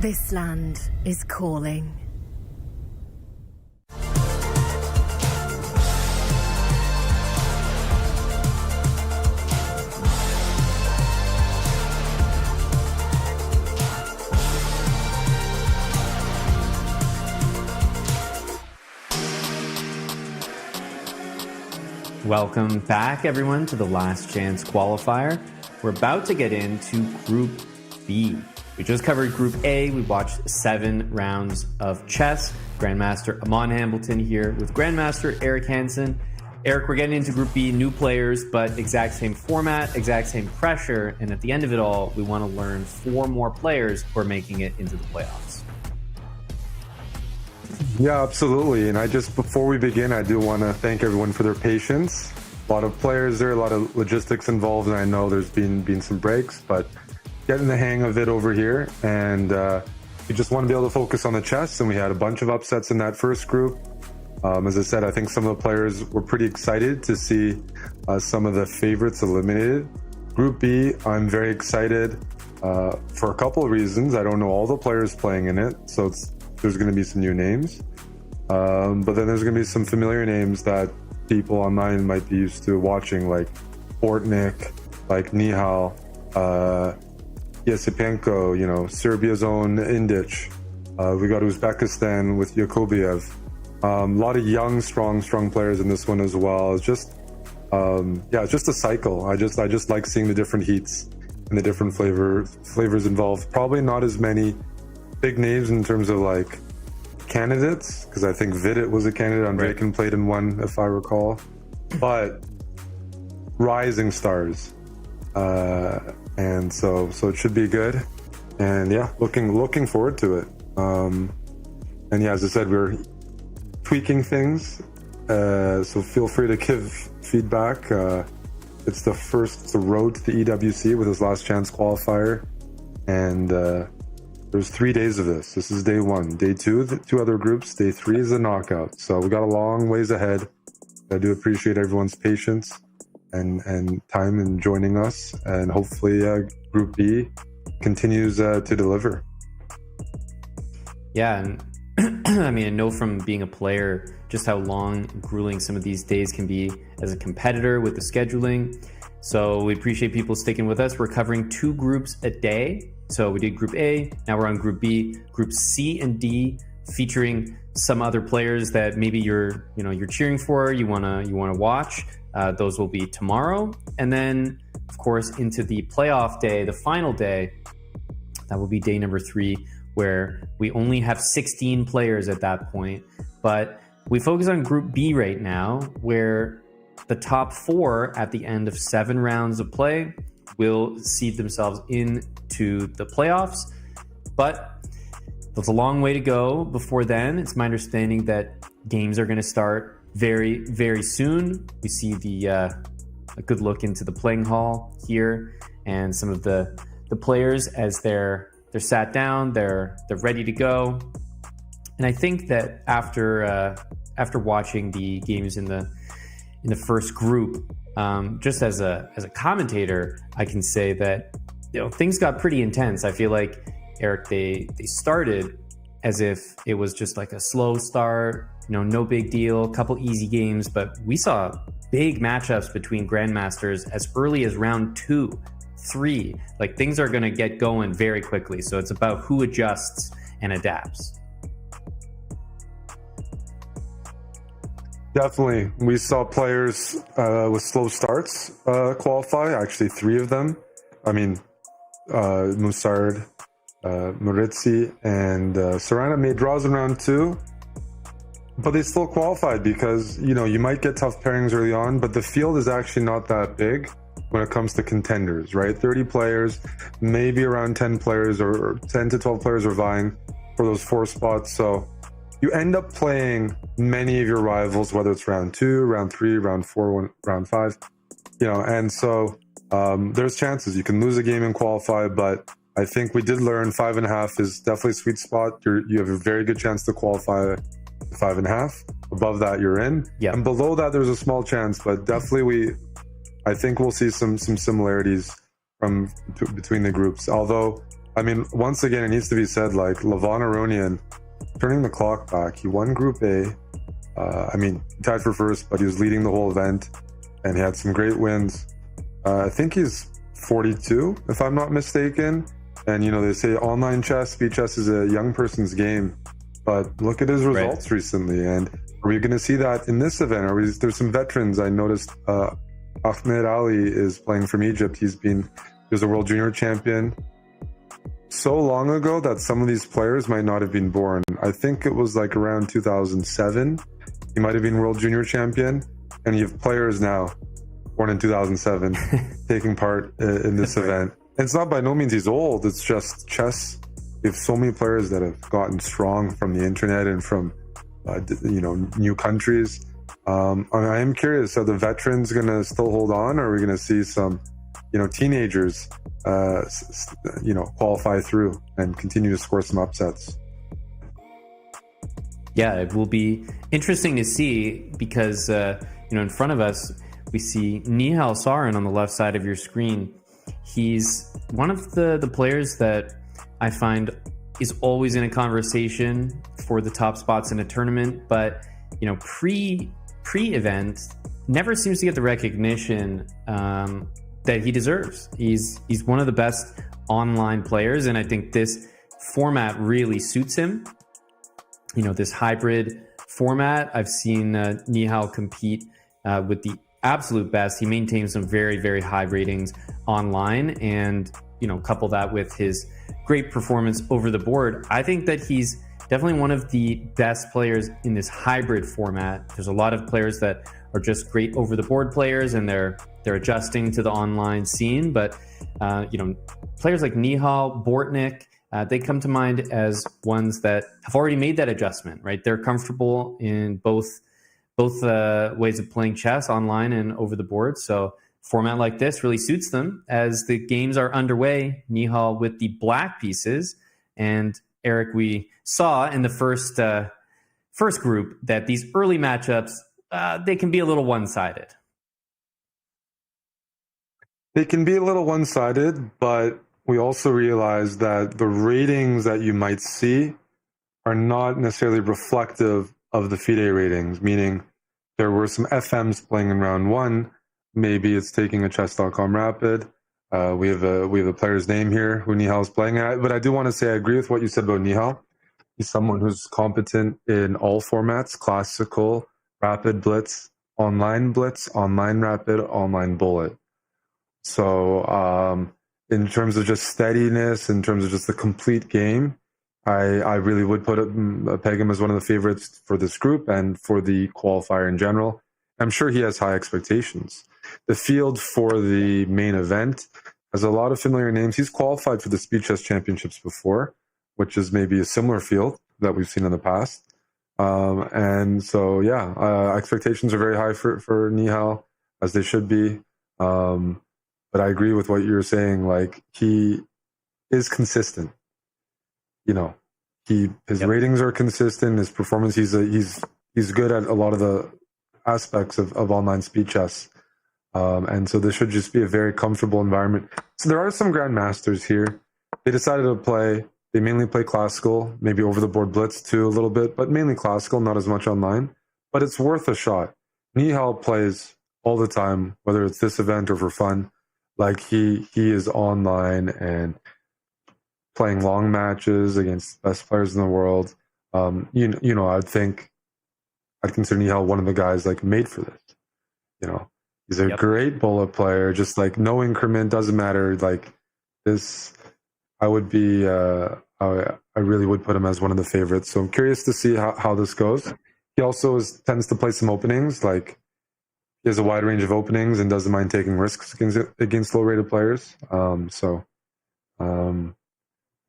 This land is calling. Welcome back, everyone, to the Last Chance Qualifier. We're about to get into Group B. We just covered Group A. We watched 7 rounds of chess. Grandmaster Amon Hambleton here with Grandmaster Eric Hansen. Eric, we're getting into Group B, new players, but exact same format, exact same pressure. And at the end of it all, we want to learn 4 more players who are making it into the playoffs. Yeah, absolutely. And before we begin, I do want to thank everyone for their patience. A lot of players there, a lot of logistics involved, and I know there's been some breaks, but getting the hang of it over here. And we just want to be able to focus on the chess, and we had a bunch of upsets in that first group. As I said, I think some of the players were pretty excited to see some of the favorites eliminated. Group B, I'm very excited for a couple of reasons. I don't know all the players playing in it, so there's going to be some new names. But then there's going to be some familiar names that people online might be used to watching, like Bortnyk, like Nihal, Yesipenko, Serbia's own Indic. We got Uzbekistan with Yakubiev. A lot of young, strong players in this one as well. It's just, it's just a cycle. I just like seeing the different heats and the different flavors involved. Probably not as many big names in terms of like candidates, because I think Vidit was a candidate. Andrejkin played in one, if I recall. But rising stars, and so it should be good. And yeah, looking forward to it. And yeah, as I said, we're tweaking things, so feel free to give feedback. It's the road to the EWC with this Last Chance Qualifier, and there's 3 days of this. This is day 1. Day 2, the 2 other groups. Day 3 is the knockout. So we got a long ways ahead. I do appreciate everyone's patience and time in joining us. And hopefully Group B continues to deliver. Yeah, and I mean, I know from being a player just how long and grueling some of these days can be as a competitor with the scheduling. So we appreciate people sticking with us. We're covering 2 groups a day. So we did Group A, now we're on Group B. Group C and D, featuring some other players that maybe you're cheering for, you wanna watch. Those will be tomorrow, and then of course into the playoff day, the final day. That will be day number 3, where we only have 16 players at that point. But we focus on Group B right now, where the top 4 at the end of 7 rounds of play will seed themselves into the playoffs. But there's a long way to go before then. It's my understanding that games are going to start very, very soon. We see a good look into the playing hall here, and some of the players as they're sat down, they're ready to go. And I think that after watching the games in the first group, just as a commentator, I can say that things got pretty intense. I feel like, Eric, they started as if it was just like a slow start, no big deal, couple easy games, but we saw big matchups between grandmasters as early as round 2, 3. Like, things are going to get going very quickly. So it's about who adjusts and adapts. Definitely. We saw players with slow starts qualify, actually 3 of them. I mean, Musard, Moritzi, and Sarana made draws in round 2, but they still qualified because, you might get tough pairings early on, but the field is actually not that big when it comes to contenders, right? 30 players, maybe around 10 players or 10 to 12 players are vying for those 4 spots. So you end up playing many of your rivals, whether it's round 2, round 3, round 4, round 5, and so there's chances you can lose a game and qualify, but I think we did learn 5.5 is definitely a sweet spot. You have a very good chance to qualify 5.5. Above that, you're in. Yeah. And below that, there's a small chance, but definitely I think we'll see some similarities between the groups. Although I mean, once again, it needs to be said, like, Levon Aronian, turning the clock back, he won Group A. I mean, tied for first, but he was leading the whole event, and he had some great wins. I think he's 42, if I'm not mistaken. And, they say online chess, speed chess is a young person's game. But look at his results recently. And are we going to see that in this event? There's some veterans. I noticed Ahmed Ali is playing from Egypt. He was a world junior champion so long ago that some of these players might not have been born. I think it was like around 2007. He might have been world junior champion. And you have players now born in 2007 taking part in this event. And it's not by no means he's old. It's just chess. We have so many players that have gotten strong from the internet and from, new countries. I am curious, are the veterans going to still hold on, or are we going to see some, teenagers, qualify through and continue to score some upsets? Yeah, it will be interesting to see because, in front of us, we see Nihal Sarin on the left side of your screen. He's one of the players that I find is always in a conversation for the top spots in a tournament, but pre-event never seems to get the recognition that he deserves. He's one of the best online players, and I think this format really suits him. This hybrid format. I've seen Nihal compete with the absolute best. He maintains some very, very high ratings online, and couple that with his great performance over the board. I think that he's definitely one of the best players in this hybrid format. There's a lot of players that are just great over the board players, and they're adjusting to the online scene. But players like Nihal, Bortnyk, they come to mind as ones that have already made that adjustment. Right, they're comfortable in both ways of playing chess, online and over the board. So format like this really suits them as the games are underway. Nihal with the black pieces, and Eric, we saw in the first group that these early matchups, they can be a little one-sided. They can be a little one-sided, but we also realize that the ratings that you might see are not necessarily reflective of the FIDE ratings, meaning there were some FMs playing in round one. Maybe it's taking a Chess.com Rapid. We have a player's name here who Nihal is playing at. But I do want to say I agree with what you said about Nihal. He's someone who's competent in all formats: classical, rapid blitz, online rapid, online bullet. So in terms of just steadiness, in terms of just the complete game, I really would peg him as one of the favorites for this group and for the qualifier in general. I'm sure he has high expectations. The field for the main event has a lot of familiar names. He's qualified for the Speed Chess Championships before, which is maybe a similar field that we've seen in the past. And so, expectations are very high for Nihal, as they should be. But I agree with what you're saying. Like, he is consistent. His ratings are consistent. His performance, he's good at a lot of the aspects of online speed chess. And so this should just be a very comfortable environment. So there are some grandmasters here. They decided to they mainly play classical, maybe over the board blitz too a little bit, but mainly classical, not as much online. But it's worth a shot. Nihal plays all the time, whether it's this event or for fun. Like he is online and playing long matches against the best players in the world. I'd consider Nihal one of the guys like made for this. He's a great bullet player, just like no increment, doesn't matter. Like this, I really would put him as one of the favorites. So I'm curious to see how this goes. He also tends to play some openings. Like he has a wide range of openings and doesn't mind taking risks against low-rated players. We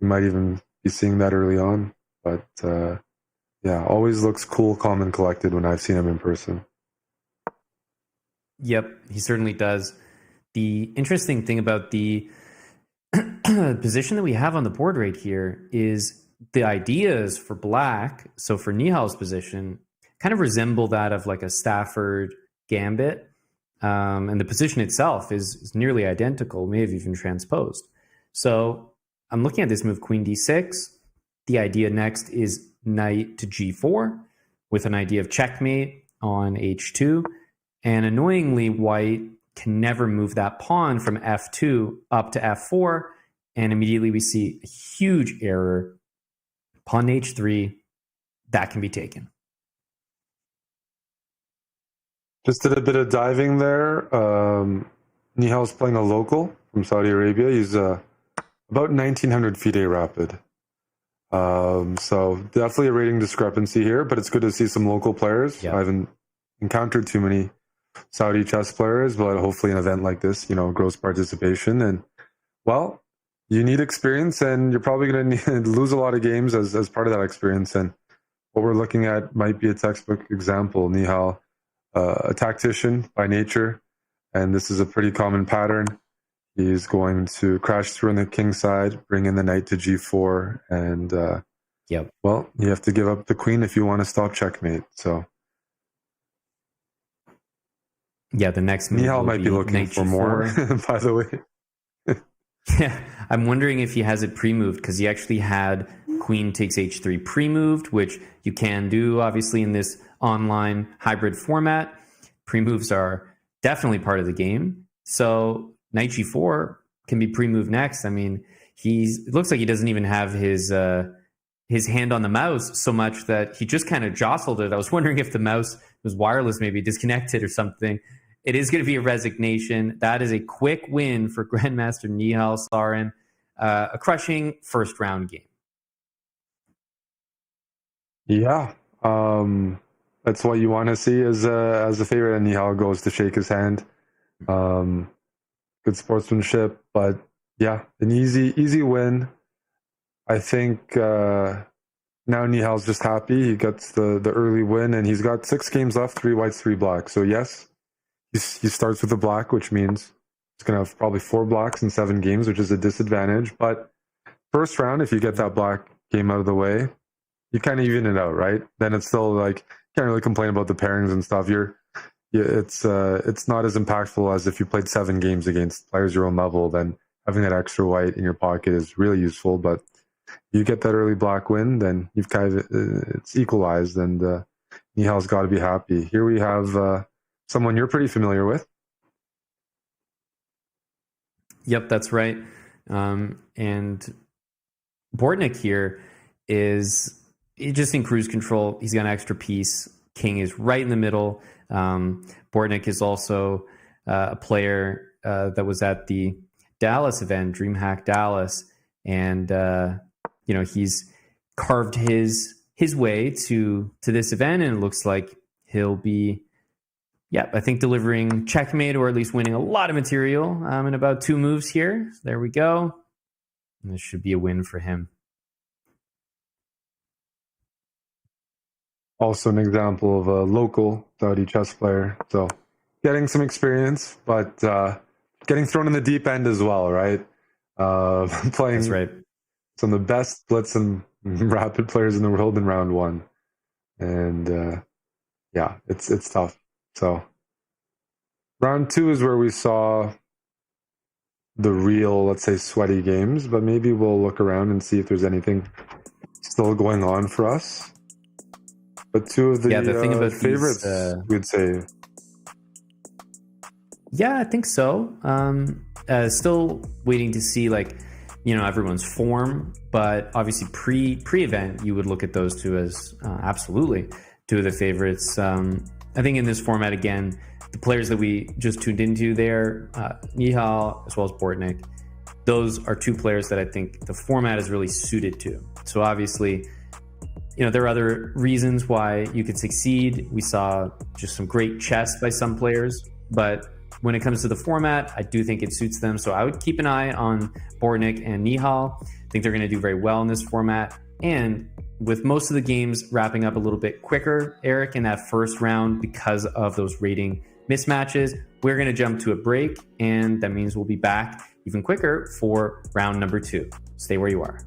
might even be seeing that early on. But always looks cool, calm, and collected when I've seen him in person. Yep, he certainly does. The interesting thing about the position that we have on the board right here is the ideas for black. So for Nihal's position, kind of resemble that of like a Stafford gambit. And the position itself is nearly identical, may have even transposed. So I'm looking at this move, queen d6. The idea next is knight to g4 with an idea of checkmate on h2. And annoyingly, white can never move that pawn from f2 up to f4. And immediately we see a huge error. Pawn h3, that can be taken. Just did a bit of diving there. Nihal's playing a local from Saudi Arabia. He's about 1,900 FIDE rapid. So definitely a rating discrepancy here, but it's good to see some local players. Yeah. I haven't encountered too many Saudi chess players, but hopefully an event like this, grows participation. And, well, you need experience, and you're probably going to lose a lot of games as part of that experience. And what we're looking at might be a textbook example. Nihal, a tactician by nature, and this is a pretty common pattern. He's going to crash through on the king side, bring in the knight to g4, and well, you have to give up the queen if you want to stop checkmate. So yeah, the next move Nihal might be looking for more, by the way. Yeah, I'm wondering if he has it pre-moved, because he actually had queen takes h3 pre-moved, which you can do, obviously, in this online hybrid format. Pre-moves are definitely part of the game. So knight g4 can be pre-moved next. I mean, it looks like he doesn't even have his hand on the mouse so much that he just kind of jostled it. I was wondering if the mouse was wireless, maybe disconnected or something. It is going to be a resignation. That is a quick win for Grandmaster Nihal Sarin. A crushing first round game. Yeah. That's what you want to see as a favorite. And Nihal goes to shake his hand. Good sportsmanship, but yeah, an easy win. I think now Nihal's just happy. He gets the early win, and he's got 6 games left, 3 whites, 3 blacks. So yes, he starts with a black, which means he's going to have probably 4 blacks in 7 games, which is a disadvantage. But first round, if you get that black game out of the way, you kind of even it out, right? Then it's still like, you can't really complain about the pairings and stuff. It's not as impactful as if you played 7 games against players your own level. Then having that extra white in your pocket is really useful. But you get that early black win, then you've kind of it's equalized, and Nihal's got to be happy. Here we have someone you're pretty familiar with. Yep, that's right. And Bortnyk here is just in cruise control. He's got an extra piece. King is right in the middle. Bortnyk is also a player that was at the Dallas event, DreamHack Dallas, and he's carved his way to this event, and it looks like he'll be, I think, delivering checkmate, or at least winning a lot of material in about 2 moves here. So there we go. And this should be a win for him. Also an example of a local Saudi chess player. So getting some experience, but getting thrown in the deep end as well, right? Playing That's right. Some of the best blitz and rapid players in the world in round 1. And it's tough. So round 2 is where we saw the real, let's say, sweaty games, but maybe we'll look around and see if there's anything still going on for us. But 2 of the thing about favorites, we'd say. Yeah, I think so. Still waiting to see, everyone's form, but obviously pre-event, you would look at those 2 as absolutely 2 of the favorites. I think in this format, again, the players that we just tuned into there, Nihal as well as Bortnyk, those are 2 players that I think the format is really suited to. So obviously, there are other reasons why you could succeed. We saw just some great chess by some players, but when it comes to the format, I do think it suits them. So I would keep an eye on Bortnyk and Nihal. I think they're going to do very well in this format. And with most of the games wrapping up a little bit quicker, Eric, in that first round, because of those rating mismatches, we're going to jump to a break, and that means we'll be back even quicker for round number 2. Stay where you are.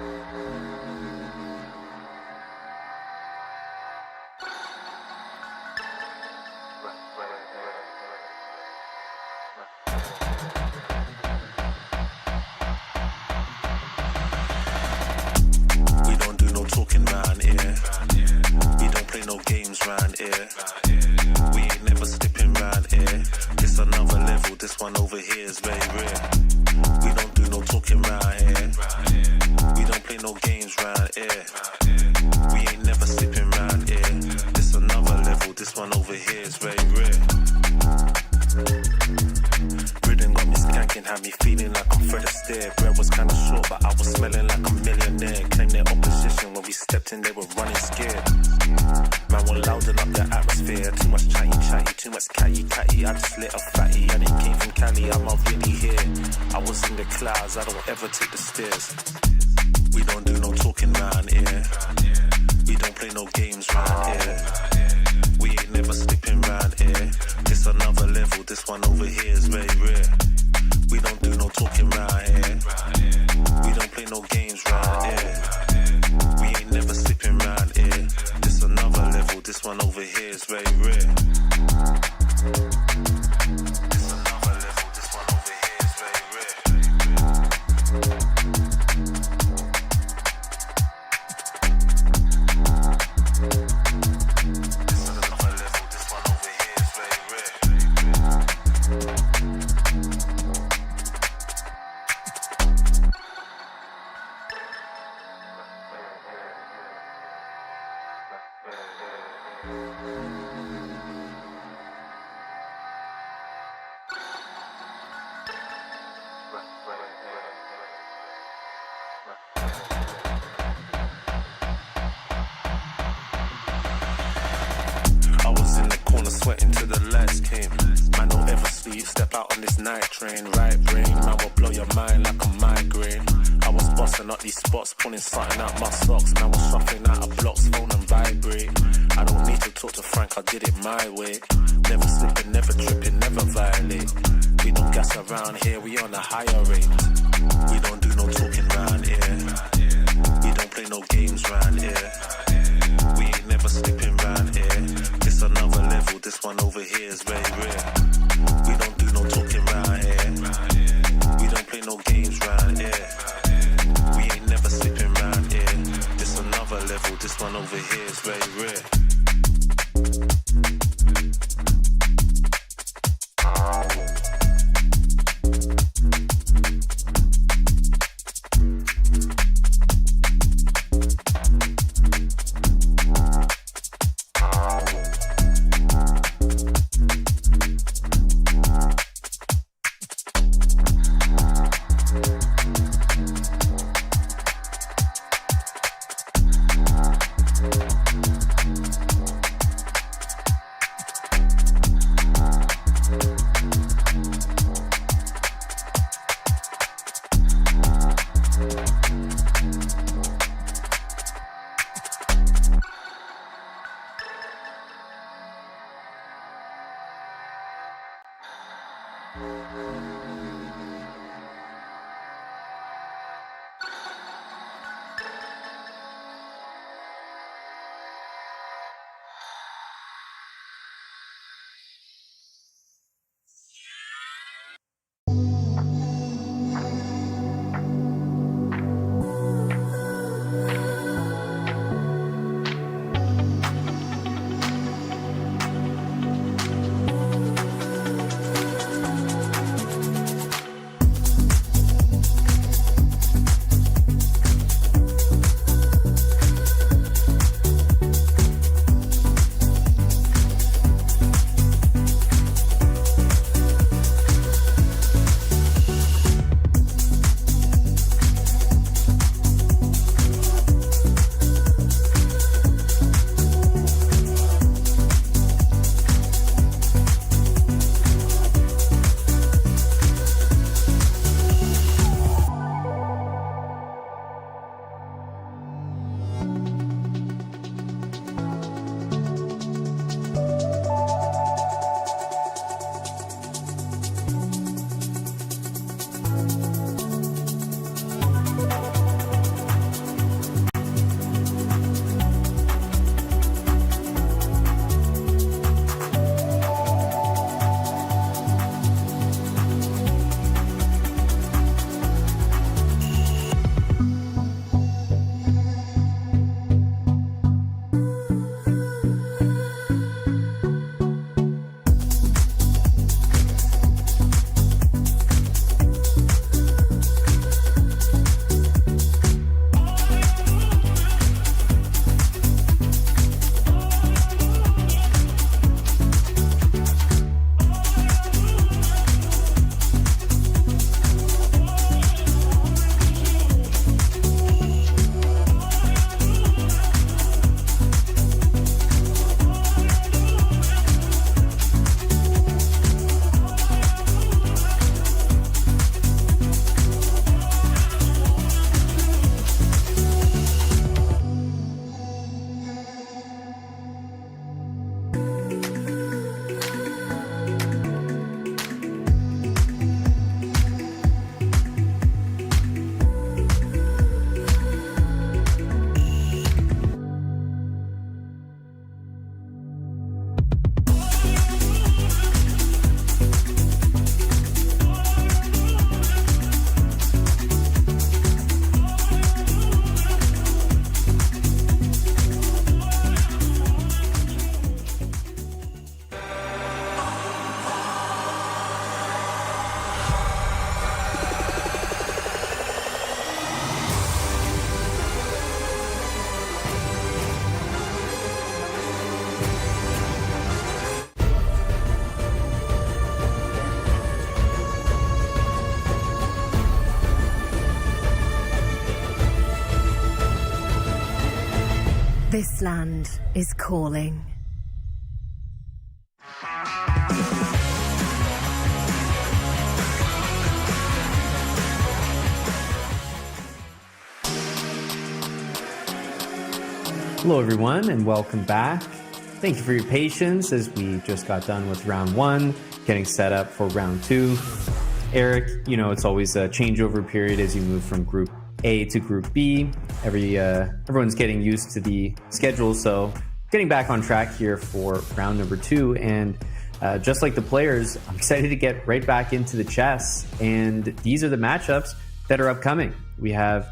We don't do no talking round here. We don't play no games round here. We ain't never slipping round here. It's another level, this one over here is very rare. We don't do no talking round here. We don't play no games round here. We ain't never slipping round here. It's another level, this one over here is very rare. Rhythm got me skanking, had me feeling like I'm Fred Astaire. Bread was kinda short, but I was smelling like a millionaire. Claim their opposition when we stepped in, they were running scared. Man, we're louding up the atmosphere. Too much chatty, too much catty. I just lit a fatty and it came from Cali. I'm not really here. I was in the clouds, I don't ever take the stairs. We don't do no talking round here. We don't play no games round here. We ain't never slipping round here. It's another level, this one over here is very rare. We don't do no talking round here. We don't play no games round here. We ain't never slipping round here. This another level, this one over here is very rare. This another level, this one over here is very rare. This another level, this one over here is very rare. I was in the corner sweating till the lights came. Man, don't ever sleep, step out on this night train. Right brain, man will blow your mind like a migraine. I was busting up these spots, pulling something out my socks. Man was shuffling out of blocks, phone and vibrate. I don't need to talk to Frank, I did it my way. Never slipping, never tripping, never violate. We don't gas around here, we on a higher rate. We don't do no talking round here. We don't play no games round here. We ain't never slipping round here. It's another level, this one over here is very rare. We don't do no talking round here. We don't play no games round here. We ain't never slipping round here. This another level, this one over here is very rare. This land is calling. Hello, everyone, and welcome back. Thank you for your patience as we just got done with round one, getting set up for round two. Eric, you know, it's always a changeover period as you move from Group A to Group B. Everyone's getting used to the schedule, so getting back on track here for round number two. And just like the players, I'm excited to get right back into the chess. And these are the matchups that are upcoming. We have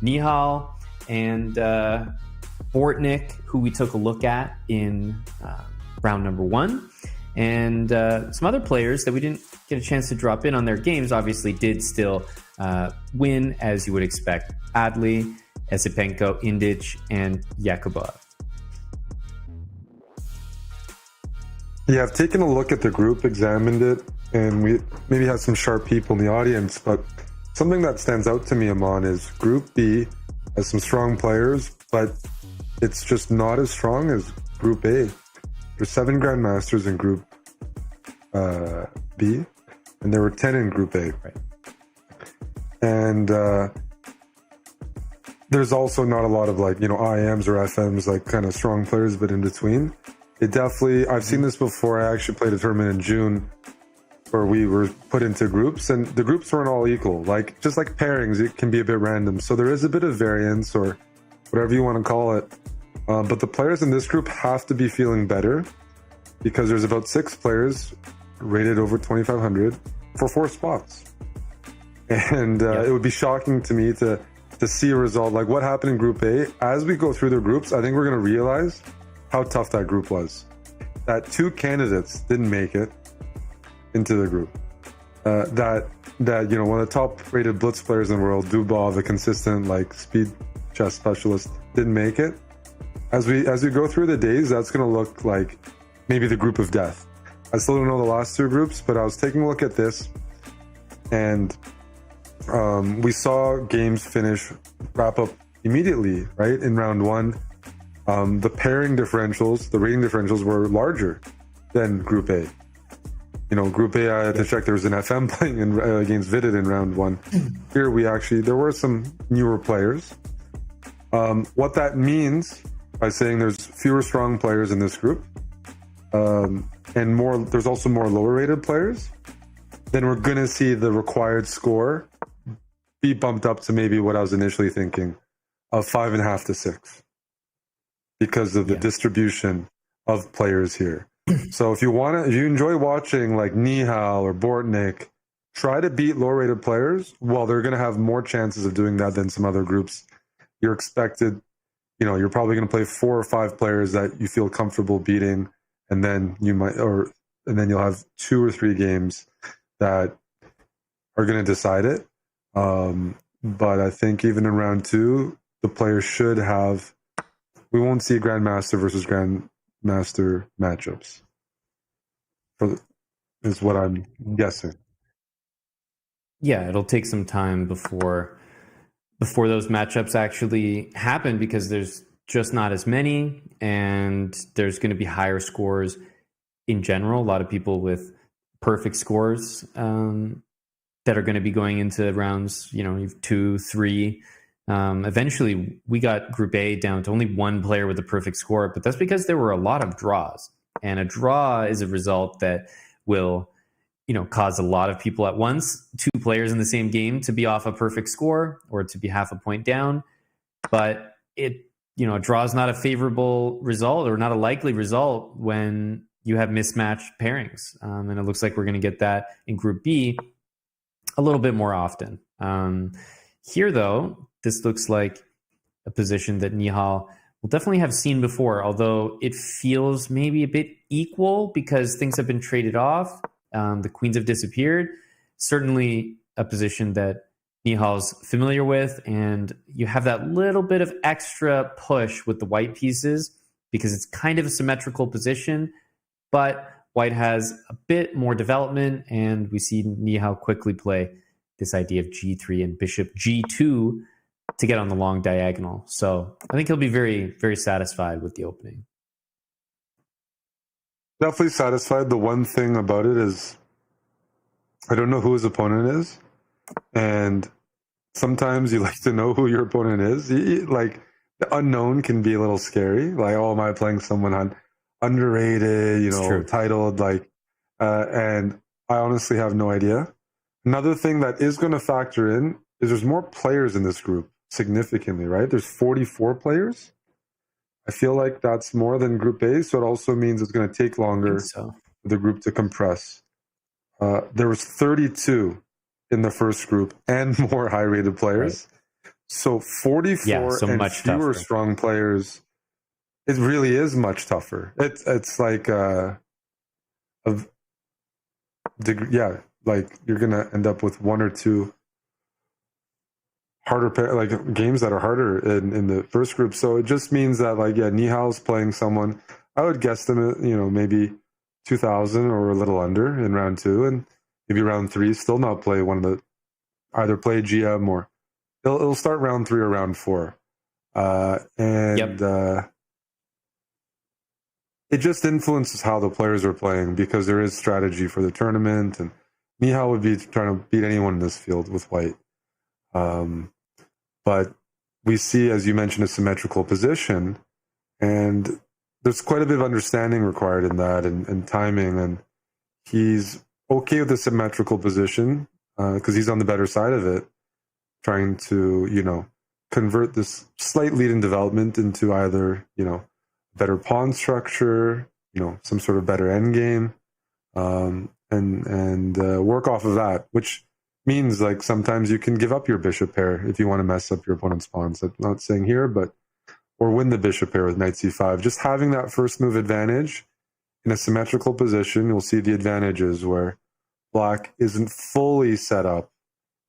Nihal and Bortnyk, who we took a look at in round number one, and some other players that we didn't get a chance to drop in on their games obviously did still win, as you would expect. Adli, Esipenko, Indic, and Yakubov. Yeah, I've taken a look at the group, examined it, and we maybe have some sharp people in the audience, but something that stands out to me, Amon, is Group B has some strong players, but it's just not as strong as Group A. There's 7 Grandmasters in Group B, and there were 10 in Group A. Right. And there's also not a lot of IMs or FMs, like kind of strong players, but in between. It definitely, I've seen this before. I actually played a tournament in June where we were put into groups, and the groups weren't all equal. Like, just like pairings, it can be a bit random. So there is a bit of variance, or whatever you want to call it. But the players in this group have to be feeling better, because there's about 6 players rated over 2,500 for 4 spots. And it would be shocking to me to see a result like what happened in Group A. As we go through the groups, I think we're going to realize how tough that group was. That 2 candidates didn't make it into the group. That one of the top rated blitz players in the world, Dubov, a consistent speed chess specialist, didn't make it. As we go through the days, that's going to look like maybe the group of death. I still don't know the last 2 groups, but I was taking a look at this, and we saw games wrap up immediately, right? In round one, the pairing differentials, the rating differentials were larger than Group A. Group A, I had to check, there was an FM playing against Vidit in round one. Here there were some newer players. What that means by saying there's fewer strong players in this group, and there's also more lower rated players, then we're going to see the required score be bumped up to maybe what I was initially thinking of 5.5 to 6, because of the distribution of players here. So if you enjoy watching like Nihal or Bortnyk try to beat low rated players, well, they're going to have more chances of doing that than some other groups. You're expected, you're probably going to play 4 or 5 players that you feel comfortable beating, and then you'll have 2 or 3 games that are going to decide it. But I think even in round 2, the players should have. We won't see Grandmaster versus Grandmaster matchups. Is what I'm guessing. Yeah, it'll take some time before those matchups actually happen, because there's just not as many, and there's going to be higher scores in general. A lot of people with perfect scores that are going to be going into rounds, 2, 3. Eventually, we got Group A down to only 1 player with a perfect score, but that's because there were a lot of draws. And a draw is a result that will, cause a lot of people at once, 2 players in the same game, to be off a perfect score or to be half a point down. But a draw is not a favorable result, or not a likely result, when you have mismatched pairings. And it looks like we're going to get that in Group B a little bit more often. Here, though, this looks like a position that Nihal will definitely have seen before, although it feels maybe a bit equal because things have been traded off. The queens have disappeared. Certainly a position that Nihal's familiar with, and you have that little bit of extra push with the white pieces because it's kind of a symmetrical position, but white has a bit more development, and we see Nihal quickly play this idea of g3 and bishop g2 to get on the long diagonal. So I think he'll be very, very satisfied with the opening. Definitely satisfied. The one thing about it is I don't know who his opponent is. And sometimes you like to know who your opponent is. Like, the unknown can be a little scary. Like, oh, am I playing someone underrated, titled? And I honestly have no idea. Another thing that is going to factor in is there's more players in this group significantly, right? There's 44 players. I feel like that's more than Group A, so it also means it's going to take longer for the group to compress. There was 32 in the first group and more high-rated players. Right. So 44 and much fewer tougher. strong players, it really is much tougher. It's like like you're going to end up with one or two harder games that are harder in the first group. So it just means that Nihal's playing someone, I would guess them at, maybe 2,000 or a little under in round 2, and maybe round 3 still not play either play GM or it'll start round 3 or round 4. It just influences how the players are playing because there is strategy for the tournament, and Nihal would be trying to beat anyone in this field with white. But we see, as you mentioned, a symmetrical position, and there's quite a bit of understanding required in that and timing, and he's okay with the symmetrical position because he's on the better side of it, trying to, convert this slight lead in development into either, better pawn structure, some sort of better end game, and work off of that, which means sometimes you can give up your bishop pair if you want to mess up your opponent's pawns. I'm not saying here, or win the bishop pair with knight c5. Just having that first move advantage in a symmetrical position, you'll see the advantages where black isn't fully set up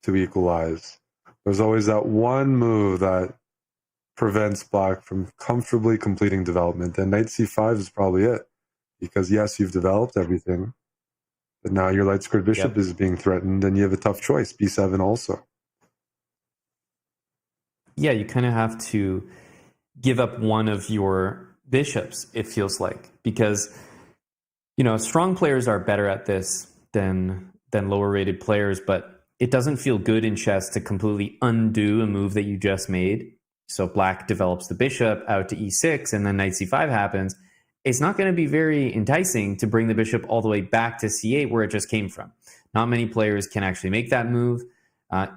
to equalize. There's always that one move that prevents black from comfortably completing development, and knight c5 is probably it. Because yes, you've developed everything, but now your light squared bishop is being threatened, and you have a tough choice, b7 also. Yeah, you kind of have to give up one of your bishops, it feels like, because strong players are better at this than lower rated players, but it doesn't feel good in chess to completely undo a move that you just made. So black develops the bishop out to e6, and then knight c5 happens. It's not going to be very enticing to bring the bishop all the way back to c8 where it just came from. Not many players can actually make that move,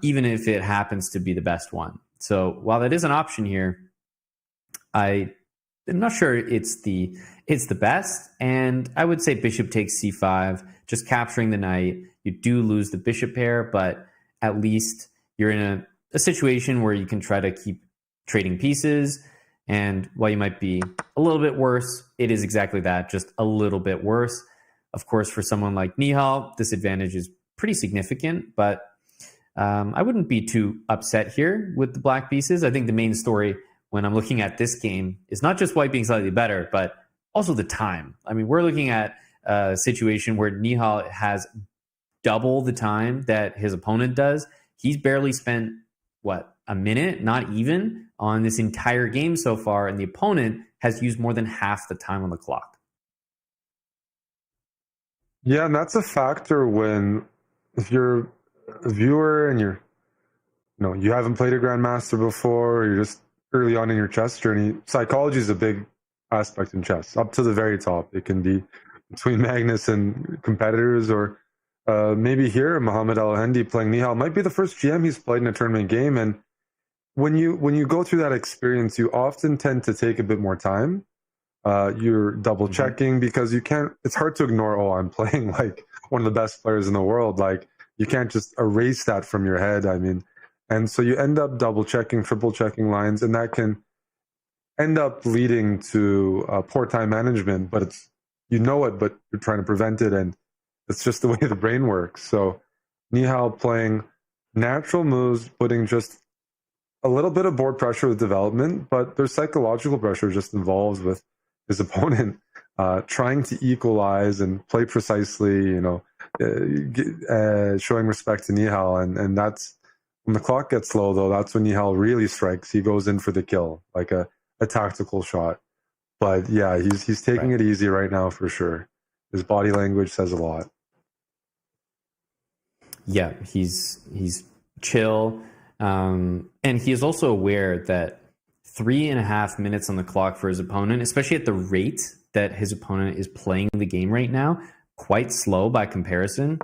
even if it happens to be the best one. So while that is an option here, I'm not sure it's the best. And I would say bishop takes c5, just capturing the knight. You do lose the bishop pair, but at least you're in a situation where you can try to keep trading pieces. And while you might be a little bit worse, it is exactly that, just a little bit worse. Of course, for someone like Nihal, this advantage is pretty significant, but I wouldn't be too upset here with the black pieces. I think the main story when I'm looking at this game is not just white being slightly better, but also the time. I mean, we're looking at a situation where Nihal has double the time that his opponent does. He's barely spent, a minute, not even, on this entire game so far, and the opponent has used more than half the time on the clock. Yeah, and that's a factor if you're a viewer and you haven't played a grandmaster before, or you're just early on in your chess journey. Psychology is a big aspect in chess, up to the very top. It can be between Magnus and competitors, or maybe here, Mohamed Al-Hendi playing Nihal might be the first GM he's played in a tournament game. And when you go through that experience, you often tend to take a bit more time. You're double checking because it's hard to ignore, oh, I'm playing one of the best players in the world. You can't just erase that from your head. I mean, and so you end up double checking, triple checking lines, and that can end up leading to poor time management, but but you're trying to prevent it. And it's just the way the brain works. So Nihal playing natural moves, putting just a little bit of board pressure with development, but there's psychological pressure just involved with his opponent trying to equalize and play precisely, showing respect to Nihal. And that's When the clock gets low, though, that's when Nihal really strikes. He goes in for the kill, like a tactical shot. But yeah, he's taking it easy right now for sure. His body language says a lot. Yeah, he's chill. And he is also aware that 3.5 minutes on the clock for his opponent, especially at the rate that his opponent is playing the game right now, quite slow by comparison.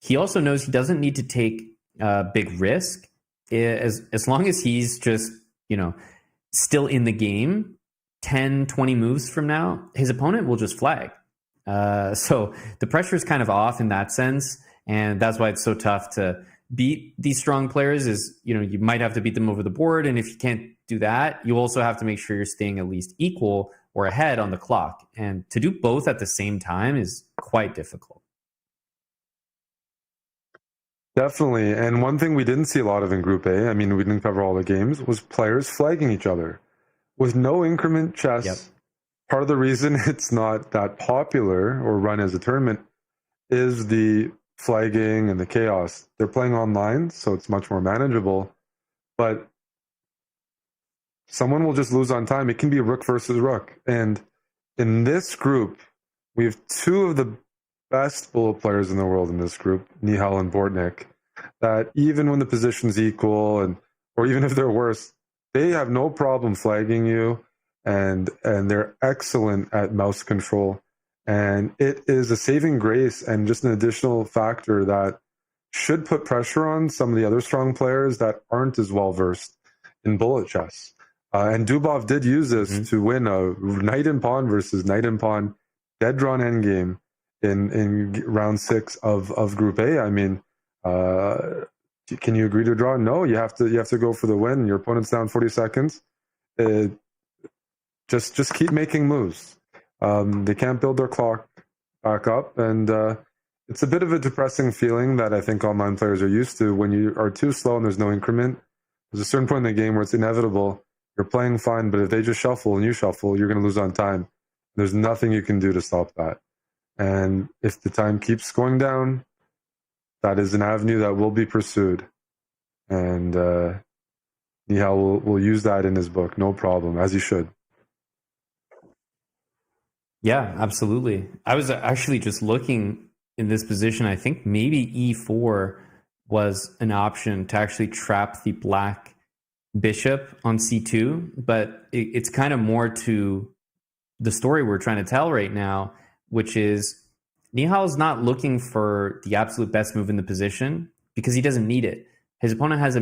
He also knows he doesn't need to take a big risk as long as he's just, still in the game. 10, 20 moves from now, his opponent will just flag. So the pressure is kind of off in that sense. And that's why it's so tough to beat these strong players is, you might have to beat them over the board. And if you can't do that, you also have to make sure you're staying at least equal or ahead on the clock. And to do both at the same time is quite difficult. Definitely. And one thing we didn't see a lot of in Group A, we didn't cover all the games, was players flagging each other. With no increment chess, part of the reason it's not that popular or run as a tournament is the flagging and the chaos. They're playing online, so it's much more manageable. But someone will just lose on time. It can be rook versus rook. And in this group, we have two of the best bullet players in the world in this group, Nihal and Bortnyk, that even when the position's equal or even if they're worse, they have no problem flagging you, and they're excellent at mouse control. And it is a saving grace and just an additional factor that should put pressure on some of the other strong players that aren't as well versed in bullet chess. And Dubov did use this to win a knight and pawn versus knight and pawn dead drawn endgame in round 6 of Group A. Can you agree to draw? No, you have to go for the win. Your opponent's down 40 seconds. Just keep making moves. They can't build their clock back up, and it's a bit of a depressing feeling that I think online players are used to. When you are too slow and there's no increment, there's a certain point in the game where it's inevitable. You're playing fine, but if they just shuffle and you shuffle, you're going to lose on time. There's nothing you can do to stop that. And if the time keeps going down, that is an avenue that will be pursued. And Nihal will use that in his book, no problem, as he should. Yeah, absolutely. I was actually just looking in this position. I think maybe E4 was an option to actually trap the black bishop on C2, but it's kind of more to the story we're trying to tell right now, which is Nihal is not looking for the absolute best move in the position because he doesn't need it. His opponent has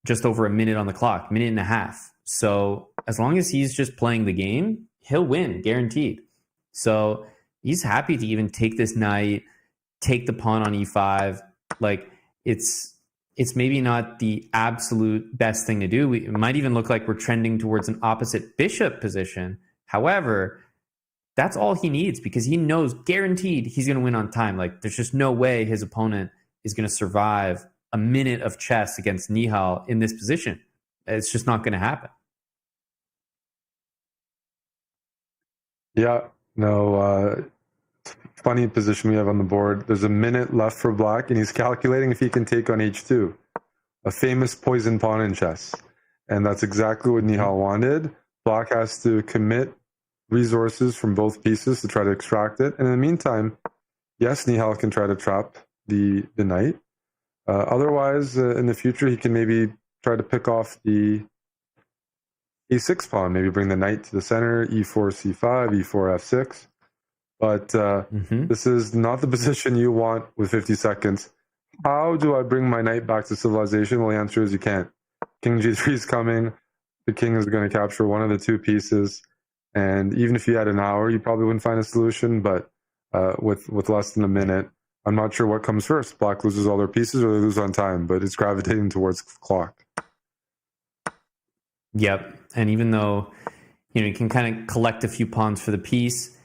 just over a minute on the clock, minute and a half. So as long as he's just playing the game, he'll win, guaranteed. So he's happy to even take this knight, take the pawn on E5. Like it's maybe not the absolute best thing to do. It might even look like we're trending towards an opposite bishop position. However, that's all he needs because he knows guaranteed he's going to win on time. Like there's just no way his opponent is going to survive a minute of chess against Nihal in this position. It's just not going to happen. Yeah, no, funny position we have on the board. There's a minute left for black, and he's calculating if he can take on H2, a famous poison pawn in chess. And that's exactly what Nihal wanted. Black has to commit resources from both pieces to try to extract it. And in the meantime, yes, Nihal can try to trap the knight. Otherwise, in the future, he can maybe try to pick off the E6 pawn, maybe bring the knight to the center, E4, C5, E4, F6. But this is not the position you want with 50 seconds. How do I bring my knight back to civilization? Well, the answer is you can't. King G3 is coming. The king is going to capture one of the two pieces. And even if you had an hour, you probably wouldn't find a solution. But with less than a minute, I'm not sure what comes first. Black loses all their pieces or they lose on time, but it's gravitating towards clock. Yep. And even though, you can kind of collect a few pawns for the piece,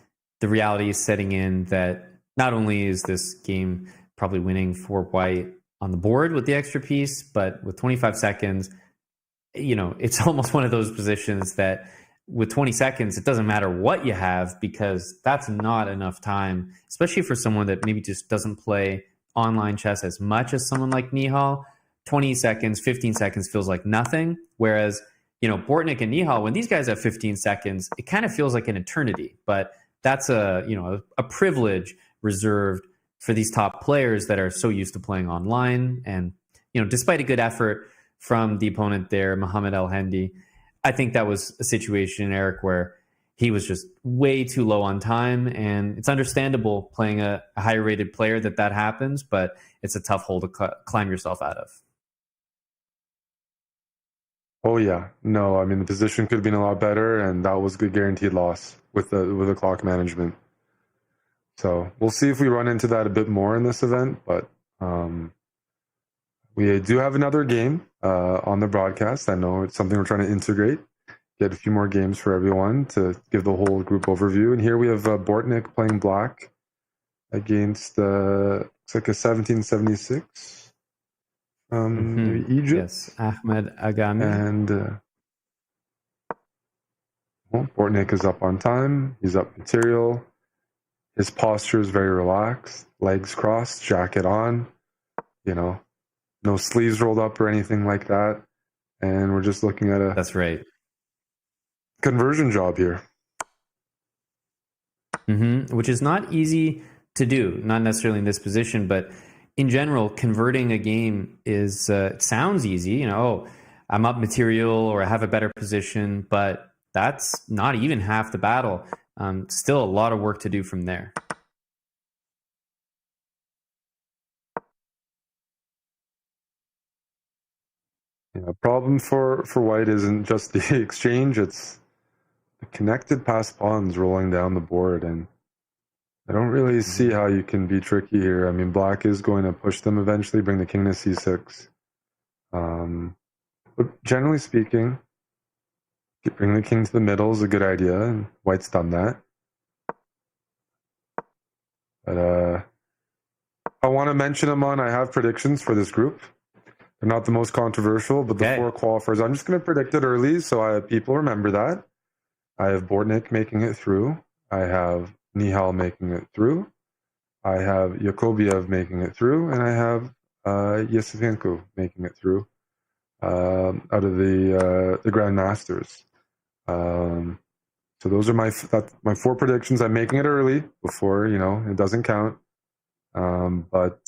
the reality is setting in that not only is this game probably winning for white on the board with the extra piece, but with 25 seconds, it's almost one of those positions that with 20 seconds, it doesn't matter what you have because that's not enough time, especially for someone that maybe just doesn't play online chess as much as someone like Nihal. 20 seconds, 15 seconds feels like nothing. Whereas, Bortnyk and Nihal, when these guys have 15 seconds, it kind of feels like an eternity. But that's a privilege reserved for these top players that are so used to playing online. And, despite a good effort from the opponent there, Mohamed El Hendi, I think that was a situation, Eric, where he was just way too low on time. And it's understandable playing a higher rated player that happens, but it's a tough hole to climb yourself out of. Oh yeah, no, I mean the position could have been a lot better, and that was good guaranteed loss with the clock management. So we'll see if we run into that a bit more in this event, but we do have another game on the broadcast. I know it's something we're trying to integrate, get a few more games for everyone to give the whole group overview. And here we have Bortnyk playing black against looks like a 1776. Egypt. Yes, Ahmed Agami. And Bortnyk is up on time. He's up material. His posture is very relaxed. Legs crossed, jacket on. No sleeves rolled up or anything like that. And we're just looking at That's right. Conversion job here. Which is not easy to do, not necessarily in this position, but in general, converting a game is sounds easy. I'm up material or I have a better position, but that's not even half the battle. Still a lot of work to do from there. Yeah, problem for white isn't just the exchange, it's the connected pass pawns rolling down the board, and I don't really see how you can be tricky here. I mean, black is going to push them eventually, bring the king to c6. But generally speaking, bring the king to the middle is a good idea, and white's done that. But I want to mention them I have predictions for this group. They're not the most controversial, but the 4 qualifiers, I'm just going to predict it early so people remember that. I have Bortnyk making it through. I have Nihal making it through. I have Yakubiev making it through. And I have Yesivenko making it through out of the Grandmasters. So those are my 4 predictions. I'm making it early before, it doesn't count. But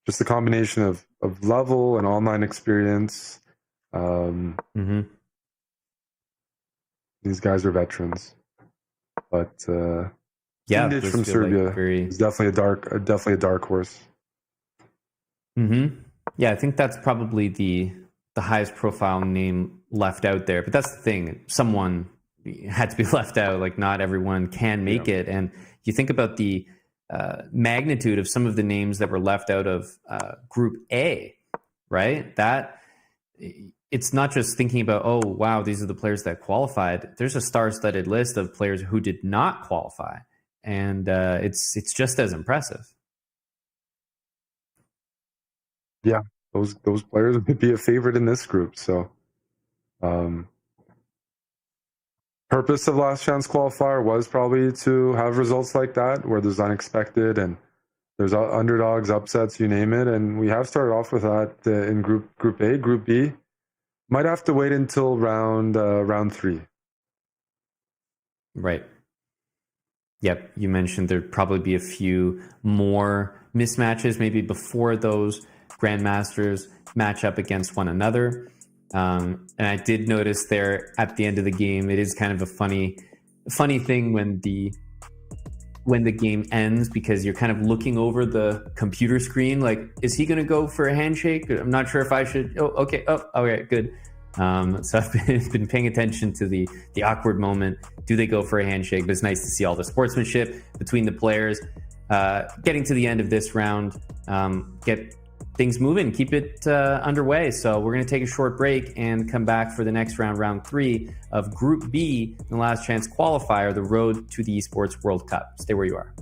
just the combination of level and online experience. These guys are veterans, but Vidit from Serbia is definitely a dark horse. Yeah, I think that's probably the highest profile name left out there. But that's the thing; someone had to be left out. Like, not everyone can make it. And you think about the magnitude of some of the names that were left out of Group A, right? That it's not just thinking about, oh, wow, these are the players that qualified. There's a star-studded list of players who did not qualify, and it's just as impressive. Yeah, those players would be a favorite in this group. So, purpose of Last Chance Qualifier was probably to have results like that, where there's unexpected and there's underdogs, upsets, you name it. And we have started off with that in Group A. Group B might have to wait until round 3. Right. Yep. You mentioned there'd probably be a few more mismatches maybe before those Grandmasters match up against one another. And I did notice there at the end of the game, it is kind of a funny thing when the game ends, because you're kind of looking over the computer screen, like, is he going to go for a handshake? I'm not sure if I should. Oh, okay. Oh, okay, good. So I've been paying attention to the awkward moment. Do they go for a handshake? But it's nice to see all the sportsmanship between the players. Getting to the end of this round, get things moving, keep it underway. So we're going to take a short break and come back for the next round 3 of Group B, the Last Chance Qualifier, the road to the Esports World Cup. Stay where you are.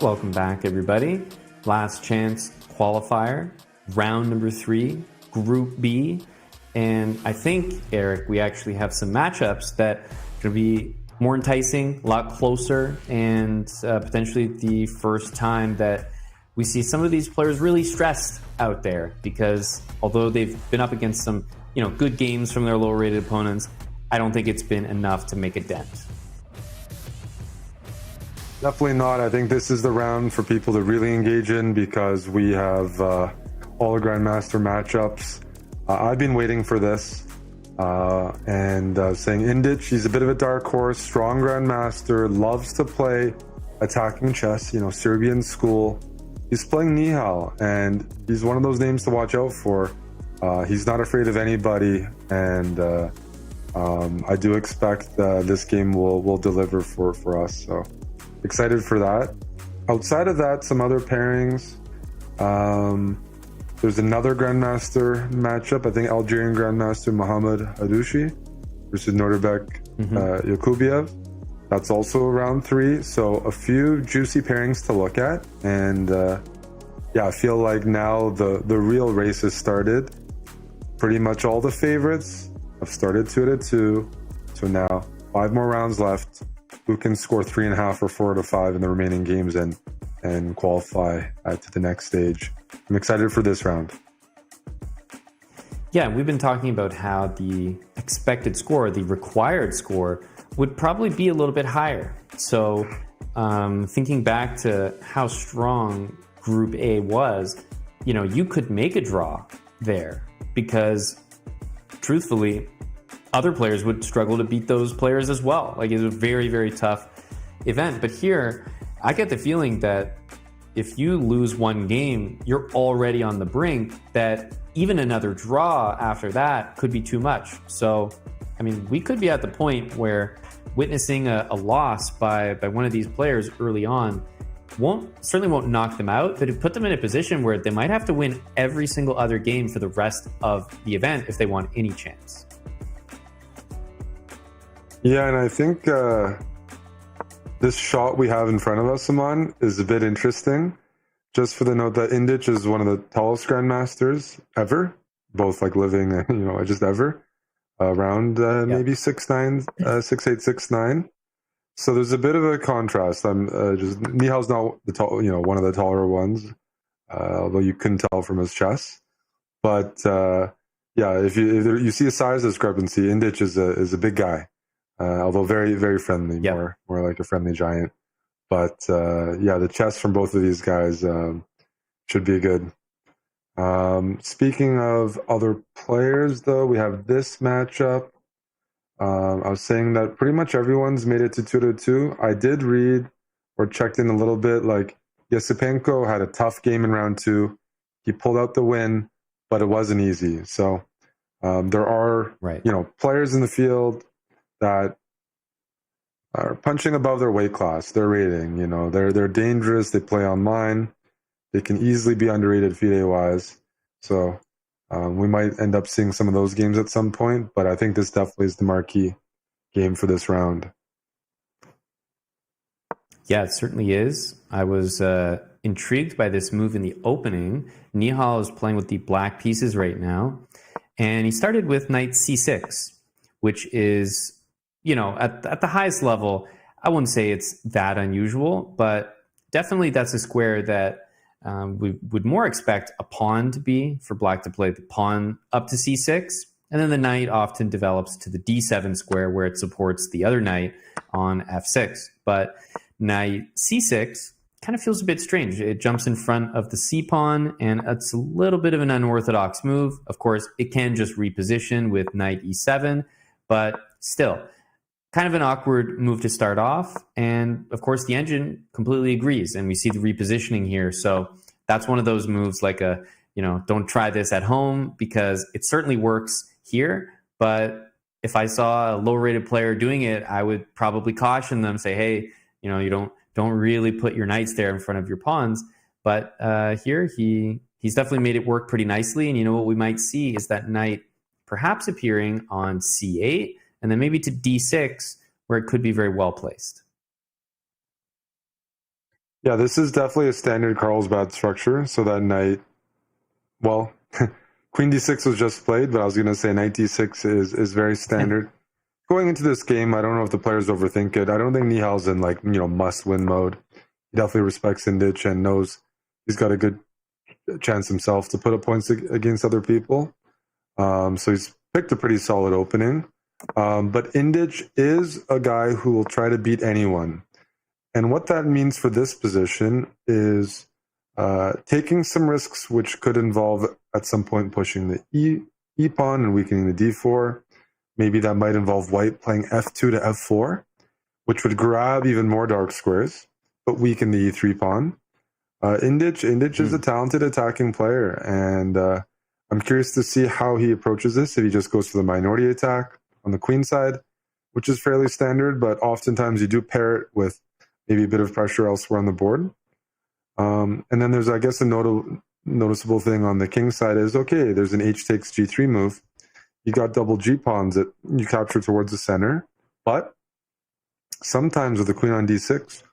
Welcome back, everybody. Last chance qualifier, round number 3, Group B. And I think, Eric, we actually have some matchups that are going to be more enticing, a lot closer, and potentially the first time that we see some of these players really stressed out there, because although they've been up against some, good games from their lower rated opponents, I don't think it's been enough to make a dent. Definitely not. I think this is the round for people to really engage in because we have all the Grandmaster matchups. I've been waiting for this and saying Indic, he's a bit of a dark horse, strong Grandmaster, loves to play attacking chess, Serbian school. He's playing Nihal, and he's one of those names to watch out for. He's not afraid of anybody, and I do expect this game will deliver for us. So excited for that. Outside of that, some other pairings. There's another Grandmaster matchup. I think Algerian Grandmaster Mohamed Hadoushi versus Norbek Yakubiev. That's also round 3. So a few juicy pairings to look at. And I feel like now the real race has started. Pretty much all the favorites have started 2-2. So now 5 more rounds left. Who can score 3.5 or 4 out of 5 in the remaining games and qualify to the next stage? I'm excited for this round. Yeah, we've been talking about how the expected score, the required score, would probably be a little bit higher. So thinking back to how strong Group A was, you could make a draw there because, truthfully, other players would struggle to beat those players as well. Like, it's a very, very tough event. But here, I get the feeling that if you lose one game, you're already on the brink, that even another draw after that could be too much. So, we could be at the point where witnessing a loss by one of these players early on certainly won't knock them out, but it put them in a position where they might have to win every single other game for the rest of the event if they want any chance. Yeah, and I think this shot we have in front of us, Aman, is a bit interesting. Just for the note that Indic is one of the tallest Grandmasters ever, both living, just ever, around maybe 6'9", 6'8", 6'9". So there's a bit of a contrast. Nihal's not the tall, one of the taller ones, although you couldn't tell from his chess. But if you see a size discrepancy, Indic is a big guy. Although very, very friendly, more like a friendly giant. But the chess from both of these guys should be good. Speaking of other players, though, we have this matchup. I was saying that pretty much everyone's made it to 2-2. I did read or checked in a little bit, Yasipenko had a tough game in round 2. He pulled out the win, but it wasn't easy. So there are, players in the field that are punching above their weight class, their rating. They're dangerous. They play online. They can easily be underrated FIDE-wise. So we might end up seeing some of those games at some point, but I think this definitely is the marquee game for this round. Yeah, it certainly is. I was intrigued by this move in the opening. Nihal is playing with the black pieces right now, and he started with knight c6, which is, at the highest level, I wouldn't say it's that unusual, but definitely that's a square that we would more expect a pawn to be, for black to play the pawn up to c6, and then the knight often develops to the d7 square where it supports the other knight on f6. But knight c6 kind of feels a bit strange. It jumps in front of the c pawn, and it's a little bit of an unorthodox move. Of course, it can just reposition with knight e7, but still, kind of an awkward move to start off. And of course, the engine completely agrees, and we see the repositioning here. So that's one of those moves don't try this at home, because it certainly works here. But if I saw a low-rated player doing it, I would probably caution them, say, hey, you don't really put your knights there in front of your pawns. But here, he's definitely made it work pretty nicely. And what we might see is that knight perhaps appearing on c8, and then maybe to d6, where it could be very well placed. Yeah, this is definitely a standard Carlsbad structure. So that knight, well, Queen d6 was just played, but I was going to say knight d6 is very standard. Going into this game, I don't know if the players overthink it. I don't think Nihal's in must-win mode. He definitely respects Indic and knows he's got a good chance himself to put up points against other people. So he's picked a pretty solid opening. But Indic is a guy who will try to beat anyone. And what that means for this position is taking some risks, which could involve at some point pushing the E pawn and weakening the D4. Maybe that might involve white playing F2 to F4, which would grab even more dark squares, but weaken the E3 pawn. Indic is a talented attacking player, and I'm curious to see how he approaches this, if he just goes for the minority attack on the queen side, which is fairly standard, but oftentimes you do pair it with maybe a bit of pressure elsewhere on the board. And then there's, I guess, a noticeable thing on the king side is, okay, there's an H takes G3 move. You got double G pawns that you capture towards the center, but sometimes with the queen on D6,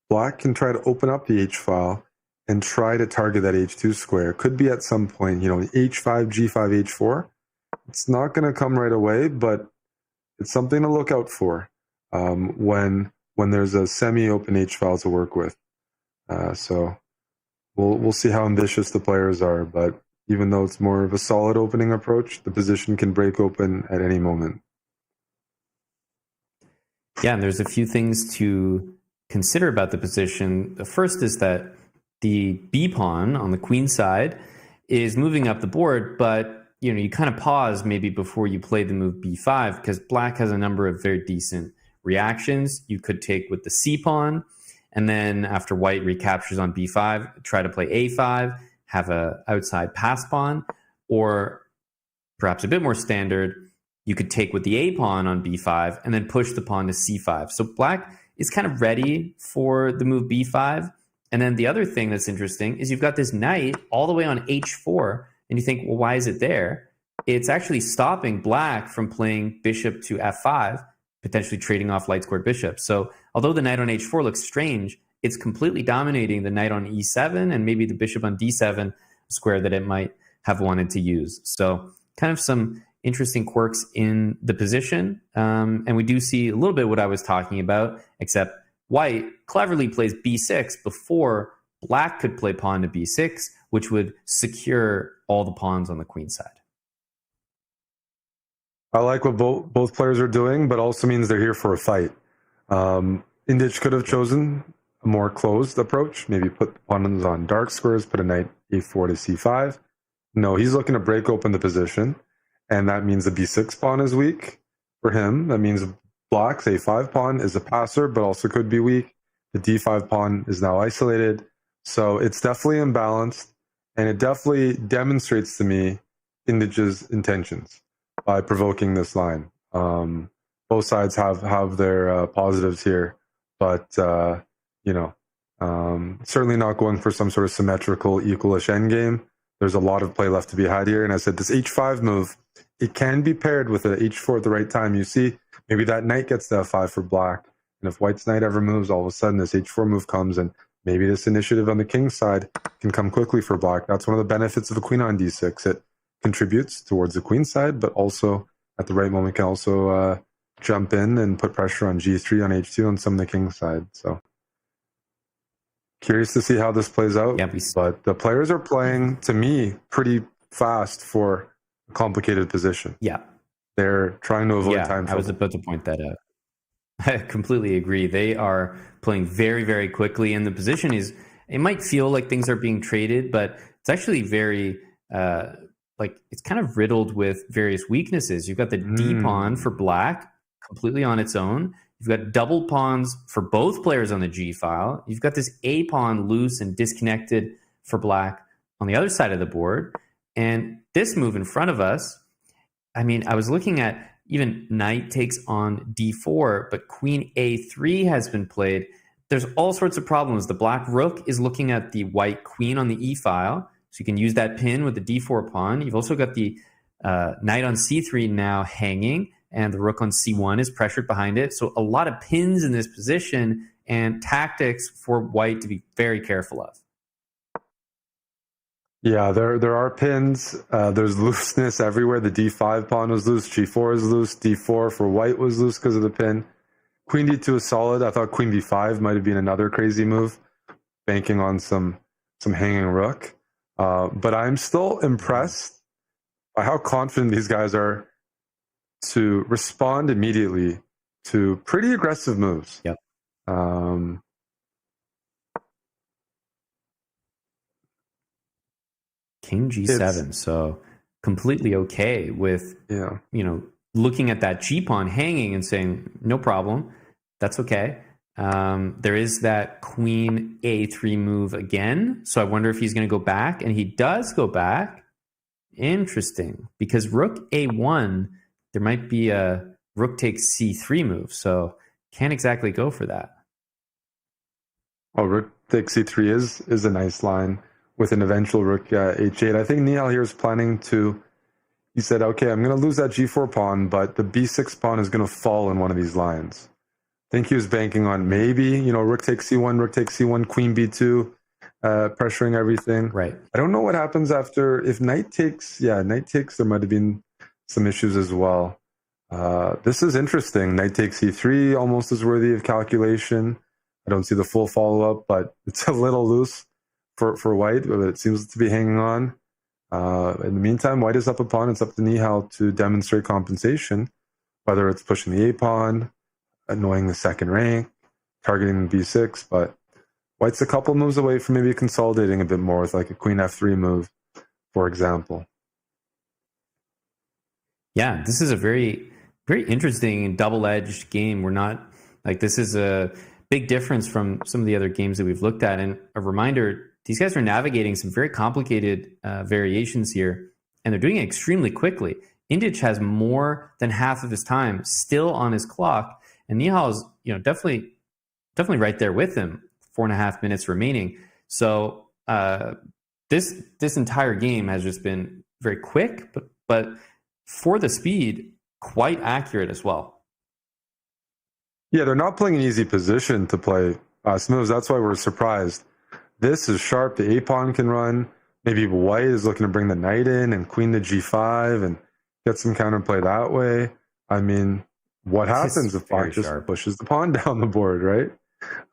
Black can try to open up the H file and try to target that H2 square. Could be at some point, H5, G5, H4. It's not going to come right away, but it's something to look out for when there's a semi-open H file to work with. So we'll see how ambitious the players are, but even though it's more of a solid opening approach, the position can break open at any moment. Yeah, and there's a few things to consider about the position. The first is that the B pawn on the queen side is moving up the board, but you kind of pause maybe before you play the move B5 because Black has a number of very decent reactions. You could take with the C pawn, and then after White recaptures on B5, try to play A5, have a outside pass pawn, or perhaps a bit more standard, you could take with the A pawn on B5 and then push the pawn to C5. So Black is kind of ready for the move B5. And then the other thing that's interesting is you've got this knight all the way on H4, and you think, well, why is it there? It's actually stopping Black from playing bishop to F5, potentially trading off light squared bishops. So although the knight on H4 looks strange, it's completely dominating the knight on E7 and maybe the bishop on D7 square that it might have wanted to use. So kind of some interesting quirks in the position. And we do see a little bit what I was talking about, except White cleverly plays B6 before Black could play pawn to B6, which would secure all the pawns on the queen side. I like what both players are doing, but also means they're here for a fight. Indic could have chosen a more closed approach, maybe put pawns on dark squares, put a knight A4 to C5. No, he's looking to break open the position, and that means the B6 pawn is weak for him. That means Black's A5 pawn is a passer, but also could be weak. The D5 pawn is now isolated. So it's definitely imbalanced, and it definitely demonstrates to me Indic's intentions by provoking this line. Both sides have their positives here, but certainly not going for some sort of symmetrical equalish endgame. There's a lot of play left to be had here. And I said this H5 move, it can be paired with an H4 at the right time. You see, maybe that knight gets to F5 for Black. And if White's knight ever moves, all of a sudden this H4 move comes, and maybe this initiative on the king's side can come quickly for Black. That's one of the benefits of a queen on D6. It contributes towards the queen side, but also at the right moment can also jump in and put pressure on G3, on H2, on some of the king's side. So curious to see how this plays out. Yeah, but the players are playing, to me, pretty fast for a complicated position. Yeah. They're trying to avoid time trouble. I was about to point that out. I completely agree. They are playing very, very quickly, and the position is, it might feel like things are being traded, but it's actually very, it's kind of riddled with various weaknesses. You've got the D pawn for Black completely on its own. You've got double pawns for both players on the G file. You've got this A pawn loose and disconnected for Black on the other side of the board. And this move in front of us, I mean, I was looking at even knight takes on D4, but queen A3 has been played. There's all sorts of problems. The Black rook is looking at the white queen on the E file, so you can use that pin with the D4 pawn. You've also got the knight on C3 now hanging, and the rook on C1 is pressured behind it. So a lot of pins in this position, and tactics for white to be very careful of. Yeah, there are pins. There's looseness everywhere. The d5 pawn was loose. g4 is loose. d4 for white was loose because of the pin. Queen d2 is solid. I thought queen d5 might have been another crazy move, banking on some hanging rook. But I'm still impressed by how confident these guys are to respond immediately to pretty aggressive moves. Yep. King g7, so completely okay with, looking at that g pawn hanging and saying, no problem, that's okay. There is that queen a3 move again, so I wonder if he's going to go back, and he does go back. Interesting, because rook a1, there might be a rook takes c3 move, so can't exactly go for that. Oh, rook takes c3 is a nice line with an eventual rook h8. I think Nihal here is planning to, he said, okay, I'm going to lose that g4 pawn, but the b6 pawn is going to fall in one of these lines. I think he was banking on maybe, rook takes c1, rook takes c1, queen b2, pressuring everything. Right. I don't know what happens after, if knight takes, there might have been some issues as well. This is interesting. Knight takes c3, almost as worthy of calculation. I don't see the full follow-up, but it's a little loose for white, but it seems to be hanging on. In the meantime, white is up a pawn. It's up to Nihal to demonstrate compensation, whether it's pushing the a-pawn, annoying the second rank, targeting b6, but white's a couple moves away from maybe consolidating a bit more with like a queen f3 move, for example. Yeah, this is a very, very interesting double-edged game. We're not, this is a big difference from some of the other games that we've looked at. And a reminder, these guys are navigating some very complicated variations here, and they're doing it extremely quickly. Indic has more than half of his time still on his clock, and Nihal is, definitely right there with him. 4.5 minutes remaining. So this entire game has just been very quick, but for the speed, quite accurate as well. Yeah, they're not playing an easy position to play moves. That's why we're surprised. This is sharp. The a-pawn can run. Maybe white is looking to bring the knight in and queen to g5 and get some counterplay that way. I mean, what happens if black just pushes the pawn down the board, right?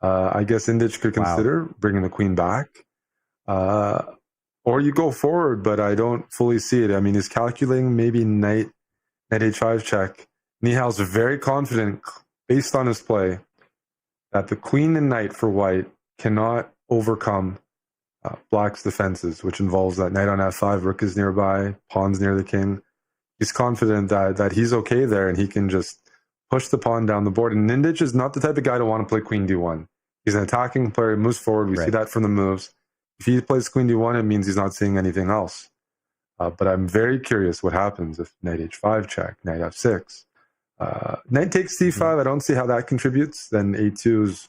I guess Indic could consider bringing the queen back. Or you go forward, but I don't fully see it. I mean, he's calculating maybe knight h5 check. Nihal's very confident, based on his play, that the queen and knight for white cannot overcome black's defenses, which involves that knight on f5, rook is nearby, pawn's near the king. He's confident that he's okay there and he can just push the pawn down the board. And Indic is not the type of guy to want to play queen d1. He's an attacking player, he moves forward. We see that from the moves. If he plays queen d1, it means he's not seeing anything else. But I'm very curious what happens if knight h5 check, knight f6. Knight takes c5, I don't see how that contributes. Then a2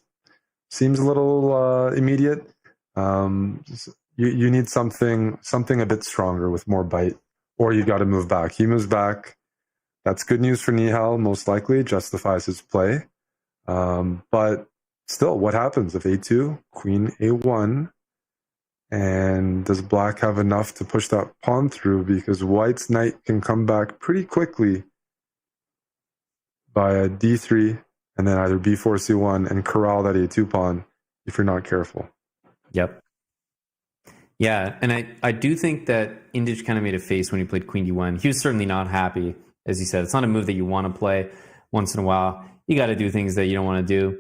seems a little immediate. You need something a bit stronger with more bite, or you got to move back. He moves back. That's good news for Nihal, most likely, justifies his play. But still, what happens if a2, queen a1, and does black have enough to push that pawn through? Because white's knight can come back pretty quickly by a d3, and then either b4, c1, and corral that a2 pawn if you're not careful. Yep. Yeah, and I do think that Indic kind of made a face when he played queen d1. He was certainly not happy. As you said, it's not a move that you want to play once in a while. You got to do things that you don't want to do.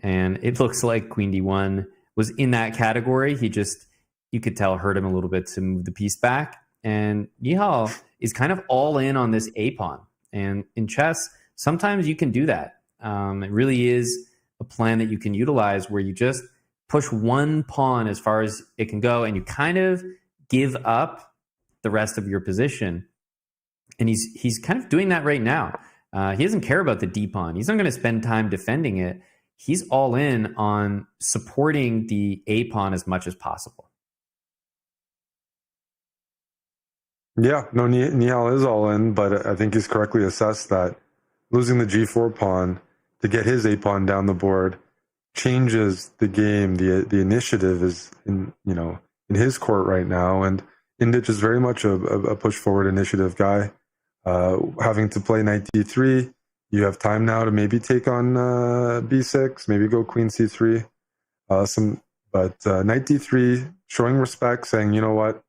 And it looks like queen d1 was in that category. He just, you could tell, hurt him a little bit to move the piece back. And Nihal is kind of all in on this a-pawn. And in chess, sometimes you can do that. It really is a plan that you can utilize where you just push one pawn as far as it can go, and you kind of give up the rest of your position. And he's kind of doing that right now. He doesn't care about the d pawn. He's not going to spend time defending it. He's all in on supporting the a pawn as much as possible. Yeah, no, Nihal is all in, but I think he's correctly assessed that losing the g4 pawn to get his a pawn down the board changes the game. The initiative is in his court right now, and Indic is very much a push forward initiative guy. Having to play knight d3, you have time now to maybe take on b6, maybe go queen c3. Knight d3, showing respect, saying, you know what,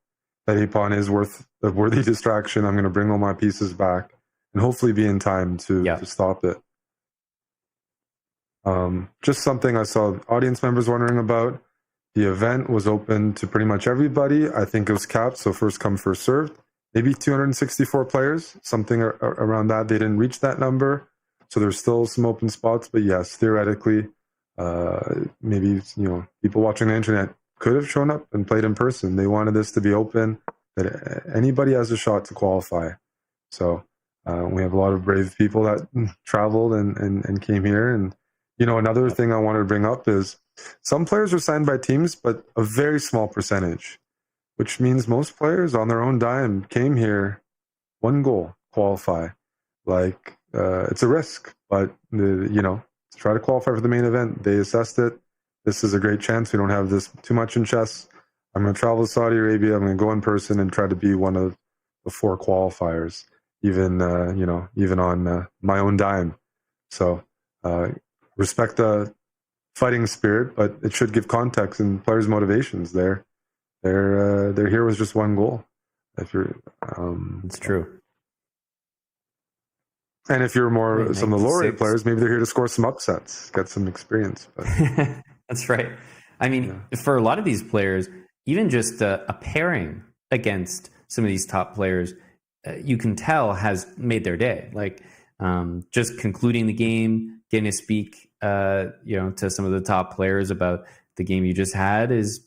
that a pawn is a worthy distraction. I'm going to bring all my pieces back and hopefully be in time to stop it. Just something I saw audience members wondering about. The event was open to pretty much everybody. I think it was capped, so first come, first served. Maybe 264 players, something around that. They didn't reach that number, so there's still some open spots. But yes, theoretically, maybe people watching the internet could have shown up and played in person. They wanted this to be open, that anybody has a shot to qualify. So we have a lot of brave people that traveled and came here. And another thing I wanted to bring up is some players are signed by teams, but a very small percentage, which means most players on their own dime came here, one goal, qualify. It's a risk, but to try to qualify for the main event, they assessed it. This is a great chance. We don't have this too much in chess. I'm going to travel to Saudi Arabia. I'm going to go in person and try to be one of the 4 qualifiers, even on my own dime. So respect the fighting spirit, but it should give context and players' motivations. Their here was just one goal. If you're, it's true. And if you're more some of the lower rate players, maybe they're here to score some upsets, get some experience. But that's right. I mean, for a lot of these players, even just a pairing against some of these top players, you can tell has made their day. Just concluding the game, getting to speak, to some of the top players about the game you just had is,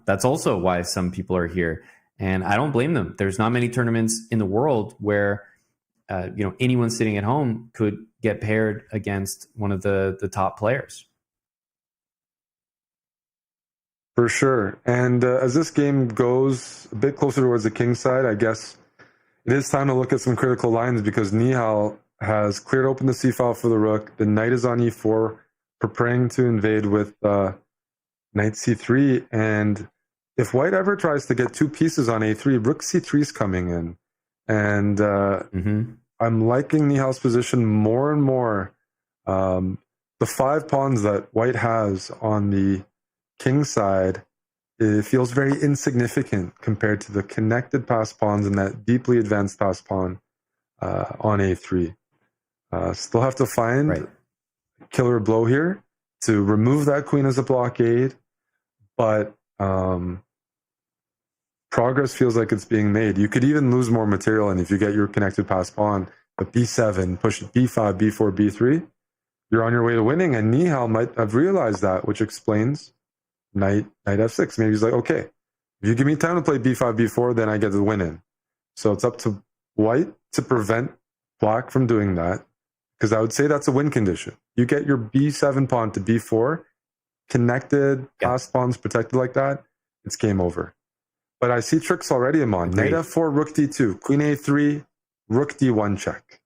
that's also why some people are here. And I don't blame them. There's not many tournaments in the world where, anyone sitting at home could get paired against one of the top players. For sure. And as this game goes a bit closer towards the king side, I guess it is time to look at some critical lines, because Nihal has cleared open the c-file for the rook. The knight is on e4, preparing to invade with knight c3. And if white ever tries to get 2 pieces on a3, rook c3 is coming in. And I'm liking Nihal's position more and more. The 5 pawns that white has on the king side, it feels very insignificant compared to the connected passed pawns and that deeply advanced passed pawn on a3. Still have to find a killer blow here to remove that queen as a blockade, but progress feels like it's being made. You could even lose more material, and if you get your connected passed pawn, but b7, push it b5, b4, b3, you're on your way to winning. And Nihal might have realized that, which explains knight f6. Maybe he's like, okay, if you give me time to play b5, b4, then I get the win in. So it's up to white to prevent black from doing that, because I would say that's a win condition. You get your b7 pawn to b4, connected, passed pawns protected like that, it's game over. But I see tricks already, Amon. Knight f4, rook d2, queen a3, rook d1 check.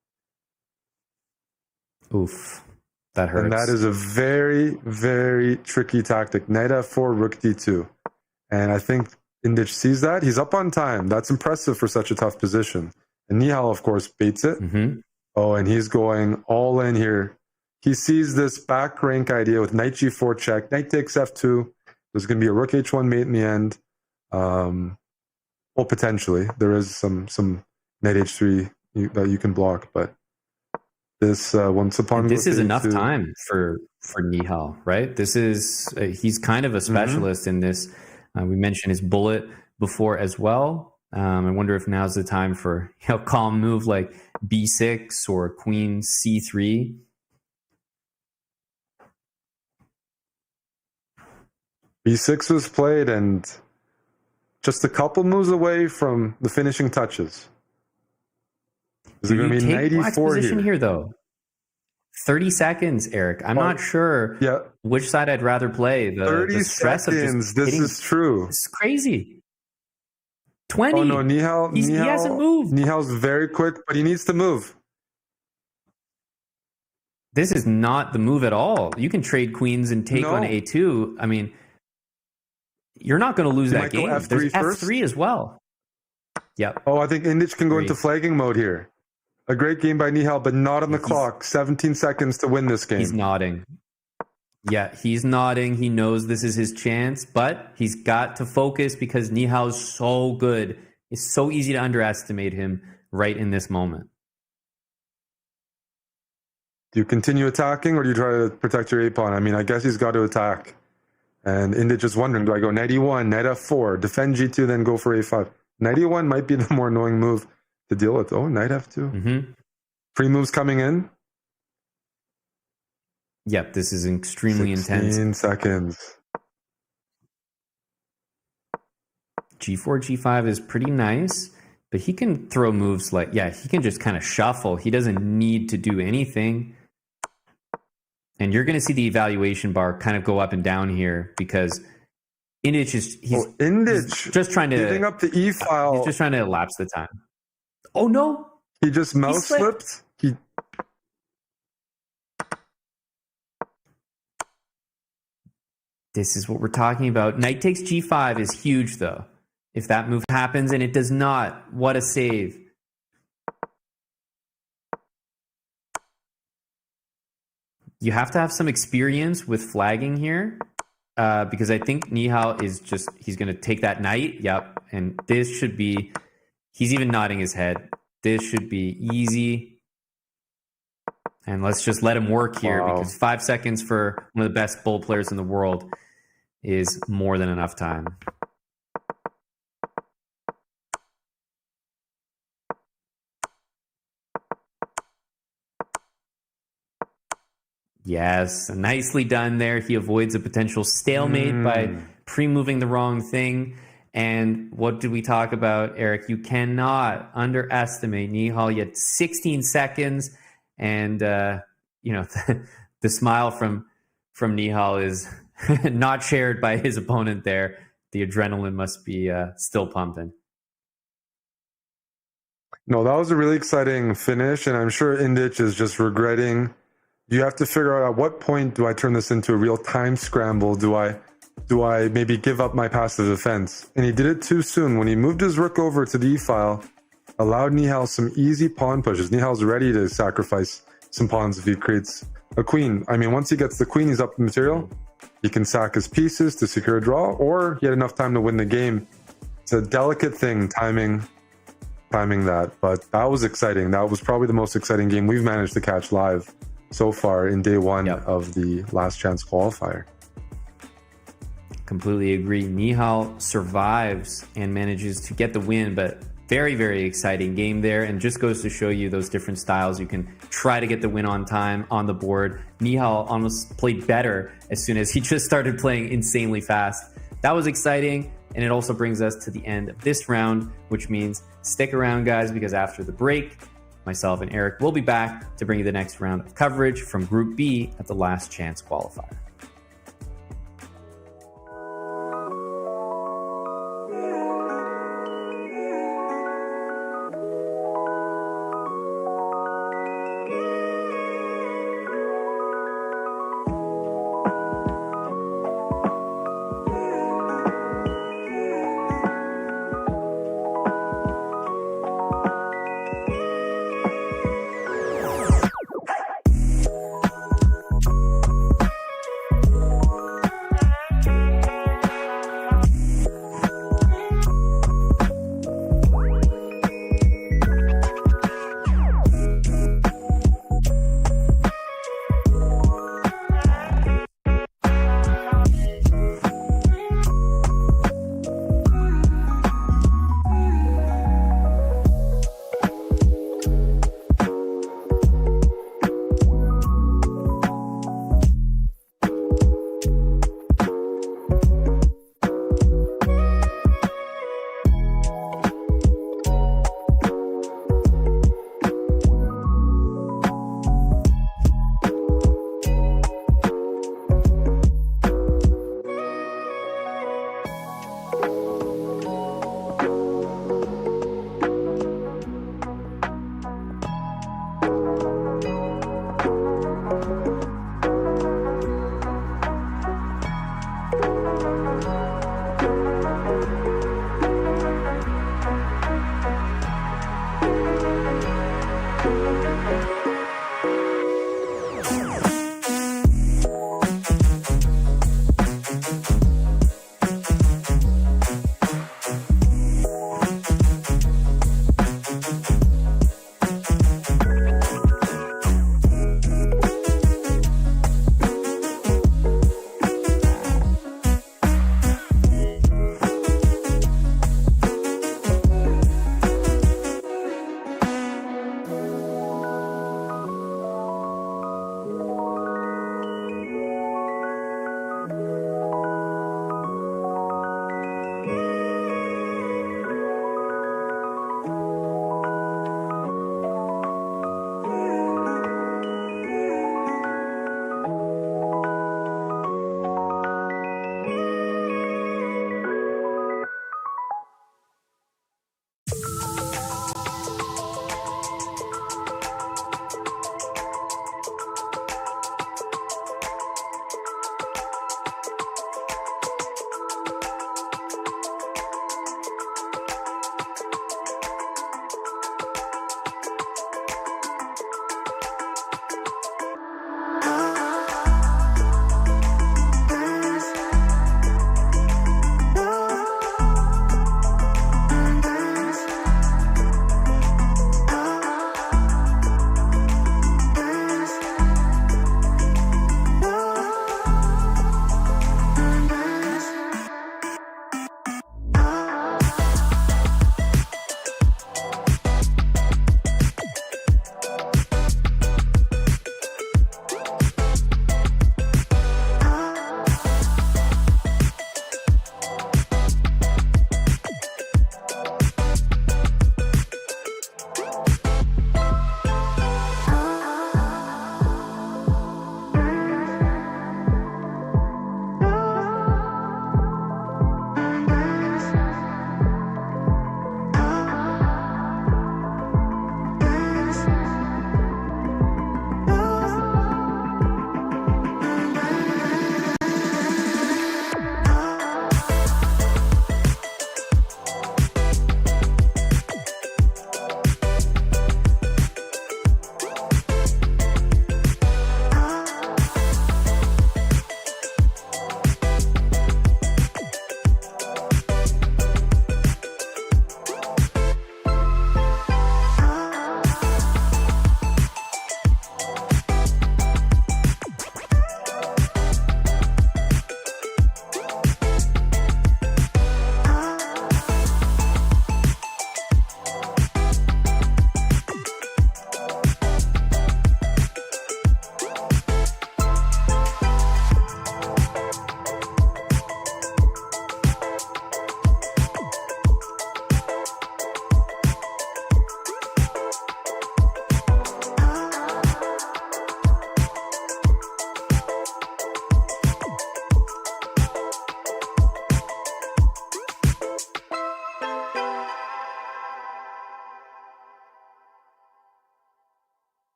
Oof, that hurts. And that is a very, very tricky tactic. Knight f4, rook d2. And I think Indic sees that. He's up on time. That's impressive for such a tough position. And Nihal, of course, baits it. Oh, and he's going all in here. He sees this back rank idea with knight g4 check. Knight takes f2. There's going to be a rook h1 mate in the end. Well, potentially. There is some knight h3 that you can block, but this once upon this is enough time for Nihal, right? This is he's kind of a specialist in this. We mentioned his bullet before as well. I wonder if now's the time for a calm move like b6 or queen c3. b6 was played, and just a couple moves away from the finishing touches. Is it going to be knight e4 position here, though? 30 seconds, Eric. I'm not sure which side I'd rather play. The stress seconds. Of just this hitting, is true. It's crazy. 20. Oh no, Nihal. He hasn't moved. Nihal's very quick, but he needs to move. this is not the move at all. You can trade queens and take No. on a2. I mean, you're not going to lose that might go game. F3 There's first. F3 as well. Yep. Oh, I think Indic can go Three. into flagging mode here. A great game by Nihal, but not on the He's- clock. 17 seconds to win this game. He's nodding. Yeah, he's nodding. He knows this is his chance, but he's got to focus because Nihal's so good. It's so easy to underestimate him right in this moment. Do you continue attacking or do you try to protect your A-pawn? I mean, I guess he's got to attack. And Indic just wondering, do I go knight E1, knight F4, defend G2, then go for A5? Knight E1 might be the more annoying move to deal with. Oh, knight F2. Mm-hmm. Free moves coming in. Yep, this is extremely 16 intense. seconds. G4, G5 is pretty nice, but he can throw moves like, he can just kind of shuffle. He doesn't need to do anything. And you're going to see the evaluation bar kind of go up and down here because Indic is he's just trying to giving up the E file. He's just trying to elapse the time. Oh no! He just mouse slipped. This is what we're talking about. Knight takes G5 is huge though. If that move happens and it does not, what a save. You have to have some experience with flagging here because I think Nihal is he's going to take that knight. Yep. And this should be, he's even nodding his head. This should be easy. And let's just let him work here because 5 seconds for one of the best bull players in the world is more than enough time. Yes, nicely done there. He avoids a potential stalemate by pre-moving the wrong thing. And what did we talk about, Eric? You cannot underestimate Nihal. You had 16 seconds, and the smile from Nihal is not shared by his opponent there. The adrenaline must be still pumping. No, that was a really exciting finish, and I'm sure Indic is just regretting. You have to figure out at what point do I turn this into a real time scramble? Do I maybe give up my passive defense? And he did it too soon. When he moved his rook over to the E-file, allowed Nihal some easy pawn pushes. Nihal's ready to sacrifice some pawns if he creates a queen. I mean, once he gets the queen, he's up the material. He can sack his pieces to secure a draw, or he had enough time to win the game. It's a delicate thing, timing that. But that was exciting. That was probably the most exciting game we've managed to catch live so far in day one of the last chance qualifier. Completely agree. Nihal survives and manages to get the win, but very, very exciting game there, and just goes to show you those different styles. You can try to get the win on time on the board. Nihal almost played better as soon as he just started playing insanely fast. That was exciting, and it also brings us to the end of this round, which means stick around, guys, because after the break, myself and Eric will be back to bring you the next round of coverage from Group B at the Last Chance Qualifier.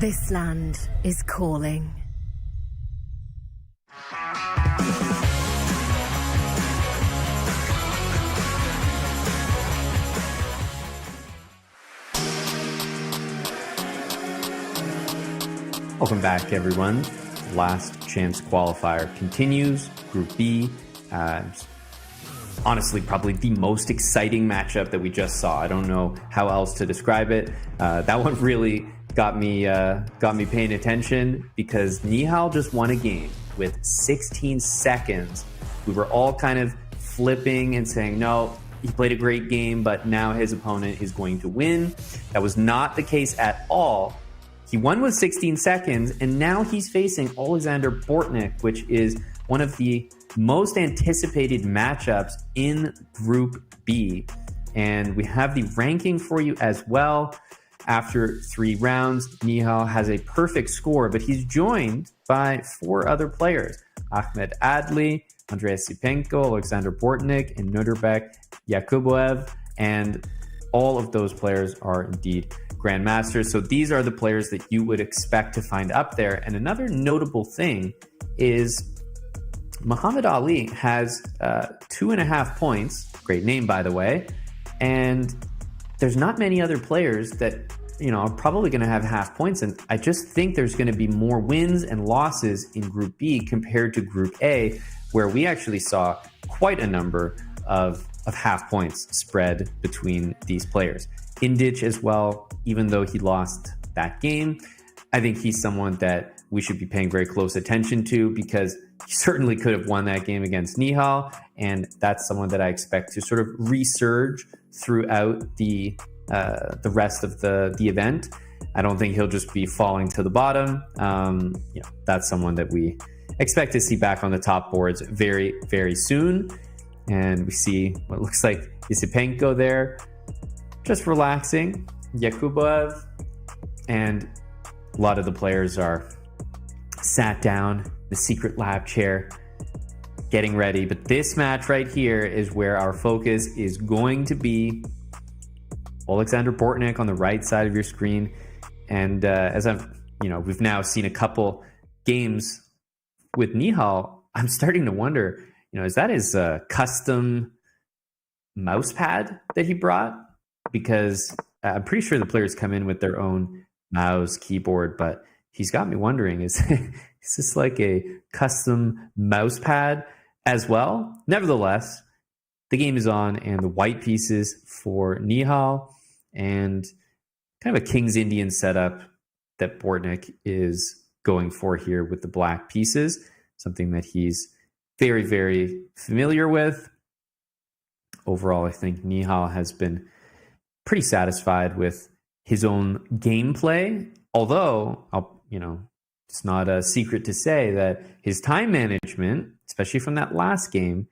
This land is calling. Welcome back, everyone. Last Chance Qualifier continues. Group B. Honestly, probably the most exciting matchup that we just saw. I don't know how else to describe it. That one really got me paying attention because Nihal just won a game with 16 seconds. We were all kind of flipping and saying, no, he played a great game, but now his opponent is going to win. That was not the case at all. He won with 16 seconds, and now he's facing Alexander Bortnyk, which is one of the most anticipated matchups in Group B. And we have the ranking for you as well. After 3 rounds, Nihal has a perfect score, but he's joined by 4 other players. Ahmed Adli, Andrei Sipenko, Alexander Bortnyk, and Nurbek Yakuboev. And all of those players are indeed grandmasters. So these are the players that you would expect to find up there. And another notable thing is Muhammad Ali has 2.5 points. Great name, by the way. And there's not many other players that, are probably going to have half points. And I just think there's going to be more wins and losses in Group B compared to Group A, where we actually saw quite a number of half points spread between these players. Indich as well, even though he lost that game, I think he's someone that we should be paying very close attention to because he certainly could have won that game against Nihal, and that's someone that I expect to sort of resurge throughout the rest of the event. I don't think he'll just be falling to the bottom. That's someone that we expect to see back on the top boards very, very soon. And we see what looks like Isipenko there, just relaxing. Yakuboev, and a lot of the players are sat down in the secret lab chair, getting ready. But this match right here is where our focus is going to be. Alexander Bortnyk on the right side of your screen. And we've now seen a couple games with Nihal. I'm starting to wonder, is that his custom mouse pad that he brought? Because I'm pretty sure the players come in with their own mouse, keyboard, but he's got me wondering, is this like a custom mouse pad as well? Nevertheless, the game is on, and the white pieces for Nihal, and kind of a King's Indian setup that Bortnyk is going for here with the black pieces, something that he's very, very familiar with. Overall, I think Nihal has been pretty satisfied with his own gameplay, although it's not a secret to say that his time management, especially from that last game,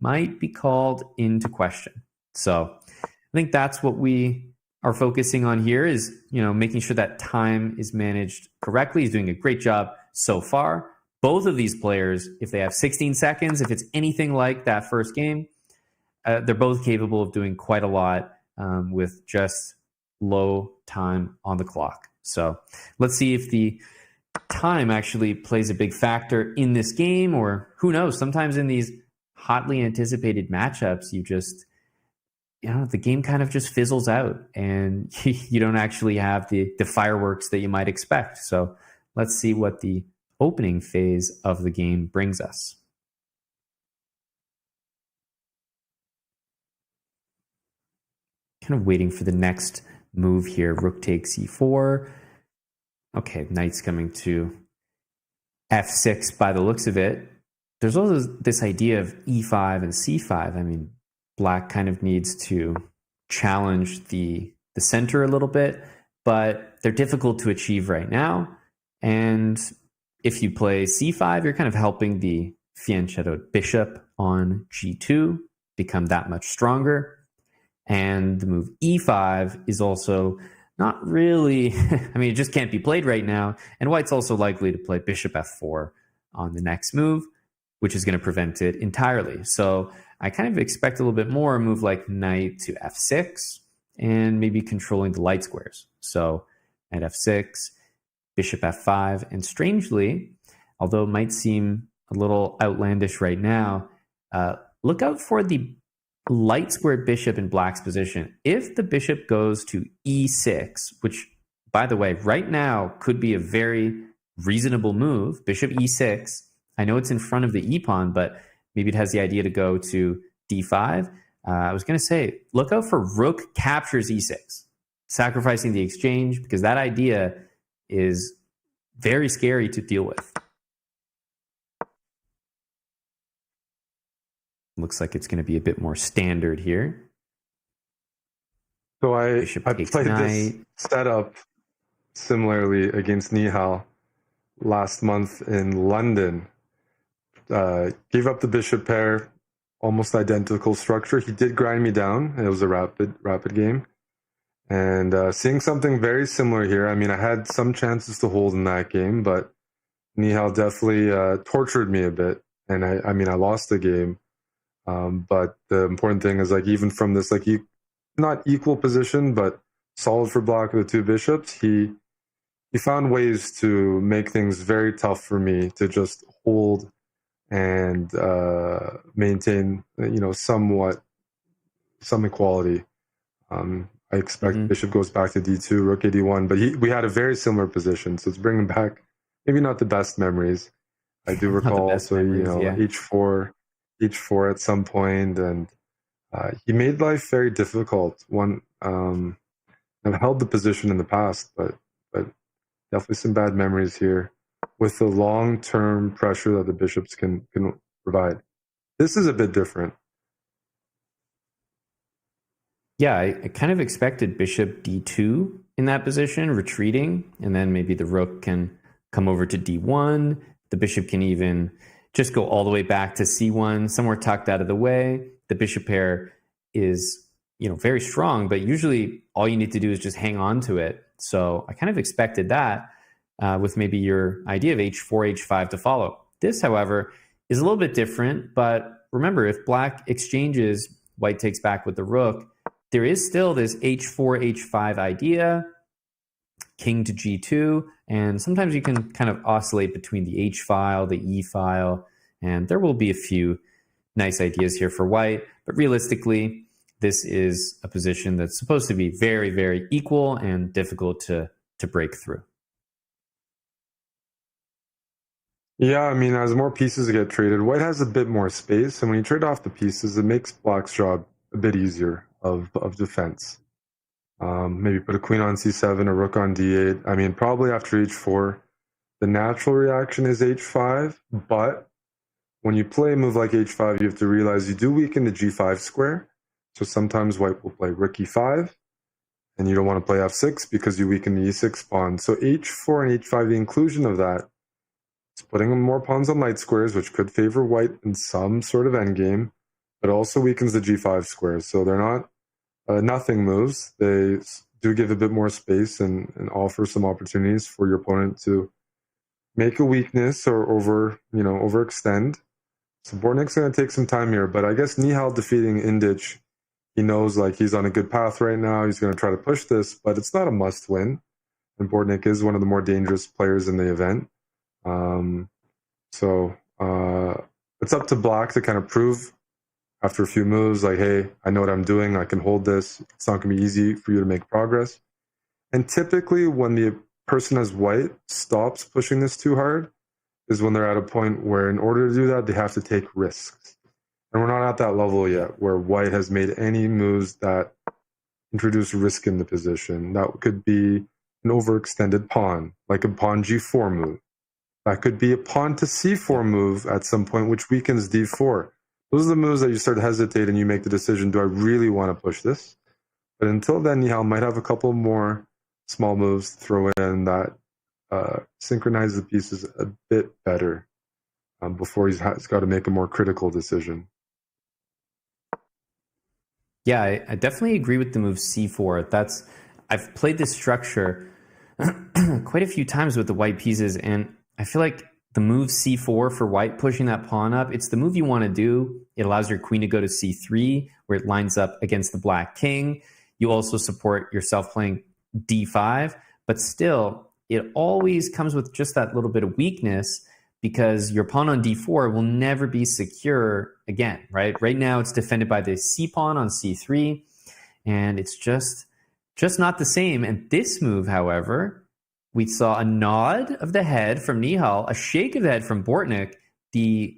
might be called into question. So I think that's what we are focusing on here is, making sure that time is managed correctly. He's doing a great job so far. Both of these players, if they have 16 seconds, if it's anything like that first game, they're both capable of doing quite a lot with just low time on the clock. So let's see if the time actually plays a big factor in this game, or who knows, sometimes in these hotly anticipated matchups, the game kind of just fizzles out and you don't actually have the fireworks that you might expect. So let's see what the opening phase of the game brings us. Kind of waiting for the next move here. Rook takes e4. Okay, knight's coming to f6 by the looks of it. There's also this idea of e5 and c5. I mean, black kind of needs to challenge the center a little bit, but they're difficult to achieve right now. And if you play c5, you're kind of helping the fianchettoed bishop on g2 become that much stronger. And the move e5 is also not really, it just can't be played right now. And white's also likely to play bishop f4 on the next move, which is going to prevent it entirely. So I kind of expect a little bit more, a move like knight to f6 and maybe controlling the light squares. So at f6, bishop f5. And strangely, although it might seem a little outlandish right now, look out for the light squared bishop in black's position. If the bishop goes to e6, which, by the way, right now could be a very reasonable move, bishop e6. I know it's in front of the e-pawn, but maybe it has the idea to go to d5. I was going to say, look out for rook captures e6, sacrificing the exchange, because that idea is very scary to deal with. Looks like it's going to be a bit more standard here. So I played this setup similarly against Nihal last month in London. Gave up the bishop pair, almost identical structure. He did grind me down. It was a rapid game. And seeing something very similar here. I mean, I had some chances to hold in that game, but Nihal definitely tortured me a bit. And I lost the game. But the important thing is, like, even from this, like, not equal position, but solid for black with the two bishops, he found ways to make things very tough for me to just hold and maintain, somewhat some equality. I expect bishop goes back to d2, rook a d1, but we had a very similar position, so it's bringing back maybe not the best memories. I do recall also, h4 at some point, and he made life very difficult. I've held the position in the past, but definitely some bad memories here with the long-term pressure that the bishops can provide. This is a bit different. Yeah, I kind of expected bishop d2 in that position, retreating, and then maybe the rook can come over to d1. The bishop can even just go all the way back to c1, somewhere tucked out of the way. The bishop pair is, very strong, but usually all you need to do is just hang on to it. So I kind of expected that with maybe your idea of h4, h5 to follow. This, however, is a little bit different, but remember, if black exchanges, white takes back with the rook, there is still this h4, h5 idea, king to g2, and sometimes you can kind of oscillate between the h file, the e file, and there will be a few nice ideas here for white, but realistically, this is a position that's supposed to be very, very equal and difficult to break through. Yeah, I mean, as more pieces get traded, white has a bit more space, and when you trade off the pieces, it makes black's job a bit easier of defense. Maybe put a queen on c7, a rook on d8. I mean, probably after h4, the natural reaction is h5, but when you play a move like h5, you have to realize you do weaken the g5 square. So sometimes white will play rook e5, and you don't want to play f6 because you weaken the e6 pawn. So h4 and h5, the inclusion of that, it's putting more pawns on light squares, which could favor white in some sort of endgame, but also weakens the g5 squares. So they're not nothing moves. They do give a bit more space and offer some opportunities for your opponent to make a weakness or overextend. So Bortnyk's going to take some time here, but I guess Nihal defeating Indic, he knows like he's on a good path right now. He's going to try to push this, but it's not a must win. And Bortnyk is one of the more dangerous players in the event. So it's up to black to kind of prove after a few moves, like, hey, I know what I'm doing. I can hold this. It's not going to be easy for you to make progress. And typically when the person as white stops pushing this too hard is when they're at a point where in order to do that, they have to take risks. And we're not at that level yet where white has made any moves that introduce risk in the position. That could be an overextended pawn, like a pawn g4 move. That could be a pawn to c4 move at some point, which weakens d4. Those are the moves that you start to hesitate and you make the decision, do I really want to push this? But until then, Nihal might have a couple more small moves to throw in that synchronize the pieces a bit better before he's got to make a more critical decision. Yeah, I definitely agree with the move c4. I've played this structure quite a few times with the white pieces, and I feel like the move c4 for white, pushing that pawn up, it's the move you want to do. It allows your queen to go to c3, where it lines up against the black king. You also support yourself playing d5, but still, it always comes with just that little bit of weakness because your pawn on d4 will never be secure again, right? Right now it's defended by the c pawn on c3, and it's just not the same. And this move, however, we saw a nod of the head from Nihal, a shake of the head from Bortnyk. The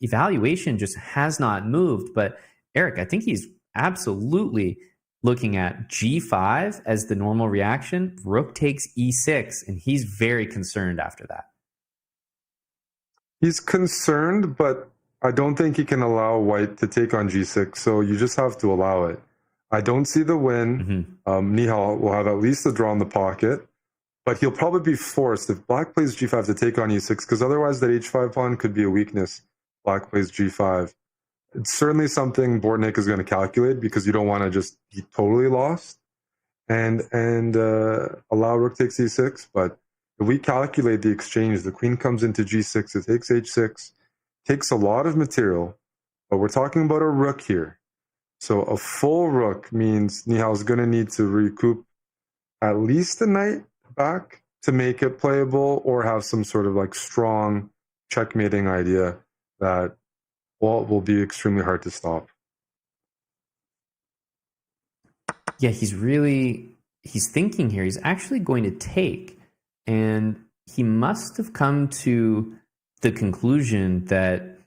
evaluation just has not moved. But Eric, I think he's absolutely looking at g5 as the normal reaction. Rook takes e6, and he's very concerned after that. He's concerned, but I don't think he can allow white to take on g6, so you just have to allow it. I don't see the win. Nihal will have at least a draw in the pocket, but he'll probably be forced if black plays g5 to take on e6, because otherwise that h5 pawn could be a weakness. Black plays g5. It's certainly something Bortnyk is going to calculate because you don't want to just be totally lost and allow rook takes e6. But if we calculate the exchange, the queen comes into g6, it takes h6, takes a lot of material, but we're talking about a rook here. So a full rook means Nihal's going to need to recoup at least a knight back to make it playable, or have some sort of like strong checkmating idea that will be extremely hard to stop. Yeah, he's thinking here. He's actually going to take, and he must have come to the conclusion that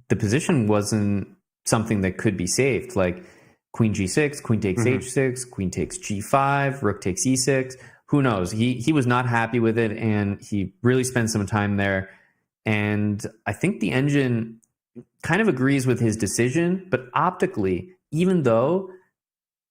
the position wasn't something that could be saved. Like queen g6, queen takes h6, queen takes g5, rook takes e6. Who knows? He was not happy with it, and he really spent some time there. And I think the engine kind of agrees with his decision, but optically, even though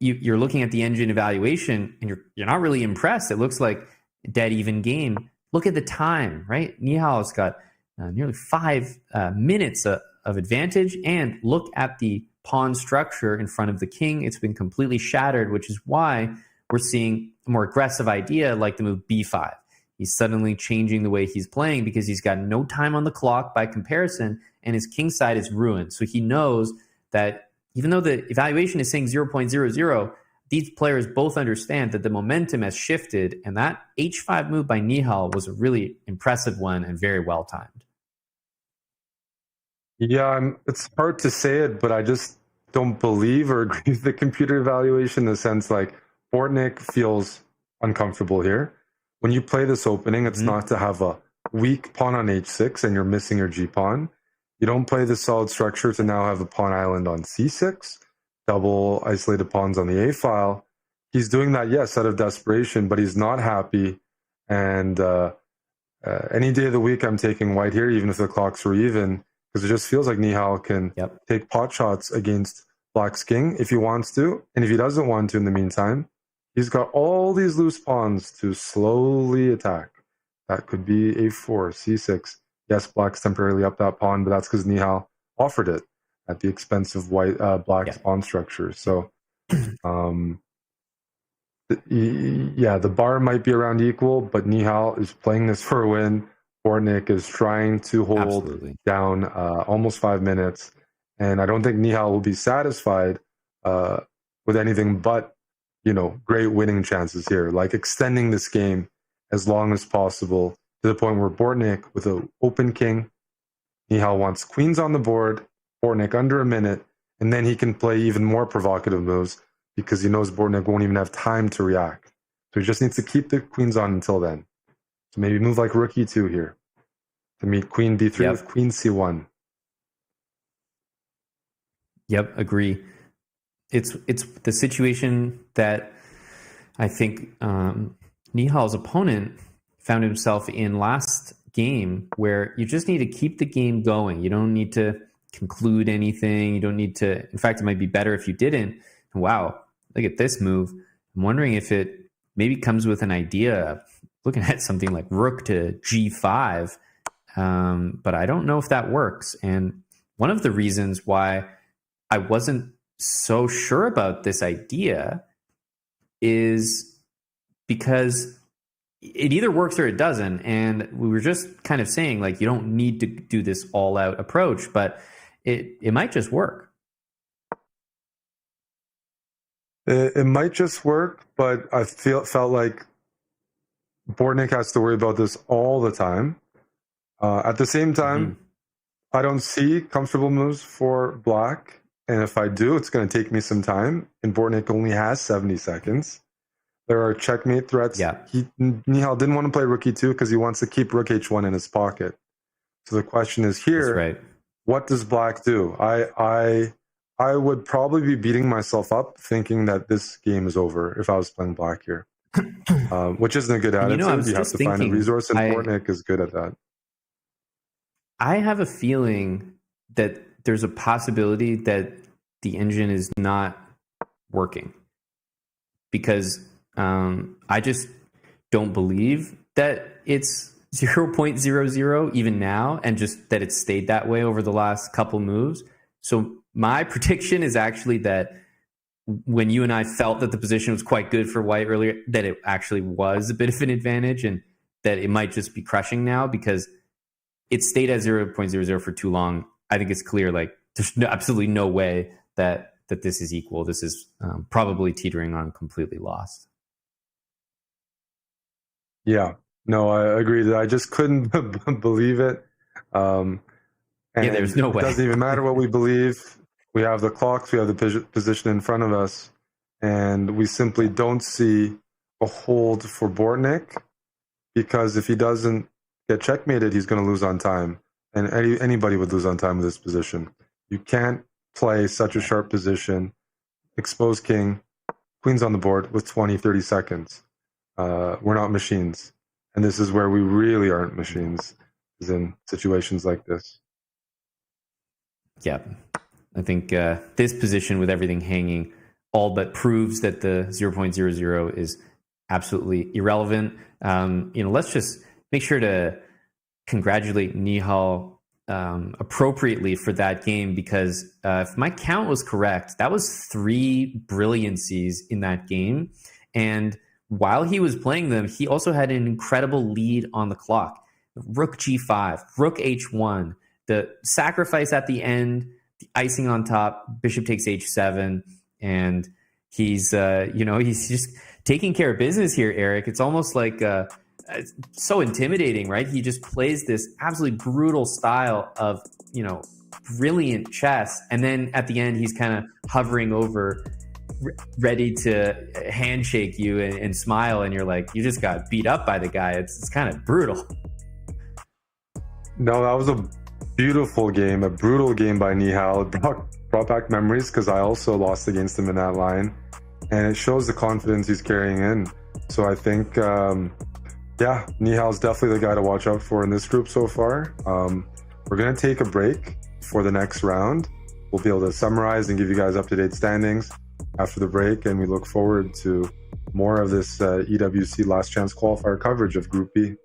you're looking at the engine evaluation and you're not really impressed, it looks like a dead even game. Look at the time, right? Nihal's got nearly 5 minutes of advantage, and look at the pawn structure in front of the king. It's been completely shattered, which is why we're seeing a more aggressive idea like the move b5. He's suddenly changing the way he's playing because he's got no time on the clock by comparison, and his king side is ruined. So he knows that even though the evaluation is saying 0.00, these players both understand that the momentum has shifted, and that h5 move by Nihal was a really impressive one and very well timed. Yeah, it's hard to say it, but I just don't believe or agree with the computer evaluation in the sense like Bortnyk feels uncomfortable here. When you play this opening, it's not to have a weak pawn on h6 and you're missing your g-pawn. You don't play the solid structure to now have a pawn island on c6, double isolated pawns on the a-file. He's doing that, yes, out of desperation, but he's not happy. And any day of the week, I'm taking white here, even if the clocks were even, because it just feels like Nihal can take pot shots against black's king if he wants to. And if he doesn't want to in the meantime, he's got all these loose pawns to slowly attack. That could be a4, c6. Yes, black's temporarily up that pawn, but that's because Nihal offered it at the expense of black's pawn structure. So, the bar might be around equal, but Nihal is playing this for a win. Bortnyk is trying to hold down almost 5 minutes, and I don't think Nihal will be satisfied with anything but, great winning chances here, like extending this game as long as possible to the point where Bortnyk, with an open king, Nihal wants queens on the board, Bortnyk under a minute, and then he can play even more provocative moves because he knows Bortnyk won't even have time to react. So he just needs to keep the queens on until then. So maybe move like rook e2 here to meet queen d3 with queen c1. Yep, agree. It's the situation that I think Nihal's opponent found himself in last game, where you just need to keep the game going. You don't need to conclude anything. You don't need to. In fact, it might be better if you didn't. Wow, look at this move. I'm wondering if it maybe comes with an idea, looking at something like rook to g5, but I don't know if that works. And one of the reasons why I wasn't so sure about this idea is because it either works or it doesn't. And we were just kind of saying, like, you don't need to do this all-out approach, but it might just work. It might just work, but I felt like Bortnyk has to worry about this all the time. At the same time, I don't see comfortable moves for black. And if I do, it's going to take me some time. And Bortnyk only has 70 seconds. There are checkmate threats. Yeah. Nihal didn't want to play rook e2 because he wants to keep rook h1 in his pocket. So the question is here, That's right. what does black do? I would probably be beating myself up thinking that this game is over if I was playing black here, which isn't a good attitude. I was You have just to find a thinking, resource, and Bortnyk is good at that. I have a feeling that there's a possibility that the engine is not working because I just don't believe that it's 0.00 even now, and just that it's stayed that way over the last couple moves. So my prediction is actually that when you and I felt that the position was quite good for white earlier, that it actually was a bit of an advantage, and that it might just be crushing now because it stayed at 0.00 for too long. I think it's clear, like, there's absolutely no way that this is equal. This is probably teetering on completely lost. Yeah, no, I agree. I just couldn't believe it. And there's no way. It doesn't even matter what we believe. We have the clocks, we have the position in front of us, and we simply don't see a hold for Bortnyk, because if he doesn't get checkmated, he's going to lose on time. And anybody would lose on time with this position. You can't play such a sharp position, expose king, queen's on the board with 20, 30 seconds. We're not machines. And this is where we really aren't machines, is in situations like this. Yeah, I think this position with everything hanging all but proves that the 0.00 is absolutely irrelevant. Let's just make sure to congratulate Nihal appropriately for that game, because if my count was correct, that was 3 brilliancies in that game. And while he was playing them, he also had an incredible lead on the clock. Rook g5, rook h1, the sacrifice at the end, the icing on top, bishop takes h7, and he's he's just taking care of business here, Eric. It's almost like it's so intimidating, right? He just plays this absolutely brutal style of, brilliant chess, and then at the end he's kind of hovering over, ready to handshake you and smile, and you're like, you just got beat up by the guy. It's kind of brutal. No, that was a beautiful game, a brutal game by Nihal. It brought back memories, because I also lost against him in that line, and it shows the confidence he's carrying in. So I think, Nihal's definitely the guy to watch out for in this group so far. We're going to take a break for the next round. We'll be able to summarize and give you guys up-to-date standings after the break, and we look forward to more of this EWC Last Chance Qualifier coverage of Group B.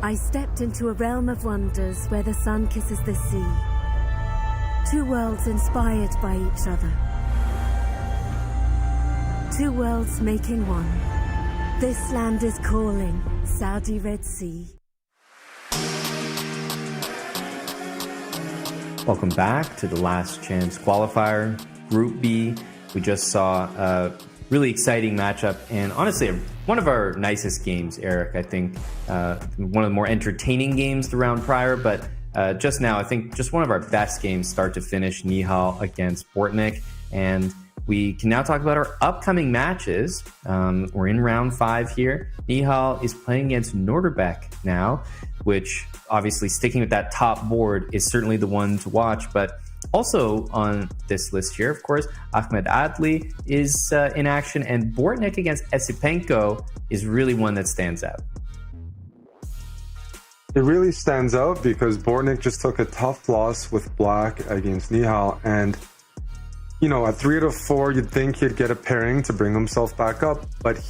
I stepped into a realm of wonders where the sun kisses the sea. Two worlds inspired by each other. Two worlds making one. This land is calling, Saudi Red Sea. Welcome back to the Last Chance Qualifier, Group B. We just saw a really exciting matchup and honestly one of our nicest games, Eric. I think one of the more entertaining games the round prior, but just now I think just one of our best games start to finish, Nihal against Bortnyk. And we can now talk about our upcoming matches. We're in round 5 here. Nihal is playing against Norderbeck now, which obviously sticking with that top board is certainly the one to watch. But also on this list here, of course, Ahmed Adli is in action, and Bortnyk against Esipenko is really one that stands out. It really stands out because Bortnyk just took a tough loss with Black against Nihal, and you know, at 3 out of 4, you'd think he'd get a pairing to bring himself back up, but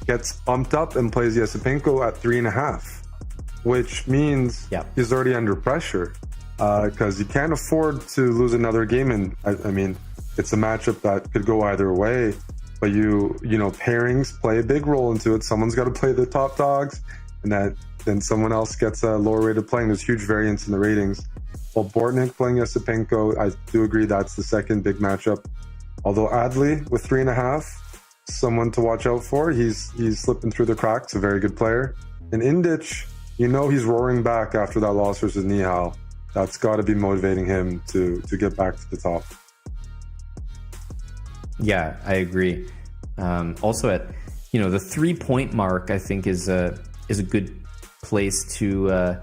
gets bumped up and plays Esipenko at 3.5, which means he's already under pressure because you can't afford to lose another game. And I mean, it's a matchup that could go either way, but you know, pairings play a big role into it. Someone's got to play the top dogs, and then someone else gets a lower rated playing. There's huge variance in the ratings. Well, Bortnyk playing Esipenko, I do agree that's the second big matchup. Although Adli with 3.5, someone to watch out for. He's slipping through the cracks, a very good player. And Indic, you know, he's roaring back after that loss versus Nihal. That's got to be motivating him to get back to the top. Yeah, I agree. Also at, you know, the 3-point mark, I think is a good place to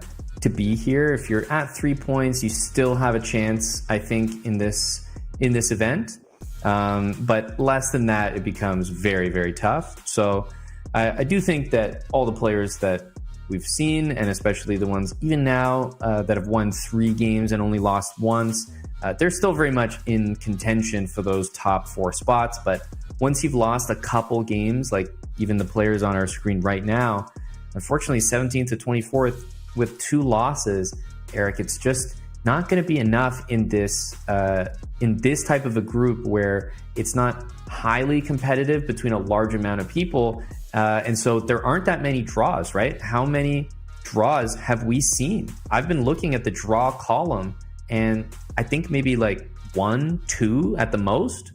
be here. If you're at 3 points, you still have a chance, I think, in this event. But less than that, it becomes very, very tough. So I do think that all the players that we've seen, and especially the ones even now that have won 3 games and only lost once, they're still very much in contention for those top 4 spots. But once you've lost a couple games, like even the players on our screen right now, unfortunately 17th to 24th with 2 losses, Eric, it's just not going to be enough in this type of a group where it's not highly competitive between a large amount of people. And so there aren't that many draws, right? How many draws have we seen? I've been looking at the draw column, and I think maybe like 1, 2 at the most.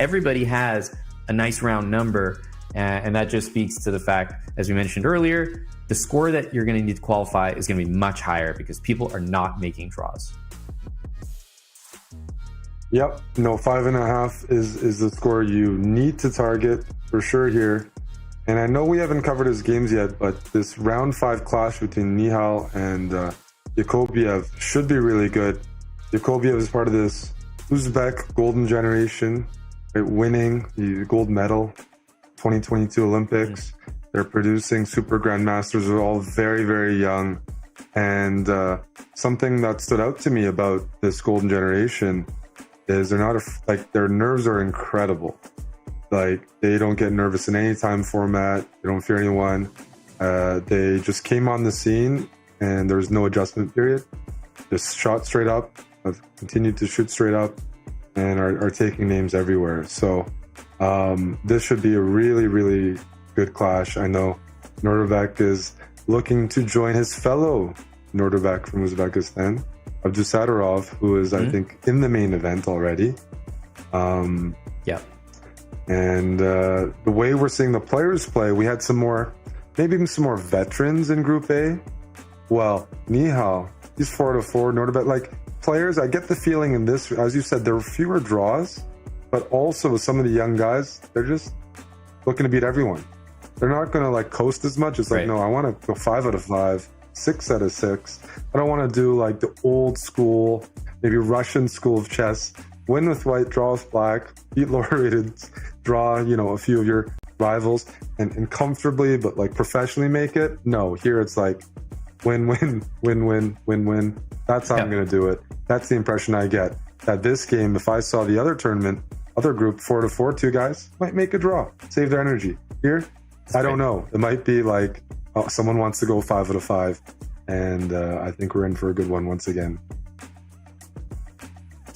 Everybody has a nice round number, and that just speaks to the fact, as we mentioned earlier, the score that you're going to need to qualify is going to be much higher because people are not making draws. Yep, no, 5.5 is the score you need to target for sure here. And I know we haven't covered his games yet, but this round 5 clash between Nihal and Yakobiev should be really good. Yakobiev is part of this Uzbek golden generation, right, winning the gold medal 2022 Olympics. They're producing super grandmasters who are all very, very young. And something that stood out to me about this golden generation is they're not like, their nerves are incredible. Like, they don't get nervous in any time format. They don't fear anyone. They just came on the scene and there's no adjustment period. Just shot straight up, have continued to shoot straight up, and are taking names everywhere. So this should be a really, really good clash. I know Norderbeck is looking to join his fellow Norderbeck from Uzbekistan, Abdusadarov, who is, I think, in the main event already. Yeah. And the way we're seeing the players play, we had maybe some more veterans in Group A. Well, Nihal, he's 4 out of 4. Norderbeck, like, players, I get the feeling in this, as you said, there were fewer draws, but also with some of the young guys, they're just looking to beat everyone. They're not going to like coast as much. It's like, no, I want to go 5 out of 5, 6 out of 6. I don't want to do like the old school, maybe Russian school of chess. Win with white, draw with black, beat lower rated, draw, you know, a few of your rivals and comfortably, but like professionally make it. No, here it's like win, win, win, win, win, win. That's how I'm going to do it. That's the impression I get. That this game, if I saw the other tournament, other group, 4 to 4, 2 guys might make a draw, save their energy. Here, I don't know. It might be like someone wants to go 5 out of 5, and I think we're in for a good one once again.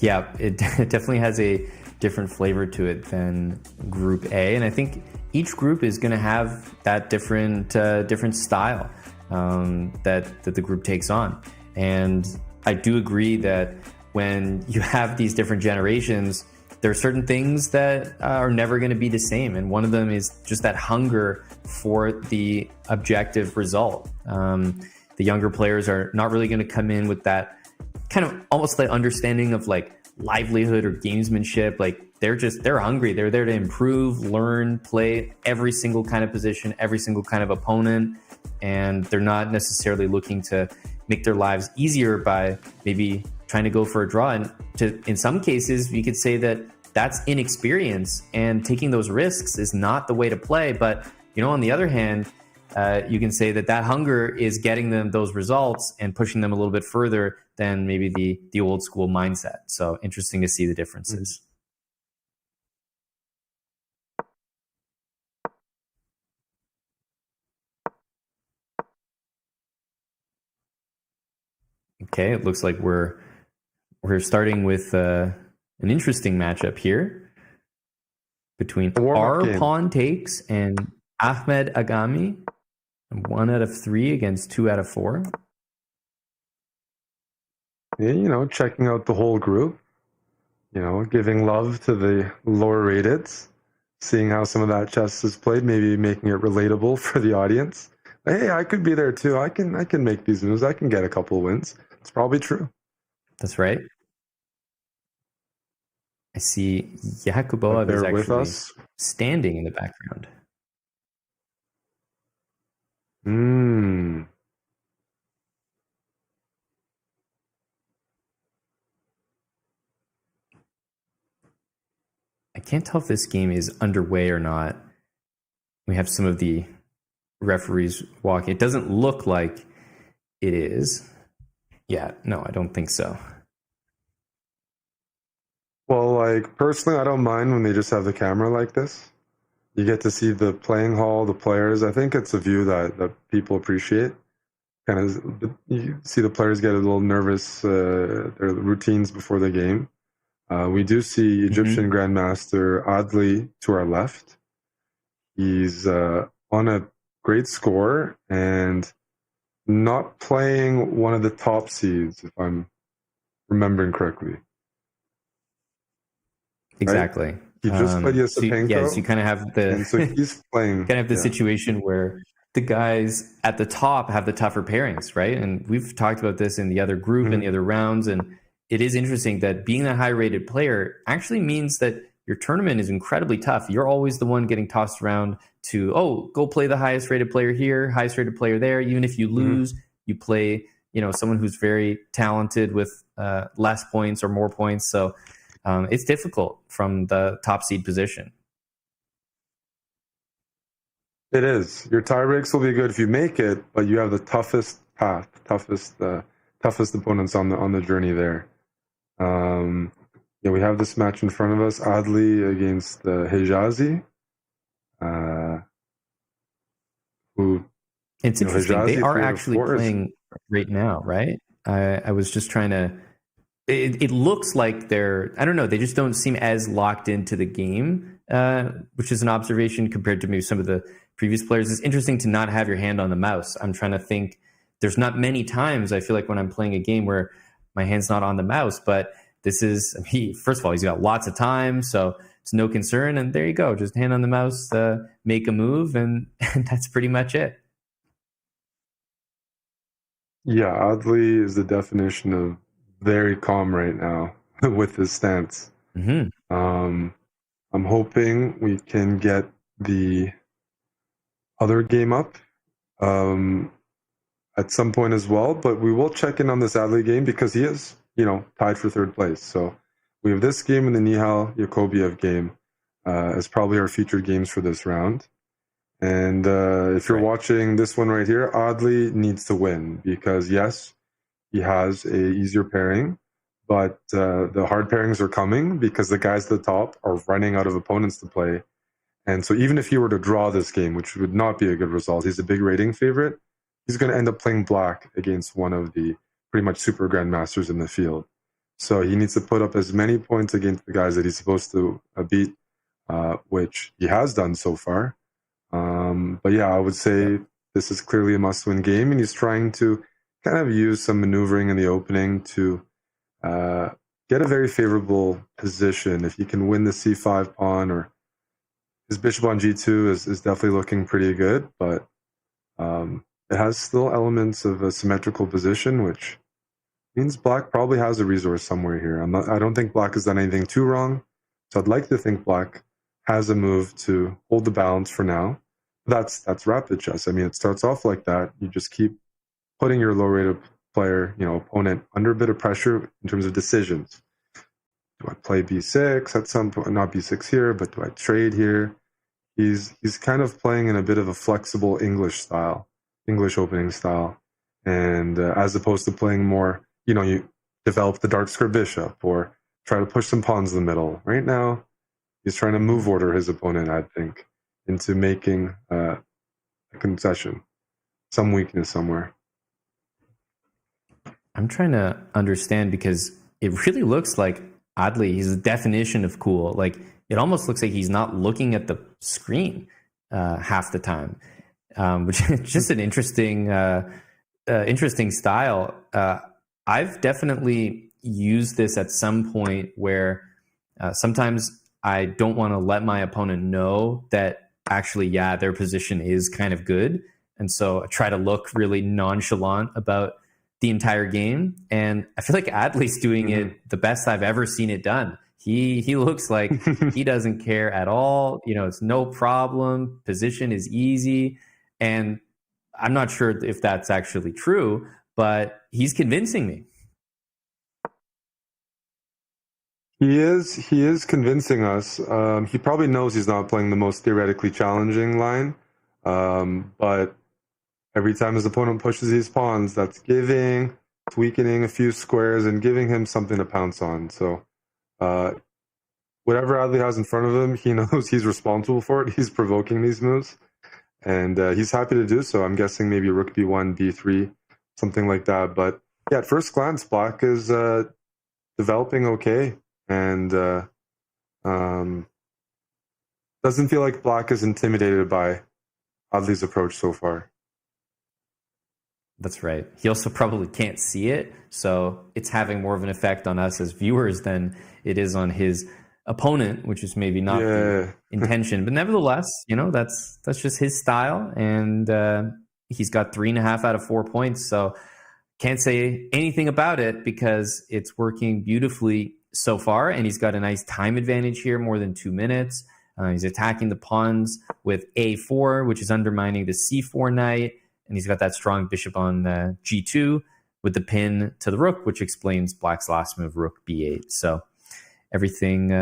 Yeah, it definitely has a different flavor to it than Group A, and I think each group is going to have that different style that the group takes on. And I do agree that when you have these different generations, there are certain things that are never going to be the same. And one of them is just that hunger for the objective result. The younger players are not really going to come in with that kind of almost like understanding of like livelihood or gamesmanship. Like they're hungry. They're there to improve, learn, play every single kind of position, every single kind of opponent. And they're not necessarily looking to make their lives easier by maybe trying to go for a draw. And in some cases, you could say that that's inexperience, and taking those risks is not the way to play. But, on the other hand, you can say that hunger is getting them those results and pushing them a little bit further than maybe the old school mindset. So interesting to see the differences. Okay, it looks like we're starting with an interesting matchup here between our pawn takes and Ahmed Agami. 1 out of 3 against 2 out of 4. Yeah, checking out the whole group. Giving love to the lower rated, seeing how some of that chess is played, maybe making it relatable for the audience. Hey, I could be there too. I can make these moves. I can get a couple of wins. It's probably true. That's right. I see Yakubov is actually standing in the background. I can't tell if this game is underway or not. We have some of the referees walking. It doesn't look like it is. Yeah, no, I don't think so. Well, personally, I don't mind when they just have the camera like this. You get to see the playing hall, the players. I think it's a view that people appreciate. Kind of, you see the players get a little nervous, their routines before the game. We do see Egyptian Grandmaster Adli to our left. He's on a great score and not playing one of the top seeds, if I'm remembering correctly. Exactly. Right? He just played Yasipenko. So you kind of have he's playing. Kind of the situation where the guys at the top have the tougher pairings, right? And we've talked about this in the other group and the other rounds. And it is interesting that being a high-rated player actually means that your tournament is incredibly tough. You're always the one getting tossed around to, go play the highest-rated player here, highest-rated player there. Even if you lose, you play, someone who's very talented with less points or more points. So it's difficult from the top seed position. It is. Your tie breaks will be good if you make it, but you have the toughest path, toughest opponents on the journey there. We have this match in front of us: Adli against Hijazi. Who? It's interesting. They are actually playing right now, right? I was just trying to. It looks like they're. I don't know. They just don't seem as locked into the game, which is an observation compared to maybe some of the previous players. It's interesting to not have your hand on the mouse. I'm trying to think. There's not many times I feel like when I'm playing a game where my hand's not on the mouse, but this is, first of all, he's got lots of time, so it's no concern. And there you go. Just hand on the mouse, make a move, and that's pretty much it. Yeah, Adli is the definition of very calm right now with his stance. I'm hoping we can get the other game up at some point as well, but we will check in on this Adli game because he is, tied for third place. So we have this game and the Nihal Yakubov game as probably our featured games for this round. And if you're watching this one right here, Adli needs to win because, yes, he has a easier pairing, but the hard pairings are coming because the guys at the top are running out of opponents to play. And so even if he were to draw this game, which would not be a good result, he's a big rating favorite, he's going to end up playing black against one of the pretty much super grandmasters in the field. So he needs to put up as many points against the guys that he's supposed to beat, which he has done so far. But yeah, I would say this is clearly a must-win game, and he's trying to kind of use some maneuvering in the opening to get a very favorable position. If he can win the c5 pawn, or his bishop on g2 is definitely looking pretty good, but it has still elements of a symmetrical position, which means black probably has a resource somewhere here. I don't think black has done anything too wrong, so I'd like to think black has a move to hold the balance for now. That's rapid chess. I mean, it starts off like that. You just keep putting your low-rated player, opponent, under a bit of pressure in terms of decisions. Do I play b6 at some point? Not b6 here, but do I trade here? He's kind of playing in a bit of a flexible English opening style, and as opposed to playing more, you develop the dark square bishop or try to push some pawns in the middle. Right now, he's trying to move order his opponent, I think, into making a concession, some weakness somewhere. I'm trying to understand, because it really looks like, oddly, he's a definition of cool. Like, it almost looks like he's not looking at the screen half the time, which is just an interesting style. I've definitely used this at some point where sometimes I don't want to let my opponent know that actually, their position is kind of good. And so I try to look really nonchalant about the entire game. And I feel like Adley's doing it the best I've ever seen it done. He looks like he doesn't care at all. It's no problem. Position is easy. And I'm not sure if that's actually true, but he's convincing me. He is convincing us. He probably knows he's not playing the most theoretically challenging line, but every time his opponent pushes these pawns, that's weakening a few squares and giving him something to pounce on. So whatever Adley has in front of him, he knows he's responsible for it. He's provoking these moves, and he's happy to do so. I'm guessing maybe rook b1, b3, something like that. But yeah, at first glance, black is developing okay. And doesn't feel like black is intimidated by Adley's approach so far. That's right. He also probably can't see it, so it's having more of an effect on us as viewers than it is on his opponent, which is maybe not the intention. But nevertheless, that's just his style, and he's got 3.5 out of 4 points. So can't say anything about it because it's working beautifully so far, and he's got a nice time advantage here, more than 2 minutes. He's attacking the pawns with a4, which is undermining the c4 knight, and he's got that strong bishop on g2 with the pin to the rook, which explains black's last move, rook b8. So everything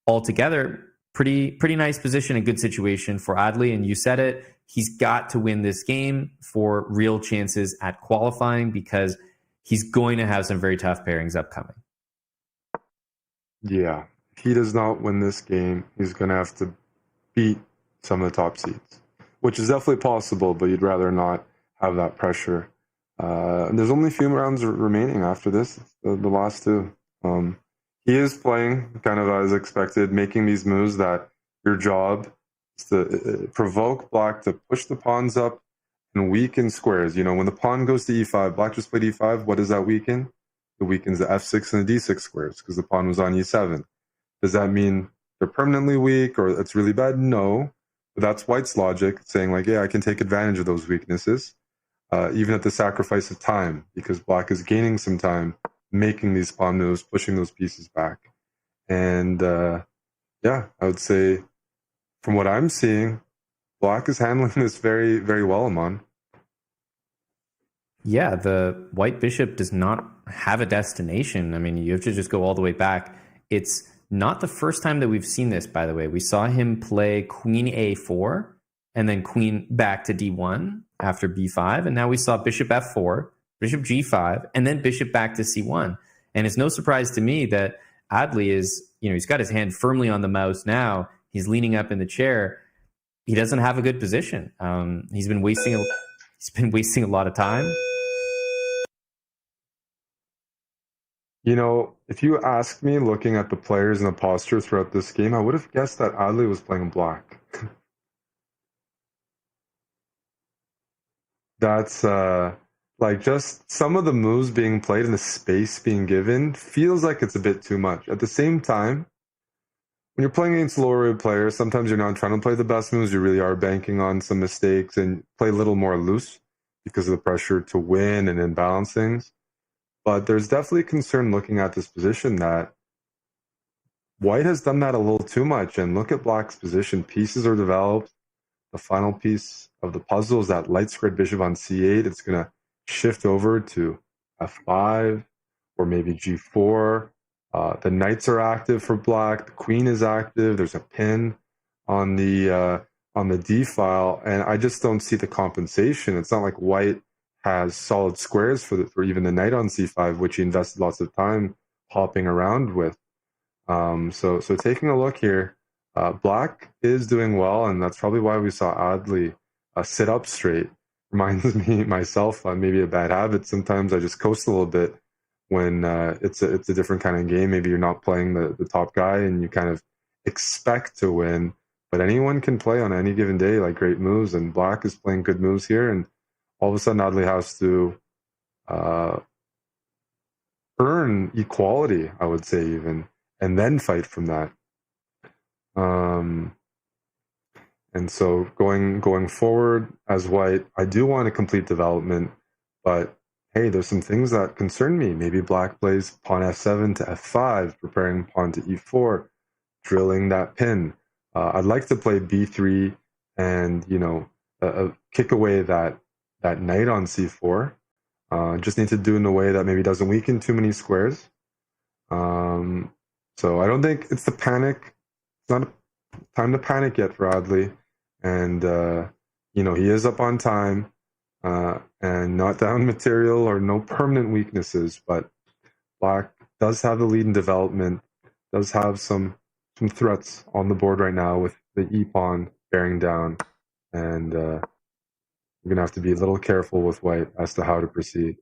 all together, pretty nice position, a good situation for Adley. And you said it, he's got to win this game for real chances at qualifying, because he's going to have some very tough pairings upcoming. Yeah, if he does not win this game, he's going to have to beat some of the top seeds, which is definitely possible, but you'd rather not have that pressure. And there's only a few rounds remaining after this, the last two. He is playing kind of as expected, making these moves that your job is to provoke black to push the pawns up and weaken squares. When the pawn goes to e5, black just played e5, what does that weaken? It weakens the f6 and the d6 squares because the pawn was on e7. Does that mean they're permanently weak or it's really bad? No. But that's white's logic, saying like, I can take advantage of those weaknesses, even at the sacrifice of time, because black is gaining some time, making these pawn moves, pushing those pieces back. And I would say from what I'm seeing, black is handling this very, very well, Aman. Yeah, the white bishop does not have a destination. I mean, you have to just go all the way back. It's not the first time that we've seen this, by the way. We saw him play queen a4 and then queen back to d1 after b5. And now we saw bishop f4, bishop g5, and then bishop back to c1. And it's no surprise to me that Adley is, he's got his hand firmly on the mouse now. he's leaning up in the chair. He doesn't have a good position. He's been wasting a lot of time. You know, if you asked me looking at the players and the posture throughout this game, I would have guessed that Adli was playing black. That's like just some of the moves being played and the space being given feels like it's a bit too much. At the same time, when you're playing against lower rated players, sometimes you're not trying to play the best moves. You really are banking on some mistakes and play a little more loose because of the pressure to win and imbalance things. But there's definitely concern looking at this position that White has done that a little too much. And look at Black's position. Pieces are developed. The final piece of the puzzle is that light squared bishop on c8. It's going to shift over to f5 or maybe g4. The knights are active for Black. The queen is active. There's a pin on the d file, and I just don't see the compensation. It's not like White has solid squares for even the knight on c5, which he invested lots of time hopping around with. So taking a look here, Black is doing well, and that's probably why we saw Adli sit up straight. Reminds me myself maybe a bad habit. Sometimes I just coast a little bit when it's a different kind of game. Maybe you're not playing the top guy and you kind of expect to win, but anyone can play on any given day like great moves, and Black is playing good moves here, and all of a sudden Adli has to earn equality, I would say, even, and then fight from that. And so going forward as White, I do want to complete development, but hey, there's some things that concern me. Maybe Black plays pawn f7 to f5, preparing pawn to e4, drilling that pin. I'd like to play b3 and, kick away that knight on c4. Just need to do in a way that maybe doesn't weaken too many squares. So I don't think it's the panic. It's not time to panic yet for Adli. And, he is up on time and not down material or no permanent weaknesses. But Black does have the lead in development, does have some threats on the board right now with the e-pawn bearing down. And we're going to have to be a little careful with White as to how to proceed.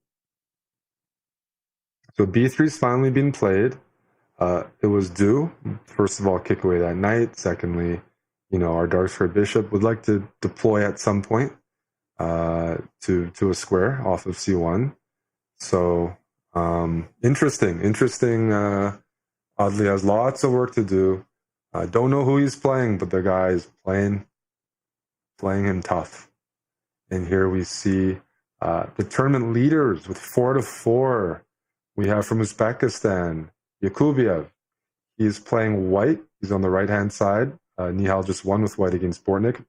So b3's finally been played. It was due. First of all, kick away that knight. Secondly, our dark square bishop would like to deploy at some point to a square off of c1. So interesting. Adli has lots of work to do. I don't know who he's playing, but the guy is playing him tough. And here we see the tournament leaders with 4-4. We have from Uzbekistan, Yakubiev. He's playing White. He's on the right-hand side. Nihal just won with White against Bortnyk.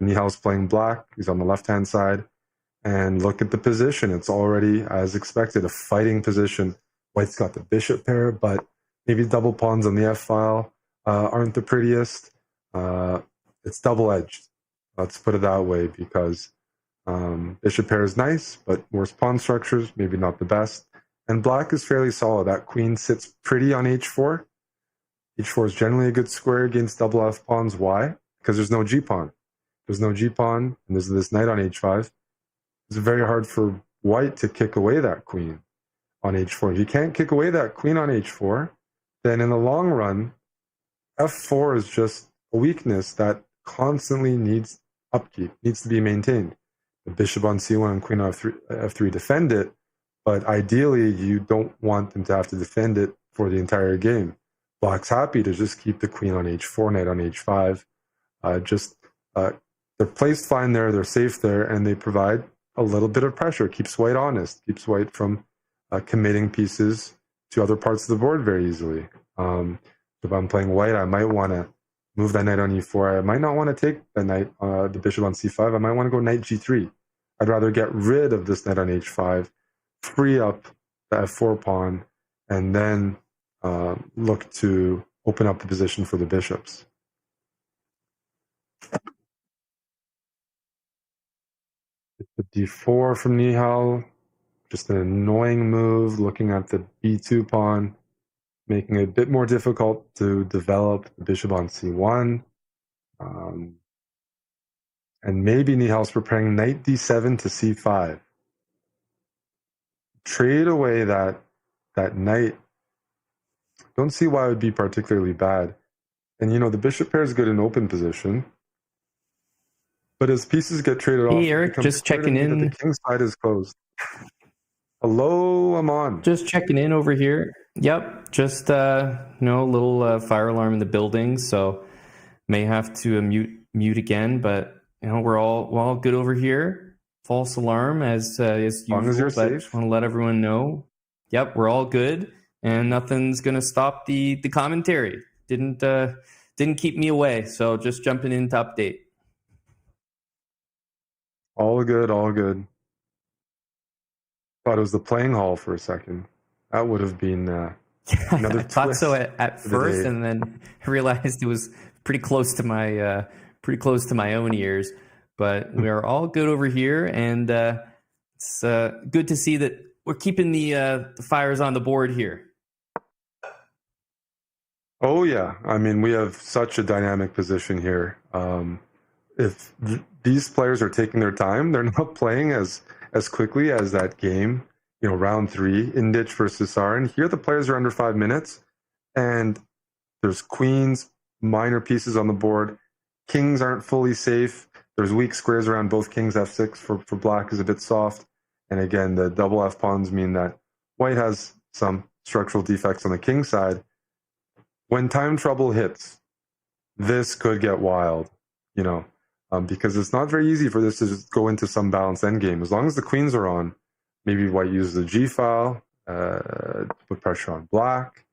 Nihal's playing Black. He's on the left-hand side. And look at the position. It's already, as expected, a fighting position. White's got the bishop pair, but maybe double pawns on the f-file aren't the prettiest. It's double-edged. Let's put it that way, because bishop pair is nice, but worse pawn structures, maybe not the best. And Black is fairly solid. That queen sits pretty on h4. h4 is generally a good square against double f pawns. Why? Because there's no g-pawn. There's no g-pawn, and there's this knight on h5. It's very hard for White to kick away that queen on h4. If you can't kick away that queen on h4, then in the long run, f4 is just a weakness that constantly needs upkeep, needs to be maintained. The bishop on c1 and queen on f3 defend it, but ideally you don't want them to have to defend it for the entire game. Black's happy to just keep the queen on h4, knight on h5. They're placed fine there, they're safe there, and they provide a little bit of pressure. Keeps White honest, keeps White from committing pieces to other parts of the board very easily. If I'm playing White, I might want to move that knight on e4. I might not want to take the knight, the bishop on c5. I might want to go knight g3. I'd rather get rid of this knight on h5, free up the f4 pawn, and then look to open up the position for the bishops. The d4 from Nihal, just an annoying move, looking at the b2 pawn, making it a bit more difficult to develop the bishop on c1. And maybe Nihal's preparing knight d7 to c5. Trade away that knight. Don't see why it would be particularly bad. And, the bishop pair is good in open position. But as pieces get traded off, Hey, Eric, just checking in. The king side is closed. Hello, I'm on. Just checking in over here. Yep, just a little fire alarm in the building, so may have to mute again. But we're all good over here. False alarm as usual. Long as you're but safe. Just want to let everyone know. Yep, we're all good, and nothing's gonna stop the commentary. Didn't keep me away. So just jumping in to update. All good, all good. Thought it was the playing hall for a second. That would have been another I thought twist so at first, day. and then I realized it was pretty close to my own ears. But we are all good over here, and it's good to see that we're keeping the fires on the board here. Oh yeah, I mean we have such a dynamic position here. If these players are taking their time, they're not playing as quickly as that game, round 3, Indich versus Sarin. Here the players are under 5 minutes, and there's queens, minor pieces on the board. Kings aren't fully safe. There's weak squares around both kings. F6 for black is a bit soft. And again, the double F pawns mean that white has some structural defects on the king side. When time trouble hits, this could get wild, because it's not very easy for this to just go into some balanced endgame. As long as the queens are on, maybe white uses the G file to put pressure on black.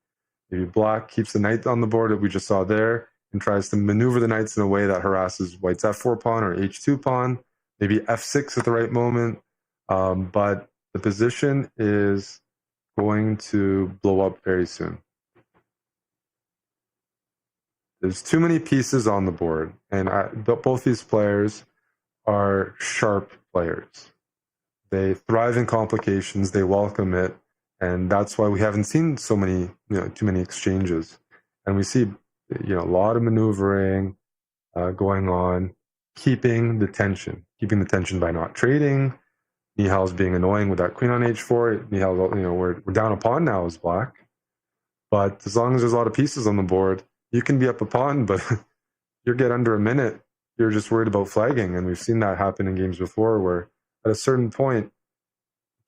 Maybe black keeps the knight on the board that we just saw there and tries to maneuver the knights in a way that harasses white's F4 pawn or H2 pawn. Maybe F6 at the right moment. But the position is going to blow up very soon. There's too many pieces on the board, and both these players are sharp players. They thrive in complications, they welcome it, and that's why we haven't seen so many, too many exchanges. And we see, a lot of maneuvering going on, keeping the tension by not trading. Nihal's being annoying with that queen on h4. Nihal, we're down a pawn now as black, but as long as there's a lot of pieces on the board, you can be up a pawn, but you get under a minute, you're just worried about flagging. And we've seen that happen in games before where at a certain point,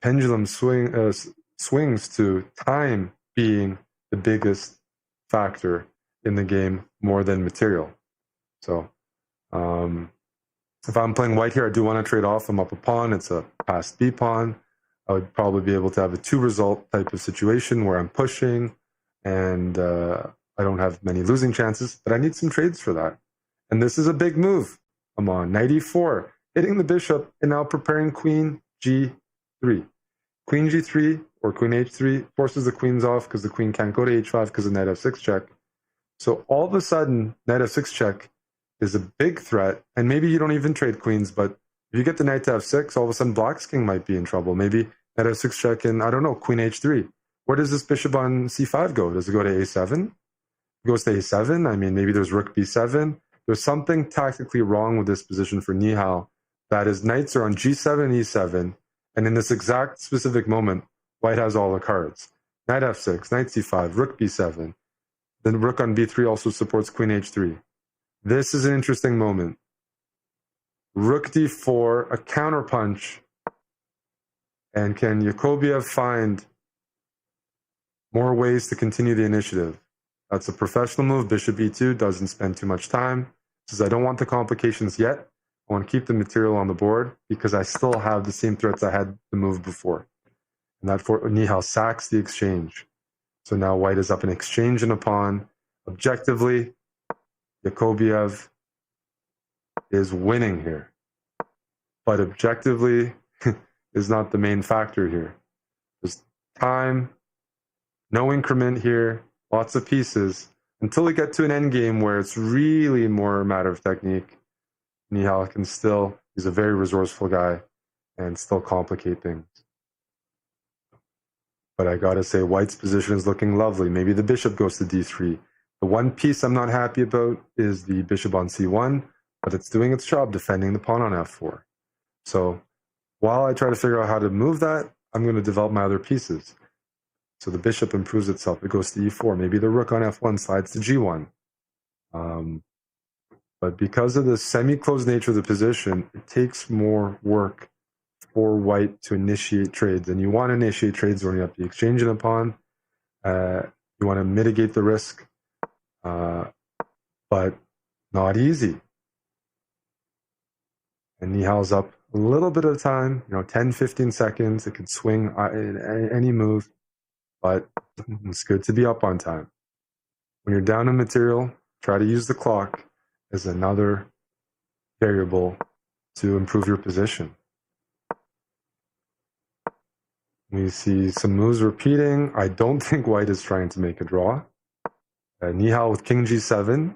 pendulum swings to time being the biggest factor in the game more than material. So if I'm playing white here, I do want to trade off. I'm up a pawn. It's a passed B pawn. I would probably be able to have a 2-result type of situation where I'm pushing and I don't have many losing chances, but I need some trades for that. And this is a big move. I'm on knight e4, hitting the bishop, and now preparing queen g3. Queen g3 or queen h3 forces the queens off because the queen can't go to h5 because of knight f6 check. So all of a sudden, knight f6 check is a big threat, and maybe you don't even trade queens, but if you get the knight to f6, all of a sudden black's king might be in trouble. Maybe knight f6 check and, I don't know, queen h3. Where does this bishop on c5 go? Does it go to a7? It goes to a7. I mean, maybe there's rook b7. There's something tactically wrong with this position for Nihal. That his knights are on g7, e7, and in this exact specific moment, white has all the cards. Knight f6, knight c5, rook b7. Then rook on b3 also supports queen h3. This is an interesting moment. Rook d4, a counterpunch. And can Yakubiev find more ways to continue the initiative? That's a professional move. Bishop e2 doesn't spend too much time. Says, I don't want the complications yet. I want to keep the material on the board because I still have the same threats I had the move before. And that for Nihal sacks the exchange. So now white is up an exchange and a pawn. Objectively, Yakubiev is winning here. But objectively is not the main factor here. There's time, no increment here, lots of pieces, until we get to an endgame where it's really more a matter of technique. Nihal can still, he's a very resourceful guy, and still complicate things. But I gotta say, white's position is looking lovely. Maybe the bishop goes to d3. The one piece I'm not happy about is the bishop on c1, but it's doing its job defending the pawn on f4. So while I try to figure out how to move that, I'm going to develop my other pieces. So the bishop improves itself. It goes to e4. Maybe the rook on f1 slides to g1. But because of the semi-closed nature of the position, it takes more work for white to initiate trades. And you want to initiate trades when you have the exchange in a pawn. You want to mitigate the risk, but not easy. And Nihal's up a little bit of time, 10, 15 seconds. It could swing any move, but it's good to be up on time. When you're down in material, try to use the clock as another variable to improve your position. We see some moves repeating. I don't think white is trying to make a draw. Nihal with king g7,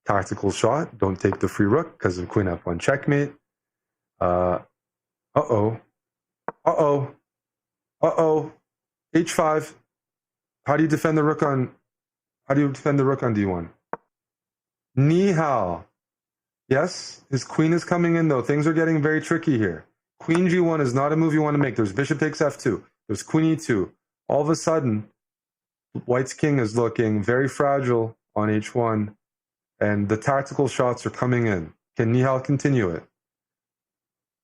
tactical shot. Don't take the free rook because of queen f1 checkmate. H5. How do you defend the rook on d1? Nihal. Yes, his queen is coming in though. Things are getting very tricky here. Queen g1 is not a move you want to make. There's bishop takes f2. There's queen e2. All of a sudden, white's king is looking very fragile on h1, and the tactical shots are coming in. Can Nihal continue it?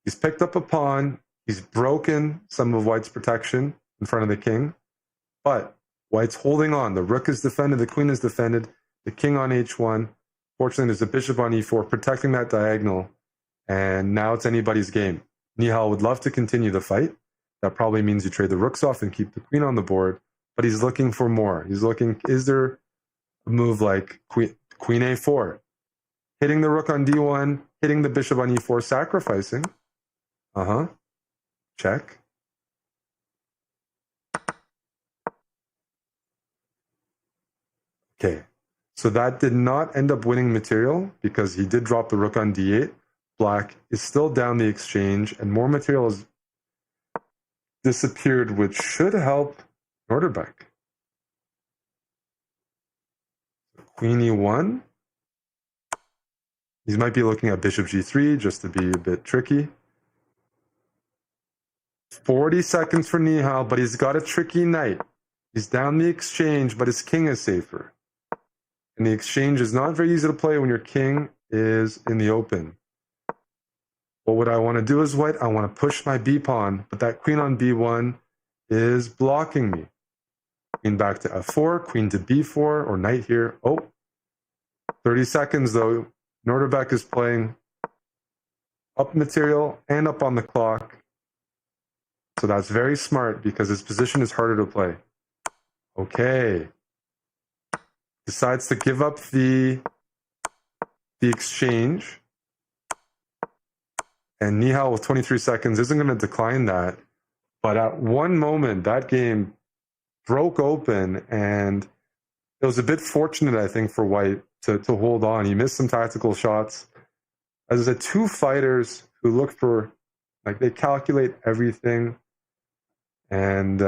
He's picked up a pawn. He's broken some of white's protection in front of the king, but white's holding on. The rook is defended. The queen is defended. The king on h1. Fortunately, there's a bishop on e4 protecting that diagonal, and now it's anybody's game. Nihal would love to continue the fight. That probably means you trade the rooks off and keep the queen on the board, but he's looking for more. He's looking, is there a move like queen a4? Hitting the rook on d1, hitting the bishop on e4, sacrificing. Check. Okay, so that did not end up winning material because he did drop the rook on d8. Black is still down the exchange, and more material has disappeared, which should help Norderbeck. Queen e1. He might be looking at bishop g3 just to be a bit tricky. 40 seconds for Nihal, but he's got a tricky knight. He's down the exchange, but his king is safer. And the exchange is not very easy to play when your king is in the open. But what I want to do as white, I want to push my b pawn, but that queen on b1 is blocking me. Queen back to f4, queen to b4, or knight here. 30 seconds though. Norderbeck is playing up material and up on the clock. So that's very smart because his position is harder to play. Okay. Decides to give up the exchange. And Nihal with 23 seconds isn't going to decline that. But at one moment, that game broke open, and it was a bit fortunate, I think, for white to hold on. He missed some tactical shots. As I said, two fighters who look for, they calculate everything. And,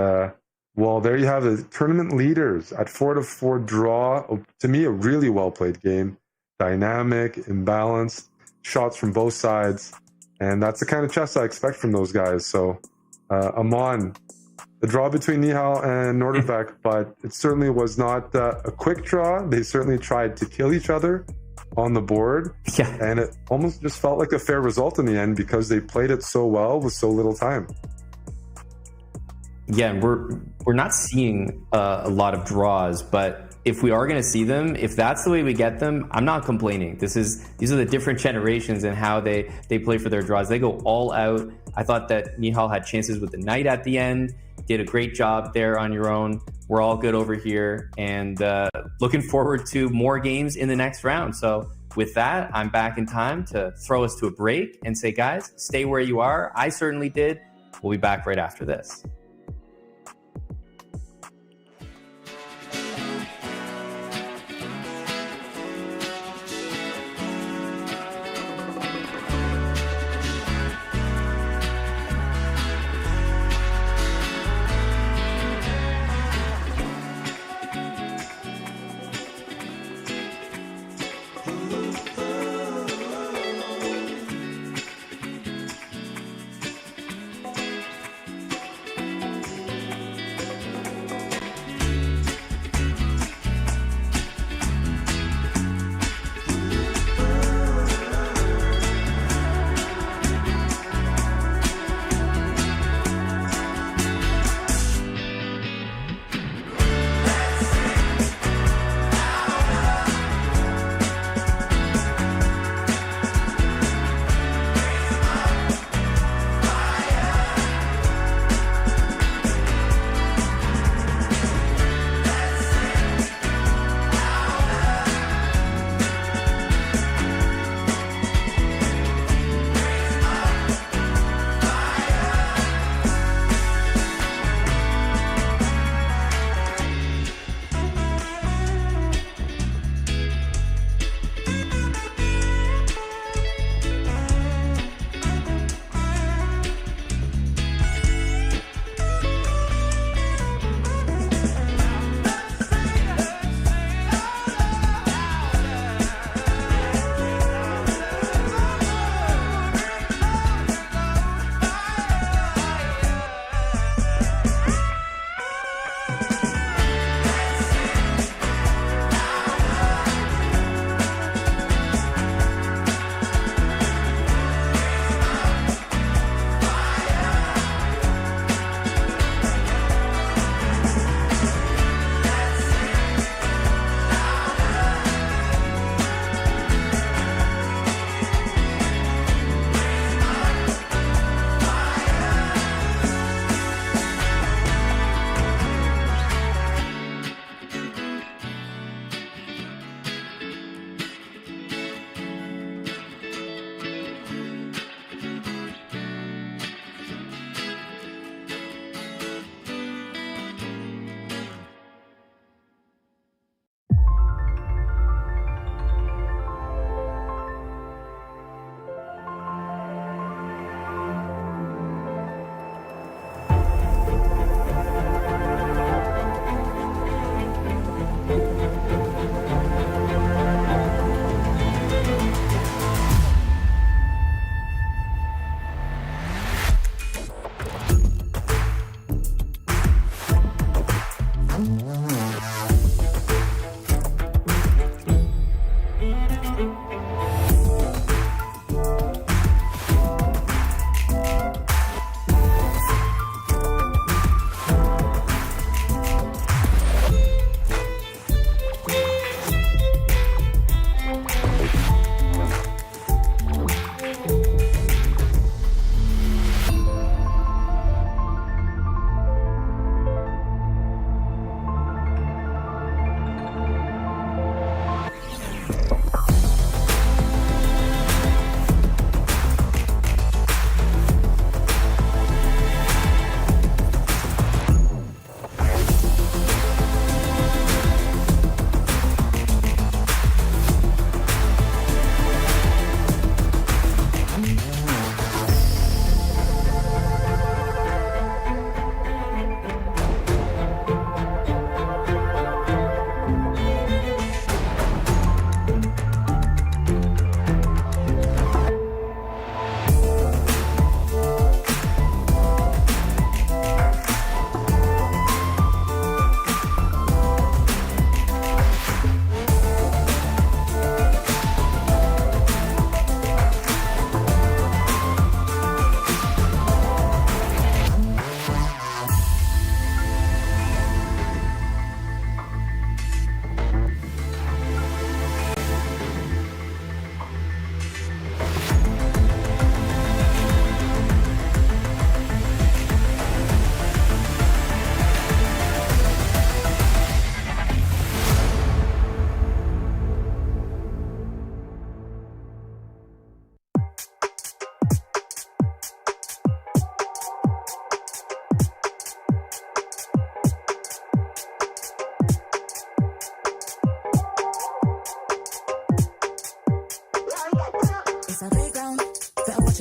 well, there you have it. Tournament leaders at 4-4 draw. To me, a really well-played game. Dynamic, imbalanced, shots from both sides. And that's the kind of chess I expect from those guys. So, Amon, the draw between Nihal and Norderbeck, but it certainly was not a quick draw. They certainly tried to kill each other on the board. Yeah. And it almost just felt like a fair result in the end because they played it so well with so little time. Yeah, and we're not seeing a lot of draws, but if we are going to see them, if that's the way we get them, I'm not complaining. These are the different generations and how they play for their draws. They go all out. I thought that Nihal had chances with the knight at the end. Did a great job there on your own. We're all good over here, and looking forward to more games in the next round. So with that, I'm back in time to throw us to a break and say, guys, stay where you are. I certainly did. We'll be back right after this.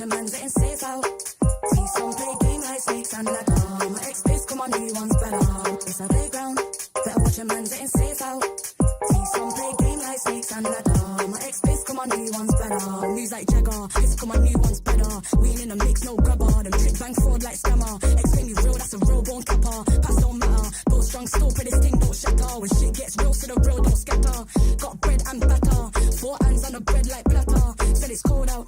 Watch a man getting safe out. See some play game like snakes and ladder. My ex-base come on, new one's better. It's a playground. Better watch a man getting safe out. See some play game like snakes and ladder. My ex-base come on, new one's better. News like Jagger. Hits come on, new one's better. We ain't in the mix, no grubber. Them trick bang fraud like scammer. Ex-play me real, that's a real born capper. Pass don't matter. Build strong, still pray this thing don't shatter. When shit gets real, so the real don't scatter. Got bread and batter. 4 hands on the bread like platter. Said it's cold out.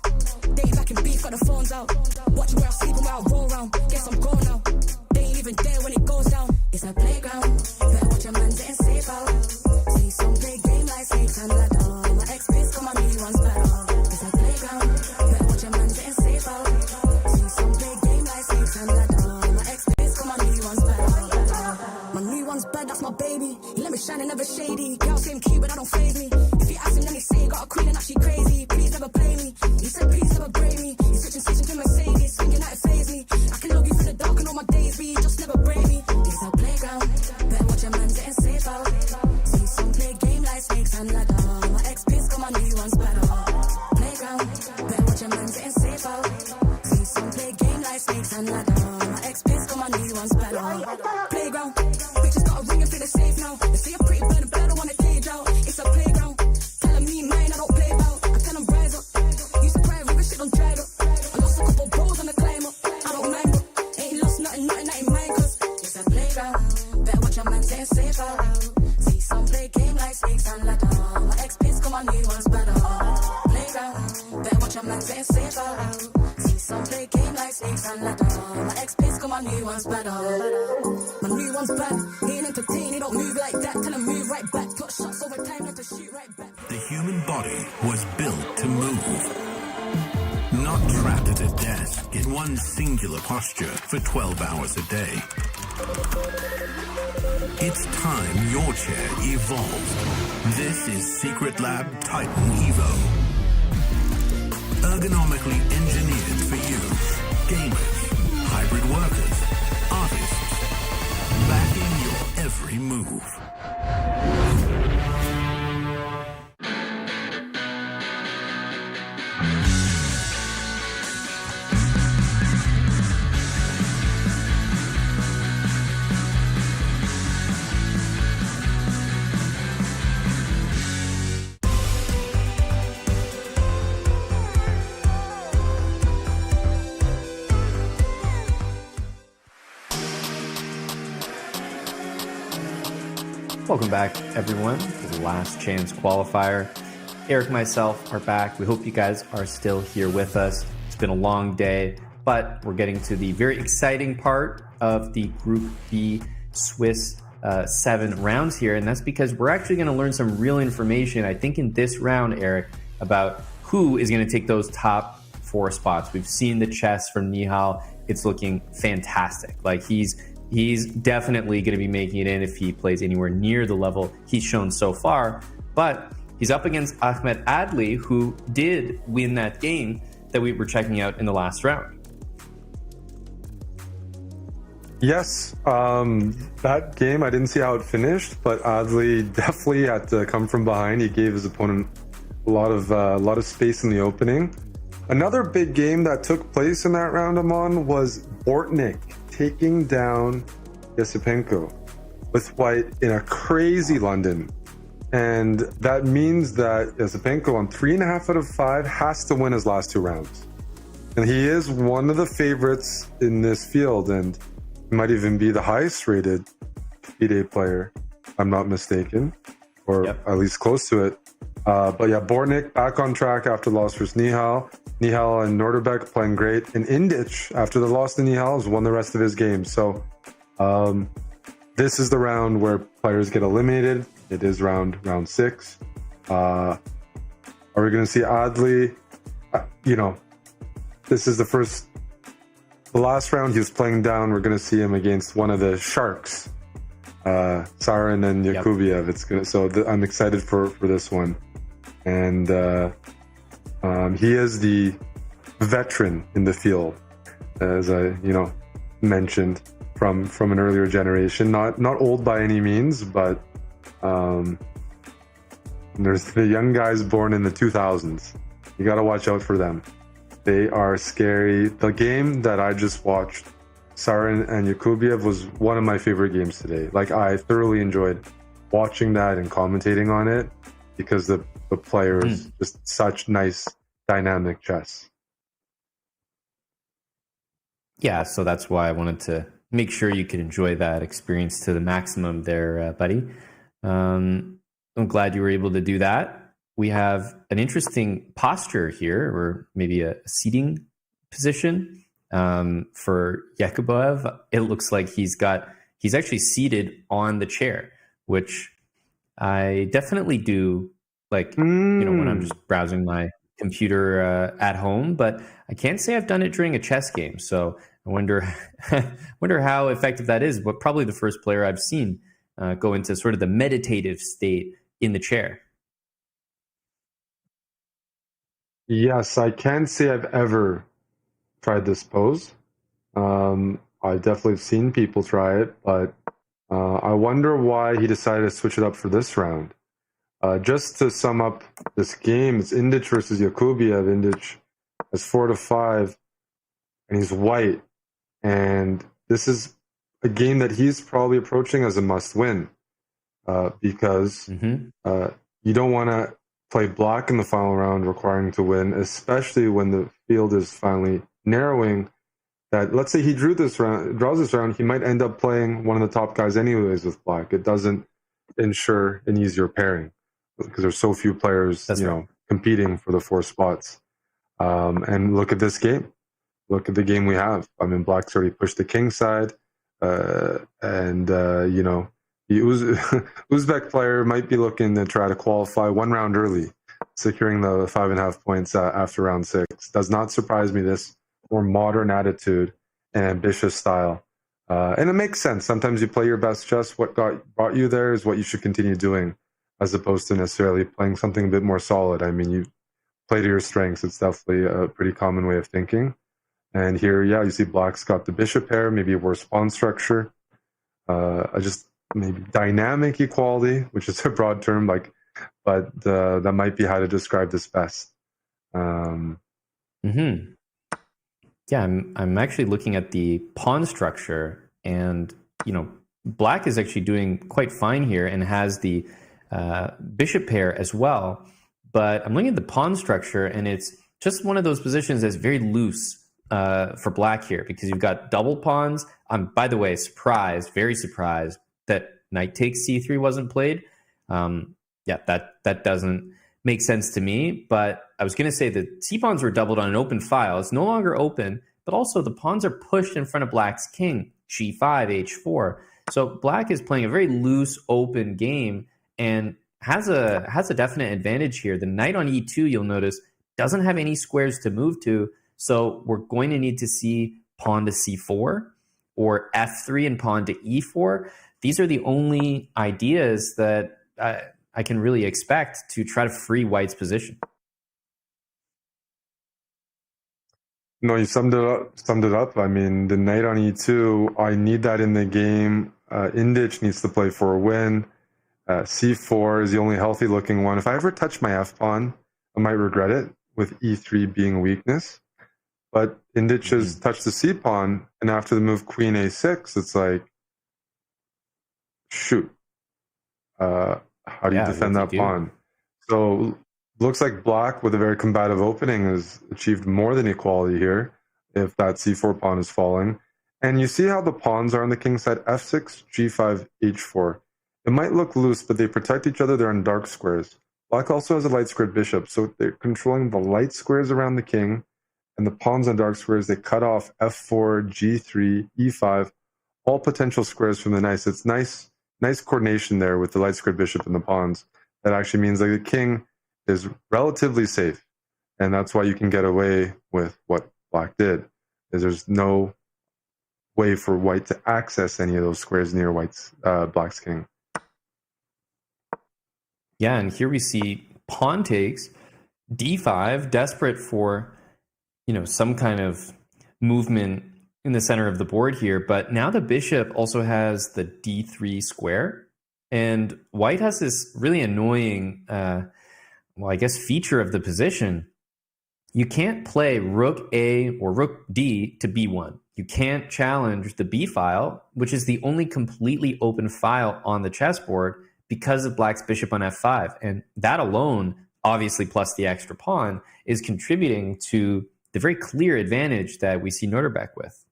They ain't back in beef, got the phones out. Watch where I sleep and where I roll round. Guess I'm gone now. They ain't even there when it goes down. It's a playground. Better watch your man getting safe out. See some play game like snakes and ladder. My ex-base come on, new one's better. It's a playground. Better watch your man getting safe out. See some play game like snakes and ladder. My ex-base come on, new one's better. My new one's bad, that's my baby. He let me shine and never shady. Girl same key, but that don't faze me. If you ask him, then he say, got a queen and that she crazy. Please never play me. He said, please never break me. He's switching to Mercedes, thinking that it faze me. I can love you through the dark and all my days, but you just never break me. It's a playground. Better watch your man getting safe out. See some play game like snakes and ladder. My ex-piss come on, new one's better. Playground. Better watch your man getting safe out. See some play game like snakes and ladder. My ex-piss come on, new one's better. Playground. Bitches got a ring and feel safe now. They see a pretty bird, but I don't want to cage out. It's a playground. Telling me mine, I don't play about. I tell them rise up. Used to cry, river shit don't dried up. I lost a couple bros on the climb up. I don't mind up. Ain't lost nothing that ain't mine, cause it's a playground. Better watch your man getting safe out. See some play game like snakes and ladder. My ex-piss come on, new one's better. Playground. Better watch your man getting safe out. See some play game like snakes and ladder. My ex-piss come on, new one's better. My new one's bad. He ain't entertained, he don't move like that. Tell him move right back. Got shots over time, not to shoot right back. The human body was built to move. Not trapped at a desk in one singular posture for 12 hours a day. It's time your chair evolved. This is Secret Lab Titan Evo. Ergonomically engineered for you. Gamers, hybrid workers, artists. Backing your every move. Welcome back, everyone, to the Last Chance Qualifier. Eric and myself are back. We hope you guys are still here with us. It's been a long day, but we're getting to the very exciting part of the Group B Swiss 7 rounds here, and that's because we're actually going to learn some real information, I think, in this round, Eric, about who is going to take those top 4 spots. We've seen the chess from Nihal. It's looking fantastic. Like, he's definitely going to be making it in if he plays anywhere near the level he's shown so far. But he's up against Ahmed Adli, who did win that game that we were checking out in the last round. Yes, that game, I didn't see how it finished, but Adli definitely had to come from behind. He gave his opponent a lot of space in the opening. Another big game that took place in that round, Amon, was Bortnyk taking down Yasipenko with white in a crazy London. And that means that Yasipenko on 3.5 out of 5 has to win his last 2 rounds. And he is one of the favorites in this field, and he might even be the highest rated FIDE player, if I'm not mistaken, or at least close to it. But yeah, Bortnyk back on track after the loss versus Nihal. Nihal and Norderbeck playing great. And Indic, after the loss to Nihal, has won the rest of his games. So this is the round where players get eliminated. It is round 6. Are we going to see Adli? This is the last round he was playing down. We're going to see him against one of the sharks, Sarin and Yakubiev. It's gonna. So I'm excited for this one. And he is the veteran in the field, as I mentioned from an earlier generation. Not old by any means, but there's the young guys born in the 2000s. You got to watch out for them. They are scary. The game that I just watched, Sarin and Yakubiev, was one of my favorite games today. Like, I thoroughly enjoyed watching that and commentating on it because the players just such nice dynamic chess. Yeah, so that's why I wanted to make sure you could enjoy that experience to the maximum there, buddy. I'm glad you were able to do that. We have an interesting posture here, or maybe a seating position for Yakubov. It looks like he's actually seated on the chair, which I definitely do like, when I'm just browsing my computer at home, but I can't say I've done it during a chess game. So I wonder how effective that is. But probably the first player I've seen go into sort of the meditative state in the chair. Yes, I can't say I've ever tried this pose. I definitely have seen people try it, but I wonder why he decided to switch it up for this round. Just to sum up this game, it's Indic versus Yakubiev. Indic has 4-5, and he's white. And this is a game that he's probably approaching as a must-win because you don't want to play black in the final round requiring to win, especially when the field is finally narrowing. That, let's say he draws this round, he might end up playing one of the top guys anyways with black. It doesn't ensure an easier pairing because there's so few players, competing for the 4 spots. And look at this game. Look at the game we have. I mean, black's already pushed the king side, the Uzbek player might be looking to try to qualify 1 round early, securing the 5.5 points after round 6. Does not surprise me, this more modern attitude and ambitious style. And it makes sense. Sometimes you play your best chess. What brought you there is what you should continue doing, as opposed to necessarily playing something a bit more solid. I mean, you play to your strengths. It's definitely a pretty common way of thinking. And here, you see black's got the bishop pair, maybe a worse pawn structure. Maybe dynamic equality, which is a broad term, but that might be how to describe this best. Yeah, I'm actually looking at the pawn structure, and black is actually doing quite fine here and has the bishop pair as well. But I'm looking at the pawn structure, and it's just one of those positions that's very loose for black here, because you've got double pawns. I'm, by the way, very surprised that knight takes c3 wasn't played. That doesn't make sense to me. But I was going to say that c-pawns were doubled on an open file. It's no longer open, but also the pawns are pushed in front of black's king, g5, h4. So black is playing a very loose, open game and has a definite advantage here. The knight on e2, you'll notice, doesn't have any squares to move to. So we're going to need to see pawn to c4 or f3 and pawn to e4. These are the only ideas that I can really expect to try to free white's position. No, you summed it up. I mean, the knight on e2, I need that in the game. Indic needs to play for a win. c4 is the only healthy looking one. If I ever touch my f-pawn, I might regret it, with e3 being a weakness. But Indic has touched the c-pawn, and after the move queen a6, it's like, shoot. How do you defend that pawn? So looks like black, with a very combative opening, has achieved more than equality here if that c4 pawn is falling. And you see how the pawns are on the king side, f6, g5, h4. It might look loose, but they protect each other. They're on dark squares. Black also has a light squared bishop, so they're controlling the light squares around the king, and the pawns on dark squares, they cut off f4, g3, e5, all potential squares from the knights. It's nice coordination there with the light squared bishop and the pawns. That actually means like the king is relatively safe, and that's why you can get away with what black did, is there's no way for white to access any of those squares near black's king. Yeah, and here we see pawn takes, d5, desperate for, some kind of movement in the center of the board here. But now the bishop also has the d3 square, and white has this really annoying, feature of the position. You can't play rook A or rook D to b1. You can't challenge the b file, which is the only completely open file on the chessboard, because of black's bishop on f5. And that alone, obviously plus the extra pawn, is contributing to the very clear advantage that we see Noterbeck with.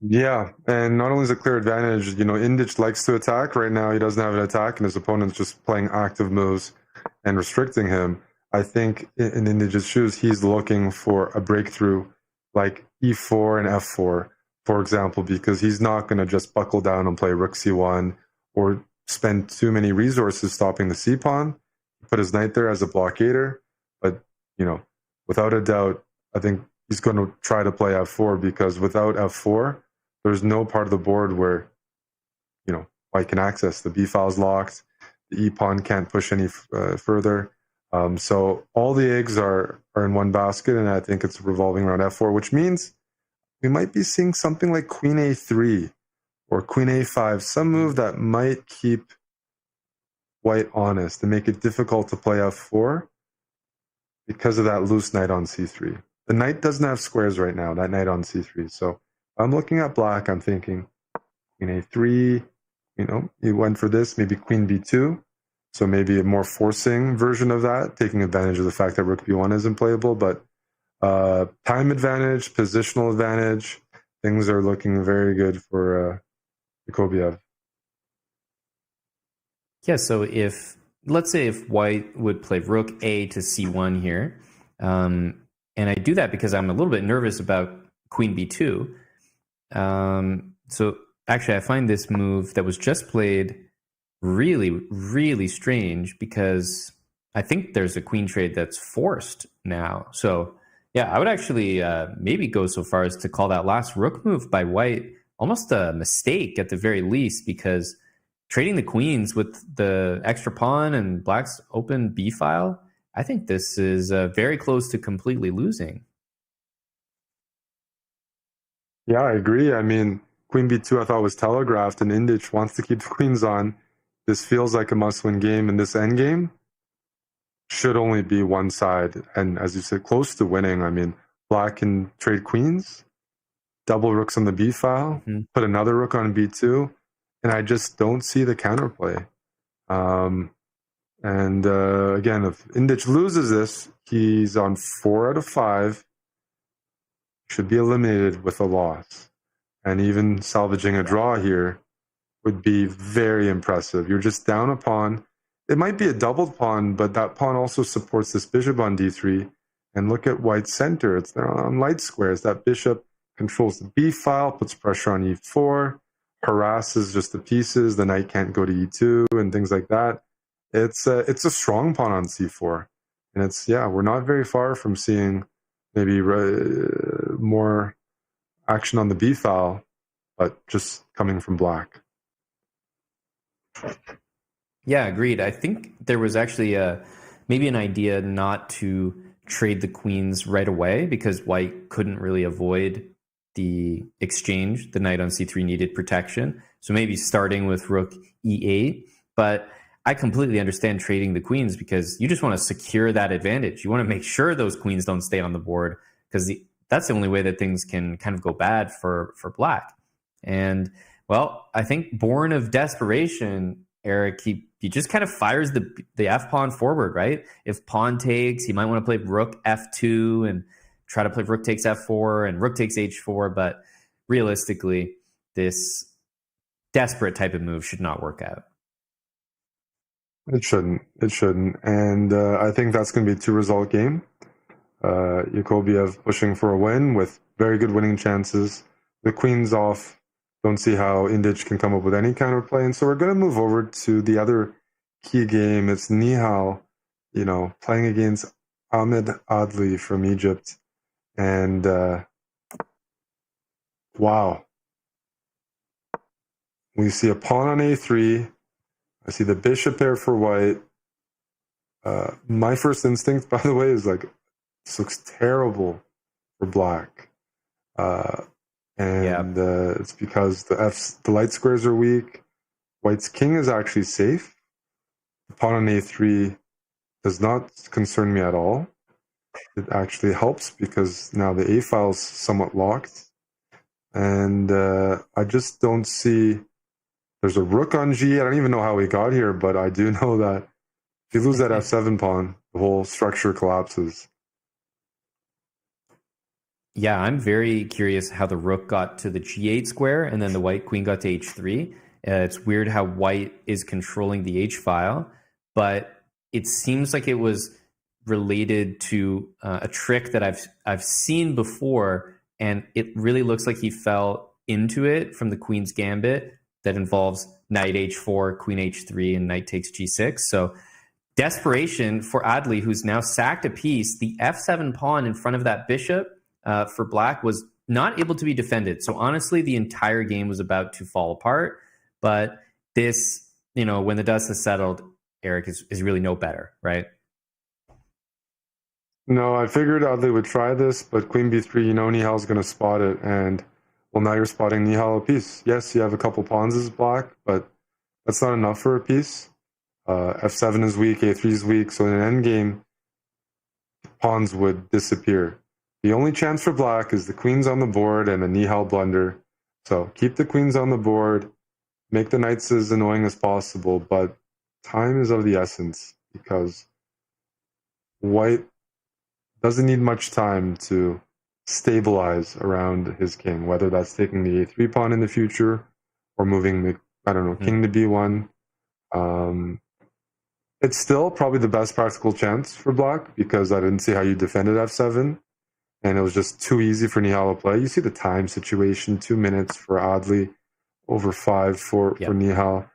Yeah, and not only is it a clear advantage, Indic likes to attack. Right now he doesn't have an attack, and his opponent's just playing active moves and restricting him. I think in Indic's shoes, he's looking for a breakthrough like e4 and f4, for example, because he's not going to just buckle down and play rook c1 or spend too many resources stopping the c-pawn. Put his knight there as a blockader. But, without a doubt, I think he's going to try to play f4, because without f4, there's no part of the board where, white can access. The b file's locked. The e-pawn can't push any further. So all the eggs are in one basket, and I think it's revolving around f4, which means we might be seeing something like queen a3 or queen a5, some move that might keep white honest and make it difficult to play f4 because of that loose knight on c3. The knight doesn't have squares right now, that knight on c3. So I'm looking at black, I'm thinking queen a3, he went for this, maybe queen b2. So maybe a more forcing version of that, taking advantage of the fact that rook b1 isn't playable. But time advantage, positional advantage, things are looking very good for Jakobiev. Yeah, so let's say if white would play rook A to c1 here, and I do that because I'm a little bit nervous about queen b2. So actually I find this move that was just played really, really strange, because I think there's a queen trade that's forced now. So yeah, I would actually maybe go so far as to call that last rook move by white almost a mistake at the very least, because trading the queens with the extra pawn and black's open b file, I think this is very close to completely losing. Yeah, I agree. I mean, queen b2 I thought was telegraphed, and Indic wants to keep the queens on. This feels like a must-win game, and this endgame should only be one side. And as you said, close to winning. I mean, black can trade queens, double rooks on the b file, put another rook on b2, and I just don't see the counterplay. Again, if Indic loses this, he's on 4 out of 5, should be eliminated with a loss. And even salvaging a draw here would be very impressive. You're just down a pawn. It might be a doubled pawn, but that pawn also supports this bishop on d3. And look at white's center. It's there on light squares. That bishop controls the b file, puts pressure on e4, harasses just the pieces. The knight can't go to e2 and things like that. It's a strong pawn on c4. And we're not very far from seeing maybe more action on the b file, but just coming from black. Yeah, agreed. I think there was actually maybe an idea not to trade the queens right away because white couldn't really avoid the exchange. The knight on c3 needed protection. So maybe starting with rook e8. But I completely understand trading the queens because you just want to secure that advantage. You want to make sure those queens don't stay on the board because that's the only way that things can kind of go bad for black. And, well, I think born of desperation, Eric, he just kind of fires the f-pawn forward, right? If pawn takes, he might want to play rook f2 and try to play rook takes f4 and rook takes h4. But realistically, this desperate type of move should not work out. It shouldn't. And I think that's going to be a 2-result game. Yakubiev pushing for a win with very good winning chances. The queen's off. Don't see how Indic can come up with any counterplay. And so we're going to move over to the other key game. It's Nihal, playing against Ahmed Adli from Egypt. And wow. We see a pawn on a3. I see the bishop there for white. My first instinct, by the way, is like, this looks terrible for black. It's because the light squares are weak. White's king is actually safe. The pawn on a3 does not concern me at all. It actually helps because now the a file is somewhat locked. And I just don't see... There's a rook on g. I don't even know how we got here, but I do know that if you lose that f7 pawn, the whole structure collapses. Yeah, I'm very curious how the rook got to the g8 square and then the white queen got to h3. It's weird how white is controlling the h file, but it seems like it was related to a trick that I've seen before, and it really looks like he fell into it from the queen's gambit that involves knight h4, queen h3, and knight takes g6. So desperation for Adli, who's now sacked a piece. The f7 pawn in front of that bishop for black was not able to be defended. So honestly, the entire game was about to fall apart. But this, when the dust has settled, Eric, is really no better, right? No, I figured Adli would try this, but queen b3, Nihal's going to spot it. And, well, now you're spotting Nihal a piece. Yes, you have a couple pawns as black, but that's not enough for a piece. f7 is weak, a3 is weak. So in an endgame, pawns would disappear. The only chance for black is the queens on the board and a Nihal blunder. So keep the queens on the board, make the knights as annoying as possible, but time is of the essence because white doesn't need much time to stabilize around his king, whether that's taking the a3 pawn in the future or moving the, king to b1. It's still probably the best practical chance for black because I didn't see how you defended f7. And it was just too easy for Nihal to play. You see the time situation, 2 minutes for Adli, over 5 for Nihal.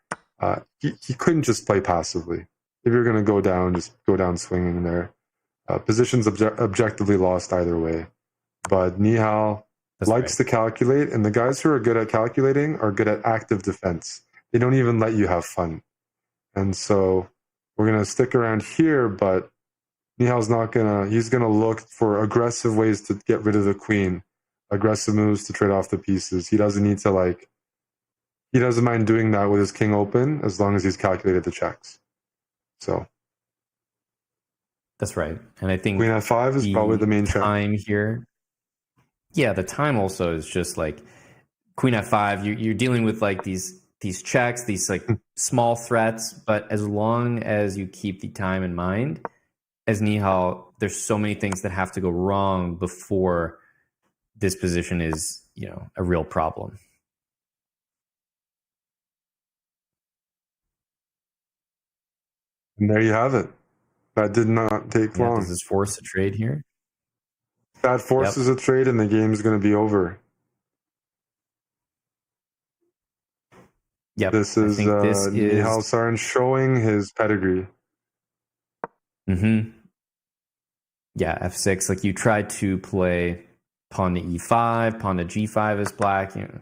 He couldn't just play passively. If you're going to go down, just go down swinging there. Positions objectively lost either way. But Nihal likes to calculate, and the guys who are good at calculating are good at active defense. They don't even let you have fun. And so we're going to stick around here, but Nihal's not he's going to look for aggressive ways to get rid of the queen, aggressive moves to trade off the pieces. He doesn't need to he doesn't mind doing that with his king open as long as he's calculated the checks. So. That's right. And I think queen f5 is probably the main time here. Yeah, the time also is just queen f5. You're dealing with these checks, these small threats, but as long as you keep the time in mind, as Nihal, there's so many things that have to go wrong before this position is, a real problem. And there you have it. That did not take long. Does this force a trade here? That forces a trade, and the game's going to be over. Yep. This is Nihal Sarin showing his pedigree. Mm-hmm. Yeah, f6. Like, you tried to play pawn to e5, pawn to g5 as black. You know,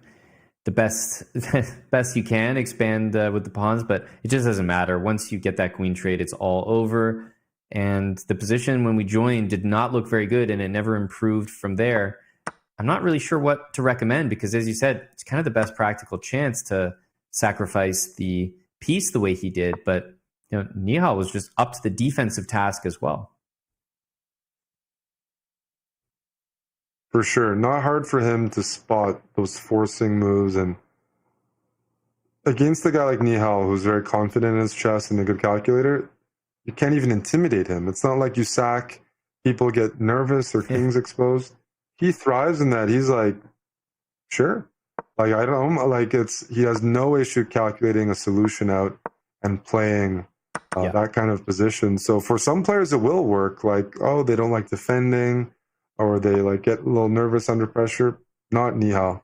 the best you can expand with the pawns, but it just doesn't matter. Once you get that queen trade, it's all over. And the position when we joined did not look very good, and it never improved from there. I'm not really sure what to recommend because, as you said, it's kind of the best practical chance to sacrifice the piece the way he did. But you know, Nihal was just up to the defensive task as well. For sure. Not hard for him to spot those forcing moves. And against a guy like Nihal, who's very confident in his chess and a good calculator, you can't even intimidate him. It's not like you sack, people get nervous or kings exposed. He thrives in that. He's like, sure. Like, I don't like he has no issue calculating a solution out and playing that kind of position. So for some players, it will work. Like, oh, they don't like defending, or they like get a little nervous under pressure. Not Nihal.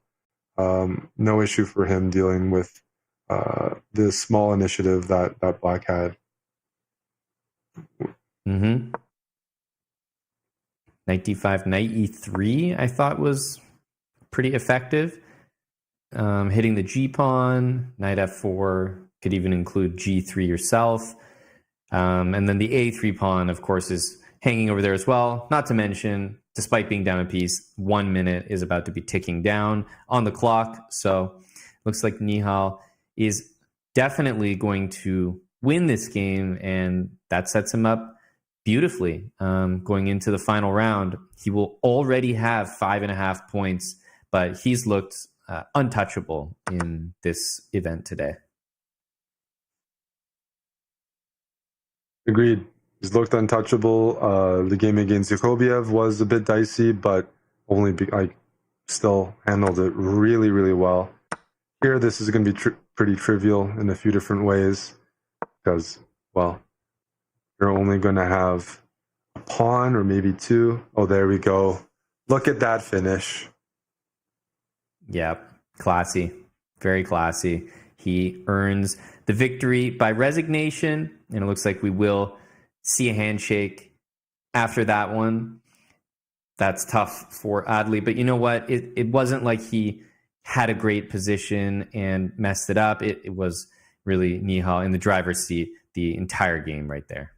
No issue for him dealing with the small initiative that black had. Mm-hmm. Knight d5, knight e3, I thought was pretty effective. Hitting the g pawn, knight f4, could even include g3 yourself. And then the a3 pawn, of course, is hanging over there as well. Not to mention, despite being down a piece, 1 minute is about to be ticking down on the clock. So looks like Nihal is definitely going to win this game, and that sets him up beautifully going into the final round. He will already have 5.5 points, but he's looked untouchable in this event today. Agreed. He's looked untouchable. The game against Yakovlev was a bit dicey, but I still handled it really, really well. Here, this is going to be pretty trivial in a few different ways because, well, you're only going to have a pawn or maybe two. Oh, there we go. Look at that finish. Yeah, classy. Very classy. He earns the victory by resignation, and it looks like we will see a handshake after that one. That's tough for Adli, but you know what? It wasn't like he had a great position and messed it up. It was really Nihal in the driver's seat the entire game right there.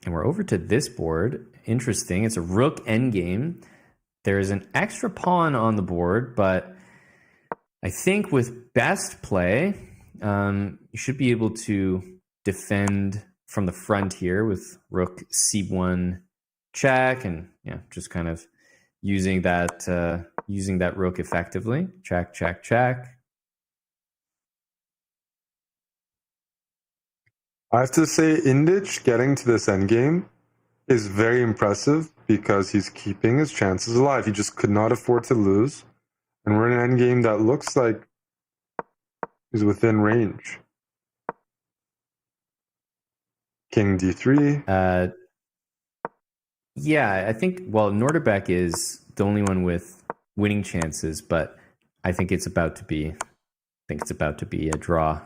And we're over to this board. Interesting. It's a rook endgame. There is an extra pawn on the board, but I think with best play, you should be able to defend from the front here with rook c1 check, and just kind of using that rook effectively. Check, check, check. I have to say, Indic getting to this endgame is very impressive because he's keeping his chances alive. He just could not afford to lose. And we're in an endgame that looks like he's within range. King d3. Yeah, I think, Norderbeck is the only one with winning chances, but I think it's about to be a draw.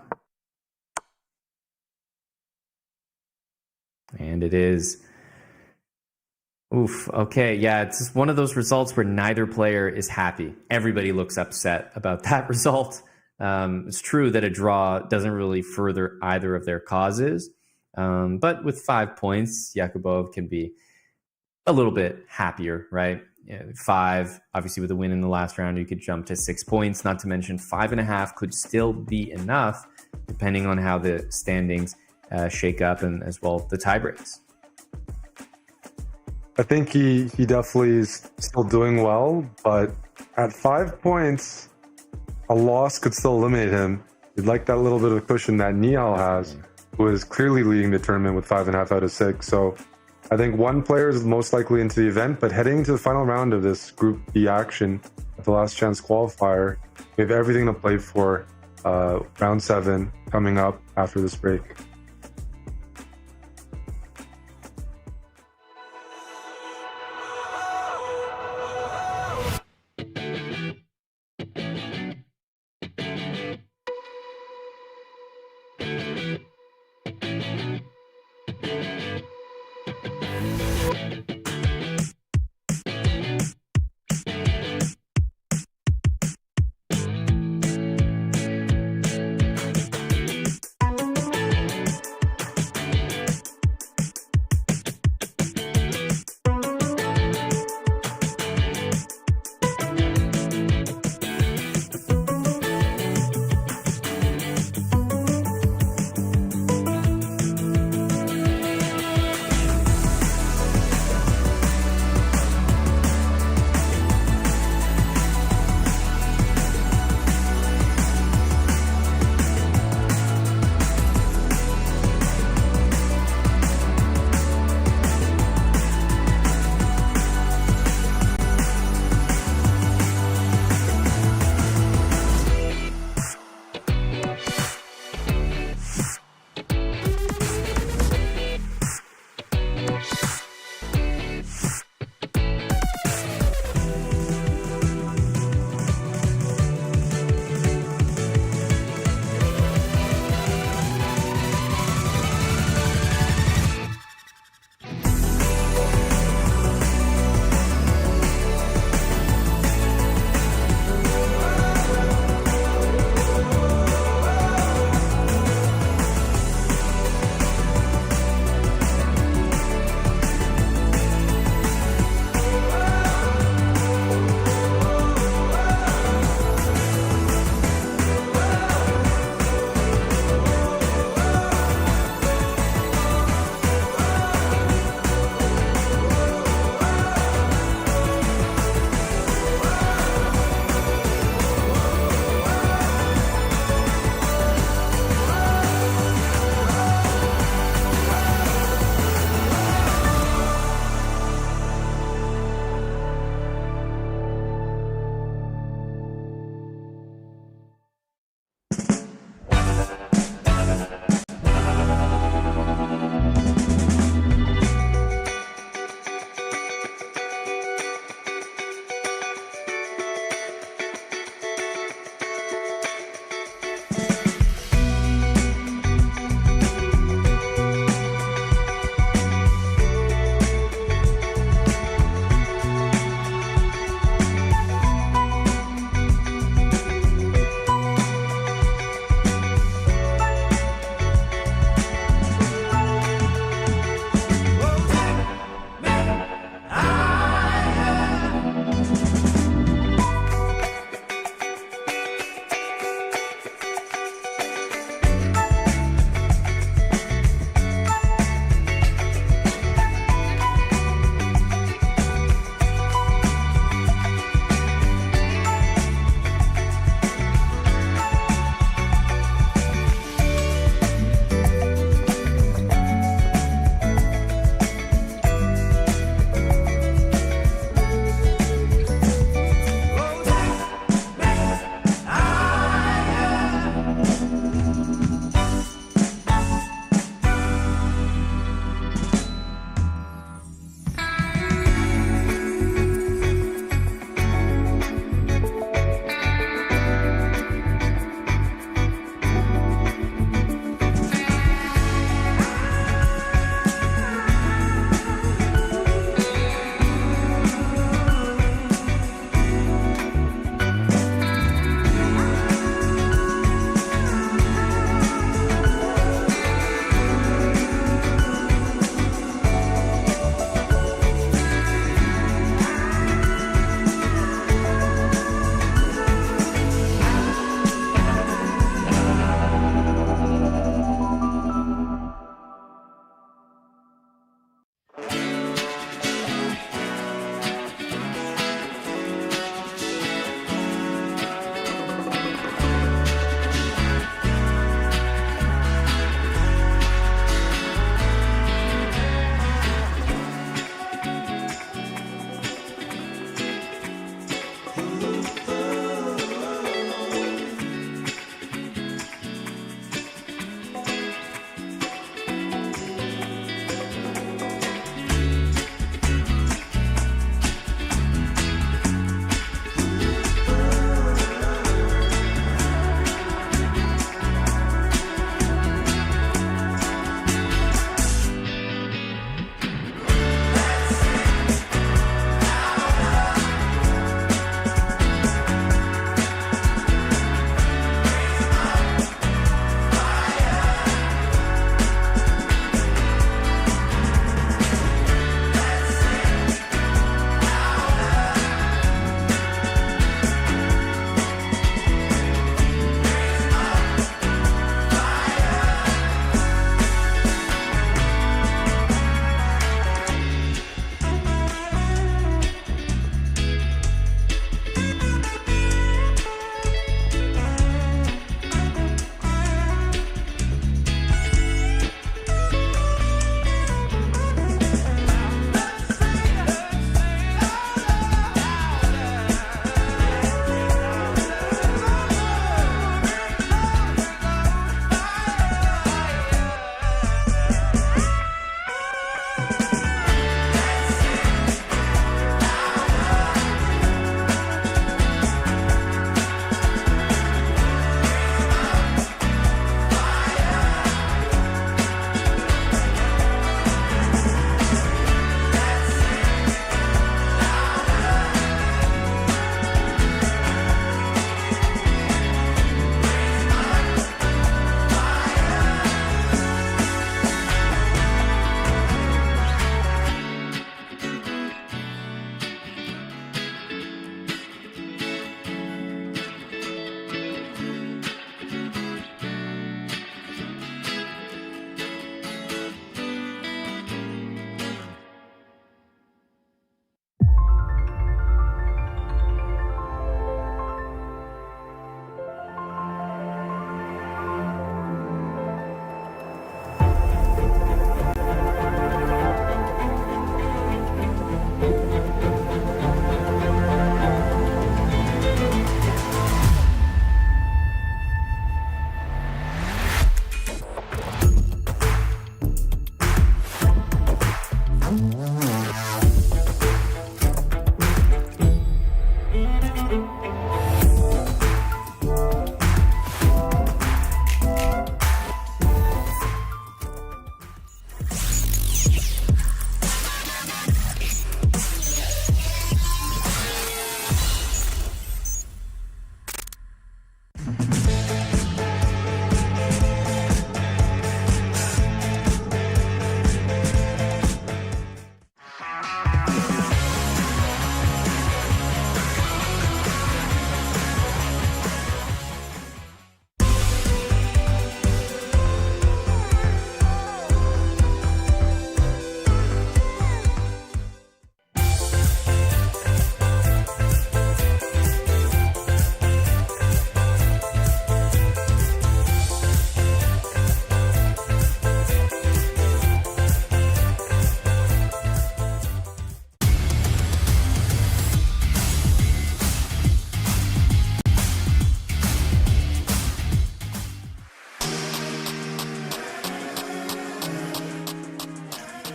And it is. Oof. Okay. Yeah. It's just one of those results where neither player is happy. Everybody looks upset about that result. It's true that a draw doesn't really further either of their causes. But with 5 points, Yakubov can be a little bit happier, right? 5, obviously with a win in the last round, you could jump to 6 points, not to mention 5.5 could still be enough depending on how the standings shake up and as well the tie breaks. I think he definitely is still doing well, but at 5 points, a loss could still eliminate him. You'd like that little bit of cushion that Nihal has, who is clearly leading the tournament with 5.5 out of 6. So I think one player is most likely into the event, but heading to the final round of this Group B action, the last chance qualifier. We have everything to play for. Round 7 coming up after this break.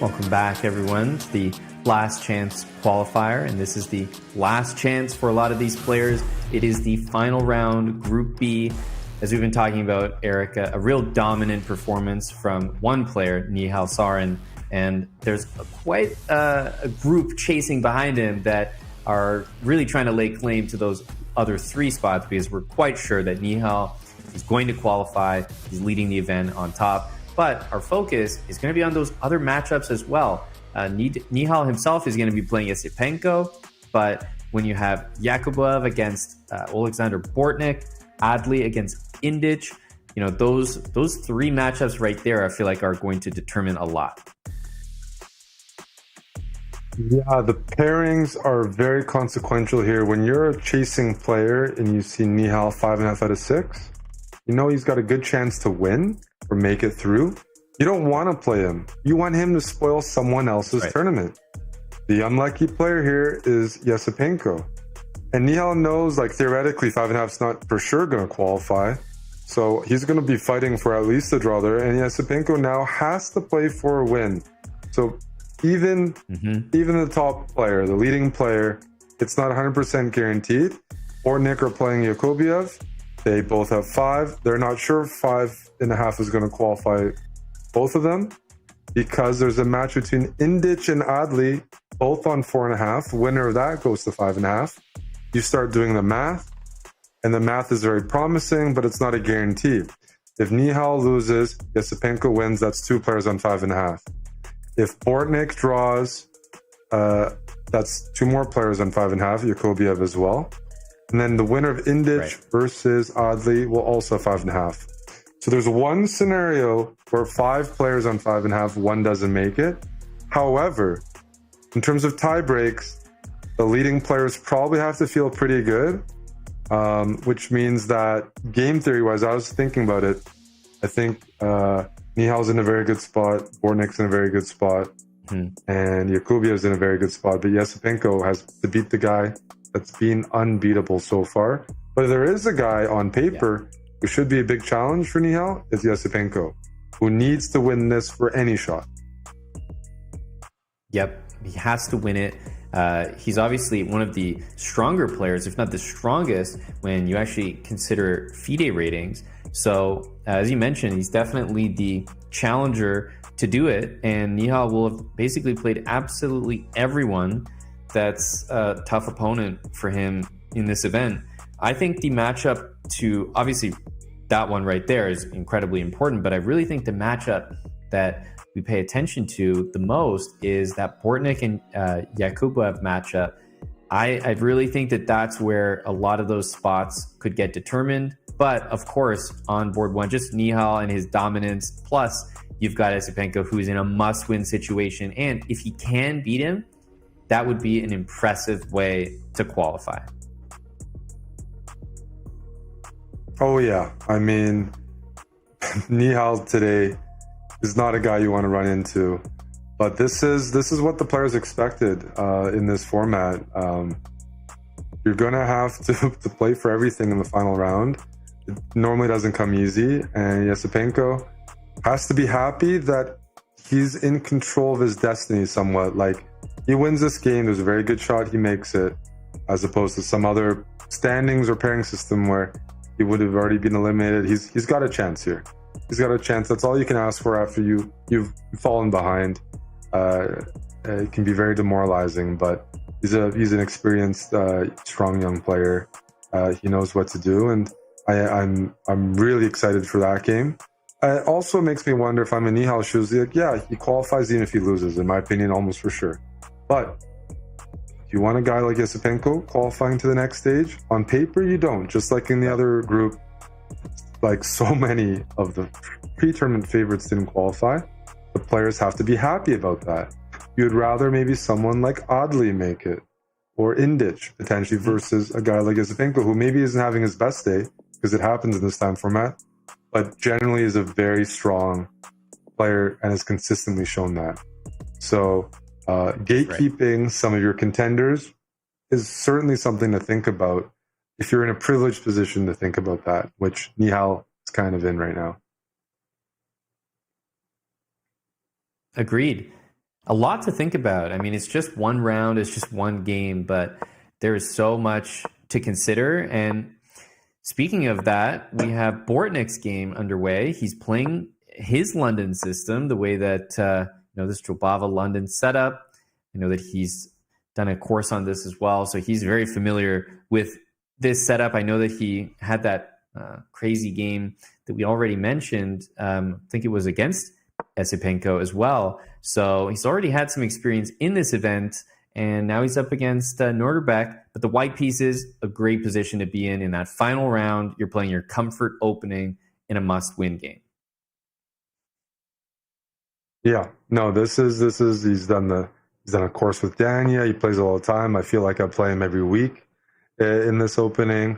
Welcome back, everyone, to the last chance qualifier, and this is the last chance for a lot of these players. It is the final round, Group B. As we've been talking about, Erica, a real dominant performance from one player, Nihal Sarin, and there's quite a group chasing behind him that are really trying to lay claim to those other 3 spots, because we're quite sure that Nihal is going to qualify. He's leading the event on top. But our focus is going to be on those other matchups as well. Nihal himself is going to be playing Yasipenko, but when you have Yakubov against Alexander Bortnyk, Adli against Indic, you know, those 3 matchups right there, I feel like are going to determine a lot. Yeah, the pairings are very consequential here. When you're a chasing player and you see Nihal 5.5 out of 6, you know he's got a good chance to win or make it through. You don't want to play him. You want him to spoil someone else's tournament. The unlucky player here is Yasipenko. And Nihal knows, like, theoretically 5.5 is not for sure going to qualify. So he's going to be fighting for at least a draw there. And Yasipenko now has to play for a win. So even the top player, the leading player, it's not 100% guaranteed. Bortnyk are playing Yakubov. They both have 5. They're not sure 5.5 is going to qualify both of them, because there's a match between Indic and Adli, both on 4.5. Winner of that goes to 5.5. You start doing the math, and the math is very promising, but it's not a guarantee. If Nihal loses, Yasipenko wins. That's 2 players on 5.5. If Bortnyk draws, that's 2 more players on 5.5, Yakubov as well. And then the winner of Indic versus Adli will also have 5.5. So there's one scenario where 5 players on 5.5, 1 doesn't make it. However, in terms of tie breaks, the leading players probably have to feel pretty good, which means that game theory-wise, I was thinking about it. I think Nihal's in a very good spot, Bortnyk's in a very good spot, and Yakubov's in a very good spot. But Yasipenko has to beat the guy that's been unbeatable so far. But there is a guy on paper who should be a big challenge for Nihal, is Yasipenko, who needs to win this for any shot. Yep, he has to win it. He's obviously one of the stronger players, if not the strongest, when you actually consider FIDE ratings. So, as you mentioned, he's definitely the challenger to do it, and Nihal will have basically played absolutely everyone that's a tough opponent for him in this event. I think the matchup to, obviously, that one right there is incredibly important, but I really think the matchup that we pay attention to the most is that Bortnyk and Yakubov matchup. I really think that that's where a lot of those spots could get determined. But of course, on board 1, just Nihal and his dominance, plus you've got Yasipenko, who's in a must-win situation. And if he can beat him, that would be an impressive way to qualify. Oh yeah, I mean, Nihal today is not a guy you want to run into, but this is what the players expected in this format. You're gonna have to play for everything in the final round. It normally doesn't come easy, and Yasipenko has to be happy that he's in control of his destiny somewhat. Like, he wins this game, there's a very good shot he makes it, as opposed to some other standings or pairing system where he would have already been eliminated. He's got a chance here. He's got a chance. That's all you can ask for after you've fallen behind. It can be very demoralizing, but he's an experienced, strong young player. He knows what to do, and I'm really excited for that game. It also makes me wonder if I'm in Nihal's shoes. Like, yeah, he qualifies even if he loses, in my opinion, almost for sure. But if you want a guy like Yasipenko qualifying to the next stage, on paper you don't. Just like in the other group, like so many of the pre-tournament favorites didn't qualify. The players have to be happy about that. You'd rather maybe someone like Adli make it, or Indic potentially, versus a guy like Yasipenko, who maybe isn't having his best day, because it happens in this time format, but generally is a very strong player and has consistently shown that. So gatekeeping some of your contenders is certainly something to think about if you're in a privileged position to think about that, which Nihal is kind of in right now. Agreed. A lot to think about. I mean, it's just one round, it's just one game, but there is so much to consider. And speaking of that, we have Bortnyk's game underway. He's playing his London system, the way that this Jobava London setup. I know that he's done a course on this as well, so he's very familiar with this setup. I know that he had that crazy game that we already mentioned. I think it was against Esipenko as well. So he's already had some experience in this event, and now he's up against Norderbeck. But the white piece is a great position to be in that final round. You're playing your comfort opening in a must-win game. Yeah, no, this is he's done a course with Dania. He plays all the time. I feel like I play him every week in this opening,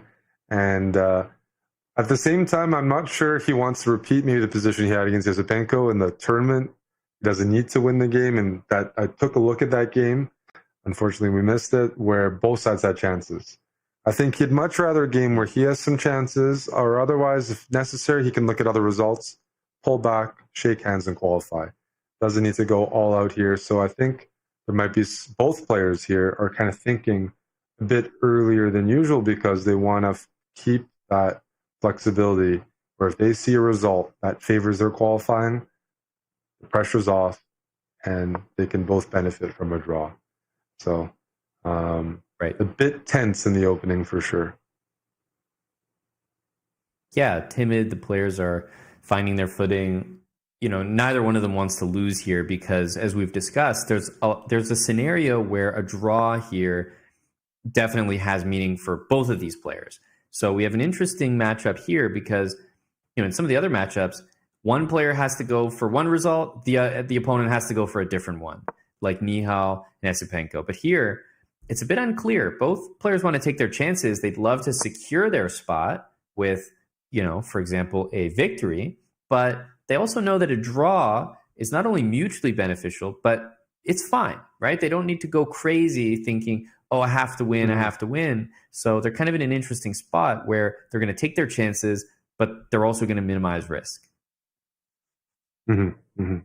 and at the same time, I'm not sure he wants to repeat maybe the position he had against Esipenko in the tournament. He doesn't need to win the game, and that I took a look at that game. Unfortunately, we missed it, where both sides had chances. I think he'd much rather a game where he has some chances, or otherwise, if necessary, he can look at other results, pull back, shake hands, and qualify. Doesn't need to go all out here. So I think there might be both players here are kind of thinking a bit earlier than usual because they want to keep that flexibility where if they see a result that favors their qualifying, the pressure's off and they can both benefit from a draw. So right, a bit tense in the opening for sure. Yeah, timid. The players are finding their footing. Neither one of them wants to lose here because, as we've discussed, there's a scenario where a draw here definitely has meaning for both of these players. So we have an interesting matchup here because, in some of the other matchups, one player has to go for one result, the opponent has to go for a different one, like Nihal and Esipenko. But here, it's a bit unclear. Both players want to take their chances. They'd love to secure their spot with, for example, a victory, but they also know that a draw is not only mutually beneficial, but it's fine, right? They don't need to go crazy thinking, oh, I have to win, I have to win. So they're kind of in an interesting spot where they're going to take their chances, but they're also going to minimize risk. Mm-hmm. Mm-hmm.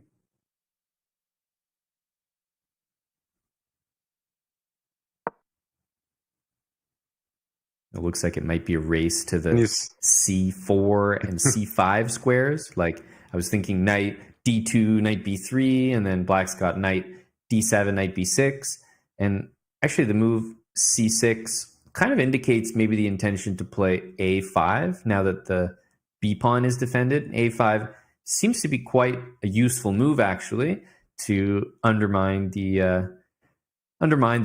It looks like it might be a race to the C4 and C5 squares. Like I was thinking knight D2, knight B3, and then black's got knight D7, knight B6. And actually the move C6 kind of indicates maybe the intention to play A5 now that the B pawn is defended. A5 seems to be quite a useful move actually to undermine the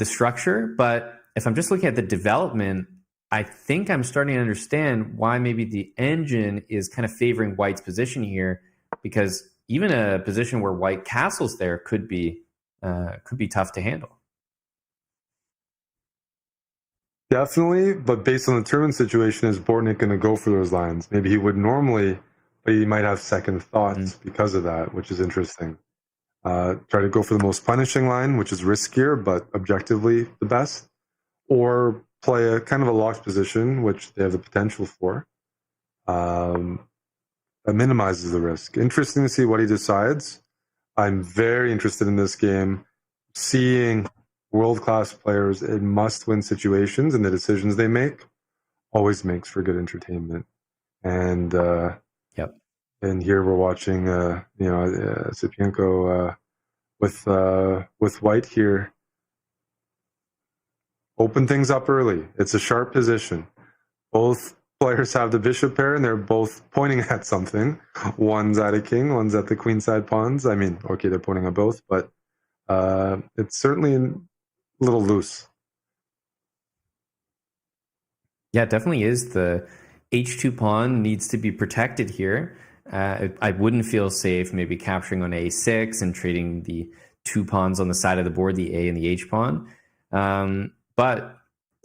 structure. But if I'm just looking at the development, I think I'm starting to understand why maybe the engine is kind of favoring white's position here, because even a position where white castles there could be tough to handle. Definitely, but based on the tournament situation, is Bortnyk going to go for those lines? Maybe he would normally, but he might have second thoughts because of that, which is interesting. Try to go for the most punishing line, which is riskier, but objectively the best, or play a kind of a locked position, which they have the potential for. That minimizes the risk. Interesting to see what he decides. I'm very interested in this game, seeing world-class players in must-win situations and the decisions they make always makes for good entertainment. And yep. And here we're watching, Sipienko with white here. Open things up early. It's a sharp position. Both players have the bishop pair, and they're both pointing at something. One's at a king, one's at the queenside pawns. I mean, okay, they're pointing at both, but it's certainly a little loose. Yeah, it definitely is. The h2 pawn needs to be protected here. I wouldn't feel safe maybe capturing on a6 and trading the two pawns on the side of the board, the a and the h pawn. But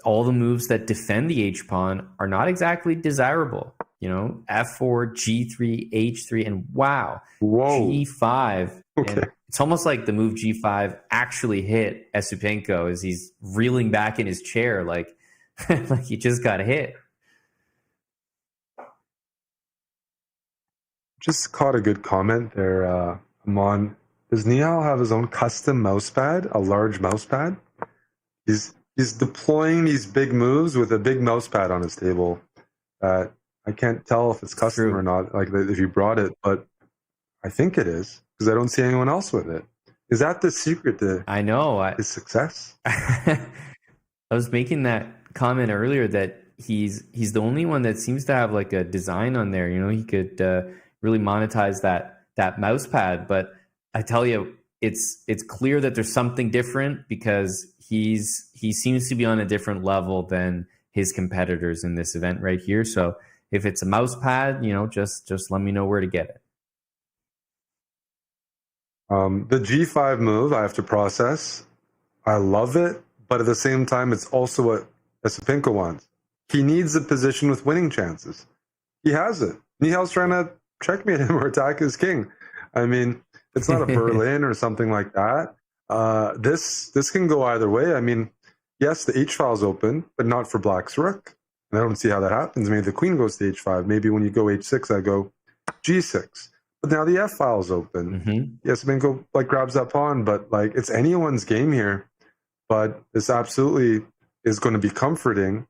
all the moves that defend the h pawn are not exactly desirable. F4, G3, H3, and whoa. G5. Okay. And it's almost like the move G5 actually hit Esipenko as he's reeling back in his chair like he just got hit. Just caught a good comment there, Amon. Does Nihal have his own custom mouse pad, a large mouse pad? He's deploying these big moves with a big mouse pad on his table. I can't tell if it's custom or not, like if you brought it, but I think it is because I don't see anyone else with it. Is that the secret to his success? I was making that comment earlier that he's the only one that seems to have like a design on there. You know, he could really monetize that mouse pad, but I tell you, it's clear that there's something different because he seems to be on a different level than his competitors in this event right here. So if it's a mouse pad, you know, just let me know where to get it. The G5 move I have to process. I love it, but at the same time, it's also what Esipenko wants. He needs a position with winning chances. He has it. Nihal's trying to checkmate him or attack his king. I mean, it's not a Berlin or something like that. This can go either way. I mean, yes, the H file's open, but not for Black's rook. And I don't see how that happens. Maybe the queen goes to H5. Maybe when you go H6, I go G6. But now the F file's open. Mm-hmm. Yes, Minko grabs that pawn, but like it's anyone's game here. But this absolutely is going to be comforting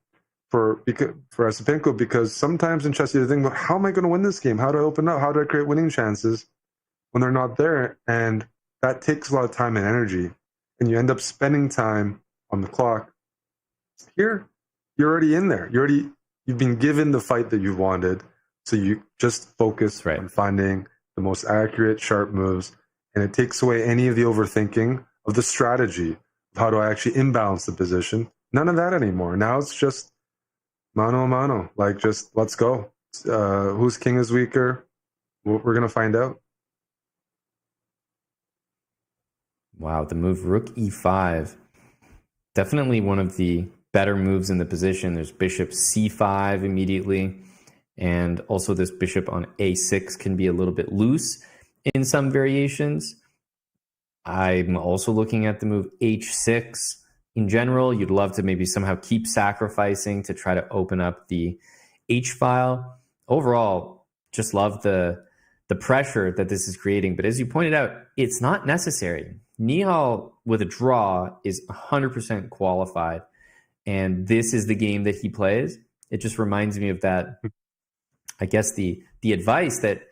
for Esipenko because sometimes in chess you think, well, how am I going to win this game? How do I open up? How do I create winning chances when they're not there? And that takes a lot of time and energy, and you end up spending time on the clock. Here, you're already in there. You've been given the fight that you wanted, so you just focus on finding the most accurate, sharp moves, and it takes away any of the overthinking of the strategy of how do I actually imbalance the position. None of that anymore. Now it's just mano a mano, like just let's go. Whose king is weaker? We're going to find out. Wow, the move rook e5. Definitely one of the better moves in the position. There's bishop c5 immediately. And also this bishop on a6 can be a little bit loose in some variations. I'm also looking at the move h6. In general, you'd love to maybe somehow keep sacrificing to try to open up the h file. Overall, just love the pressure that this is creating. But as you pointed out, it's not necessary. Nihal with a draw is 100% qualified. And this is the game that he plays. It just reminds me of that, I guess, the advice that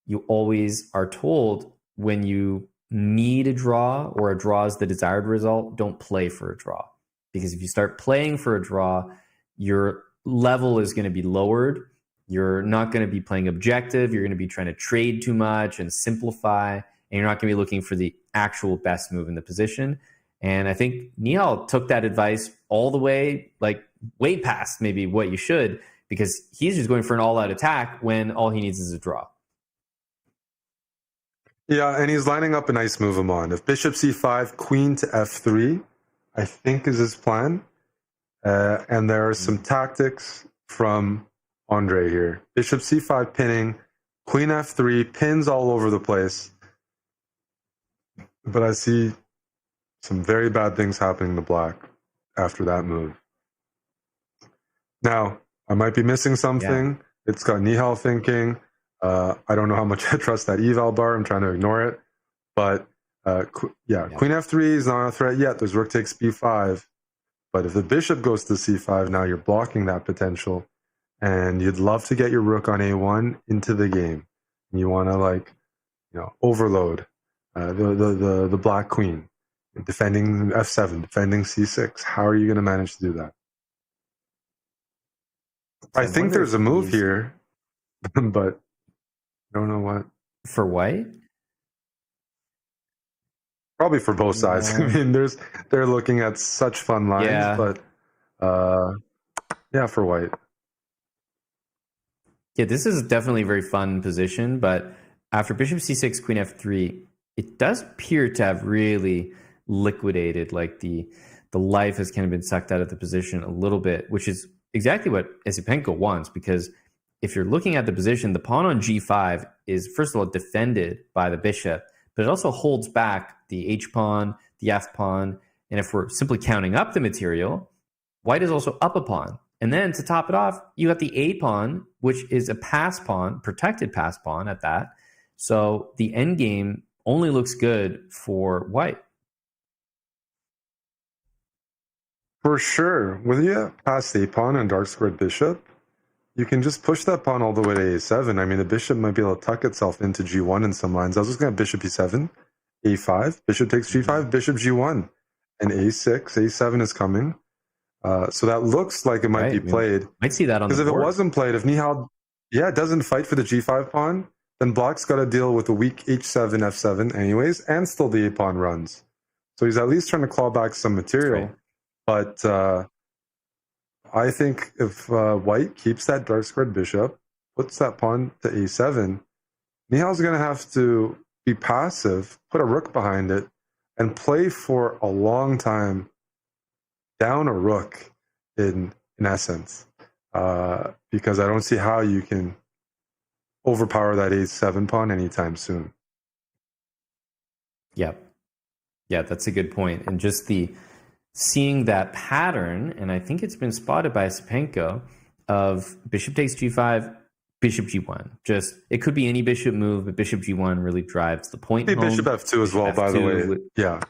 you always are told when you need a draw or a draw is the desired result, don't play for a draw. Because if you start playing for a draw, your level is going to be lowered. You're not going to be playing objective. You're going to be trying to trade too much and simplify. And you're not going to be looking for the actual best move in the position. And I think Nihal took that advice all the way, like way past maybe what you should, because he's just going for an all-out attack when all he needs is a draw. Yeah, and he's lining up a nice move him on. If bishop c5, queen to f3, I think is his plan. And there are some tactics from Andre here. Bishop c5 pinning, queen f3, pins all over the place. But I see some very bad things happening to black after that move. Now, I might be missing something. Yeah. It's got Nihal thinking. I don't know how much I trust that eval bar. I'm trying to ignore it. But queen f3 is not a threat yet. There's rook takes b5. But if the bishop goes to c5, now you're blocking that potential. And you'd love to get your rook on a1 into the game. And you want to overload the black queen. Defending f7, defending c6. How are you going to manage to do that? I think there's a move here, but I don't know what. For white? Probably for both sides. I mean, they're looking at such fun lines, but for white. Yeah, this is definitely a very fun position, but after bishop c6, queen f3, it does appear to have really liquidated, like the life has kind of been sucked out of the position a little bit, which is exactly what Esipenko wants, because if you're looking at the position, the pawn on g5 is, first of all, defended by the bishop, but it also holds back the h-pawn, the f-pawn, and if we're simply counting up the material, white is also up a pawn. And then to top it off, you got the a-pawn, which is a pass pawn, protected pass pawn at that. So the endgame only looks good for white. For sure. With you past a pawn and dark squared bishop, you can just push that pawn all the way to a7. I mean, the bishop might be able to tuck itself into g1 in some lines. I was just going to have bishop e7, a5, bishop takes g5, bishop g1, and a6, a7 is coming. So that looks like it might be played. Might see that on the board. Because if it wasn't played, if Nihal, doesn't fight for the g5 pawn, then Black's got to deal with a weak h7, f7 anyways, and still the a pawn runs. So he's at least trying to claw back some material. Right. But I think if white keeps that dark squared bishop, puts that pawn to a7, Nihal's going to have to be passive, put a rook behind it, and play for a long time down a rook in essence. Because I don't see how you can overpower that a7 pawn anytime soon. Yeah, that's a good point. And just seeing that pattern, and I think it's been spotted by Sapenko, of bishop takes g5, bishop g1. Just, it could be any bishop move, but bishop g1 really drives the point home. Bishop f2 as well, by the way. Yeah.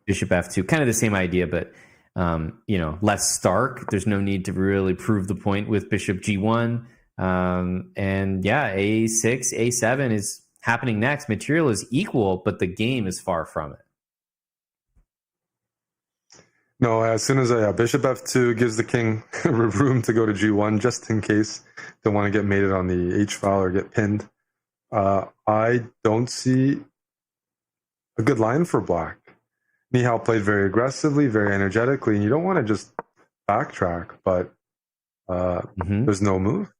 Bishop f2, kind of the same idea, but less stark. There's no need to really prove the point with bishop g1. And a6, a7 is happening next. Material is equal, but the game is far from it. No, as soon as bishop f2 gives the king room to go to g1, just in case they want to get mated on the h file or get pinned. I don't see a good line for black. Nihal played very aggressively, very energetically, and you don't want to just backtrack, but there's no move.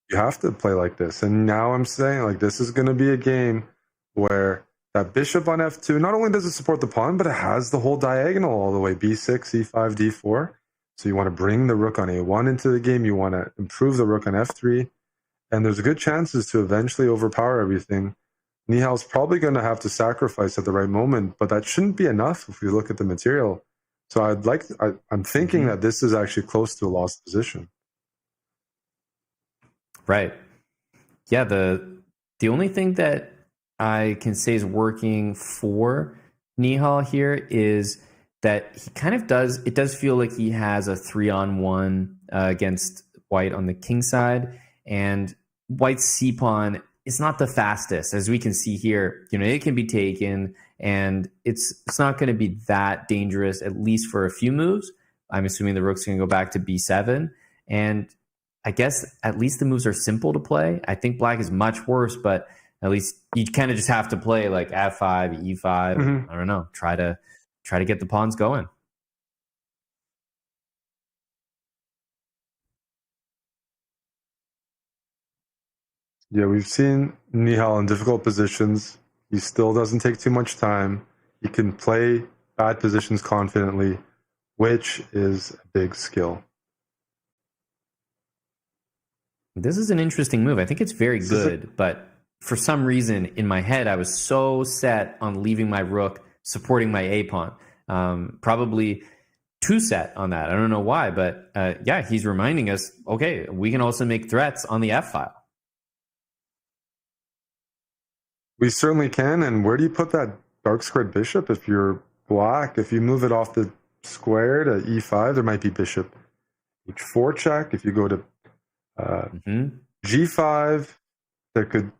You have to play like this. And now I'm saying, like, this is going to be a game where that bishop on f2, not only does it support the pawn, but it has the whole diagonal all the way, b6, e5, d4. So you want to bring the rook on a1 into the game. You want to improve the rook on f3. And there's good chances to eventually overpower everything. Nihal's probably going to have to sacrifice at the right moment, but that shouldn't be enough if we look at the material. So I'm thinking that this is actually close to a lost position. Right. Yeah, the only thing that I can say is working for Nihal here is that he kind of it does feel like he has a 3-on-1 against white on the king side, and white's c-pawn is not the fastest, as we can see here. It can be taken, and it's not going to be that dangerous, at least for a few moves. I'm assuming the rook's going to go back to b7, and I guess at least the moves are simple to play. I think black is much worse, but at least you kind of just have to play like f5, e5. I don't know. Try to get the pawns going. Yeah, we've seen Nihal in difficult positions. He still doesn't take too much time. He can play bad positions confidently, which is a big skill. This is an interesting move. I think it's very good, but for some reason in my head, I was so set on leaving my rook supporting my a-pawn. Probably too set on that. I don't know why, but he's reminding us, okay, we can also make threats on the f-file. We certainly can. And where do you put that dark squared bishop if you're black? If you move it off the square to e5, there might be bishop h4 check. If you go to g5,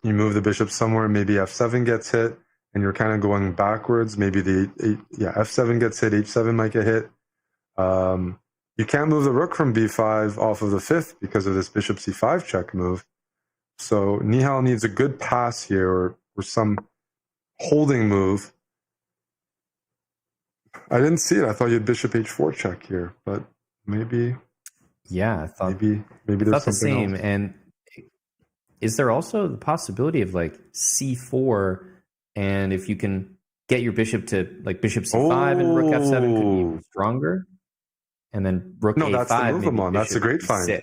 you move the bishop somewhere, maybe f7 gets hit, and you're kind of going backwards. Maybe f7 gets hit, h7 might get hit. You can't move the rook from b5 off of the fifth because of this bishop c5 check move. So Nihal needs a good pass here or some holding move. I didn't see it. I thought you had bishop h4 check here, but maybe. Yeah, I thought maybe there's the something same. else. And is there also the possibility of like c4, and if you can get your bishop to like bishop c5 and rook f7 could be even stronger, and then rook a5. That's the move I'm on. That's a great find. E6.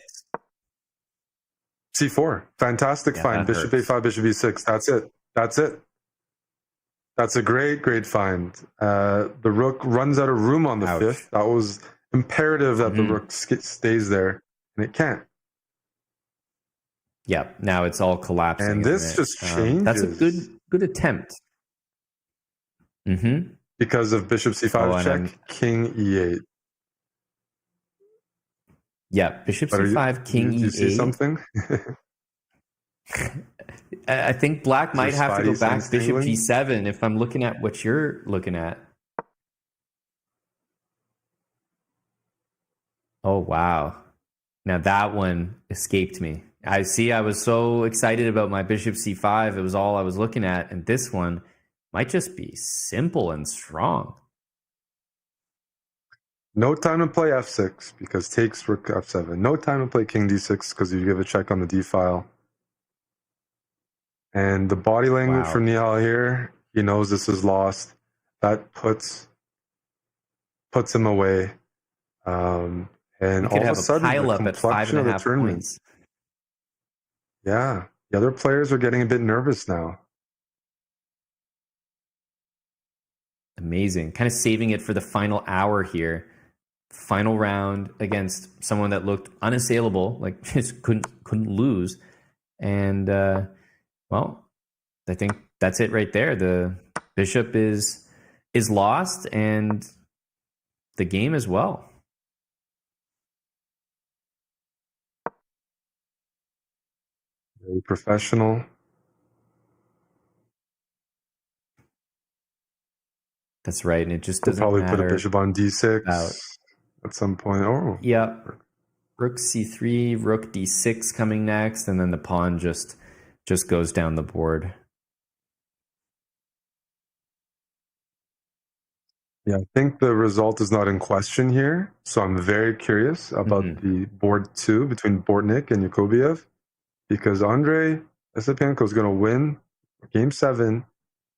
c4, fantastic find. Bishop a5, bishop e6. That's it. That's a great find. The rook runs out of room on the fifth. That was imperative that the rook stays there, and it can't. Yeah, now it's all collapsing. And this isn't it? just changes. That's a good attempt. Mm-hmm. Because of bishop c5 check, king e8. Yeah, bishop c5, king e8. Do you see something? I think black might have to go back bishop tingling? g7 if I'm looking at what you're looking at. Oh, wow. Now that one escaped me. I was so excited about my bishop c5. It was all I was looking at. And this one might just be simple and strong. No time to play f6 because takes rook f7. No time to play king d6 because you give a check on the d file. And the body language from Nihal here, he knows this is lost. That puts him away. And all of a sudden, pile the up at complexion of the 5.5 tournament. points. Yeah, the other players are getting a bit nervous now. Amazing. Kind of saving it for the final hour here. Final round against someone that looked unassailable, like just couldn't lose. And well, I think that's it right there. The bishop is lost, and the game as well. Very professional. That's right, and it just They'll doesn't probably matter. put a bishop on d6 at some point. Oh, yeah. Rook c3, rook d6 coming next, and then the pawn just goes down the board. Yeah, I think the result is not in question here. So I'm very curious about the board 2 between Bortnyk and Yakubiev, because Andrei Esipenko is going to win game 7,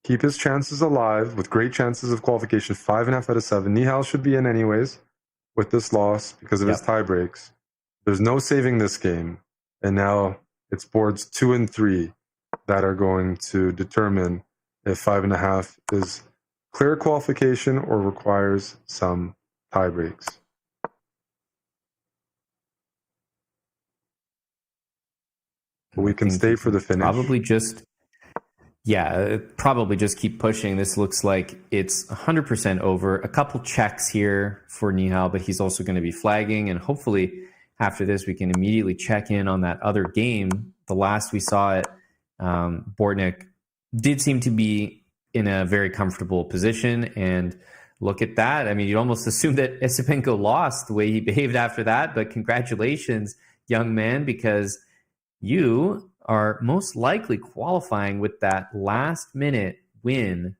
keep his chances alive with great chances of qualification, 5.5 out of 7. Nihal should be in anyways with this loss because of his tie breaks. There's no saving this game. And now it's boards 2 and 3 that are going to determine if 5.5 is clear qualification or requires some tie breaks. We can stay for the finish. Probably just keep pushing. This looks like it's 100% over. A couple checks here for Nihal, but he's also going to be flagging. And hopefully after this, we can immediately check in on that other game. The last we saw it, Bortnyk did seem to be in a very comfortable position. And look at that. I mean, you'd almost assume that Esipenko lost the way he behaved after that. But congratulations, young man, because you are most likely qualifying with that last-minute win.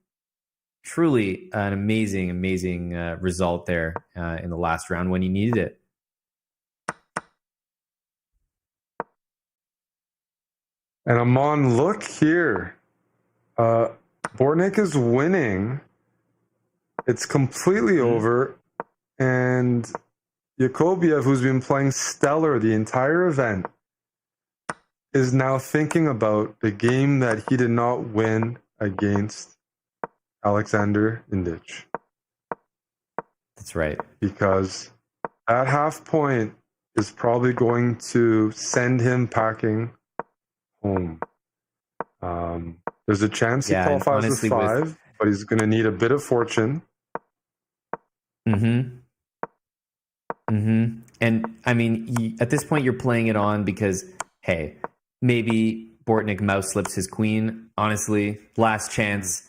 Truly an amazing result there in the last round when you needed it. And Amon, look here. Bortnyk is winning. It's completely over. And Yakubiev, who's been playing stellar the entire event, is now thinking about the game that he did not win against Alexander Indich. That's right. Because that half point is probably going to send him packing home. There's a chance he qualifies with 5, but he's going to need a bit of fortune. And I mean, at this point, you're playing it on because, hey, maybe Bortnyk mouse slips his queen. Honestly, last chance.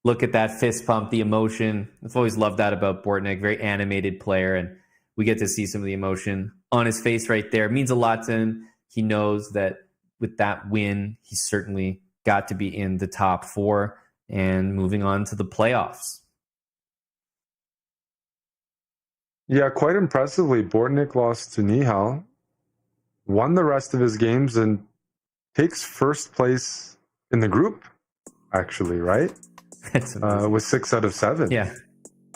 Look at that fist pump, the emotion. I've always loved that about Bortnyk. Very animated player, and we get to see some of the emotion on his face right there. It means a lot to him. He knows that with that win, he certainly got to be in the top 4 and moving on to the playoffs. Yeah, quite impressively, Bortnyk lost to Nihal, won the rest of his games, and takes first place in the group, actually, right? With 6 out of 7. Yeah.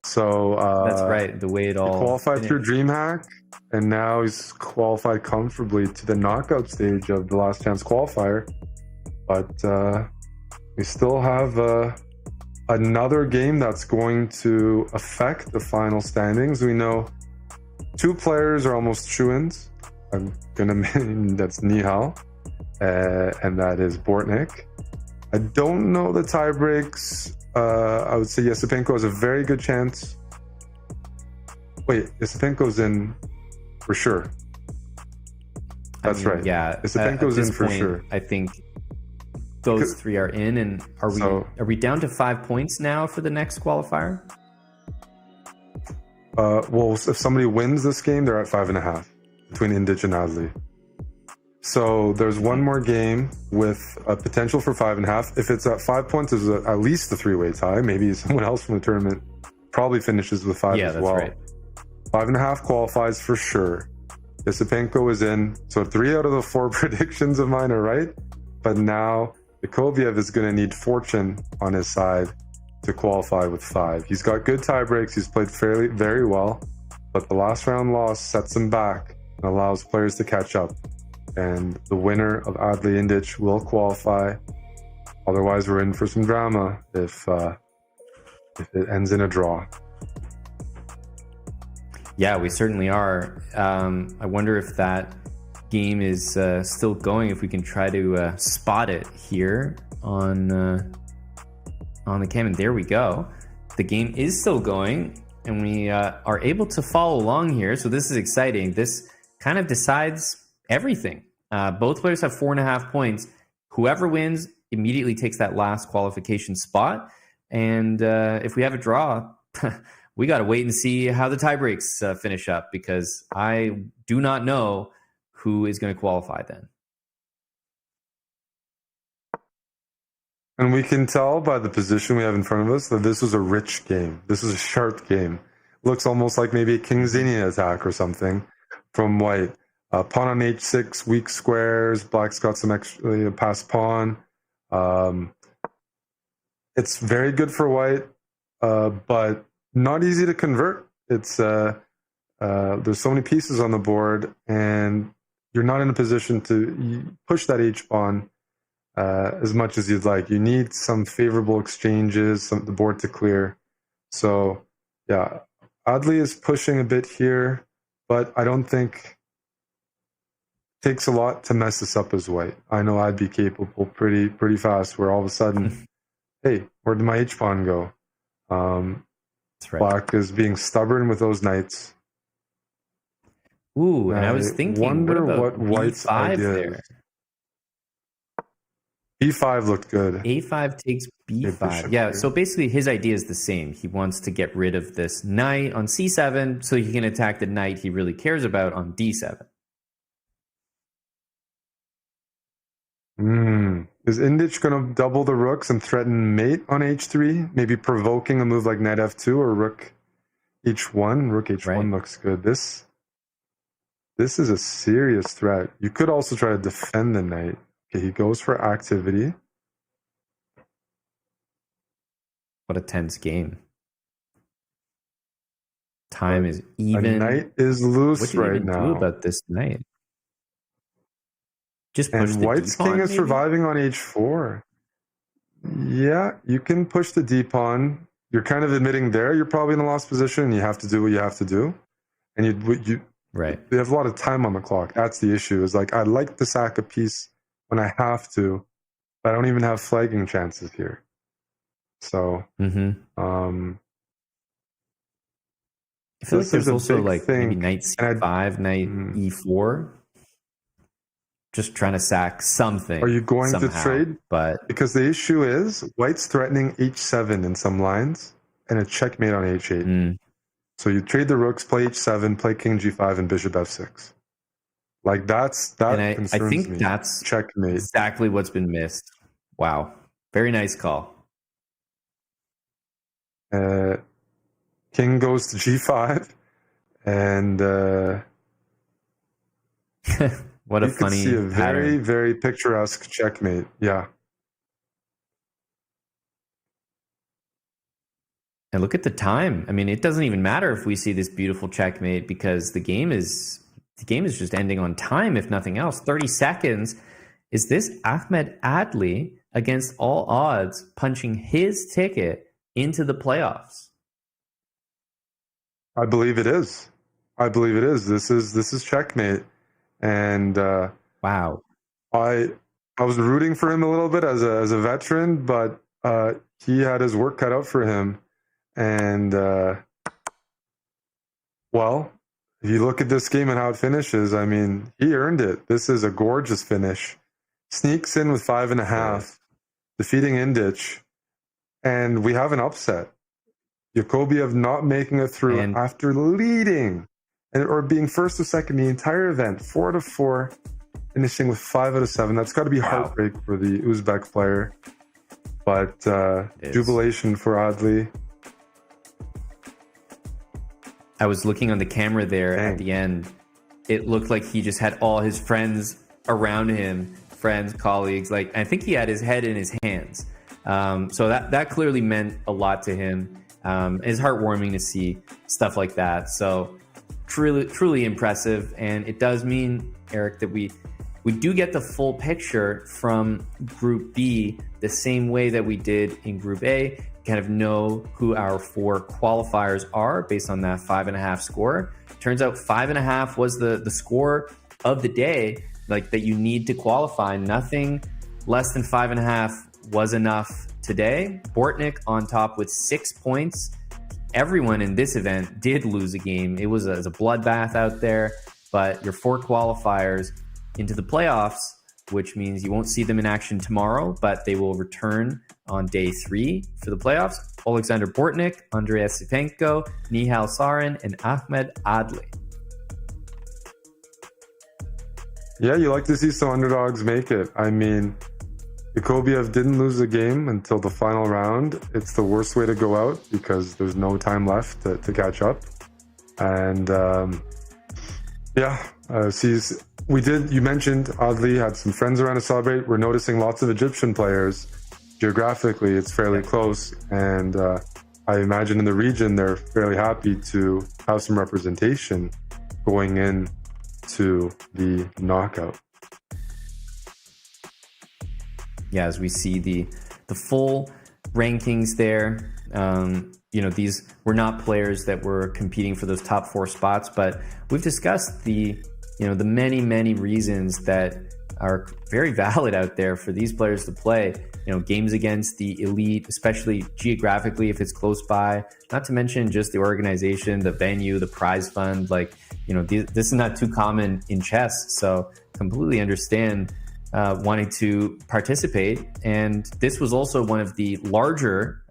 So that's right. The way it all qualified through DreamHack, and now he's qualified comfortably to the knockout stage of the Last Chance qualifier. But we still have another game that's going to affect the final standings. We know 2 players are almost shoo-ins. I'm gonna mean that's Nihal and that is Bortnyk. I don't know the tie breaks. I would say Yasipenko has a very good chance. Wait, Yasipenko's in for sure. That's right. Yeah, Yasipenko's in for sure. I think those three are in, and are we down to 5 points now for the next qualifier? Well, if somebody wins this game, they're at 5.5 between Indic and Adli. So there's one more game with a potential for 5.5. If it's at 5 points, there's at least a three-way tie. Maybe someone else from the tournament probably finishes with 5 as well. Right. 5.5 qualifies for sure. Yasipenko is in. So 3 out of the 4 predictions of mine are right. But now Yakovlev is going to need fortune on his side to qualify with 5. He's got good tie breaks. He's played very well. But the last round loss sets him back and allows players to catch up. And the winner of Adli Indic will qualify. Otherwise, we're in for some drama if it ends in a draw. Yeah, we certainly are. I wonder if that game is still going, if we can try to spot it here on the cam. And there we go. The game is still going, and we are able to follow along here. So this is exciting. This kind of decides everything. Both players have 4.5 points. Whoever wins immediately takes that last qualification spot. And if we have a draw, we got to wait and see how the tiebreaks finish up, because I do not know who is going to qualify then. And we can tell by the position we have in front of us that this was a rich game. This was a sharp game. Looks almost like maybe a King Xenia attack or something from White. Pawn on h6, weak squares. Black's got some extra passed pawn. It's very good for White, but not easy to convert. It's there's so many pieces on the board, and you're not in a position to push that h-pawn as much as you'd like. You need some favorable exchanges, the board to clear. So, yeah, Adli is pushing a bit here, but I don't think it takes a lot to mess this up as White. I know I'd be capable pretty fast, where all of a sudden, hey, where did my h-pawn go? That's right. Black is being stubborn with those knights. Ooh, and I was thinking, wonder what White's idea there? B5 looked good. A5 takes B5. Yeah, so basically his idea is the same. He wants to get rid of this knight on C7 so he can attack the knight he really cares about on D7. Is Indic going to double the rooks and threaten mate on h3? Maybe provoking a move like knight f2 or rook h1? Rook h1 looks good. This is a serious threat. You could also try to defend the knight. Okay, he goes for activity. What a tense game. Time is even. A knight is loose right now. What do you do about this knight? Just push and the White's d-pawn, king is maybe? surviving on h4. Yeah, you can push the d-pawn. You're kind of admitting there you're probably in a lost position and you have to do what you have to do. And you have a lot of time on the clock. That's the issue. Is like, I like to sack a piece when I have to, but I don't even have flagging chances here. So, I feel like there's also like maybe knight c5, knight e4. Just trying to sack something. Are you going somehow, to trade? But because the issue is White's threatening h7 in some lines and a checkmate on h8. So you trade the rooks, play h7, play king g5, and bishop f6. Like that concerns me. I think that's checkmate. Exactly what's been missed. Wow, very nice call. King goes to g5, and what a funny see a pattern. very picturesque checkmate. Yeah. And look at the time. I mean, it doesn't even matter if we see this beautiful checkmate, because the game is just ending on time, if nothing else. 30 seconds. Is this Ahmed Adli against all odds punching his ticket into the playoffs? I believe it is. This is checkmate. And wow. I I was rooting for him a little bit as a veteran, but he had his work cut out for him. And, well, if you look at this game and how it finishes, I mean, he earned it. This is a gorgeous finish. Sneaks in with 5.5, defeating Indich, and we have an upset. Yakubiev not making it through after leading or being first or second the entire event, 4-4, finishing with 5 out of 7. That's got to be heartbreak for the Uzbek player. But jubilation for Adli. I was looking on the camera there at the end. It looked like he just had all his friends around him, friends, colleagues. Like, I think he had his head in his hands. So that clearly meant a lot to him. It's heartwarming to see stuff like that. So truly impressive. And it does mean, Eric, that we do get the full picture from Group B the same way that we did in Group A. Kind of know who our 4 qualifiers are based on that 5.5 score. Turns out 5.5 was the score of the day, like that you need to qualify. Nothing less than 5.5 was enough today. Bortnyk on top with 6 points. Everyone in this event did lose a game. It was a bloodbath out there, but your 4 qualifiers into the playoffs, which means you won't see them in action tomorrow, but they will return on day 3 for the playoffs. Alexander Bortnyk, Andrei Sipenko, Nihal Sarin, and Ahmed Adli. Yeah, you like to see some underdogs make it. I mean, Yakubiev didn't lose the game until the final round. It's the worst way to go out because there's no time left to catch up. And you mentioned Adli had some friends around to celebrate. We're noticing lots of Egyptian players. Geographically, it's fairly close. And I imagine in the region, they're fairly happy to have some representation going in to the knockout. Yeah, as we see the full rankings there, these were not players that were competing for those top 4 spots, but we've discussed the many reasons that are very valid out there for these players to play. Games against the elite, especially geographically if it's close by, not to mention just the organization, the venue, the prize fund. This is not too common in chess, so completely understand wanting to participate. And this was also one of the larger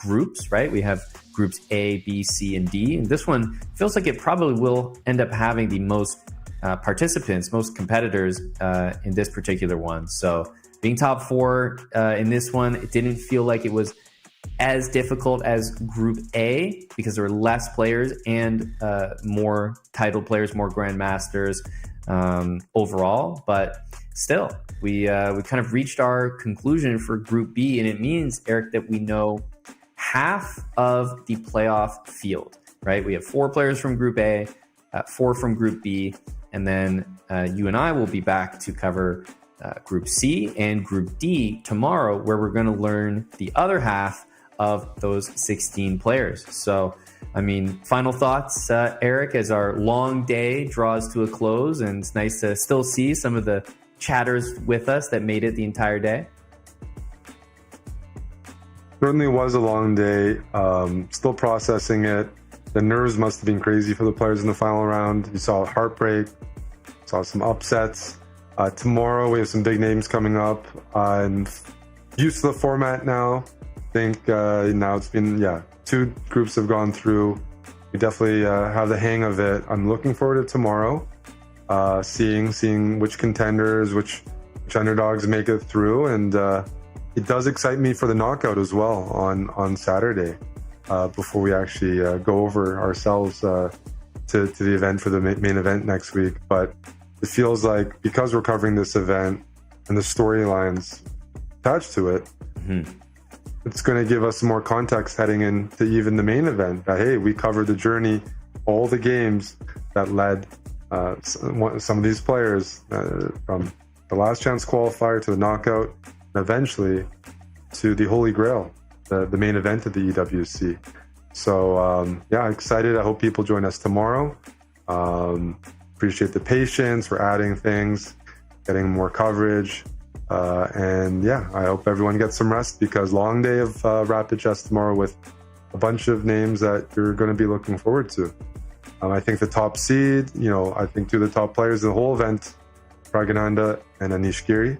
groups, right? We have groups A, B, C, and D. And this one feels like it probably will end up having the most participants, most competitors in this particular one. So being top 4 in this one, it didn't feel like it was as difficult as Group A because there were less players and more title players, more grandmasters overall. But still, we kind of reached our conclusion for Group B, and it means, Eric, that we know half of the playoff field, right? We have 4 players from Group A, 4 from Group B, and then you and I will be back to cover Group C and Group D tomorrow, where we're going to learn the other half of those 16 players. So, I mean, final thoughts, Eric, as our long day draws to a close, and it's nice to still see some of the chatters with us that made it the entire day. Certainly was a long day. Still processing it. The nerves must have been crazy for the players in the final round. You saw heartbreak, saw some upsets. Tomorrow we have some big names coming up. I'm used to the format now. I think now it's been, 2 groups have gone through. We definitely have the hang of it. I'm looking forward to tomorrow, seeing which contenders, which underdogs make it through. And it does excite me for the knockout as well on Saturday, before we actually go over ourselves to the event for the main event next week. But it feels like because we're covering this event and the storylines attached to it, it's going to give us more context heading into even the main event. That, hey, we covered the journey, all the games that led some of these players from the last chance qualifier to the knockout, and eventually to the Holy Grail, the main event of the EWC. So, excited. I hope people join us tomorrow. Appreciate the patience. We're adding things, getting more coverage. And yeah, I hope everyone gets some rest, because long day of Rapid Chess tomorrow with a bunch of names that you're going to be looking forward to. I think the top seed, I think two of the top players in the whole event, Pragananda and Anish Giri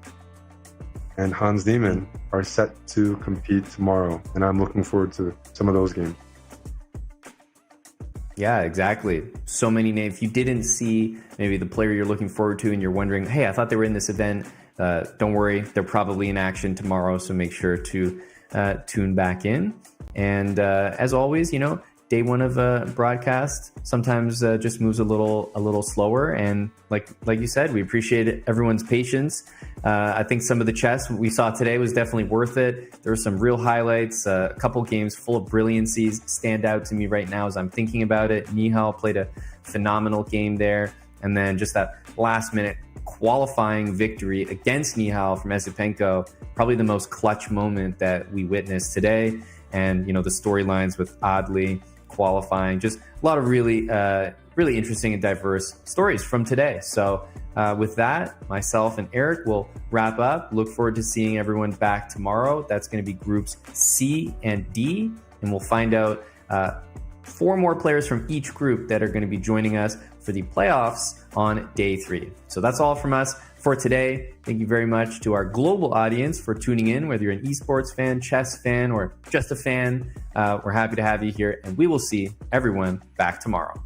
and Hans Niemann, are set to compete tomorrow. And I'm looking forward to some of those games. Yeah, exactly. So many names. If you didn't see maybe the player you're looking forward to and you're wondering, hey, I thought they were in this event, don't worry, they're probably in action tomorrow. So make sure to tune back in. And as always, day one of a broadcast sometimes just moves a little slower. And like you said, we appreciate everyone's patience. I think some of the chess we saw today was definitely worth it. There were some real highlights. A couple games full of brilliancies stand out to me right now as I'm thinking about it. Nihal played a phenomenal game there. And then just that last minute qualifying victory against Nihal from Esipenko, probably the most clutch moment that we witnessed today. And, the storylines with Adli qualifying, just a lot of really interesting and diverse stories from today. So with that, myself and Eric will wrap up. Look forward to seeing everyone back tomorrow. That's going to be groups C and D, and we'll find out 4 more players from each group that are going to be joining us for the playoffs on day 3. So that's all from us for today. Thank you very much to our global audience for tuning in, whether you're an esports fan, chess fan, or just a fan. We're happy to have you here, and we will see everyone back tomorrow.